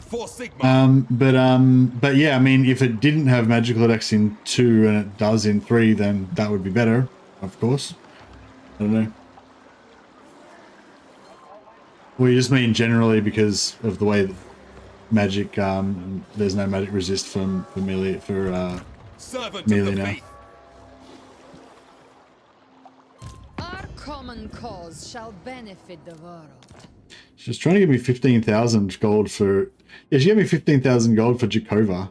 S3: For Sigma.
S1: But yeah, I mean, if it didn't have magical attacks in 2 and it does in 3, then that would be better, of course. I don't know. Well, you just mean generally because of the way that magic, there's no magic resist for melee, melee now.
S7: Our common cause shall benefit the world.
S1: She's trying to give me 15,000 gold for... Yeah, she gave me 15,000 gold for Jakova.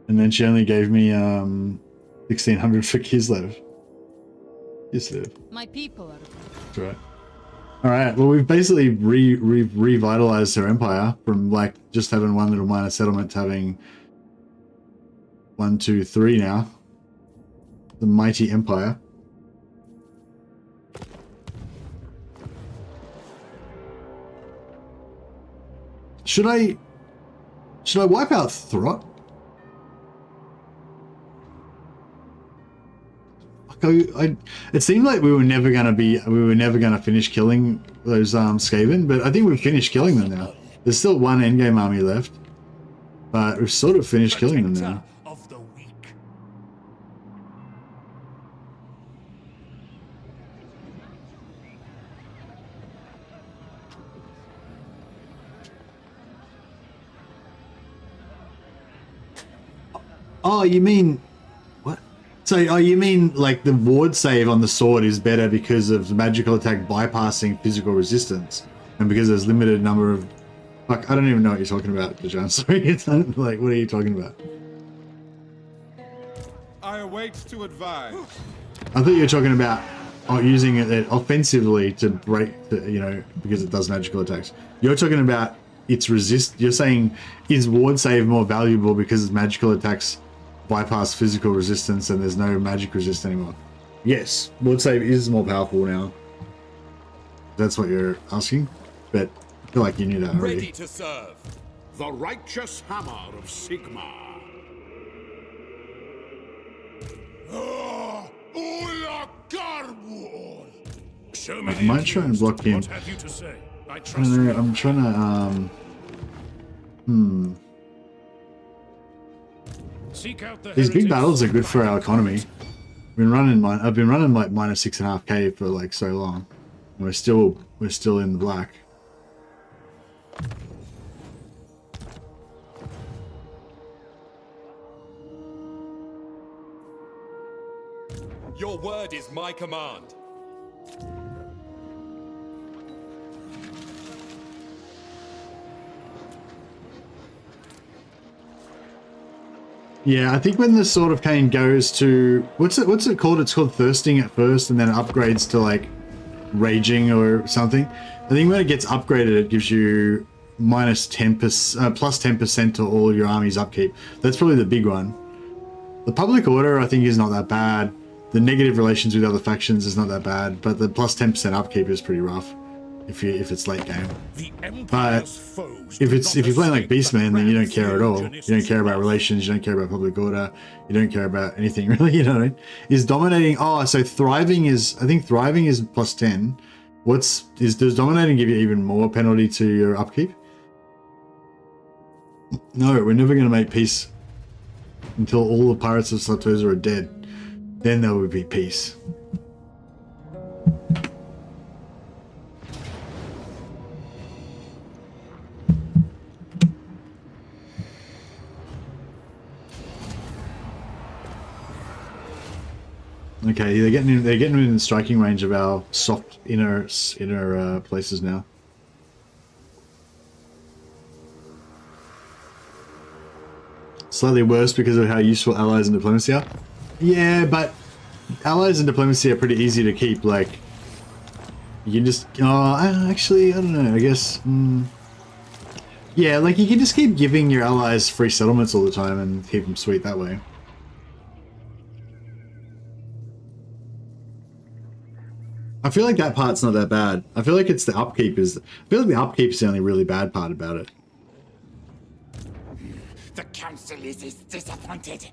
S1: And then she only gave me 1,600 for Kislev.
S7: My people are...
S1: That's right. Alright, well, we've basically revitalized her empire from, like, just having one little minor settlement to having 1, 2, 3 now. The mighty empire. Should I wipe out Throt? It seemed like we were never gonna finish killing those Skaven, but I think we've finished killing them now. There's still one endgame army left, but we've sort of finished killing them now.
S6: Of the weak.
S1: Oh, you mean what? So, oh, you mean like the ward save on the sword is better because of magical attack bypassing physical resistance, and because there's limited number of. Fuck, I don't even know what you're talking about, Dejan. Sorry, it's not, like, what are you talking about?
S8: I await to advise.
S1: I thought you were talking about using it offensively to break, you know, because it does magical attacks. You're talking about its resist. You're saying is ward save more valuable because its magical attacks bypass physical resistance and there's no magic resist anymore? Yes, ward save is more powerful now. That's what you're asking, but feel like you knew that already.
S3: Ready to serve.
S2: The righteous hammer of Sigmar.
S6: So
S1: I
S6: many
S1: might try and
S6: accused.
S1: block him.
S6: What have you to say? I
S1: I
S6: trust
S1: don't know,
S6: you.
S1: I'm trying to
S6: Seek out the
S1: These big
S6: heretics.
S1: battles are good for our economy. I've been running like minus 6.5k for like so long. And we're still in the black.
S3: Your word is my command.
S1: Yeah, I think when the Sword of Cain goes to what's it called? It's called thirsting at first, and then it upgrades to like raging or something. I think when it gets upgraded, it gives you minus 10%, plus 10% to all your army's upkeep. That's probably the big one. The public order, I think, is not that bad. The negative relations with other factions is not that bad, but the plus 10% upkeep is pretty rough if it's late game.
S6: The
S1: But
S6: Empire's foes
S1: if
S6: do
S1: you're playing like
S6: not escape
S1: Beastman, then you don't care at all.
S6: Raphael
S1: You don't care about relations, you don't care about public order, you don't care about anything really, you know what I mean? Is dominating, so thriving is, I think thriving is plus 10. Does dominating give you even more penalty to your upkeep? No, we're never going to make peace until all the pirates of Sartosa are dead. Then there would be peace. Okay, they're getting within striking range of our soft inner places now. Slightly worse because of how useful allies and diplomacy are. Yeah, but allies and diplomacy are pretty easy to keep. Like, you can just actually, I don't know. I guess yeah, like you can just keep giving your allies free settlements all the time and keep them sweet that way. I feel like that part's not that bad. I feel like it's the upkeep is. I feel like the upkeep is the only really bad part about it.
S5: The council is disappointed.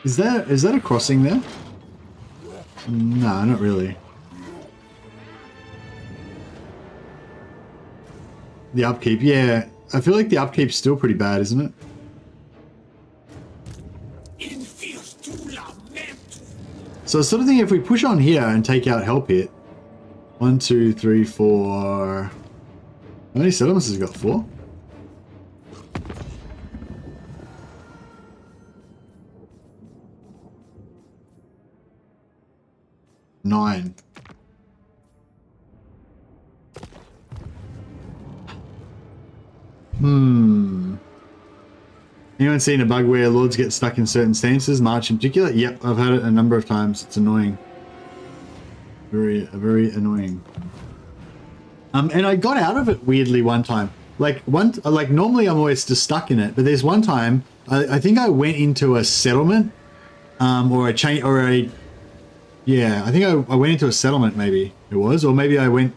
S1: Is that a crossing there? No, not really. The upkeep, yeah. I feel like the upkeep's still pretty bad, isn't it? So I sort of think if we push on here and take out help hit. 1, 2, 3, 4. How many settlements has it got? 4? Nine. Anyone seen a bug where lords get stuck in certain stances, March in particular? Yep, I've had it a number of times. It's annoying. Very annoying. And I got out of it weirdly one time. Like normally I'm always just stuck in it, but there's one time I think I went into a settlement, I think I went into a settlement, maybe it was, or maybe I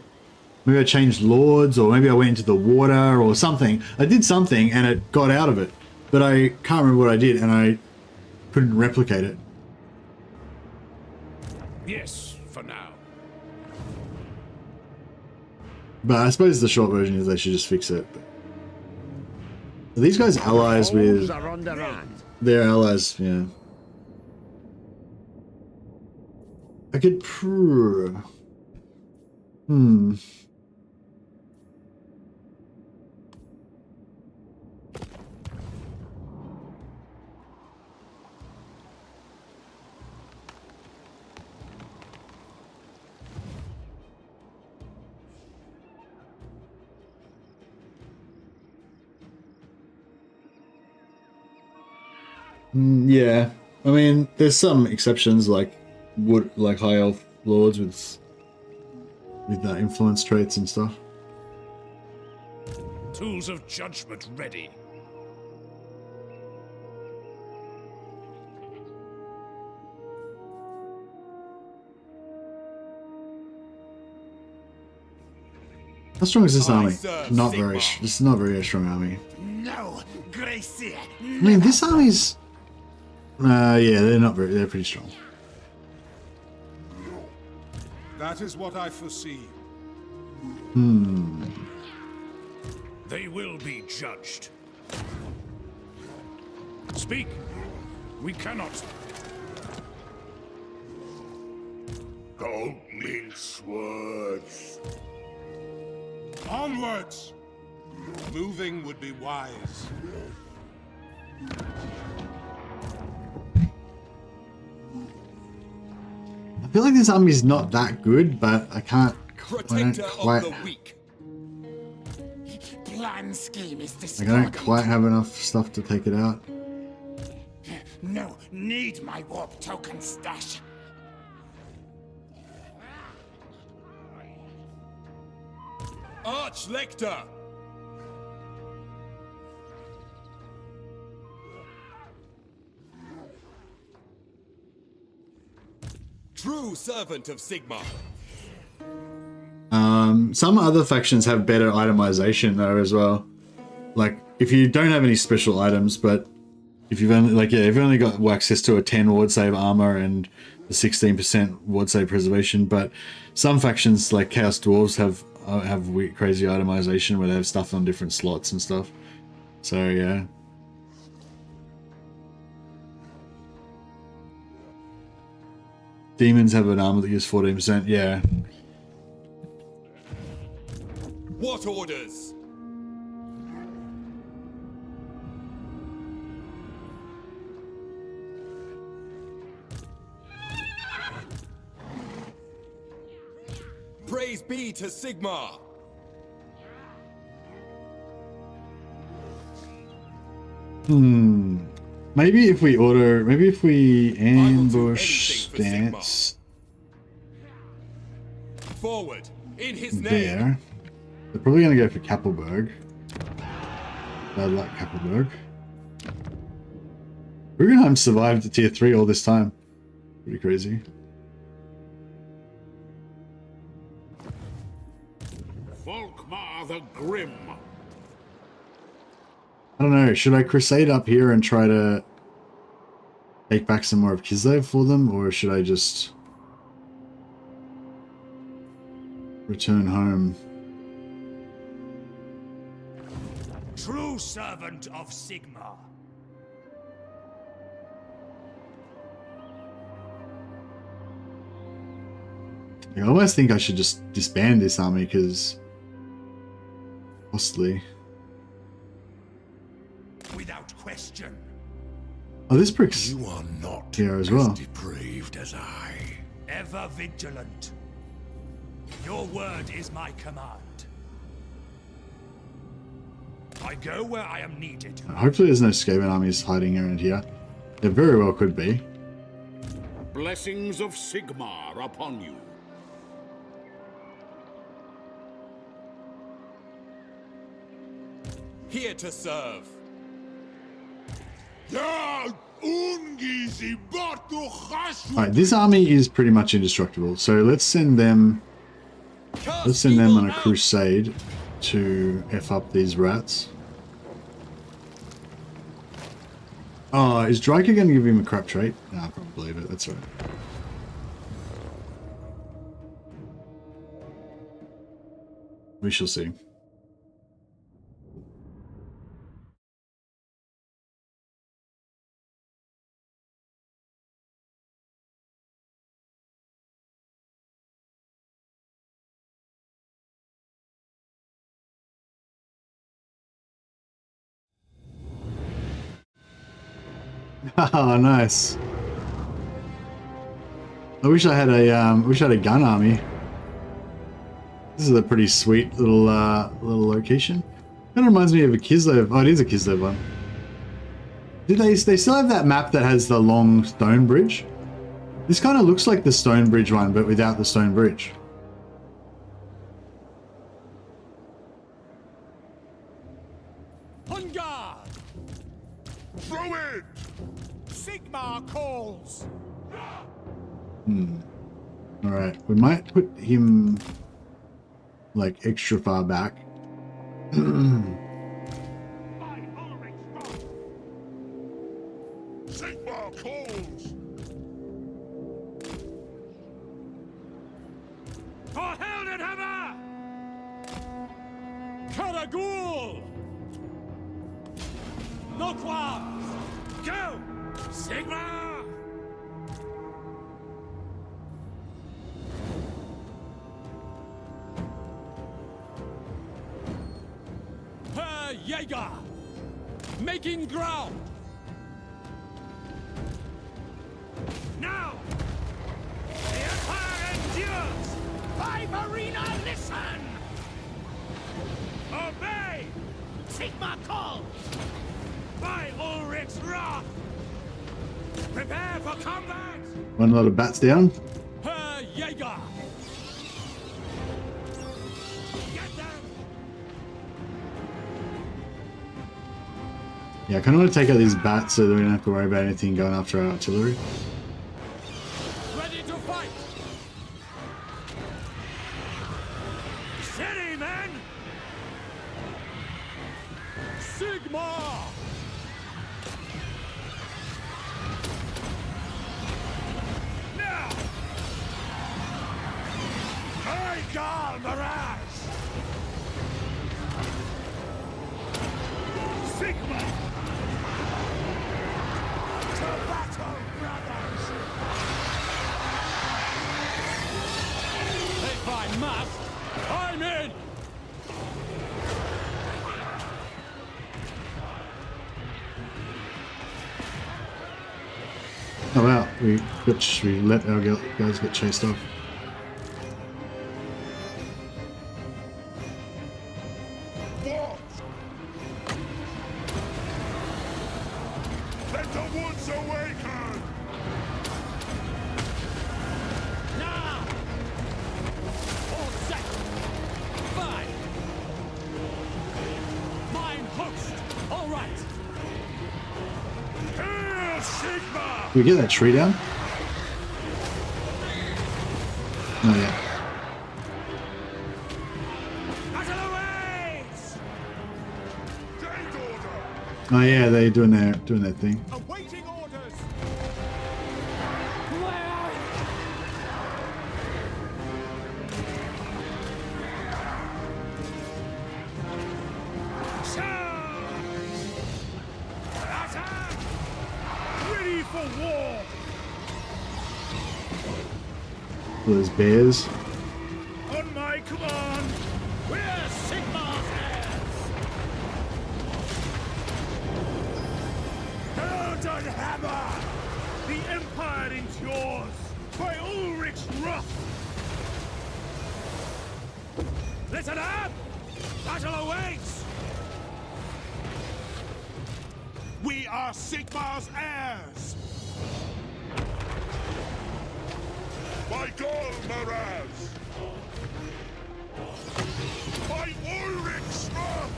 S1: changed lords, or maybe I went into the water or something. I did something and it got out of it, but I can't remember what I did and I couldn't replicate it.
S6: Yes, for now.
S1: But I suppose the short version is they should just fix it. Are these guys allies with their allies? Yeah. I could. Yeah, I mean, there's some exceptions like high elf lords with influence traits and stuff.
S6: Tools of judgment ready.
S1: How strong is this army?
S3: serve
S1: Not
S3: Sigmar.
S1: very. This is not very a strong army.
S5: No, Gracie.
S1: I mean, this army's. Yeah, they're not very. They're pretty strong.
S2: That is what I foresee.
S6: They will be judged. Speak. We cannot.
S2: Don't mince words. Onwards! Moving would be wise.
S1: I feel like this army's not that good, but I can't. I don't
S3: Protector
S1: quite.
S3: of the weak.
S5: Plan scheme is
S1: I
S5: discarded.
S1: don't quite have enough stuff to take it out.
S5: No, need my warp token stash.
S3: Arch-Lector! True servant of Sigmar.
S1: Some other factions have better itemization though as well. Like if you don't have any special items, but if you've only if you've only got access to a 10 ward save armor and the 16% ward save preservation, but some factions like Chaos Dwarves have weird, crazy itemization where they have stuff on different slots and stuff. So yeah. Demons have an armor that gives 14%. Yeah.
S3: What orders? Praise be to Sigmar.
S1: Maybe if we ambush
S3: anything for Sigmar.
S1: stance
S3: Forward, in his name.
S1: there. They're probably going to go for Kappelberg. Bad luck, Kappelberg. Rugenheim survived tier 3 all this time. Pretty crazy.
S2: Volkmar the Grim.
S1: I don't know, should I crusade up here and try to take back some more of Kislev for them, or should I just return home?
S6: True servant of Sigmar.
S1: I almost think I should just disband this army because costly.
S6: Without question.
S1: Oh, this prick's
S2: You are not
S1: here as well.
S2: depraved as I.
S6: Ever vigilant. Your word is my command. I go where I am needed.
S1: Hopefully there's no Skaven armies hiding around here. There very well could be.
S2: Blessings of Sigmar upon you.
S3: Here to serve.
S1: Alright, this army is pretty much indestructible, so let's send them on a crusade to F up these rats. Oh, is Dryker going to give him a crap trait? No, I can't believe it, that's right. We shall see. Oh, nice. I wish I had a gun army. This is a pretty sweet little little location. Kind of reminds me of a Kislev. Oh, it is a Kislev one. Do they still have that map that has the long stone bridge? This kind of looks like the stone bridge one, but without the stone bridge.
S5: On guard! Throw it! Sigmar calls!
S1: Alright, we might put him like extra far back.
S2: Sigmar calls!
S6: For Heldenhammer! Karagul! No qualms! Go! Sigmar! Herr Jäger! Making ground! Now! The Empire endures!
S5: Arena, listen!
S6: Obey!
S5: Sigmar calls!
S6: By Ulrich's wrath! Prepare for combat!
S1: One lot of bats down.
S6: Herr Jäger! Get them!
S1: Yeah, I kind of want to take out these bats so that we don't have to worry about anything going after our artillery.
S6: Ready to fight! Steady, men! Sigmar! Now!
S2: Michael Mirage! Sigmar! To battle, brothers!
S6: If I must, I'm in!
S1: Oh wow, we let our guys get chased off.
S2: Let the woods awaken!
S6: Now! All set! Fine! Mine host! All right!
S2: Hail Sigmar!
S1: Can we get that tree down? Not yet.
S6: Battle awaits!
S2: Take order!
S1: Oh yeah, they're doing their thing.
S6: Awaiting orders! Where are you? Charge! Attack!
S2: Ready for war!
S1: Those bears.
S2: On my command!
S6: We're Sigmar's heirs!
S2: Heldenhammer! The Empire endures by Ulrich's wrath!
S6: Listen up! Battle awaits!
S2: We are Sigmar's heirs! Michael Miraz! By Ulrich's wrath!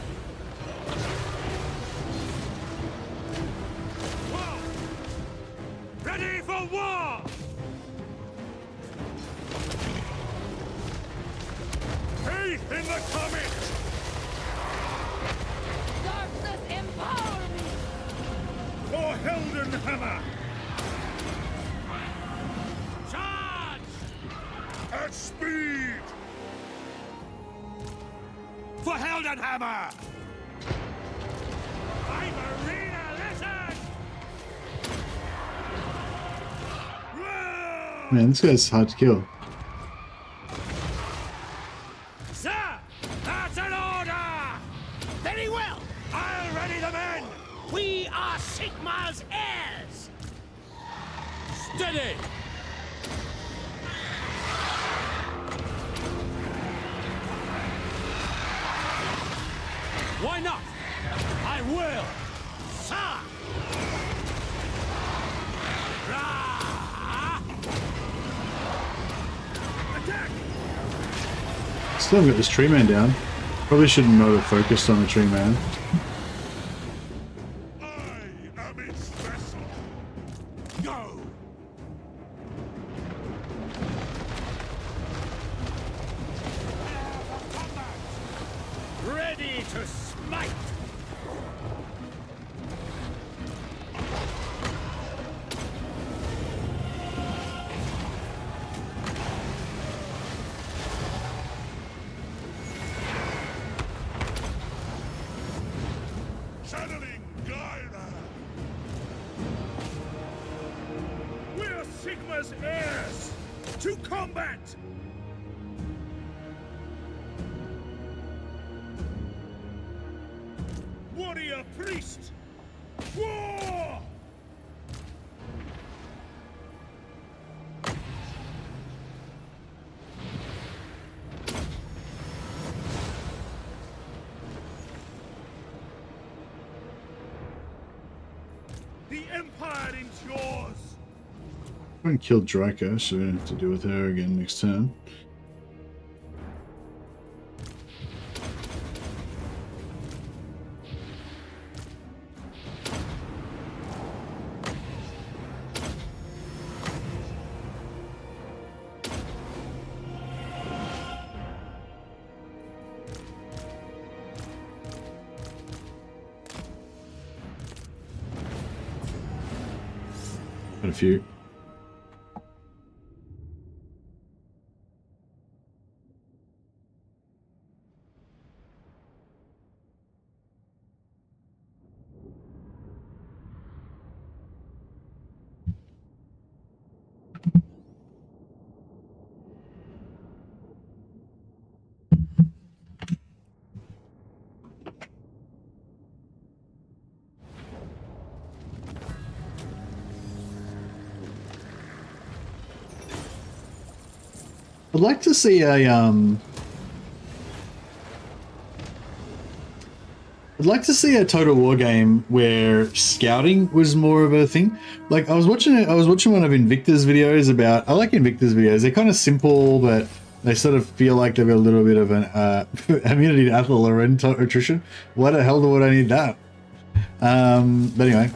S6: Whoa! Ready for war!
S2: Faith in the comet!
S7: Darkness empower me!
S2: For Heldenhammer!
S6: Charge!
S2: At speed!
S6: For Heldenhammer! I'm Arena, listen!
S2: Roar!
S1: Man, this guy's hard to kill.
S6: Sir! That's an order!
S5: Very well!
S6: I'll ready the men!
S5: We are Sigmar's heirs!
S6: Steady! Why not? I will!
S5: Sir!
S6: Rah!
S2: Attack!
S1: Still haven't got this tree man down. Probably should not have focused on the tree man.
S2: I am its vessel!
S6: Go!
S2: Channeling Gaia!
S6: We're Sigma's heirs! To combat! Warrior priest! War! The Empire endures!
S1: I haven't killed Draco, so we don't have to deal with her again next turn. Got a few. I'd like to see a I'd like to see a Total War game where scouting was more of a thing. Like I was watching one of Invicta's videos about. I like Invicta's videos. They're kind of simple, but they sort of feel like they've got a little bit of an immunity to attrition or attrition. Why the hell would I need that? But anyway,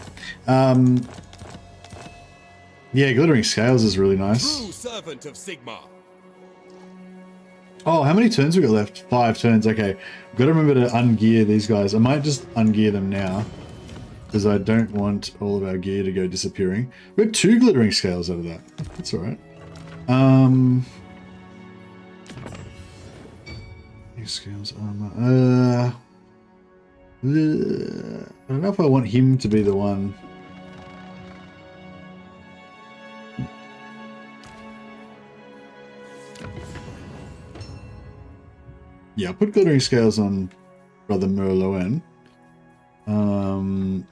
S1: yeah, Glittering Scales is really nice.
S3: True servant of Sigmar.
S1: Oh, how many turns we got left? 5 turns. Okay, got to remember to ungear these guys. I might just ungear them now because I don't want all of our gear to go disappearing. We got 2 Glittering Scales out of that. That's all right. Scales armor. I don't know if I want him to be the one. Yeah, I'll put Glittering Scales on Brother Merloin.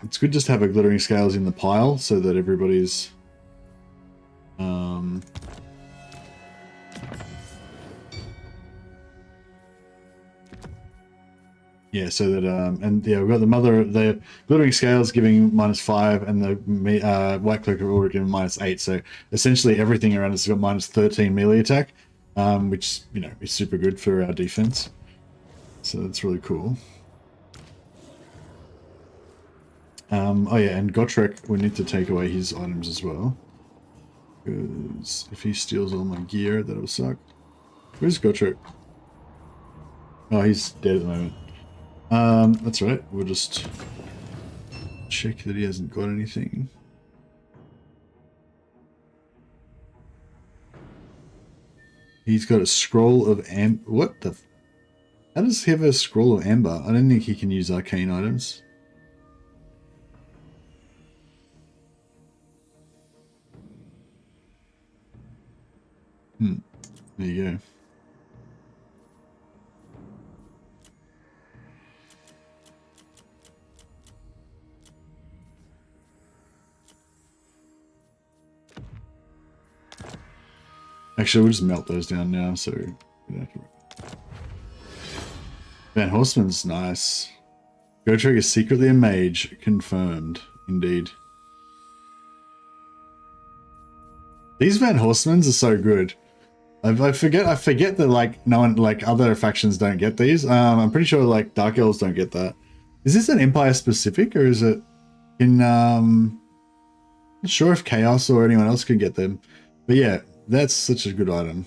S1: It's good just to have a Glittering Scales in the pile so that everybody's... yeah, so that... and yeah, we've got the Glittering Scales giving -5 and the White Cloak of Ulrich giving -8. So essentially everything around us has got -13 melee attack, which, you know, is super good for our defense. So that's really cool. Oh yeah, and Gotrek, we need to take away his items as well. Because if he steals all my gear, that'll suck. Where's Gotrek? Oh, he's dead at the moment. That's right. We'll just check that he hasn't got anything. He's got a scroll of what the... How does he have a scroll of amber? I don't think he can use arcane items. There you go. Actually, we'll just melt those down now, so we don't have to... Van Horseman's nice. Gotrek is secretly a mage. Confirmed. Indeed. These Van Horsemans are so good. I forget that like no one, like other factions don't get these. I'm pretty sure like Dark Elves don't get that. Is this an Empire specific or is it in not sure if Chaos or anyone else could get them. But yeah, that's such a good item.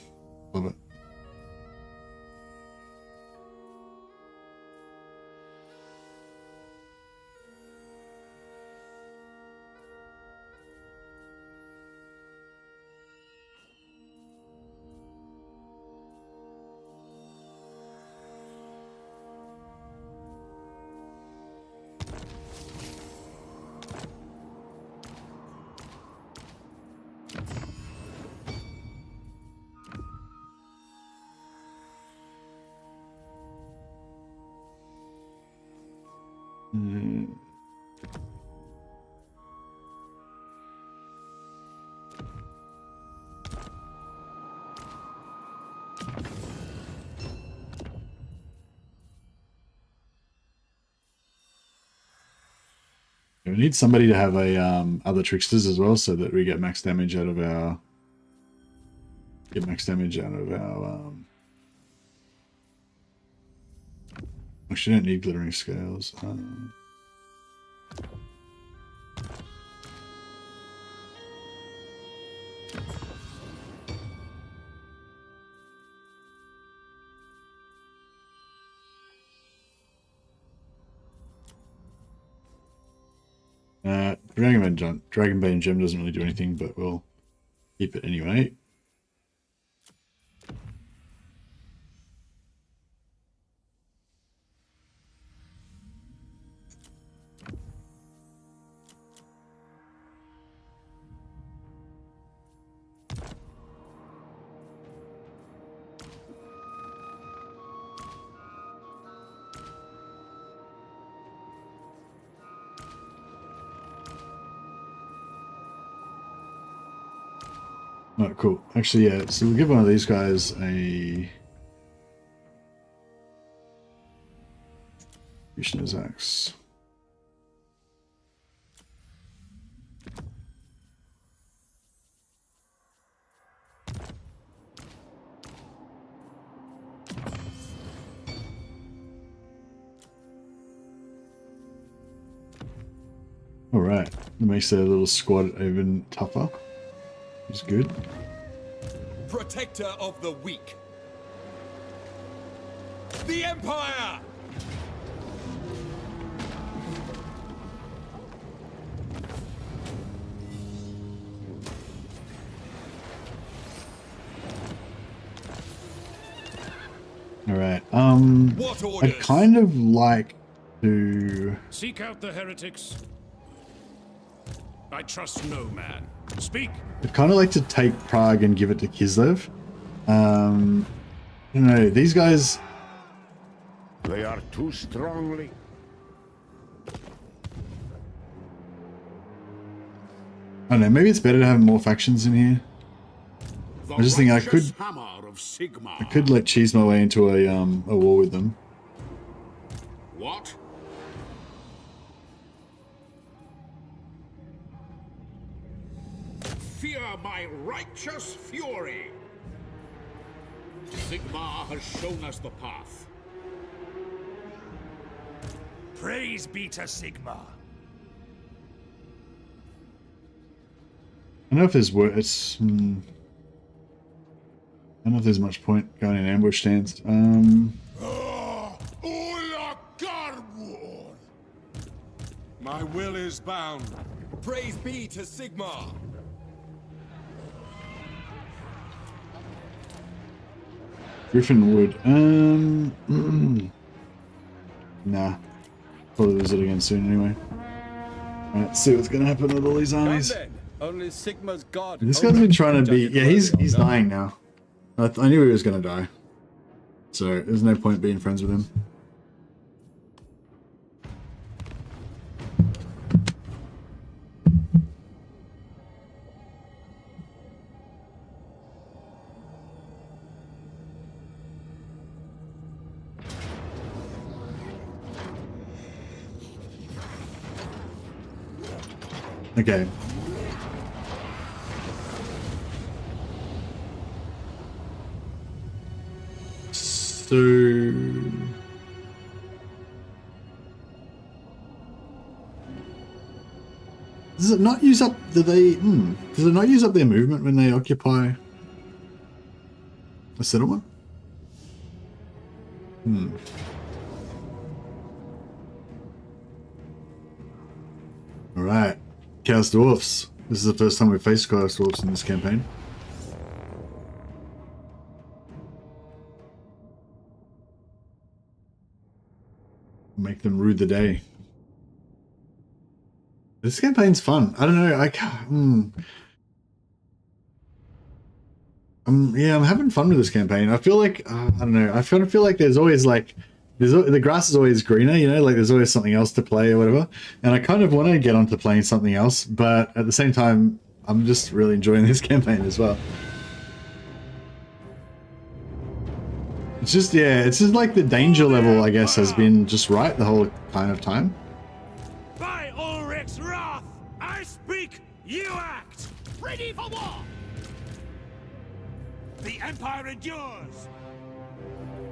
S1: Love it. We need somebody to have a other tricksters as well, so that we get max damage out of our Actually, don't need glittering scales. Dragonbane gem doesn't really do anything, but we'll keep it anyway. Oh, cool. Actually, yeah, so we'll give one of these guys a Executioner's Axe. Alright, that makes their little squad even tougher. It's good.
S3: Protector of the weak. The Empire!
S1: Alright,
S3: What orders?
S1: I'd kind of like to...
S6: Seek out the heretics. I trust no man. Speak!
S1: I'd kind of like to take Prague and give it to Kislev. I don't know, these guys...
S5: They are too strongly.
S1: I don't know, maybe it's better to have more factions in here. I just think I could like cheese my way into a war with them.
S2: What? Fear my righteous fury. Sigmar has shown us the path.
S6: Praise be to Sigmar.
S1: I don't know if there's I don't know if there's much point going in ambush stance.
S2: My will is bound.
S3: Praise be to Sigmar.
S1: Griffin Wood. Nah. Probably lose it again soon anyway. Alright, let's see what's gonna happen with all these armies.
S8: Then, only Sigma's god.
S1: This guy's been trying to be... Yeah, he's dying now. I knew he was gonna die. So, there's no point being friends with him. Okay. So... Does it not use up... Does it not use up their movement when they occupy a settlement? Alright. Chaos Dwarfs. This is the first time we've faced Chaos Dwarfs in this campaign. Make them rue the day. This campaign's fun. I don't know. I can't. Yeah, I'm having fun with this campaign. I feel like I don't know. I kind of feel like there's always like the grass is always greener, you know, like there's always something else to play or whatever. And I kind of want to get onto playing something else, but at the same time, I'm just really enjoying this campaign as well. It's just, yeah, it's just like the danger level, I guess, has been just right the whole kind of time.
S6: By Ulrich's wrath, I speak, you act!
S5: Ready for war!
S6: The Empire endures!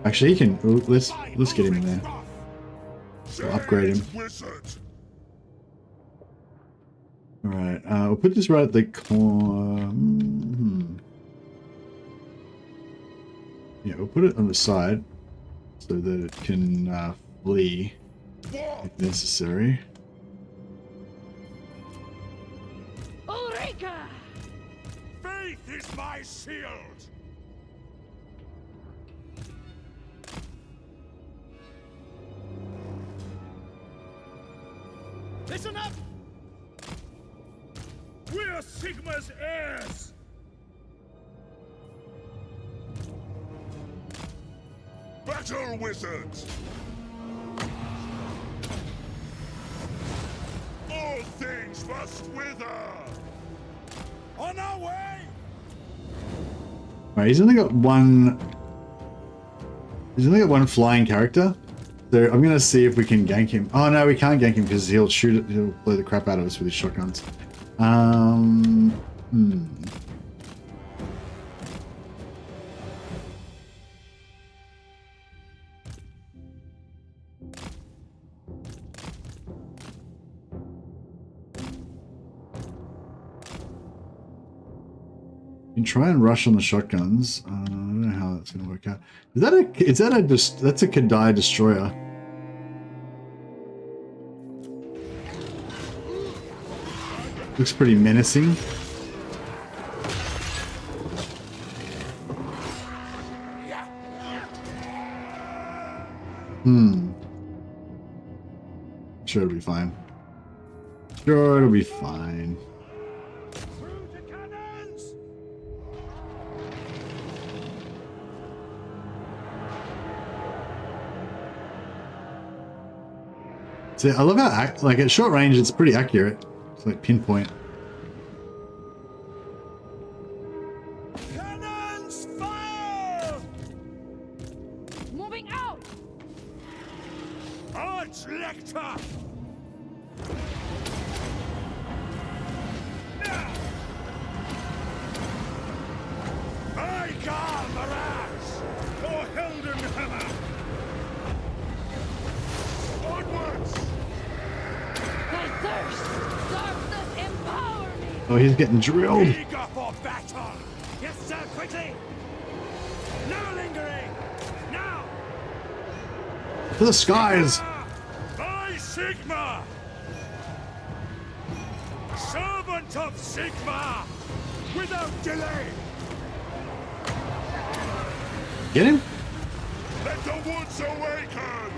S1: Actually, he can. Let's get him in there. We'll upgrade him. All right, we'll put this right at the corner. Yeah, we'll put it on the side so that it can flee if necessary.
S5: Ulrika!
S6: Faith is my shield!
S5: Listen up!
S6: We're Sigma's heirs! Battle wizards! All things must wither! On our way!
S1: Right, he's only got one. He's only got one flying character. So I'm gonna see if we can gank him. Oh no, we can't gank him because he'll shoot it. He'll blow the crap out of us with his shotguns. You can try and rush on the shotguns. I don't know how that's going to work out. That's a Kadai destroyer. Looks pretty menacing. Sure, it'll be fine. Sure, it'll be fine. See, I love how, like, at short range, it's pretty accurate. It's like pinpoint.
S6: Cannons fire!
S5: Moving out!
S6: Arch Lector! I got Mirage! For Heldenhammer! Onwards!
S5: I thirst! Darkness empower me!
S1: Oh, he's getting drilled.
S6: Eager for battle!
S4: Yes, sir, quickly! No lingering! Now!
S1: To the skies!
S6: By Sigma! Servant of Sigma! Without delay!
S1: Get him?
S6: Let the woods awaken!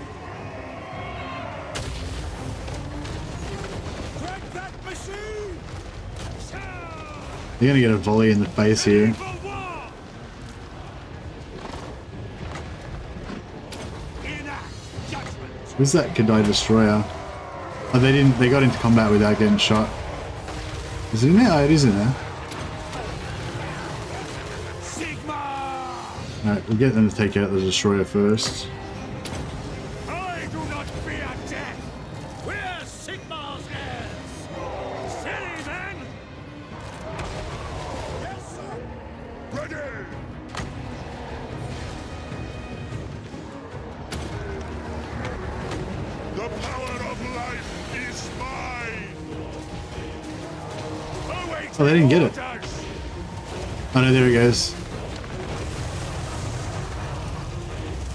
S6: Drag that machine!
S1: You're gonna get a volley in the face here.
S6: For war! Enact judgment!
S1: Who's that Kadai destroyer? Oh, they got into combat without getting shot. Is it in there? Oh, it is in there. Alright, we'll get them to take out the destroyer first.
S6: I do not fear death! We're Sigmar's heirs! Steady, then! Yes, sir! Ready! The power of life is mine! Await
S1: Oh, they didn't get it.
S6: orders!
S1: Oh no, there he goes.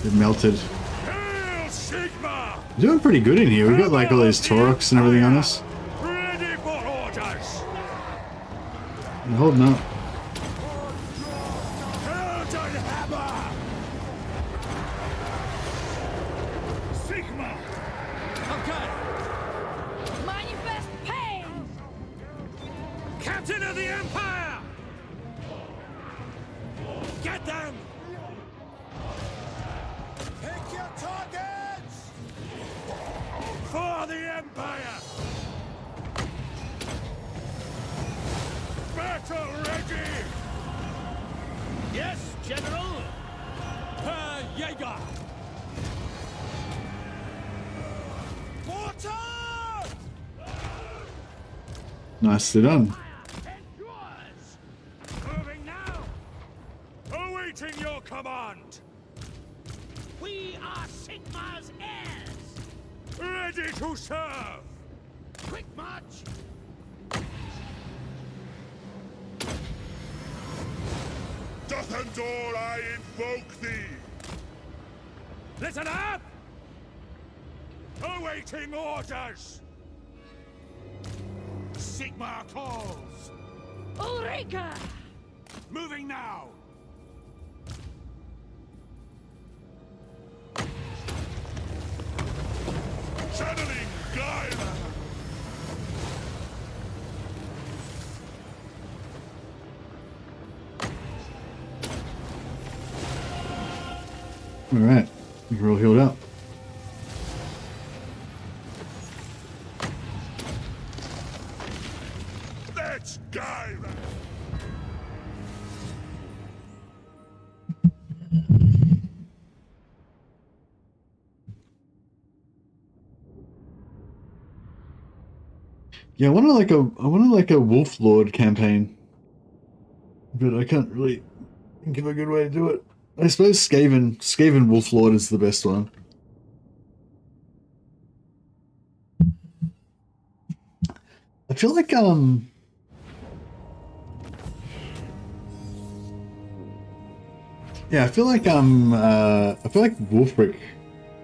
S1: It melted.
S6: Hail Sigma!
S1: We're doing pretty good in here. We've got like all these Tauroks and everything on us.
S6: Ready for orders!
S1: We're holding up.
S6: Heldenhammer! Sigma!
S4: Okay!
S5: Manifest pain!
S4: Captain of the Empire! Get them!
S6: Pick your target!
S1: Nicely done.
S6: Moving now. Awaiting your command.
S5: We are Sigmar's heirs!
S6: Ready to serve.
S5: Quick march!
S6: Doth all I invoke thee. Listen up. Awaiting orders.
S5: Sigmar calls!
S7: Ulrika!
S5: Moving now!
S6: Channeling Gaia.
S1: All right, we're all healed up.
S6: Let's Gaia.
S1: Yeah, I want like a Wolf Lord campaign, but I can't really think of a good way to do it. I suppose Skaven Wolf Lord is the best one. I feel like yeah, I feel like Wolfric,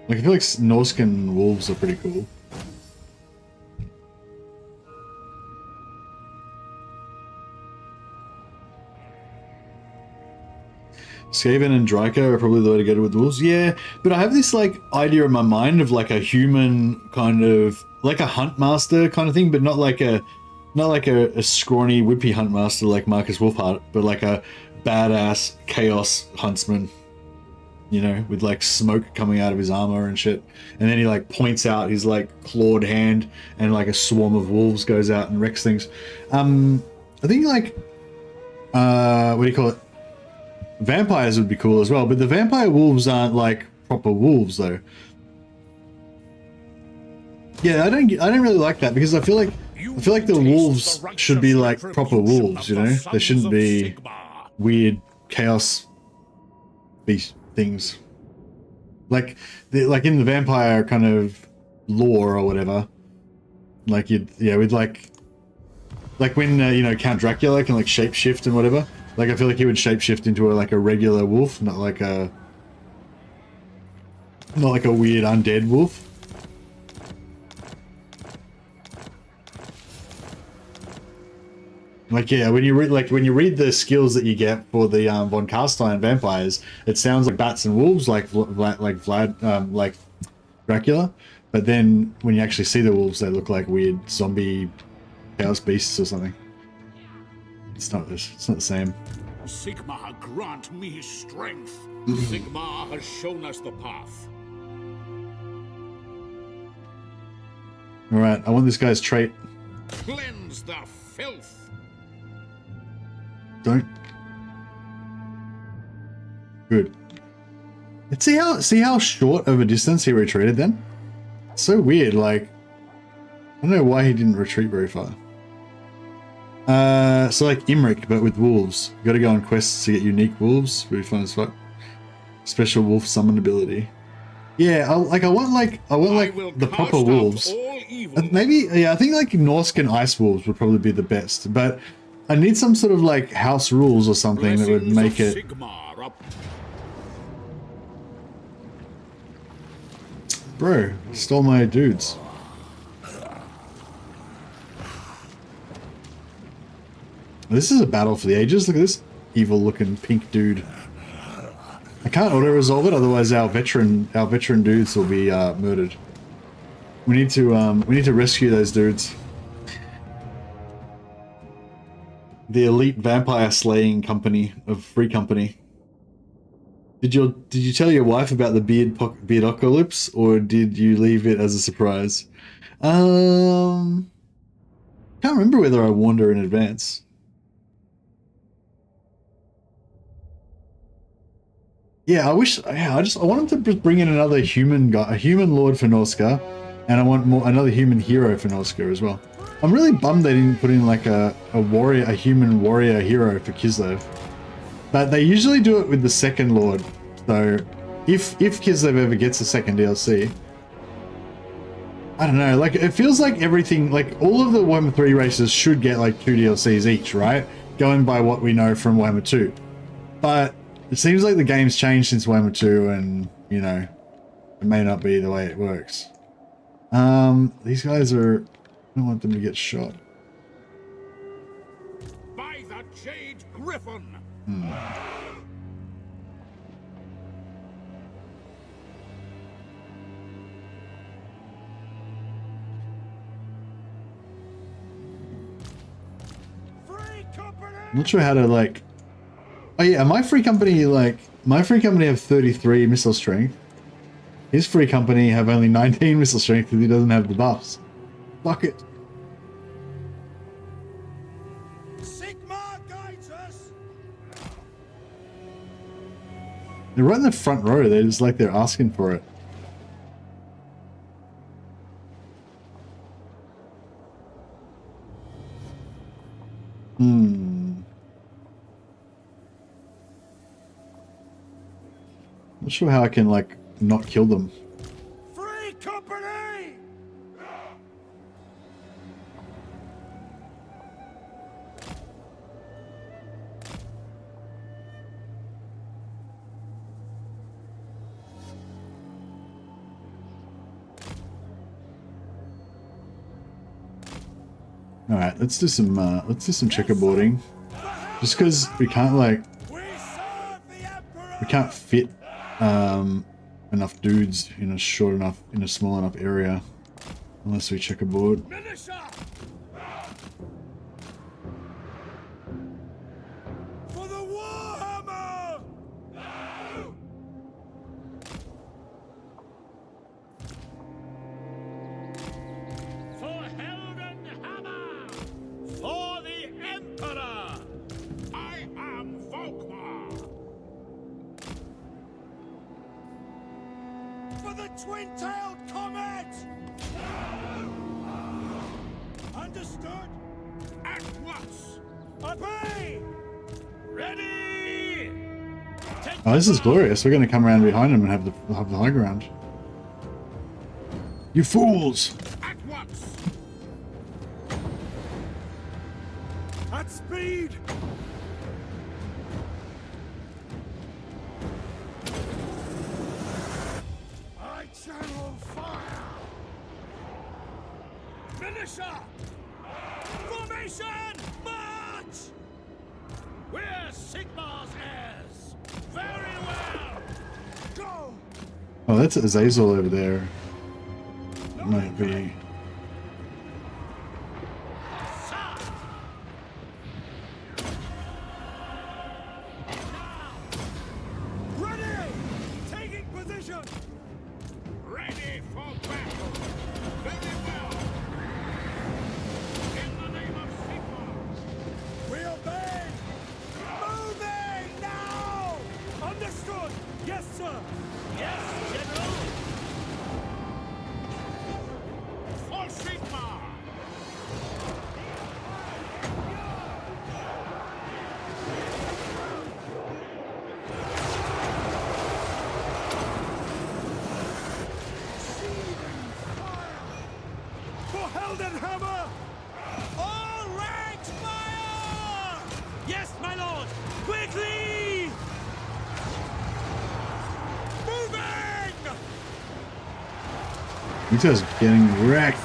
S1: like I feel like Norscan wolves are pretty cool. Skaven and Draco are probably the way to get it with the wolves. Yeah, but I have this like idea in my mind of like a human kind of like a hunt master kind of thing, but not like a scrawny whippy hunt master like Marcus Wolfhart, but like a badass chaos huntsman, you know, with like smoke coming out of his armor and shit. And then he like points out his like clawed hand and like a swarm of wolves goes out and wrecks things. I think like what do you call it? Vampires would be cool as well, but the vampire wolves aren't like proper wolves though. Yeah, I don't really like that because I feel like the wolves should be like proper wolves, you know? They shouldn't be weird chaos beast things. Like in the vampire kind of lore or whatever. Like with like when you know, Count Dracula can like shapeshift and whatever. Like I feel like he would shapeshift into like a regular wolf, not like a weird undead wolf. Like yeah, when you read the skills that you get for the von Carstein vampires, it sounds like bats and wolves, like Dracula. But then when you actually see the wolves, they look like weird zombie chaos beasts or something. It's not the same.
S2: Sigmar, grant me strength. Sigmar has shown us the path.
S1: All right, I want this guy's trait.
S2: Cleanse the filth.
S1: Don't. Good. See how short of a distance he retreated then? It's so weird. Like I don't know why he didn't retreat very far. So like Imric, but with wolves. You gotta go on quests to get unique wolves. Really fun as fuck. Special wolf summon ability. Yeah, I want the proper wolves. Maybe yeah, I think like Norscan ice wolves would probably be the best. But I need some sort of like house rules or something that would make it. Bro, stole my dudes. This is a battle for the ages. Look at this evil looking pink dude. I can't auto-resolve it, otherwise our veteran dudes will be murdered. We need to rescue those dudes. The elite vampire slaying company of Free Company. Did you tell your wife about the beardocalypse, or did you leave it as a surprise? Can't remember whether I warned her in advance. Yeah, I want him to bring in another human guy, a human lord for Norsca, and I want another human hero for Norsca as well. I'm really bummed they didn't put in like a warrior, a human warrior hero for Kislev. But they usually do it with the second lord. So if Kislev ever gets a second DLC, I don't know, like it feels like everything, like all of the Warhammer 3 races should get like 2 DLCs each, right? Going by what we know from Warhammer 2. But it seems like the game's changed since Warhammer 2 and, you know, it may not be the way it works. These guys are, I don't want them to get shot.
S2: By the Jade Griffin!
S5: Free company!
S1: I'm not sure how to like, oh yeah, my free company, like, my free company have 33 missile strength. His free company have only 19 missile strength because he doesn't have the buffs. Fuck it.
S5: Sigmar guides us!
S1: They're right in the front row. They're just like they're asking for it. Not sure how I can like not kill them.
S5: Free company!
S1: All right, let's do some checkerboarding. Just because we can't like
S5: We serve the Emperor!
S1: we can't fit enough dudes in a small enough area unless we checkerboard.
S5: Militia! For the Warhammer!
S2: For Helden Hammer! For the Emperor! I am VOLKMAR!
S5: For the twin-tailed comet! Understood?
S2: At once!
S5: Obey!
S2: Ready! Take
S1: Oh, this is glorious. We're gonna come around behind him and have the high ground. You fools!
S2: at once!
S5: At speed! I channel fire!
S2: Militia! Formation! March! We're Sigmar's heirs! Very well!
S5: Go!
S1: Oh, that's Azazel over there. Might be.
S2: Sir!
S5: Ready! Taking position!
S2: Ready for battle! Very well! In the name of Sigmar!
S5: We obey! Moving now! Understood! Yes, sir!
S2: Yes, General! For Sigmar!
S5: For Heldenhammer! All ranks fire! Yes, my lord! Quickly! Moving!
S1: He's just getting wrecked.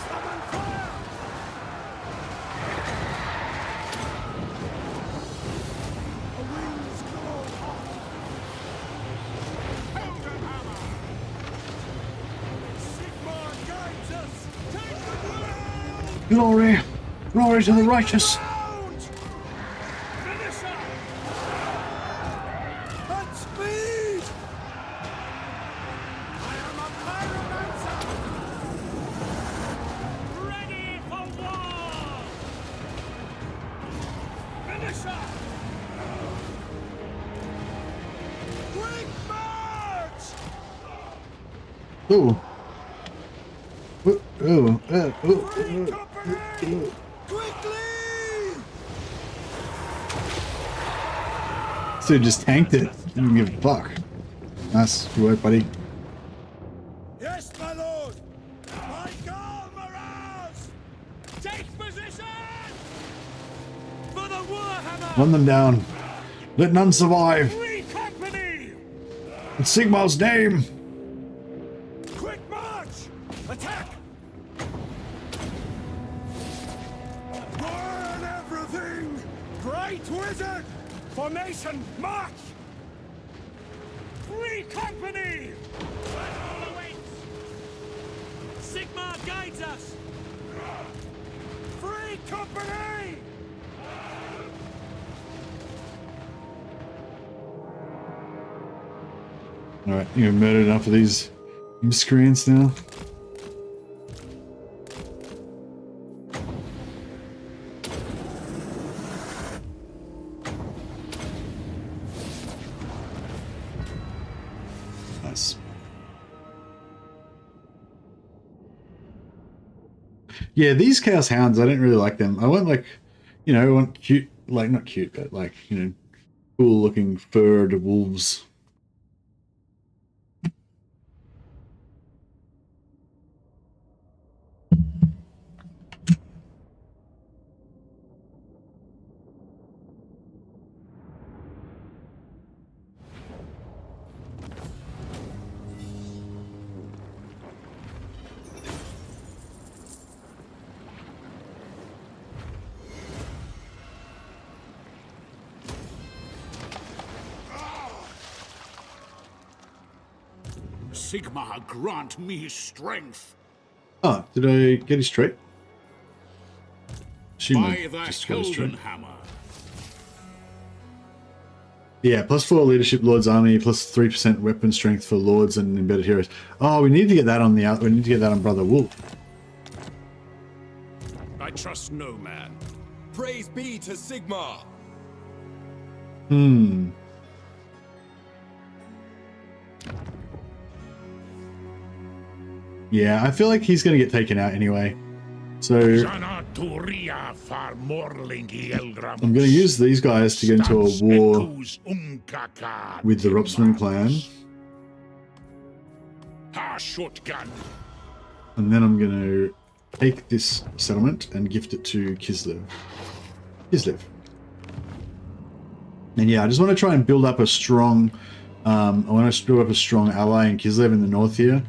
S5: Sigmar guides us! Take the ground!
S1: Glory! Glory to the righteous!
S5: Militia! At speed! I am a pyromancer!
S2: Ready for war!
S5: Militia! Quick march!
S1: Ooh. Ooh.
S5: Free company!
S4: Quickly!
S1: So just tanked it. Didn't give a fuck. Nice. Good work, buddy.
S2: Yes, my lord! My comrades! Take position! For the Warhammer!
S1: Run them down. Let none survive.
S2: Free company!
S1: In Sigmar's name.
S2: Quick march! Attack! Burn everything! Great wizard! Formation, march! Free company! Battle awaits! Sigmar guides us! Free company!
S1: Alright, you've murdered enough of these miscreants now. Nice. Yeah, these Chaos Hounds, I didn't really like them. I want like, you know, I want cute, like not cute, but like, you know, cool looking furred wolves.
S2: Sigmar, grant me strength.
S1: Oh, did I get it straight?
S2: By the Helden Hammer.
S1: Yeah, +4 leadership, Lord's army, +3% weapon strength for lords and embedded heroes. Oh, we need to get that on the out. We need to get that on Brother Wolf.
S2: I trust no man.
S3: Praise be to Sigmar.
S1: Yeah, I feel like he's going to get taken out anyway. So I'm going to use these guys to get into a war with the Ropsman clan. And then I'm going to take this settlement and gift it to Kislev. And yeah, I just want to try and build up a strong, I want to build up a strong ally in Kislev in the north here.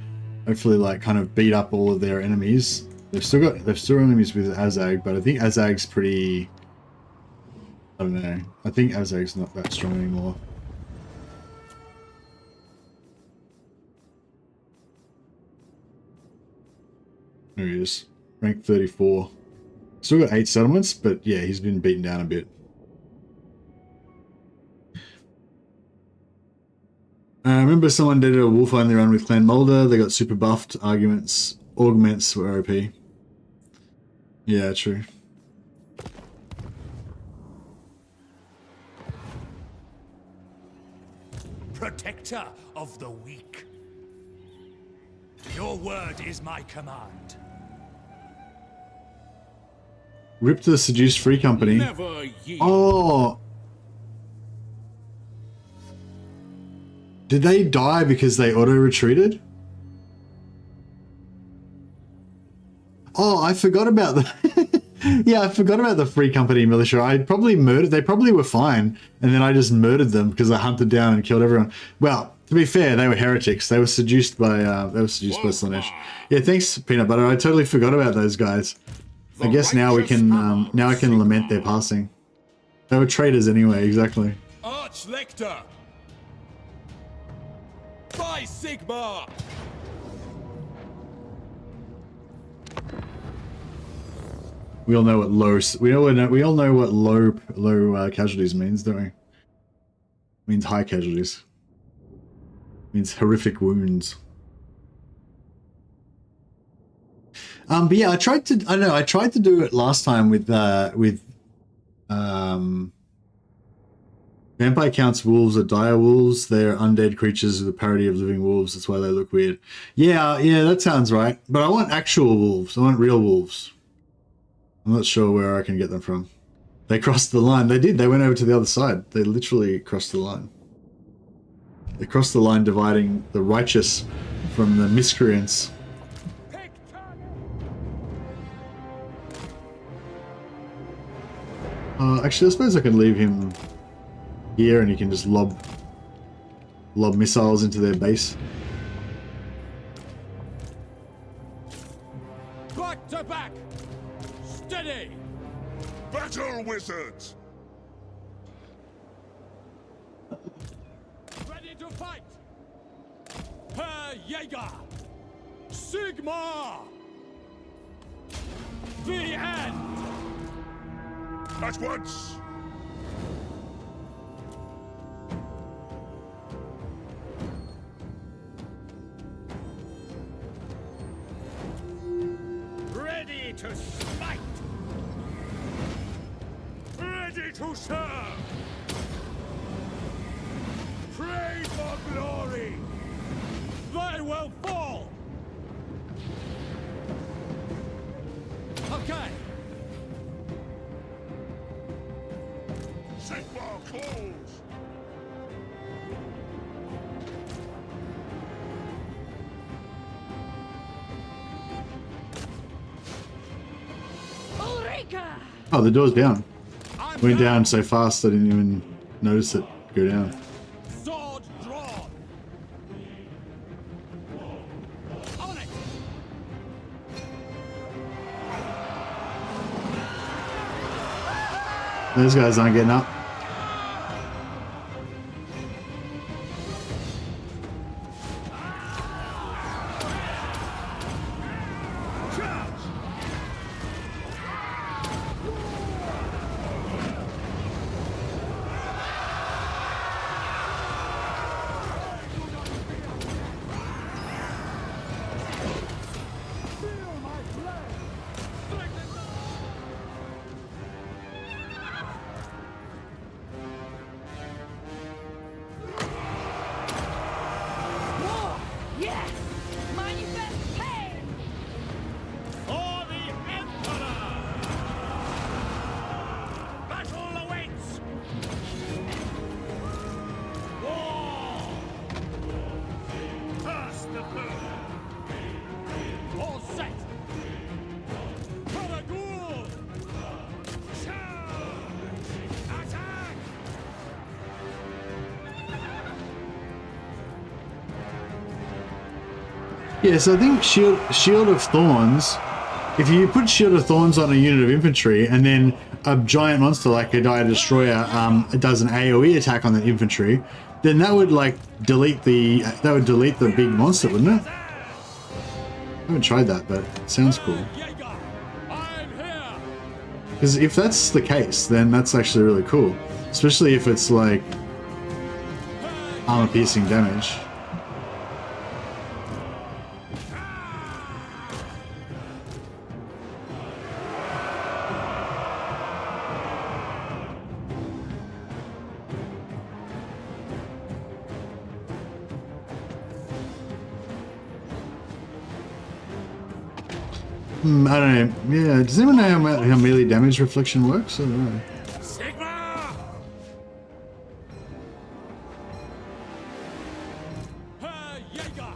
S1: Hopefully, like, kind of beat up all of their enemies. They've still enemies with Azag, but I think Azag's pretty, I don't know. I think Azag's not that strong anymore. There he is. Rank 34. Still got 8 settlements, but yeah, he's been beaten down a bit. I remember someone did a wolf only run with Clan Mulder. They got super buffed. Augments were OP. Yeah, true.
S6: Protector of the weak. Your word is my command.
S1: Rip the seduced free company.
S2: Never yield.
S1: Oh. Did they die because they auto-retreated? Oh, I forgot about the... yeah, I forgot about the free company militia. I probably murdered... They probably were fine, and then I just murdered them because I hunted down and killed everyone. Well, to be fair, they were heretics. They were seduced by Slaanesh. Yeah, thanks, Peanut Butter. I totally forgot about those guys. I guess now we can... now I can lament their passing. They were traitors anyway, exactly.
S3: Arch-Lector! By Sigmar!
S1: We all know what we all know what low casualties means, don't we? It means high casualties. It means horrific wounds. But yeah, I tried to do it last time with vampire counts wolves are dire wolves. They're undead creatures with a parody of living wolves. That's why they look weird. Yeah, that sounds right. But I want actual wolves. I want real wolves. I'm not sure where I can get them from. They crossed the line. They did. They went over to the other side. They literally crossed the line. They crossed the line dividing the righteous from the miscreants. Actually, I suppose I can leave him here and he can just lob missiles into their base.
S2: Back to back! Steady!
S5: Battle wizards!
S2: Ready to fight! Herr Jäger! Sigmar! The end!
S5: At once!
S2: Ready to smite! Ready to serve! Pray for glory! They will fall! Okay!
S5: Sigmar calls!
S7: Ulrika!
S1: Oh, the door's down. Went down so fast I didn't even notice it go down.
S2: Sword drawn! On it!
S1: Those guys aren't getting up.
S7: Yes! Manifest pain!
S2: For the Emperor! Battle awaits! War! Curse the foe! All set! Paragul! Charge! Attack!
S1: Yeah, so I think Shield of Thorns, if you put Shield of Thorns on a unit of infantry and then a giant monster like a Dire Destroyer does an AoE attack on that infantry, then that would like delete the big monster, wouldn't it? I haven't tried that, but it sounds cool.
S2: Jäger! I'm here!
S1: Because if that's the case, then that's actually really cool. Especially if it's like armor-piercing damage. I don't know. Yeah, does anyone know how melee damage reflection works? I don't know.
S2: Sigmar! Herr Jäger!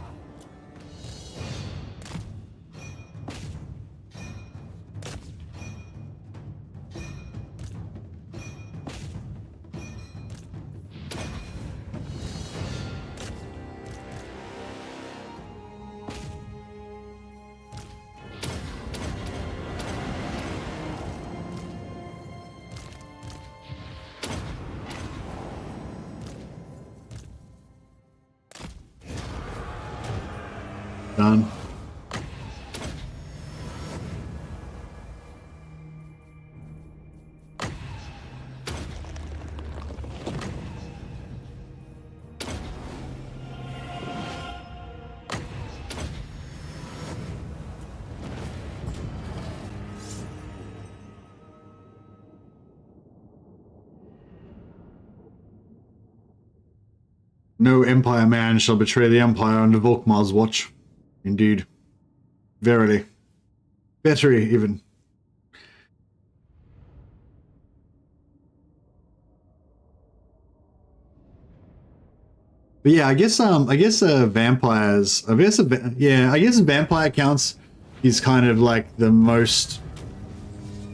S1: Done. No Empire man shall betray the Empire under VOLKMAR's watch. Indeed. Verily. Bettery, even. But yeah, I guess vampires. I guess vampire counts is kind of like the most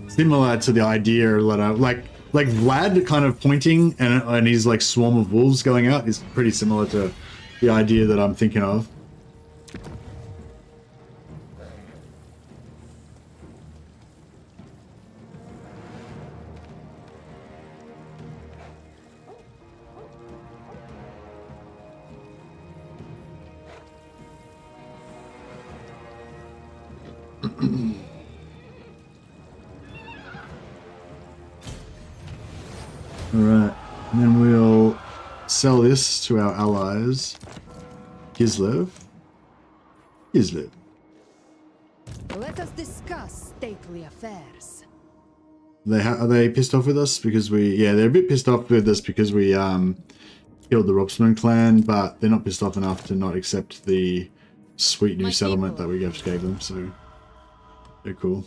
S1: similar to the idea that I like Vlad kind of pointing and he's like swarm of wolves going out is pretty similar to the idea that I'm thinking of. Alright, and then we'll sell this to our allies. Kislev.
S7: Let us discuss stately affairs.
S1: Are they pissed off with us because they're a bit pissed off with us because we killed the Robsman clan, but they're not pissed off enough to not accept the sweet new settlement that we just gave them, so they're cool.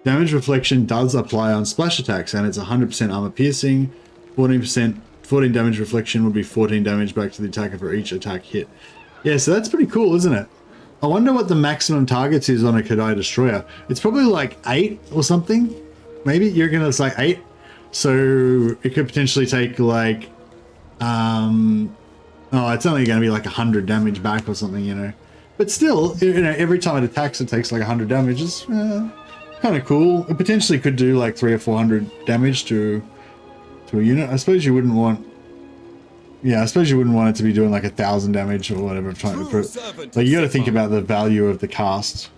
S1: Damage reflection does apply on splash attacks, and it's 100% armor piercing. 14 damage reflection would be 14 damage back to the attacker for each attack hit. Yeah, so that's pretty cool, isn't it? I wonder what the maximum targets is on a Kodai Destroyer. It's probably like 8 or something. Maybe you're gonna say 8. So it could potentially take like, oh, it's only gonna be like 100 damage back or something, you know. But still, you know, every time it attacks, it takes like 100 damage. It's kind of cool. It potentially could do like 300 or 400 damage to a unit. I suppose you wouldn't want. Yeah, I suppose you wouldn't want it to be doing like 1,000 damage or whatever. Trying to put, like, you got to think about the value of the cast.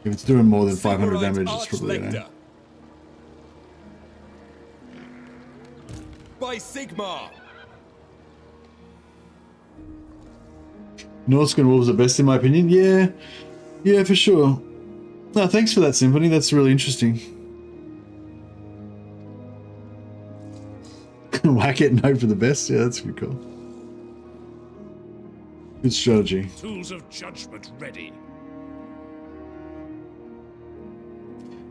S1: If it's doing more than 500 damage, it's probably, you know.
S3: By Sigmar.
S1: Norscan Wolves are best in my opinion. Yeah, for sure. No, thanks for that, Symphony. That's really interesting. Whack it and hope for the best. Yeah, that's pretty cool. Good strategy.
S6: Tools of judgment ready.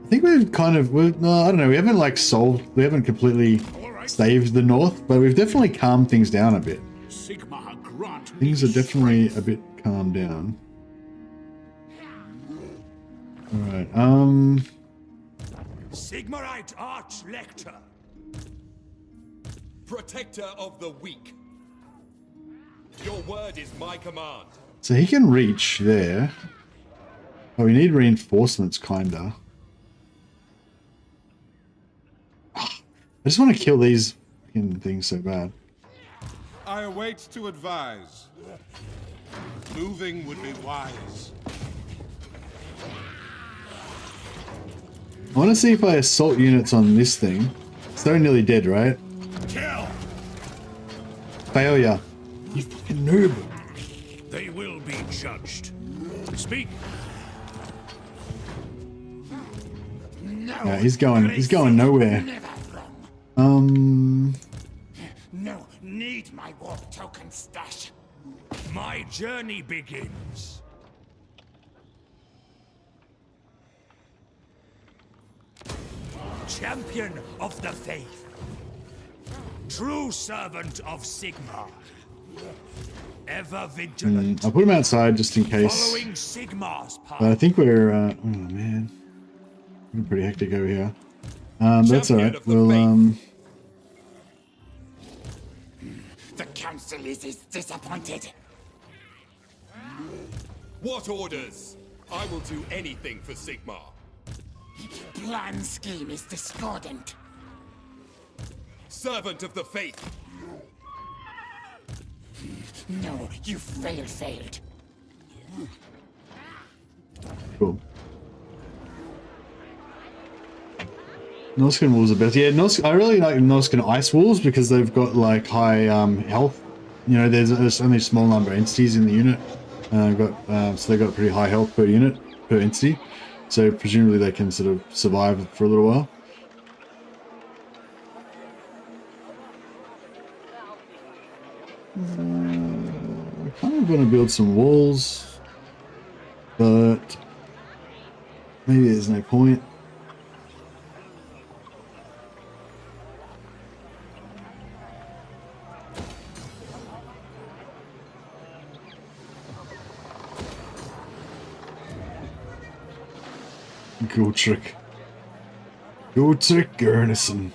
S1: I think we've kind of, no, I don't know. We haven't like we haven't completely saved the North, but we've definitely calmed things down a bit.
S2: Sigmar, grant
S1: Things are definitely a bit calmed down. Alright,
S6: Sigmarite Arch-Lector.
S3: Protector of the weak. Your word is my command.
S1: so he can reach there. Oh, we need reinforcements, kinda. I just want to kill these fucking things so bad.
S2: I await to advise. Moving would be wise.
S1: I want to see if I assault units on this thing. It's so nearly dead, right?
S6: Kill.
S1: Failure. You fucking noob.
S6: They will be judged. Speak.
S1: Yeah, he's going nowhere.
S5: No, need my warp token stash.
S6: My journey begins. Champion of the faith. True servant of Sigmar. Ever vigilant.
S1: I'll put him outside just in case.
S6: Following Sigmar's path.
S1: But I think we're, oh man. We're pretty hectic over here. But that's alright. We'll,
S5: The council is disappointed.
S3: What orders? I will do anything for Sigmar.
S5: Plan scheme is discordant.
S3: Servant of the faith.
S5: No, you failed.
S1: cool. Norscan wolves are best. Yeah, I really like Norscan ice wolves because they've got like high health. You know, there's only a small number of entities in the unit. So they've got pretty high health per unit, per entity. So presumably they can sort of survive for a little while. I kind of want to build some walls, but maybe there's no point. Gotrick. Gotrick Garrison.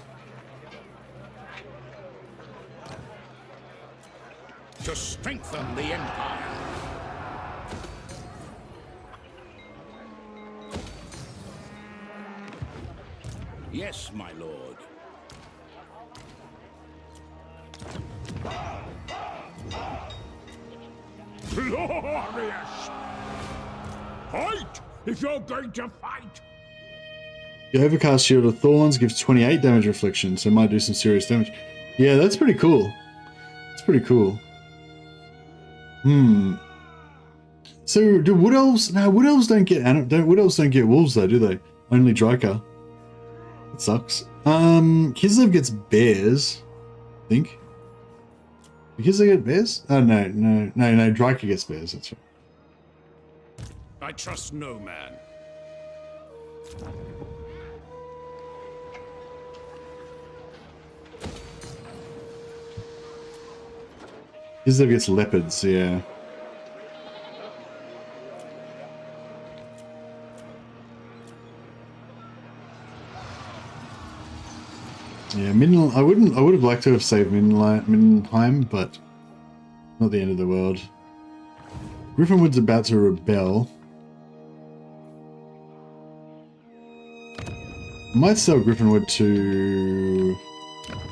S2: To strengthen the Empire. Yes, my lord.
S5: Glorious! Fight! If you're going to fight!
S1: The Overcast Shield of Thorns gives 28 damage reflection, so it might do some serious damage. Yeah, that's pretty cool. That's pretty cool. So do Wood Elves? No, Wood Elves don't get Wood Elves don't get wolves though, do they? Only Dryka. It sucks. Kislev gets bears, I think. Do Kislev get bears? Oh no, Dryka gets bears, that's right.
S6: I trust no man.
S1: Kislev gets leopards, yeah. Yeah, I would have liked to have saved Mindenheim, but not the end of the world. Griffinwood's about to rebel. Might sell Griffinwood to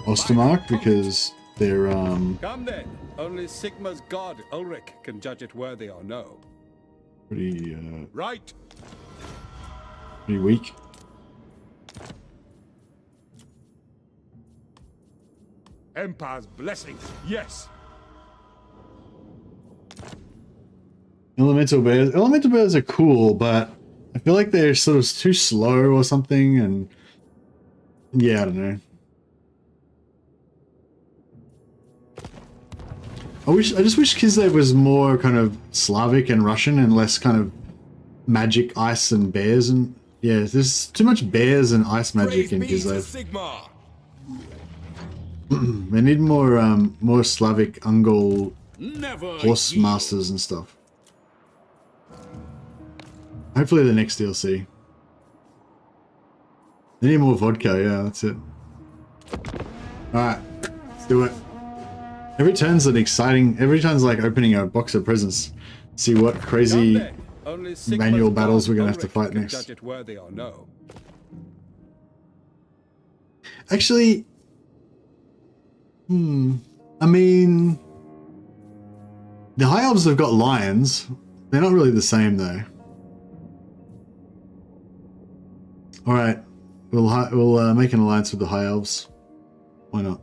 S1: Ostermark because they're
S8: Come then. Only Sigmar's god, Ulrich, can judge it worthy or no.
S1: pretty
S8: Right.
S1: pretty weak.
S6: Empire's blessings, yes.
S1: Elemental bears are cool, but I feel like they're sort of too slow or something, and yeah, I don't know. I just wish Kislev was more kind of Slavic and Russian and less kind of magic, ice, and bears. And yeah, there's too much bears and ice magic in Kislev.
S3: Sigmar.
S1: They need more Slavic Ungol
S2: Never
S1: horse
S2: yield.
S1: masters and stuff. Hopefully the next DLC. They need more vodka, yeah, that's it. Alright, let's do it. Every turn's an exciting, every turn's like opening a box of presents. See what crazy
S8: Come then. Only Sigmar's
S1: manual
S8: god,
S1: battles we're gonna have to
S8: Ulrich,
S1: fight
S8: can
S1: next.
S8: Judge it worthy or no.
S1: Actually, I mean, the High Elves have got lions. They're not really the same though. All right, we'll make an alliance with the High Elves. Why not?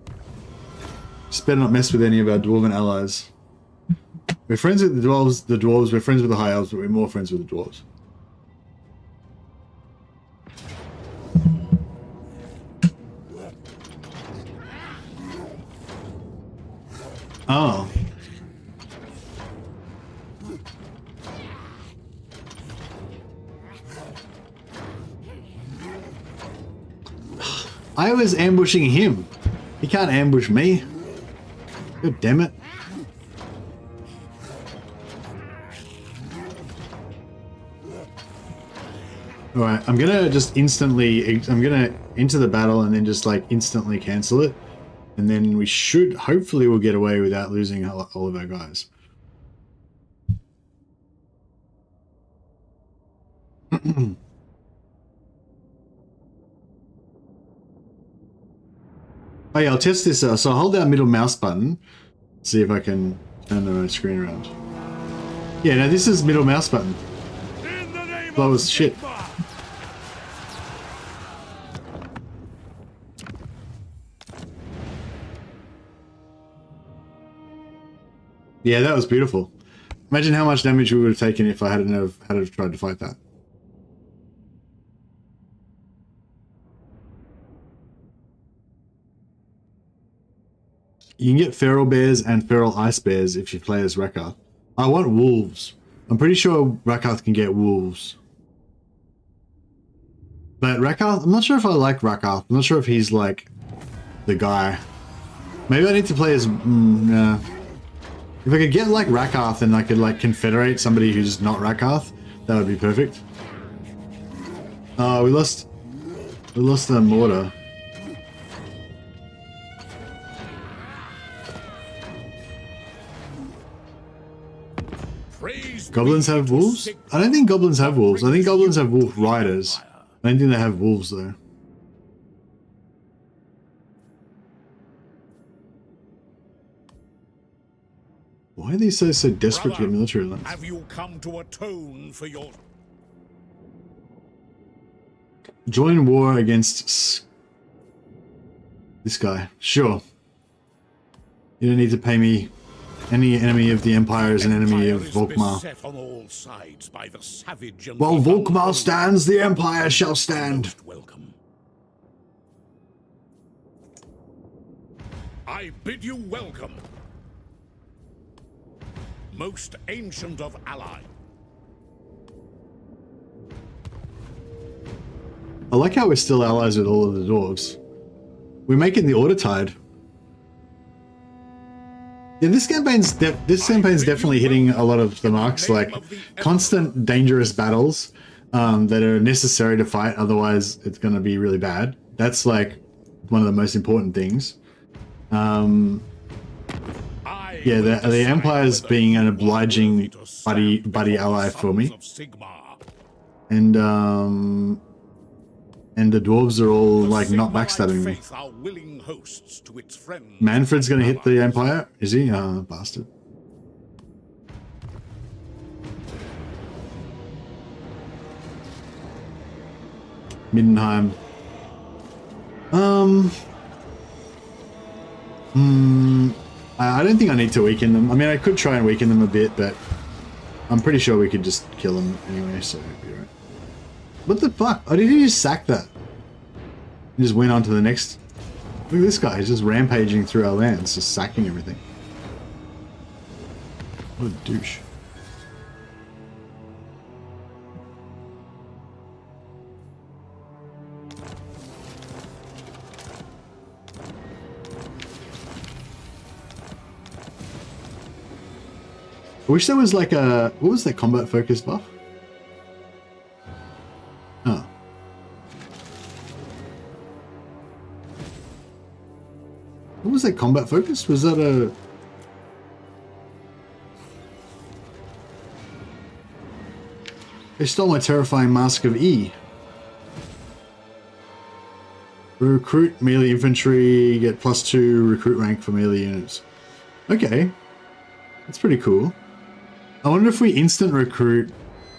S1: Just better not mess with any of our dwarven allies. We're friends with the dwarves. We're friends with the High Elves, but we're more friends with the dwarves. Oh. I was ambushing him. He can't ambush me. God damn it. Alright, I'm gonna just I'm gonna enter the battle and then just like instantly cancel it. And then we should, hopefully we'll get away without losing all of our guys. Oh yeah, I'll test this out. So I'll hold down middle mouse button, see if I can turn the screen around. Yeah, now this is middle mouse button.
S6: In the name
S1: That
S6: of
S1: was shit.
S6: Sigmar.
S1: Yeah, that was beautiful. Imagine how much damage we would have taken if I hadn't have tried to fight that. You can get feral bears and feral ice bears if you play as Rakath. I want wolves. I'm pretty sure Rakath can get wolves. But Rakath, I'm not sure if I like Rakath. I'm not sure if he's like the guy. Maybe I need to play as... nah. If I could get like Rakath and I could like confederate somebody who's not Rakath, that would be perfect. Oh, we lost the mortar.
S2: Praise
S1: Goblins
S2: be
S1: have
S2: to
S1: wolves?
S2: Sigmar.
S1: I don't think goblins have wolves. I think goblins have wolf riders. I don't think they have wolves though. Why are these so desperate to get military lands?
S2: Have you come to atone for your...
S1: Join war against this guy. Sure. You don't need to pay me. Any enemy of the Empire is an enemy of
S2: Empire is
S1: VOLKMAR.
S2: beset on all sides by the savage and
S1: While
S2: the
S1: VOLKMAR
S2: unholy.
S1: stands, the Empire shall stand.
S2: Most welcome. I bid you welcome. Most ancient of ally.
S1: I like how we're still allies with all of the dwarves. We're making the Order tide. Yeah, this campaign's definitely hitting a lot of the marks, like constant dangerous battles that are necessary to fight, otherwise it's going to be really bad. That's like one of the most important things. Yeah, the Empire's being an obliging buddy ally for me. And the dwarves are all like not backstabbing me. Manfred's gonna hit the Empire? Is he? Ah, bastard. Middenheim. I don't think I need to weaken them. I mean, I could try and weaken them a bit, but I'm pretty sure we could just kill them anyway, so it'd be right. What the fuck? Oh, did he just sack that? He just went on to the next... Look at this guy, he's just rampaging through our lands, just sacking everything. What a douche. I wish there was like a... What was that combat focus buff? Oh. What was that combat focus? Was that a... They stole my terrifying Mask of E. Recruit melee infantry, get +2 recruit rank for melee units. Okay. That's pretty cool. I wonder if we instant recruit...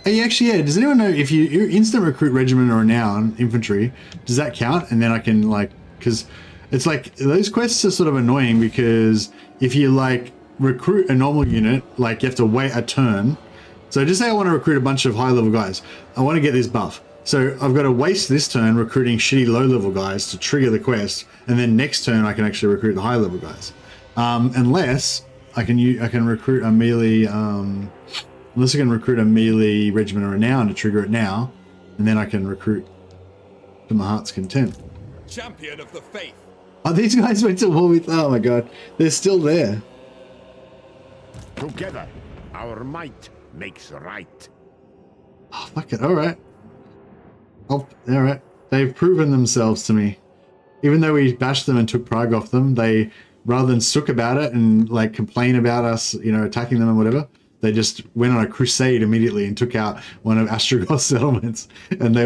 S1: Hey, actually, yeah, does anyone know if you instant recruit regiment or renown infantry, does that count? And then I can, like, because it's like, those quests are sort of annoying because if you, like, recruit a normal unit, like, you have to wait a turn. So just say I want to recruit a bunch of high-level guys. I want to get this buff. So I've got to waste this turn recruiting shitty low-level guys to trigger the quest, and then next turn I can actually recruit the high-level guys. Unless I can recruit a melee... Unless I can recruit a melee regiment of renown to trigger it now, and then I can recruit to my heart's content.
S3: Champion of the faith.
S1: Oh, these guys went to war with... Oh my god. They're still there.
S5: Together, our might makes right.
S1: Oh, fuck it. Alright. Alright. They've proven themselves to me. Even though we bashed them and took Prague off them, they, rather than sook about it and like complain about us, you know, attacking them and whatever, they just went on a crusade immediately and took out one of Ostrogoth's settlements. And they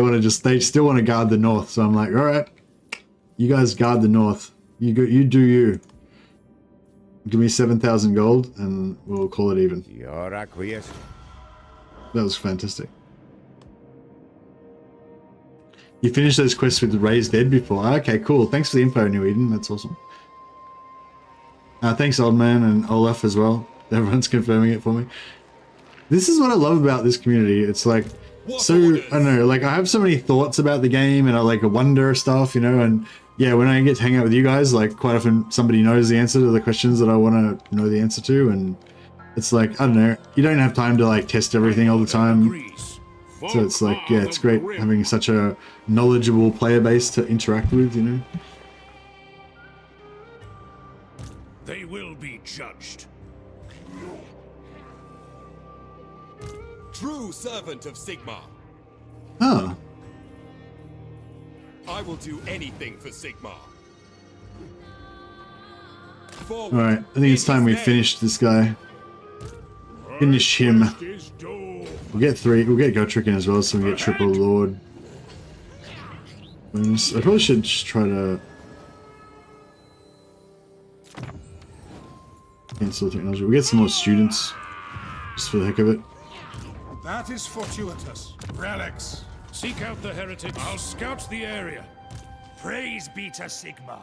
S1: still want to guard the north. So I'm like, all right, you guys guard the north. You do you. Give me 7,000 gold and we'll call it even.
S5: Your acquiesce.
S1: That was fantastic. You finished those quests with Raised Dead before. Okay, cool. Thanks for the info, New Eden. That's awesome. Thanks, Old Man and Olaf as well. Everyone's confirming it for me. This is what I love about this community. It's like, so, I don't know, like I have so many thoughts about the game and I like wonder stuff, you know, and yeah, when I get to hang out with you guys, like quite often somebody knows the answer to the questions that I want to know the answer to, and it's like, I don't know, you don't have time to like test everything all the time. So it's like, yeah, it's great having such a knowledgeable player base to interact with, you know.
S2: They will be judged.
S3: True servant of Sigmar.
S1: Oh.
S3: I will do anything for Sigmar.
S1: All right, I think it's time we finish this guy. Finish him. We'll get 3. We'll get Gotrek in as well, so we get triple Lord. I probably should just try to cancel technology. We'll get some more students, just for the heck of it.
S5: That is fortuitous. Relics.
S6: Seek out the heretics. I'll scout the area.
S4: Praise be to Sigmar.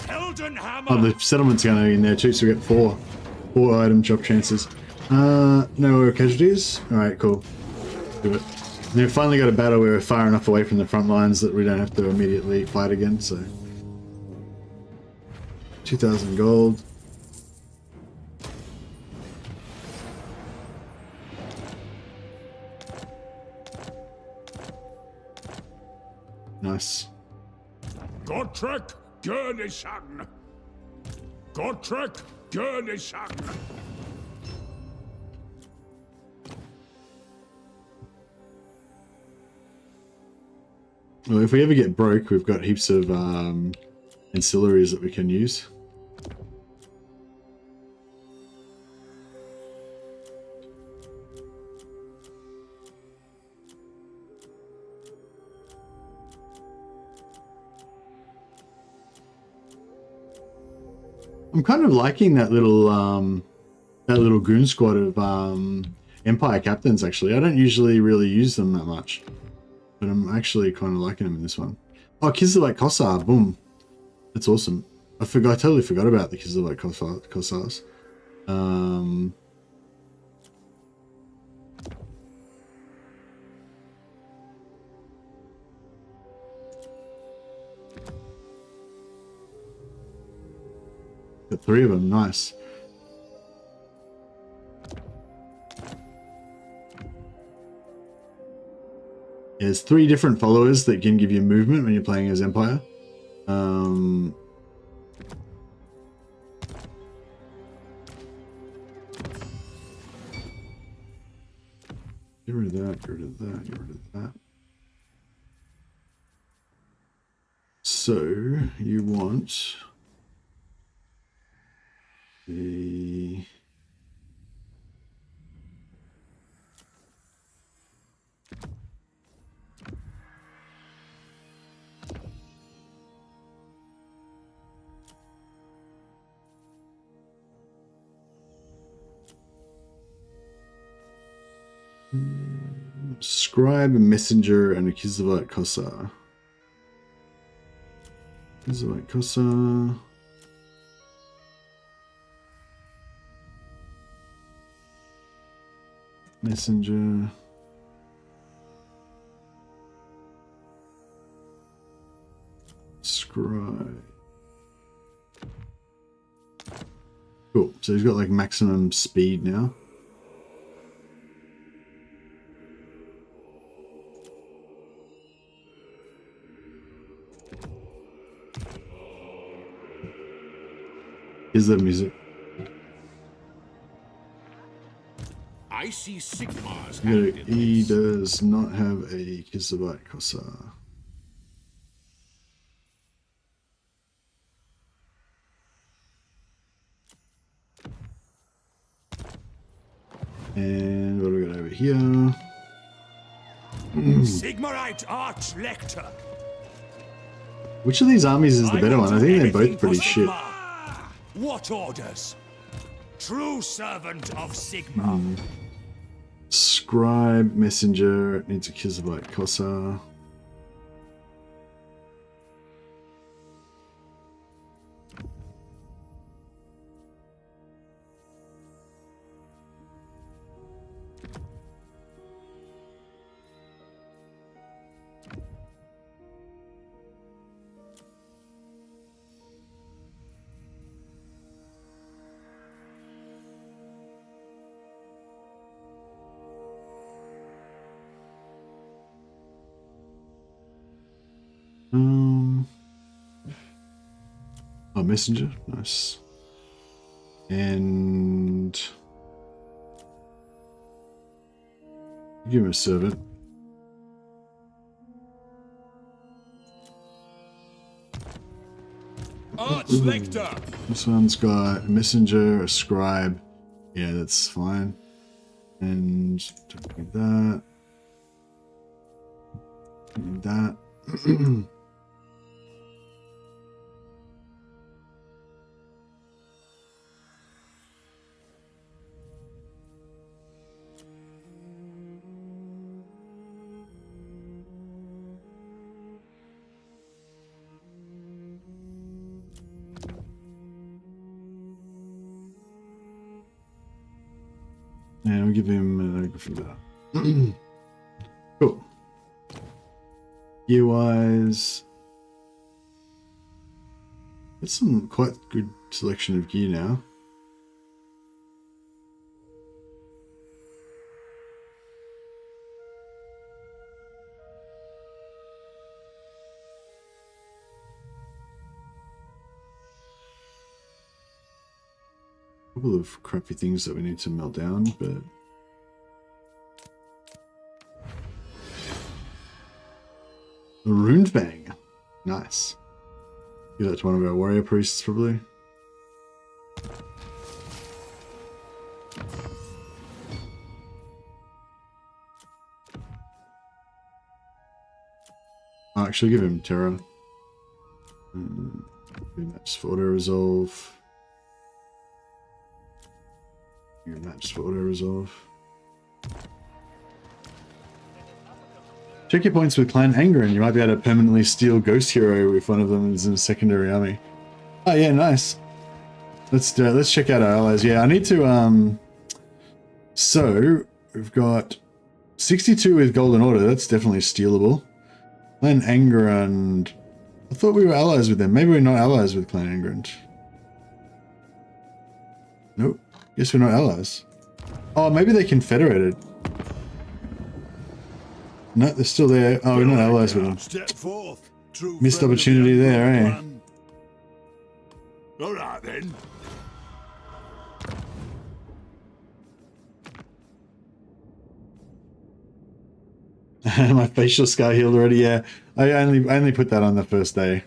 S4: Elden Hammer.
S1: Oh, the settlement's going to be in there too, so we get 4 item drop chances. No casualties. All right, cool. Do it. And we've finally got a battle where we're far enough away from the front lines that we don't have to immediately fight again. So 2,000 gold. Nice.
S2: Gotrek Gurnishan. Gotrek Gurnishan.
S1: Well, if we ever get broke, we've got heaps of ancillaries that we can use. I'm kind of liking that little goon squad of Empire captains. Actually, I don't usually really use them that much, but I'm actually kind of liking them in this one. Oh, Kizilite Kossar, boom! That's awesome. I totally forgot about the Kizilite Kossars. Got 3 of them, nice. There's 3 different followers that can give you movement when you're playing as Empire. Get rid of that, get rid of that, get rid of that. So, you want the... Scribe, a messenger, and a Kizilite Kossar. Kizilite Kossar. Messenger. Scribe. Cool. So he's got like maximum speed now. Here's the music.
S2: I see Sigmar's
S1: No,
S2: hand in
S1: he
S2: this.
S1: does not have a Kizilite Kossar. And what do we got over here?
S4: Sigmarite Arch-Lector.
S1: Which of these armies is the better one? I think they're both pretty shit.
S4: What orders? True servant of Sigmar.
S1: Scribe, messenger, needs a Kizilite Kossar. Oh, messenger, nice. And Give him a servant.
S3: Arch-lector!
S1: This one's got a messenger, a scribe. Yeah, that's fine. And don't need that. Don't need that. And we'll give him an for that. Cool. Gear wise, that's some quite good selection of gear now. A couple of crappy things that we need to melt down, but a rune fang, nice. Give that to one of our warrior priests, probably. I'll actually give him Terra. Match for auto resolve. Match for auto resolve. Check your points with Clan Anger and you might be able to permanently steal Ghost Hero if one of them is in a secondary army. Oh yeah, nice. Let's check out our allies. Yeah, I need to so we've got 62 with Golden Order, that's definitely stealable. Clan Angerand. I thought we were allies with them. Maybe we're not allies with Clan Angerand. Nope. Guess we're not allies. Oh, maybe they confederated. No, they're still there. Oh, we're not allies with them.
S2: Step forth.
S1: Missed opportunity there, eh?
S2: All right then.
S1: My facial scar healed already. Yeah, I only put that on the first day.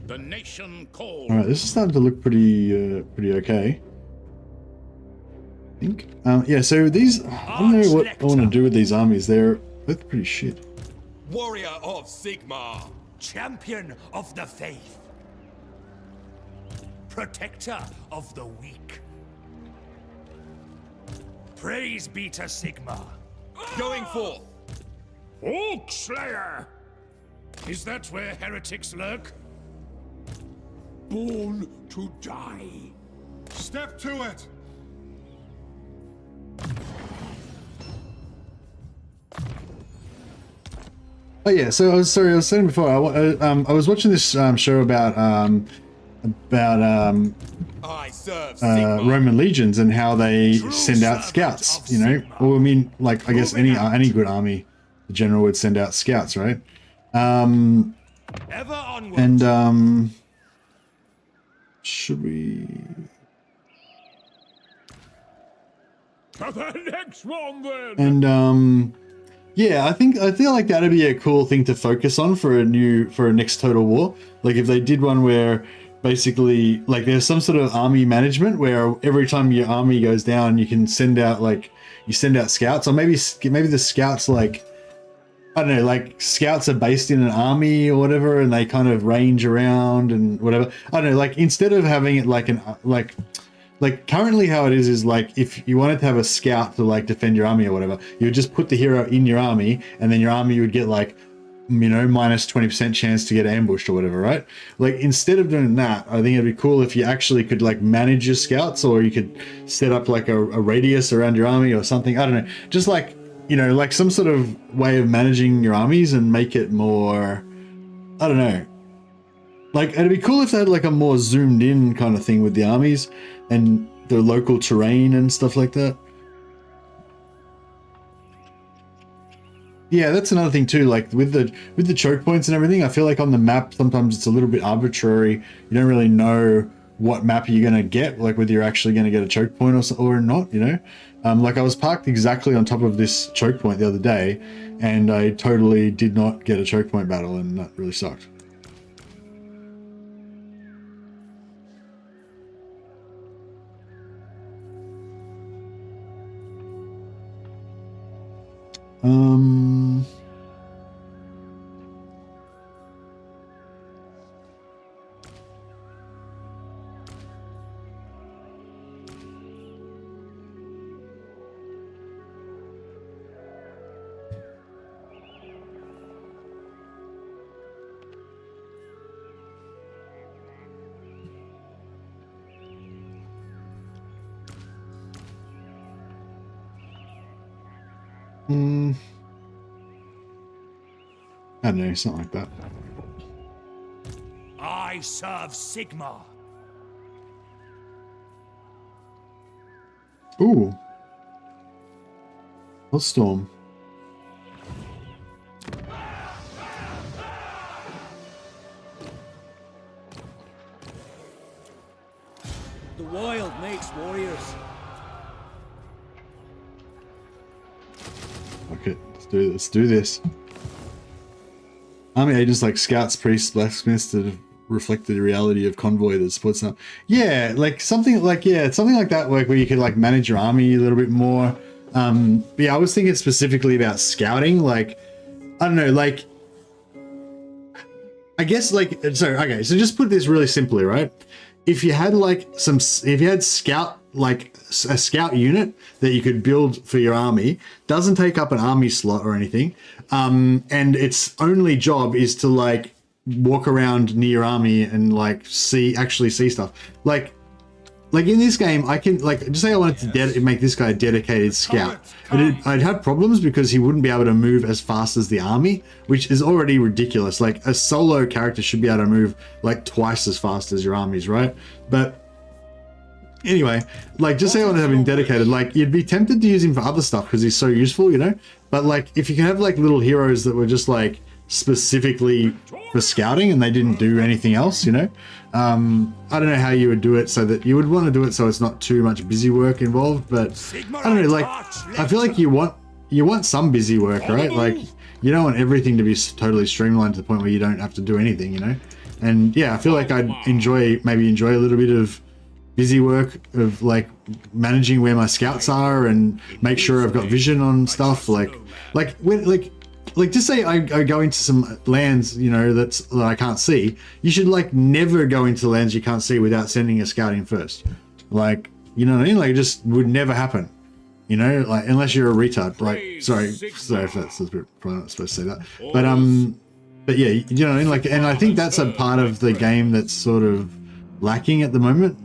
S2: The nation calls.
S1: All right, this is starting to look pretty okay. I think. Yeah. So these, I don't know what I want to do with these armies. They're both pretty shit.
S3: Warrior of Sigmar.
S6: Champion of the faith. Protector of the weak. Praise be to Sigmar.
S3: Going forth.
S6: Orc Slayer! Is that where heretics lurk?
S2: Born to die. Step to it.
S1: Oh yeah. So I was saying before. I was watching this show about
S3: I serve Sigmar.
S1: Roman legions and how they send out scouts. You know, well, I mean, like I guess any good army, the general would send out scouts, right?
S6: Ever onward.
S1: And should we?
S2: To the next one then.
S1: And yeah, I feel like that'd be a cool thing to focus on for a next Total War. Like if they did one where basically like there's some sort of army management where every time your army goes down, you can send out scouts, or maybe the scouts, like I don't know, like scouts are based in an army or whatever, and they kind of range around and whatever. I don't know, like instead of having it like like currently how it is like if you wanted to have a scout to like defend your army or whatever, you would just put the hero in your army, and then your army would get like, you know, minus 20% chance to get ambushed or whatever, right? Like instead of doing that, I think it'd be cool if you actually could like manage your scouts, or you could set up like a radius around your army or something. I don't know, just like, you know, like some sort of way of managing your armies and make it more, I don't know, Like, it'd be cool if they had like a more zoomed in kind of thing with the armies and the local terrain and stuff like that. Yeah, that's another thing too. Like with the choke points and everything, I feel like on the map sometimes it's a little bit arbitrary. You don't really know what map you're gonna get, like whether you're actually gonna get a choke point or not. You know, like I was parked exactly on top of this choke point the other day, and I totally did not get a choke point battle, and that really sucked. I don't know, something like that.
S6: I serve Sigmar.
S1: Ooh. Hellstorm.
S4: The wild makes warriors.
S1: Okay, let's do this. Army agents like scouts, priests, blacksmiths that have reflected the reality of convoy that supports them. Yeah, like something like something like that, like where you could like manage your army a little bit more. But yeah, I was thinking specifically about scouting. Like, I don't know, like I guess like so. Okay, so just put this really simply, right? If you had like if you had scout, like a scout unit that you could build for your army, doesn't take up an army slot or anything, and its only job is to like walk around near your army and like actually see stuff. Like in this game, I can like just say I wanted to make this guy a dedicated scout. I'd have problems because he wouldn't be able to move as fast as the army, which is already ridiculous. Like a solo character should be able to move like twice as fast as your armies, right? But anyway, like just say I want to have him dedicated, like you'd be tempted to use him for other stuff because he's so useful, you know? But like if you can have like little heroes that were just like specifically for scouting and they didn't do anything else, you know? I don't know how you would do it so that you would want to do it so it's not too much busy work involved, but I don't know, like I feel like you want some busy work, right? Like you don't want everything to be totally streamlined to the point where you don't have to do anything, you know? And yeah, I feel like I'd maybe enjoy a little bit of busy work of like managing where my scouts are and make sure I've got vision on stuff. Like just say I go into some lands, you know, that I can't see. You should like never go into lands you can't see without sending a scout in first. Like, you know what I mean? Like it just would never happen. You know, like unless you're a retard. Like, sorry if that's a bit, probably not supposed to say that. But yeah, you know what I mean? Like, and I think that's a part of the game that's sort of lacking at the moment.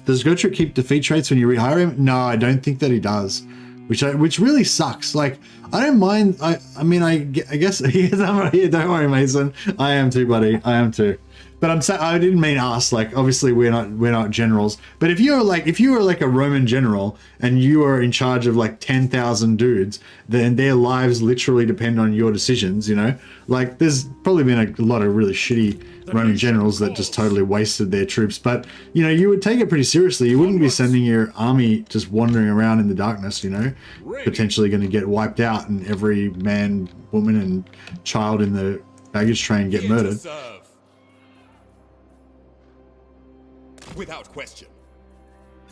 S1: Does Gotrek keep defeat traits when you rehire him? No, I don't think that he does, which really sucks. Like, I don't mind. I mean, I guess I'm right here. Don't worry, Mason. I am too, buddy. I am too. But I'm saying I didn't mean us. Like, obviously we're not generals. But if you were like a Roman general and you are in charge of like 10,000 dudes, then their lives literally depend on your decisions. You know, like there's probably been a lot of really shitty Roman generals that just totally wasted their troops. But you know, you would take it pretty seriously. You wouldn't be sending your army just wandering around in the darkness. You know, potentially going to get wiped out and every man, woman, and child in the baggage train get murdered.
S3: Without question.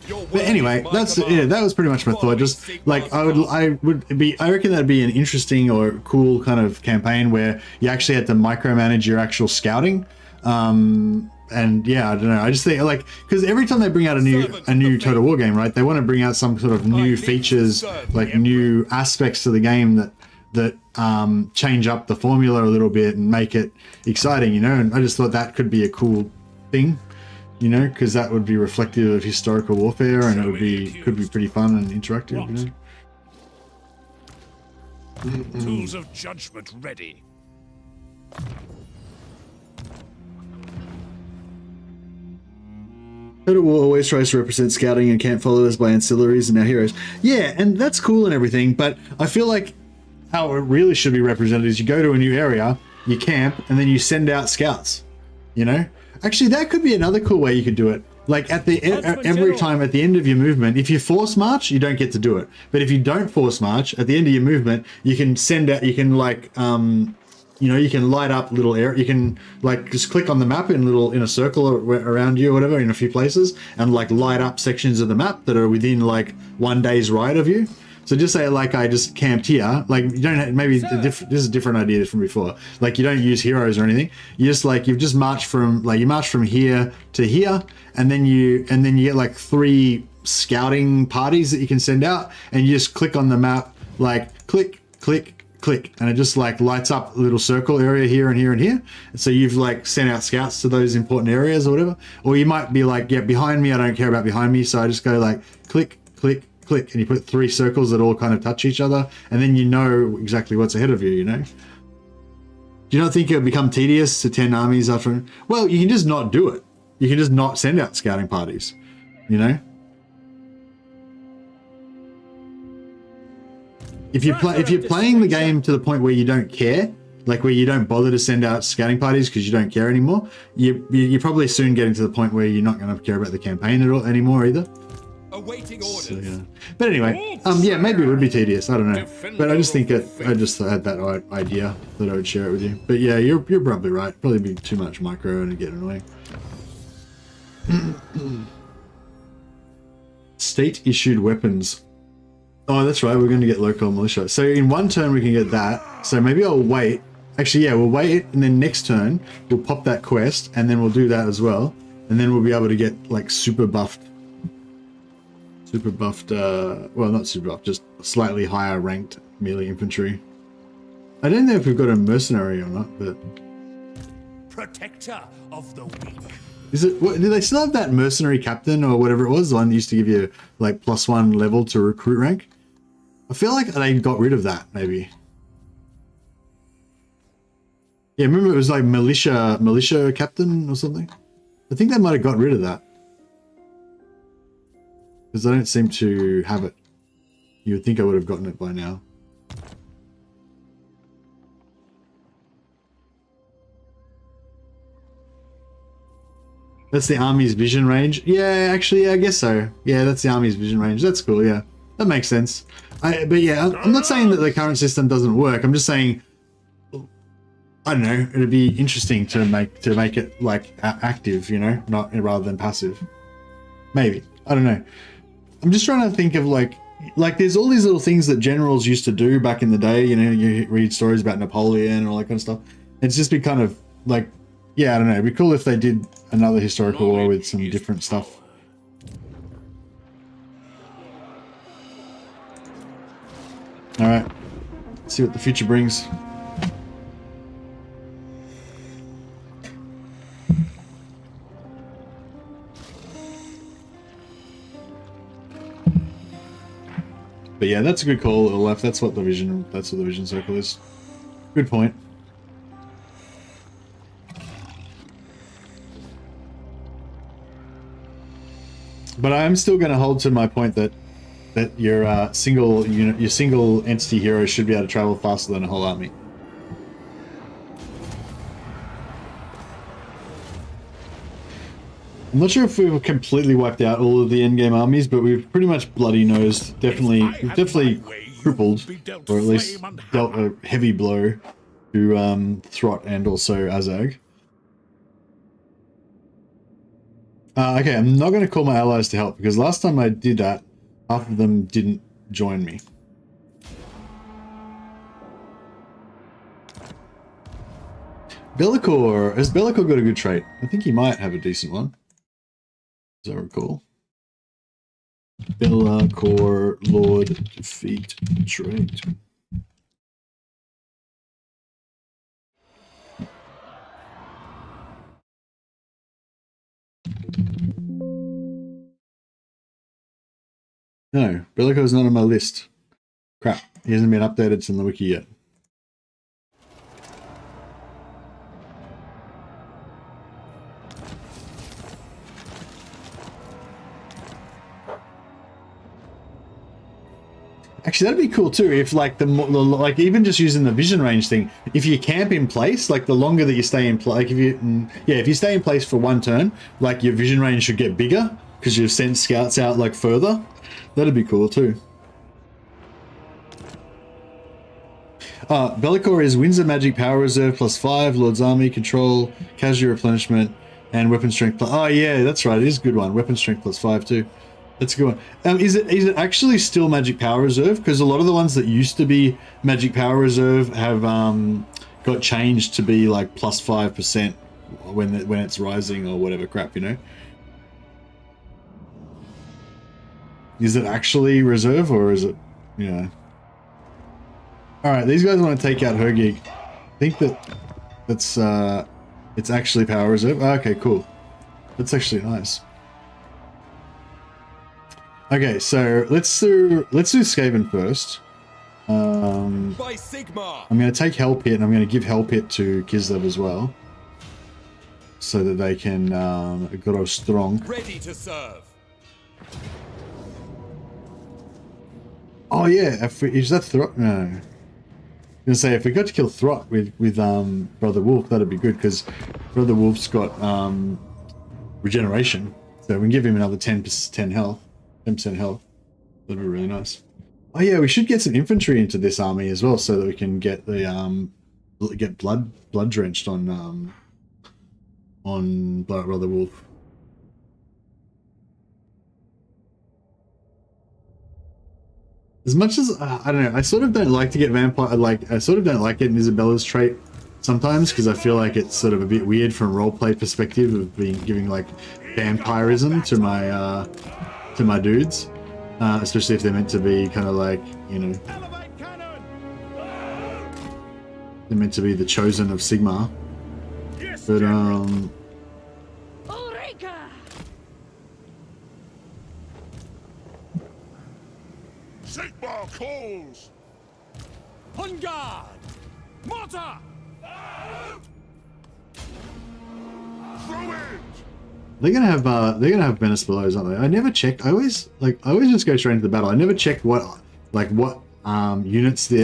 S1: But anyway, that was pretty much my thought. Just like I reckon that'd be an interesting or cool kind of campaign where you actually had to micromanage your actual scouting. And yeah, I don't know. I just think like because every time they bring out a new Total War game, right? They want to bring out some sort of new features, like new aspects to the game that change up the formula a little bit and make it exciting, you know. And I just thought that could be a cool thing. You know, because that would be reflective of historical warfare, and it could be pretty fun and interactive. You know?
S6: Tools of judgment ready.
S1: Total War always tries to represent scouting and camp followers by ancillaries and our heroes. Yeah, and that's cool and everything, but I feel like how it really should be represented is you go to a new area, you camp, and then you send out scouts. You know? Actually, that could be another cool way you could do it. Like at the every time at the end of your movement, if you force march, you don't get to do it. But if you don't force march, at the end of your movement, you can send out. You can like, you know, you can light up little area. You can like just click on the map in a circle around you or whatever in a few places, and like light up sections of the map that are within like 1 day's ride of you. So just say like I just camped here. Like you don't have, maybe this is a different idea from before. Like you don't use heroes or anything. You just like you've just marched from like you march from here to here, and then you get like 3 scouting parties that you can send out, and you just click on the map like click click click, and it just like lights up a little circle area here and here and here. And so you've like sent out scouts to those important areas or whatever. Or you might be like, yeah, behind me, I don't care about behind me, so I just go like click click click, and you put 3 circles that all kind of touch each other, and then you know exactly what's ahead of you, you know? Do you not think it would become tedious to 10 armies after? Well, you can just not do it. You can just not send out scouting parties, you know? If you're playing the game to the point where you don't care, like where you don't bother to send out scouting parties because you don't care anymore, you're probably soon getting to the point where you're not going to care about the campaign at all anymore either.
S3: Awaiting orders.
S1: So, yeah. But anyway, yeah, maybe it would be tedious. I don't know. But I just think that I just had that idea that I would share it with you. But yeah, you're probably right. Probably be too much micro and get annoying. State issued weapons. Oh, that's right. We're going to get local militia. So in 1 turn we can get that. So maybe I'll wait. Actually, yeah, we'll wait, and then next turn we'll pop that quest, and then we'll do that as well, and then we'll be able to get like super buffed, well, not super buffed, just slightly higher ranked melee infantry. I don't know if we've got a mercenary or not, but
S6: Protector of the weak.
S1: is it? What, do they still have that mercenary captain or whatever it was? The one that used to give you like +1 level to recruit rank. I feel like they got rid of that, maybe. Yeah, remember it was like militia captain or something? I think they might have got rid of that. Because I don't seem to have it. You would think I would have gotten it by now. That's the army's vision range. Yeah, actually, I guess so. Yeah, that's the army's vision range. That's cool, yeah. That makes sense. But yeah, I'm not saying that the current system doesn't work. I'm just saying, I don't know, it'd be interesting to make it like active, you know, not rather than passive. Maybe. I don't know. I'm just trying to think of like there's all these little things that generals used to do back in the day, you know, you read stories about Napoleon and all that kind of stuff. It's just be kind of like, yeah, I don't know, it'd be cool if they did another historical war with some different stuff. Alright, let's see what the future brings. But yeah, that's a good call to the left. That's what the vision circle is. Good point. But I'm still going to hold to my point that your single unit, your single entity hero should be able to travel faster than a whole army. I'm not sure if we've completely wiped out all of the endgame armies, but we've pretty much bloody nosed, definitely crippled, or at least dealt a heavy blow to Throt and also Azag. Okay, I'm not going to call my allies to help, because last time I did that, half of them didn't join me. Bellicor, has Bellicor got a good trait? I think he might have a decent one, as I recall. Bellicor, Lord, defeat, trait. No, Bellicor's not on my list. Crap, he hasn't been updated to the wiki yet. Actually, that'd be cool too. If like like even just using the vision range thing, if you camp in place, like the longer that you stay in place, like if you, if you stay in place for one turn, like your vision range should get bigger because you've sent scouts out like further. That'd be cool too. Bellicor is Windsor Magic Power Reserve +5, Lord's Army, Control, Casualty Replenishment, and Weapon Strength. Oh yeah, that's right. It is a good one. Weapon Strength +5 too. That's a good one. Is it actually still Magic Power Reserve? Because a lot of the ones that used to be Magic Power Reserve have got changed to be like +5% when it's rising or whatever crap, you know. Is it actually reserve or is it, you know? All right, these guys want to take out Hergig. I think that's it's actually power reserve. Oh, okay, cool. That's actually nice. Okay, so let's do Skaven first.
S3: By Sigmar.
S1: I'm going to take Hell Pit and I'm going to give Hell Pit to Kislev as well, so that they can grow strong.
S3: Ready to serve.
S1: Oh yeah, is that Throt? No. I'm gonna say if we got to kill Throt with Brother Wolf, that'd be good because Brother Wolf's got regeneration, so we can give him another 10% health. That'd be really nice. Oh yeah, we should get some infantry into this army as well, so that we can get the get blood drenched on Brother Wolf. As much as I don't know, I sort of don't like to get vampire. I sort of don't like getting Isabella's trait sometimes because I feel like it's sort of a bit weird from a roleplay perspective of giving like vampirism to my dudes, especially if they're meant to be kind of like, you know, they're meant to be the chosen of Sigmar. But
S2: Sigmar calls!
S4: On guard! Mortar!
S2: Throw it!
S1: they're gonna have Menace Belows, aren't they? I never checked. I always just go straight into the battle. I never checked what units the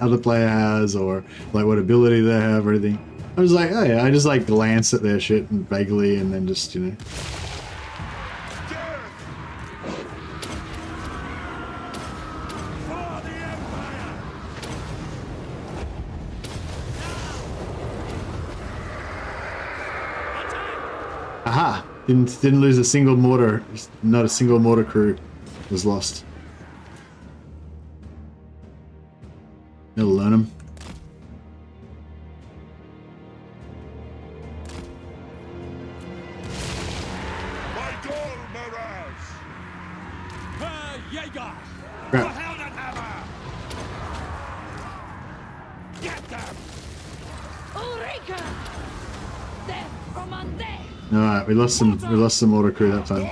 S1: other player has, or like what ability they have or anything. I was like, oh yeah, I just like glance at their shit and vaguely, and then just, you know. Aha! Didn't lose a single mortar. Not a single mortar crew was lost. They'll learn them.
S2: My goal, Mirage!
S4: Herr Jäger!
S1: Crap.
S2: Heldenhammer! Get them!
S7: Ulrika! Death from undead!
S1: Alright, we lost some mortar crew that time.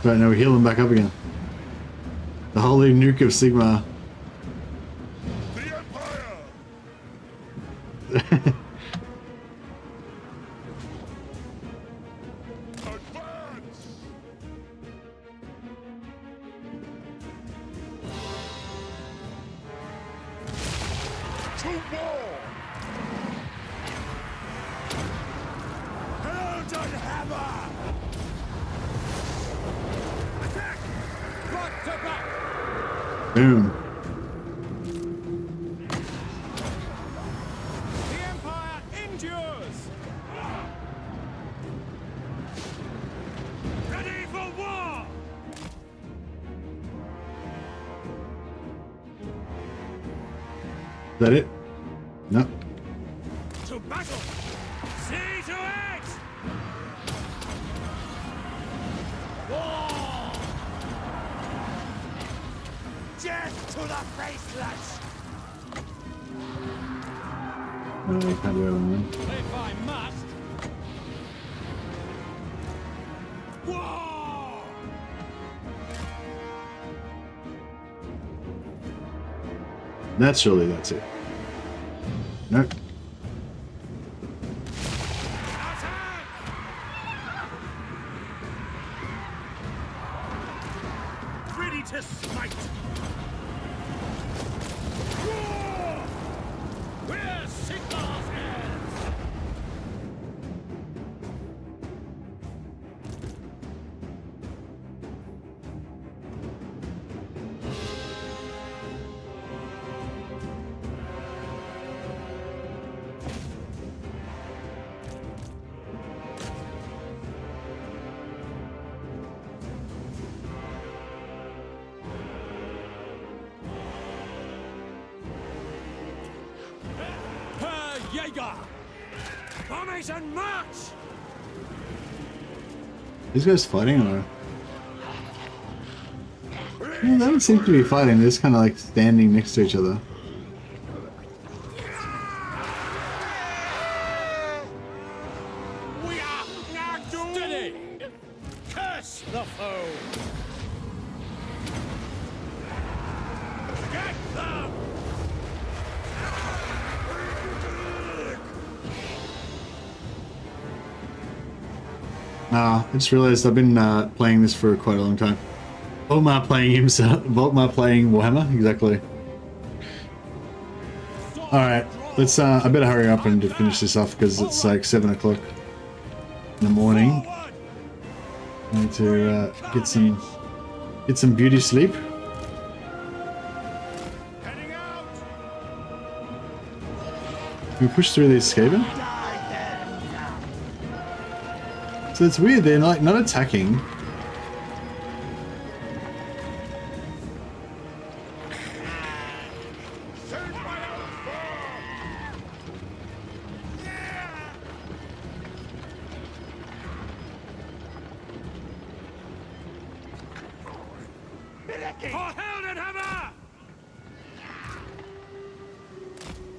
S1: Right, now we heal them back up again. The holy nuke of Sigmar.
S2: The Empire! Advance! To war! Heldenhammer! Attack!
S4: Front to back!
S1: Boom.
S4: The Empire endures!
S2: Ready for war!
S1: Is that it? No.
S2: To battle! See to it! War! Death to the faceless!
S1: No, they can't do it on them.
S4: If I must!
S2: War!
S1: Naturally, that's it. Nope.
S2: Attack!
S6: Vigor! Formation march!
S1: These guys fighting or? Well, they don't seem to be fighting. They're just kind of like standing next to each other.
S6: We are now doomed! Curse the foe! Get them!
S1: I just realized I've been playing this for quite a long time. VOLKMAR playing himself. VOLKMAR playing Warhammer, exactly. Alright, let's I better hurry up and finish this off because it's like 7 o'clock in the morning. I need to get some beauty sleep. Can we push through these Skaven? So it's weird, they're like not attacking.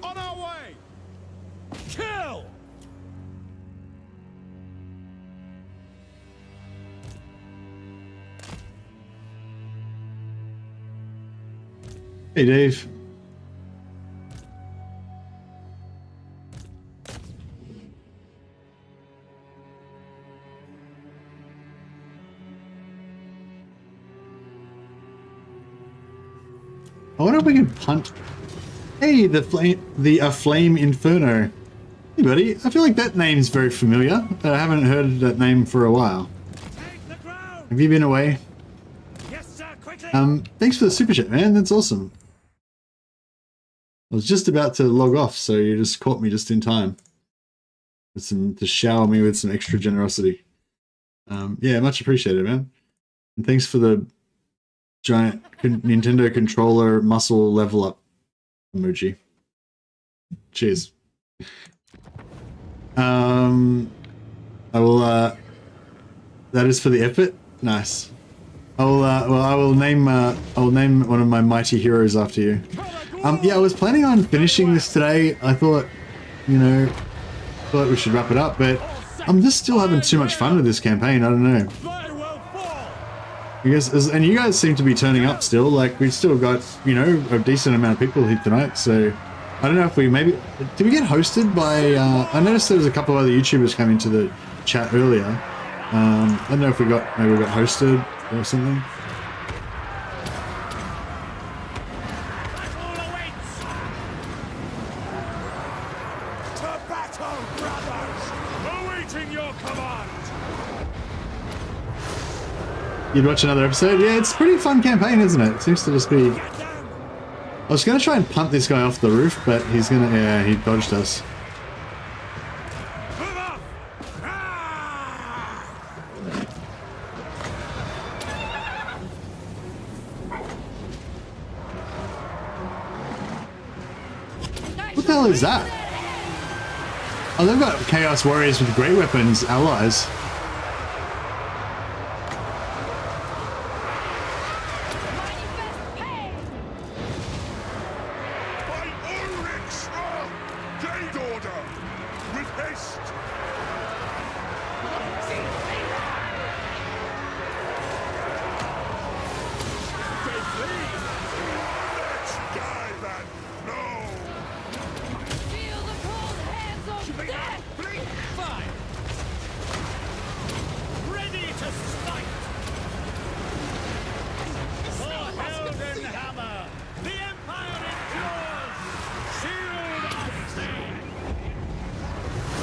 S6: On our way! Kill!
S1: Hey Dave. I wonder if we can punt. Hey, the flame inferno. Hey buddy, I feel like that name's very familiar. I haven't heard that name for a while. Have you been away?
S6: Yes, sir, quickly!
S1: Thanks for the super chat, man. That's awesome. I was just about to log off, so you just caught me just in time. To shower me with some extra generosity. Yeah, much appreciated, man. And thanks for the giant Nintendo controller muscle level up emoji. Cheers. I will, that is for the effort. Nice. I will name one of my mighty heroes after you. Yeah, I was planning on finishing this today. I thought, you know, we should wrap it up, but I'm just still having too much fun with this campaign. I don't know. And you guys seem to be turning up still. Like, we've still got, you know, a decent amount of people here tonight, so I don't know if we maybe... Did we get hosted by... I noticed there was a couple of other YouTubers coming to the chat earlier. I don't know if maybe we got hosted or something. You'd watch another episode? Yeah, it's a pretty fun campaign, isn't it? It seems to just be... I was going to try and punt this guy off the roof, but he's going to... Yeah, he dodged us. What the hell is that? Oh, they've got Chaos Warriors with great weapons, allies.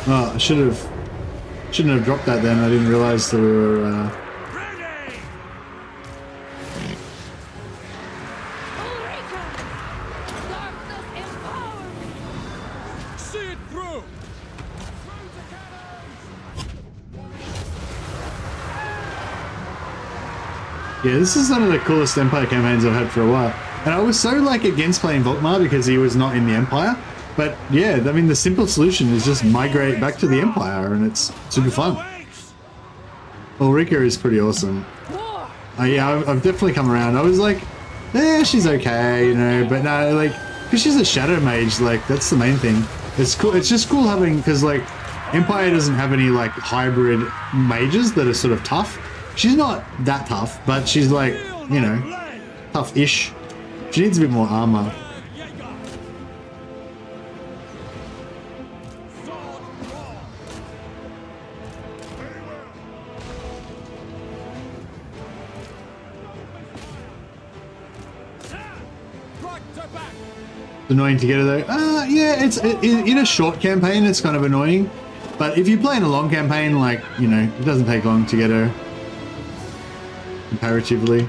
S1: Oh, I shouldn't have dropped that then. I didn't realize there were
S6: See it through.
S1: Yeah, this is one of the coolest Empire campaigns I've had for a while. And I was so like against playing VOLKMAR because he was not in the Empire. But yeah, I mean, the simple solution is just migrate back to the Empire, and it's super fun. Ulrika is pretty awesome. Yeah, I've definitely come around. I was like, eh, she's okay, you know, but no, like, because she's a shadow mage, like, that's the main thing. It's cool. It's just cool having, because like, Empire doesn't have any like hybrid mages that are sort of tough. She's not that tough, but she's like, you know, tough-ish. She needs a bit more armor. Annoying to get her though. Yeah, it's in a short campaign it's kind of annoying, but if you play in a long campaign, like, you know, it doesn't take long to get her comparatively.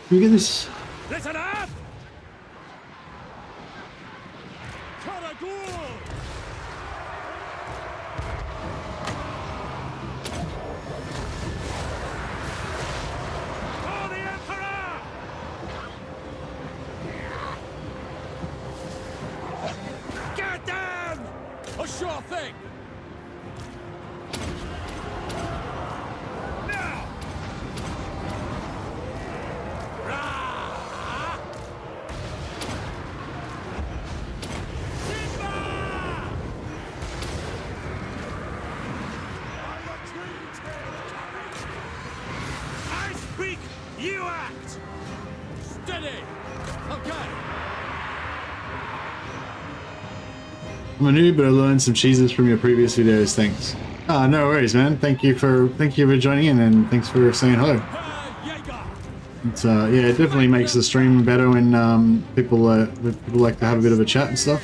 S1: Can we get this?
S6: Listen up! Karagul! For the Emperor! Get them! A sure thing!
S1: I'm a noob, but I learned some cheeses from your previous videos. Thanks. Ah, no worries, man. Thank you for joining in, and thanks for saying hello. It's yeah, it definitely makes the stream better when people like to have a bit of a chat and stuff.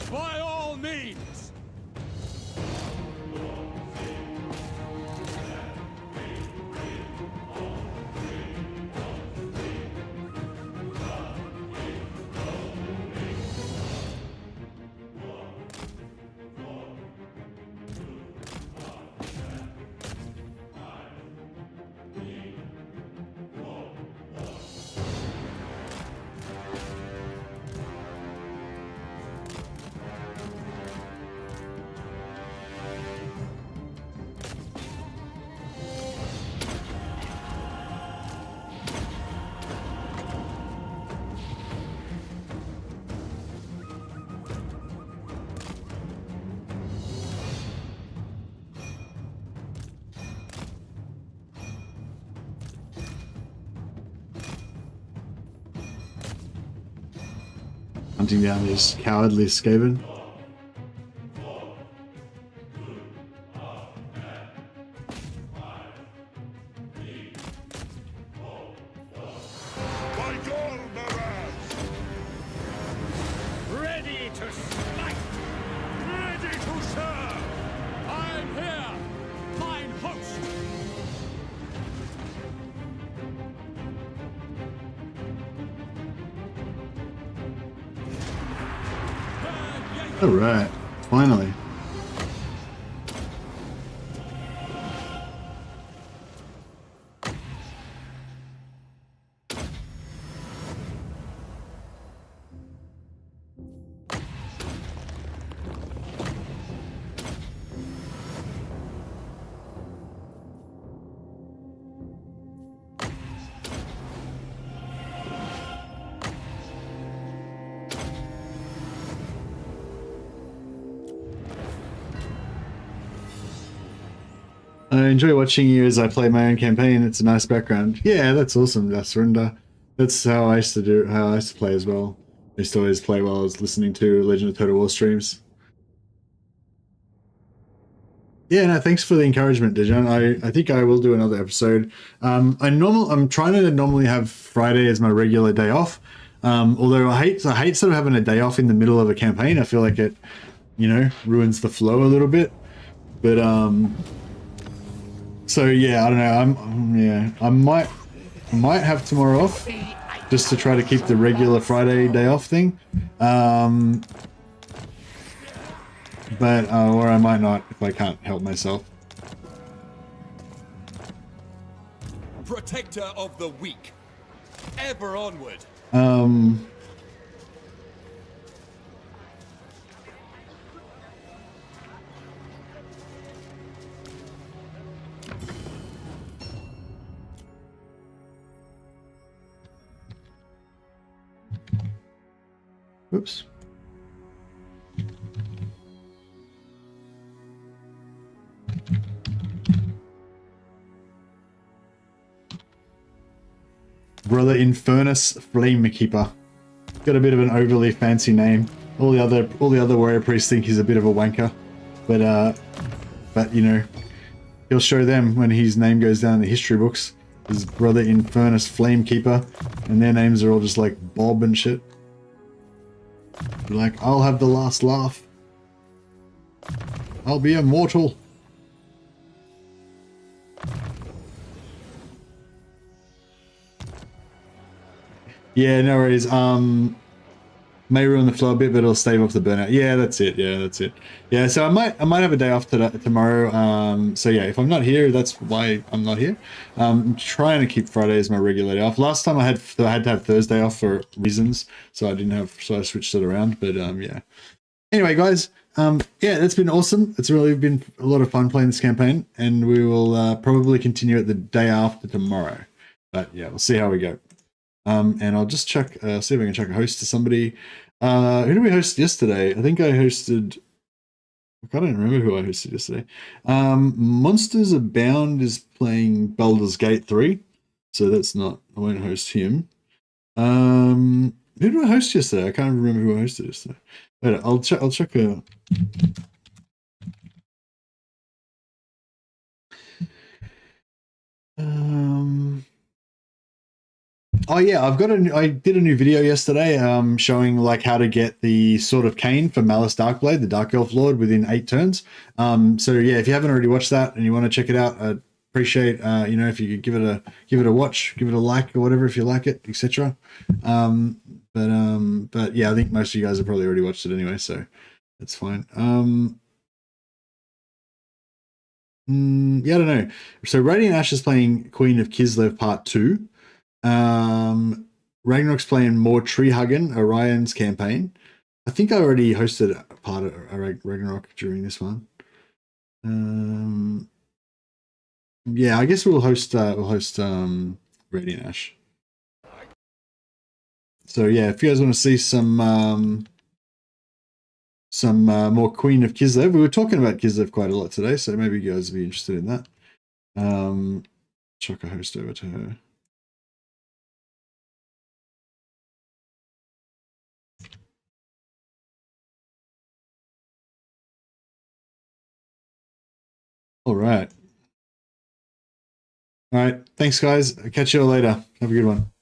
S6: By all means!
S1: Hunting down these cowardly Skaven.
S6: Ready to smite! Ready to serve! I'm here, mine host!
S1: All right, finally. I enjoy watching you as I play my own campaign. It's a nice background. Yeah, that's awesome, Surrender. That's how I used to do, how I used to play as well. I used to always play while I was listening to Legend of Total War streams. Yeah, no, thanks for the encouragement, Dijon. I think I will do another episode. I'm trying to normally have Friday as my regular day off. Although I hate sort of having a day off in the middle of a campaign. I feel like it, ruins the flow a little bit. But so yeah, I don't know. I might have tomorrow off just to try to keep the regular Friday day off thing. But or I might not if I can't help myself.
S3: Protector of the weak. Ever onward.
S1: Oops. Brother Infernus Flamekeeper. Got a bit of an overly fancy name. All the other warrior priests think he's a bit of a wanker, but he'll show them when his name goes down in the history books. His Brother Infernus Flamekeeper, and their names are all just like Bob and shit. Like, I'll have the last laugh. I'll be immortal. Yeah, no worries. May ruin the flow a bit, but it'll stave off the burnout. Yeah, that's it. Yeah, that's it. Yeah, so I might have a day off tomorrow. So yeah, if I'm not here, that's why I'm not here. I'm trying to keep Friday as my regular day off. Last time I had to have Thursday off for reasons, so I switched it around. But yeah. Anyway, guys, yeah, that's been awesome. It's really been a lot of fun playing this campaign, and we will probably continue it the day after tomorrow. But yeah, we'll see how we go. And I'll just check, see if I can check a host to somebody. Who did we host yesterday? I think I hosted, I can't even remember who I hosted yesterday. Monsters Abound is playing Baldur's Gate 3. So that's not, I won't host him. Who did I host yesterday? I can't remember who I hosted yesterday. Wait, I'll check a... Oh yeah, I did a new video yesterday showing like how to get the Sword of Cain for Malice Darkblade, the Dark Elf Lord, within 8 turns. So yeah, if you haven't already watched that and you want to check it out, I'd appreciate if you could give it a watch, give it a like or whatever if you like it, etc. But yeah, I think most of you guys have probably already watched it anyway, so that's fine. Yeah, I don't know. So Radiant Ash is playing Queen of Kislev Part 2. Ragnarok's playing more Treehagen, Orion's campaign. I think I already hosted a part of Ragnarok during this one. Yeah, I guess we'll host Radiant Ash. So yeah, if you guys want to see some more Queen of Kislev, we were talking about Kislev quite a lot today, so maybe you guys will be interested in that. Chuck a host over to her. All right. Thanks, guys. I'll catch you all later. Have a good one.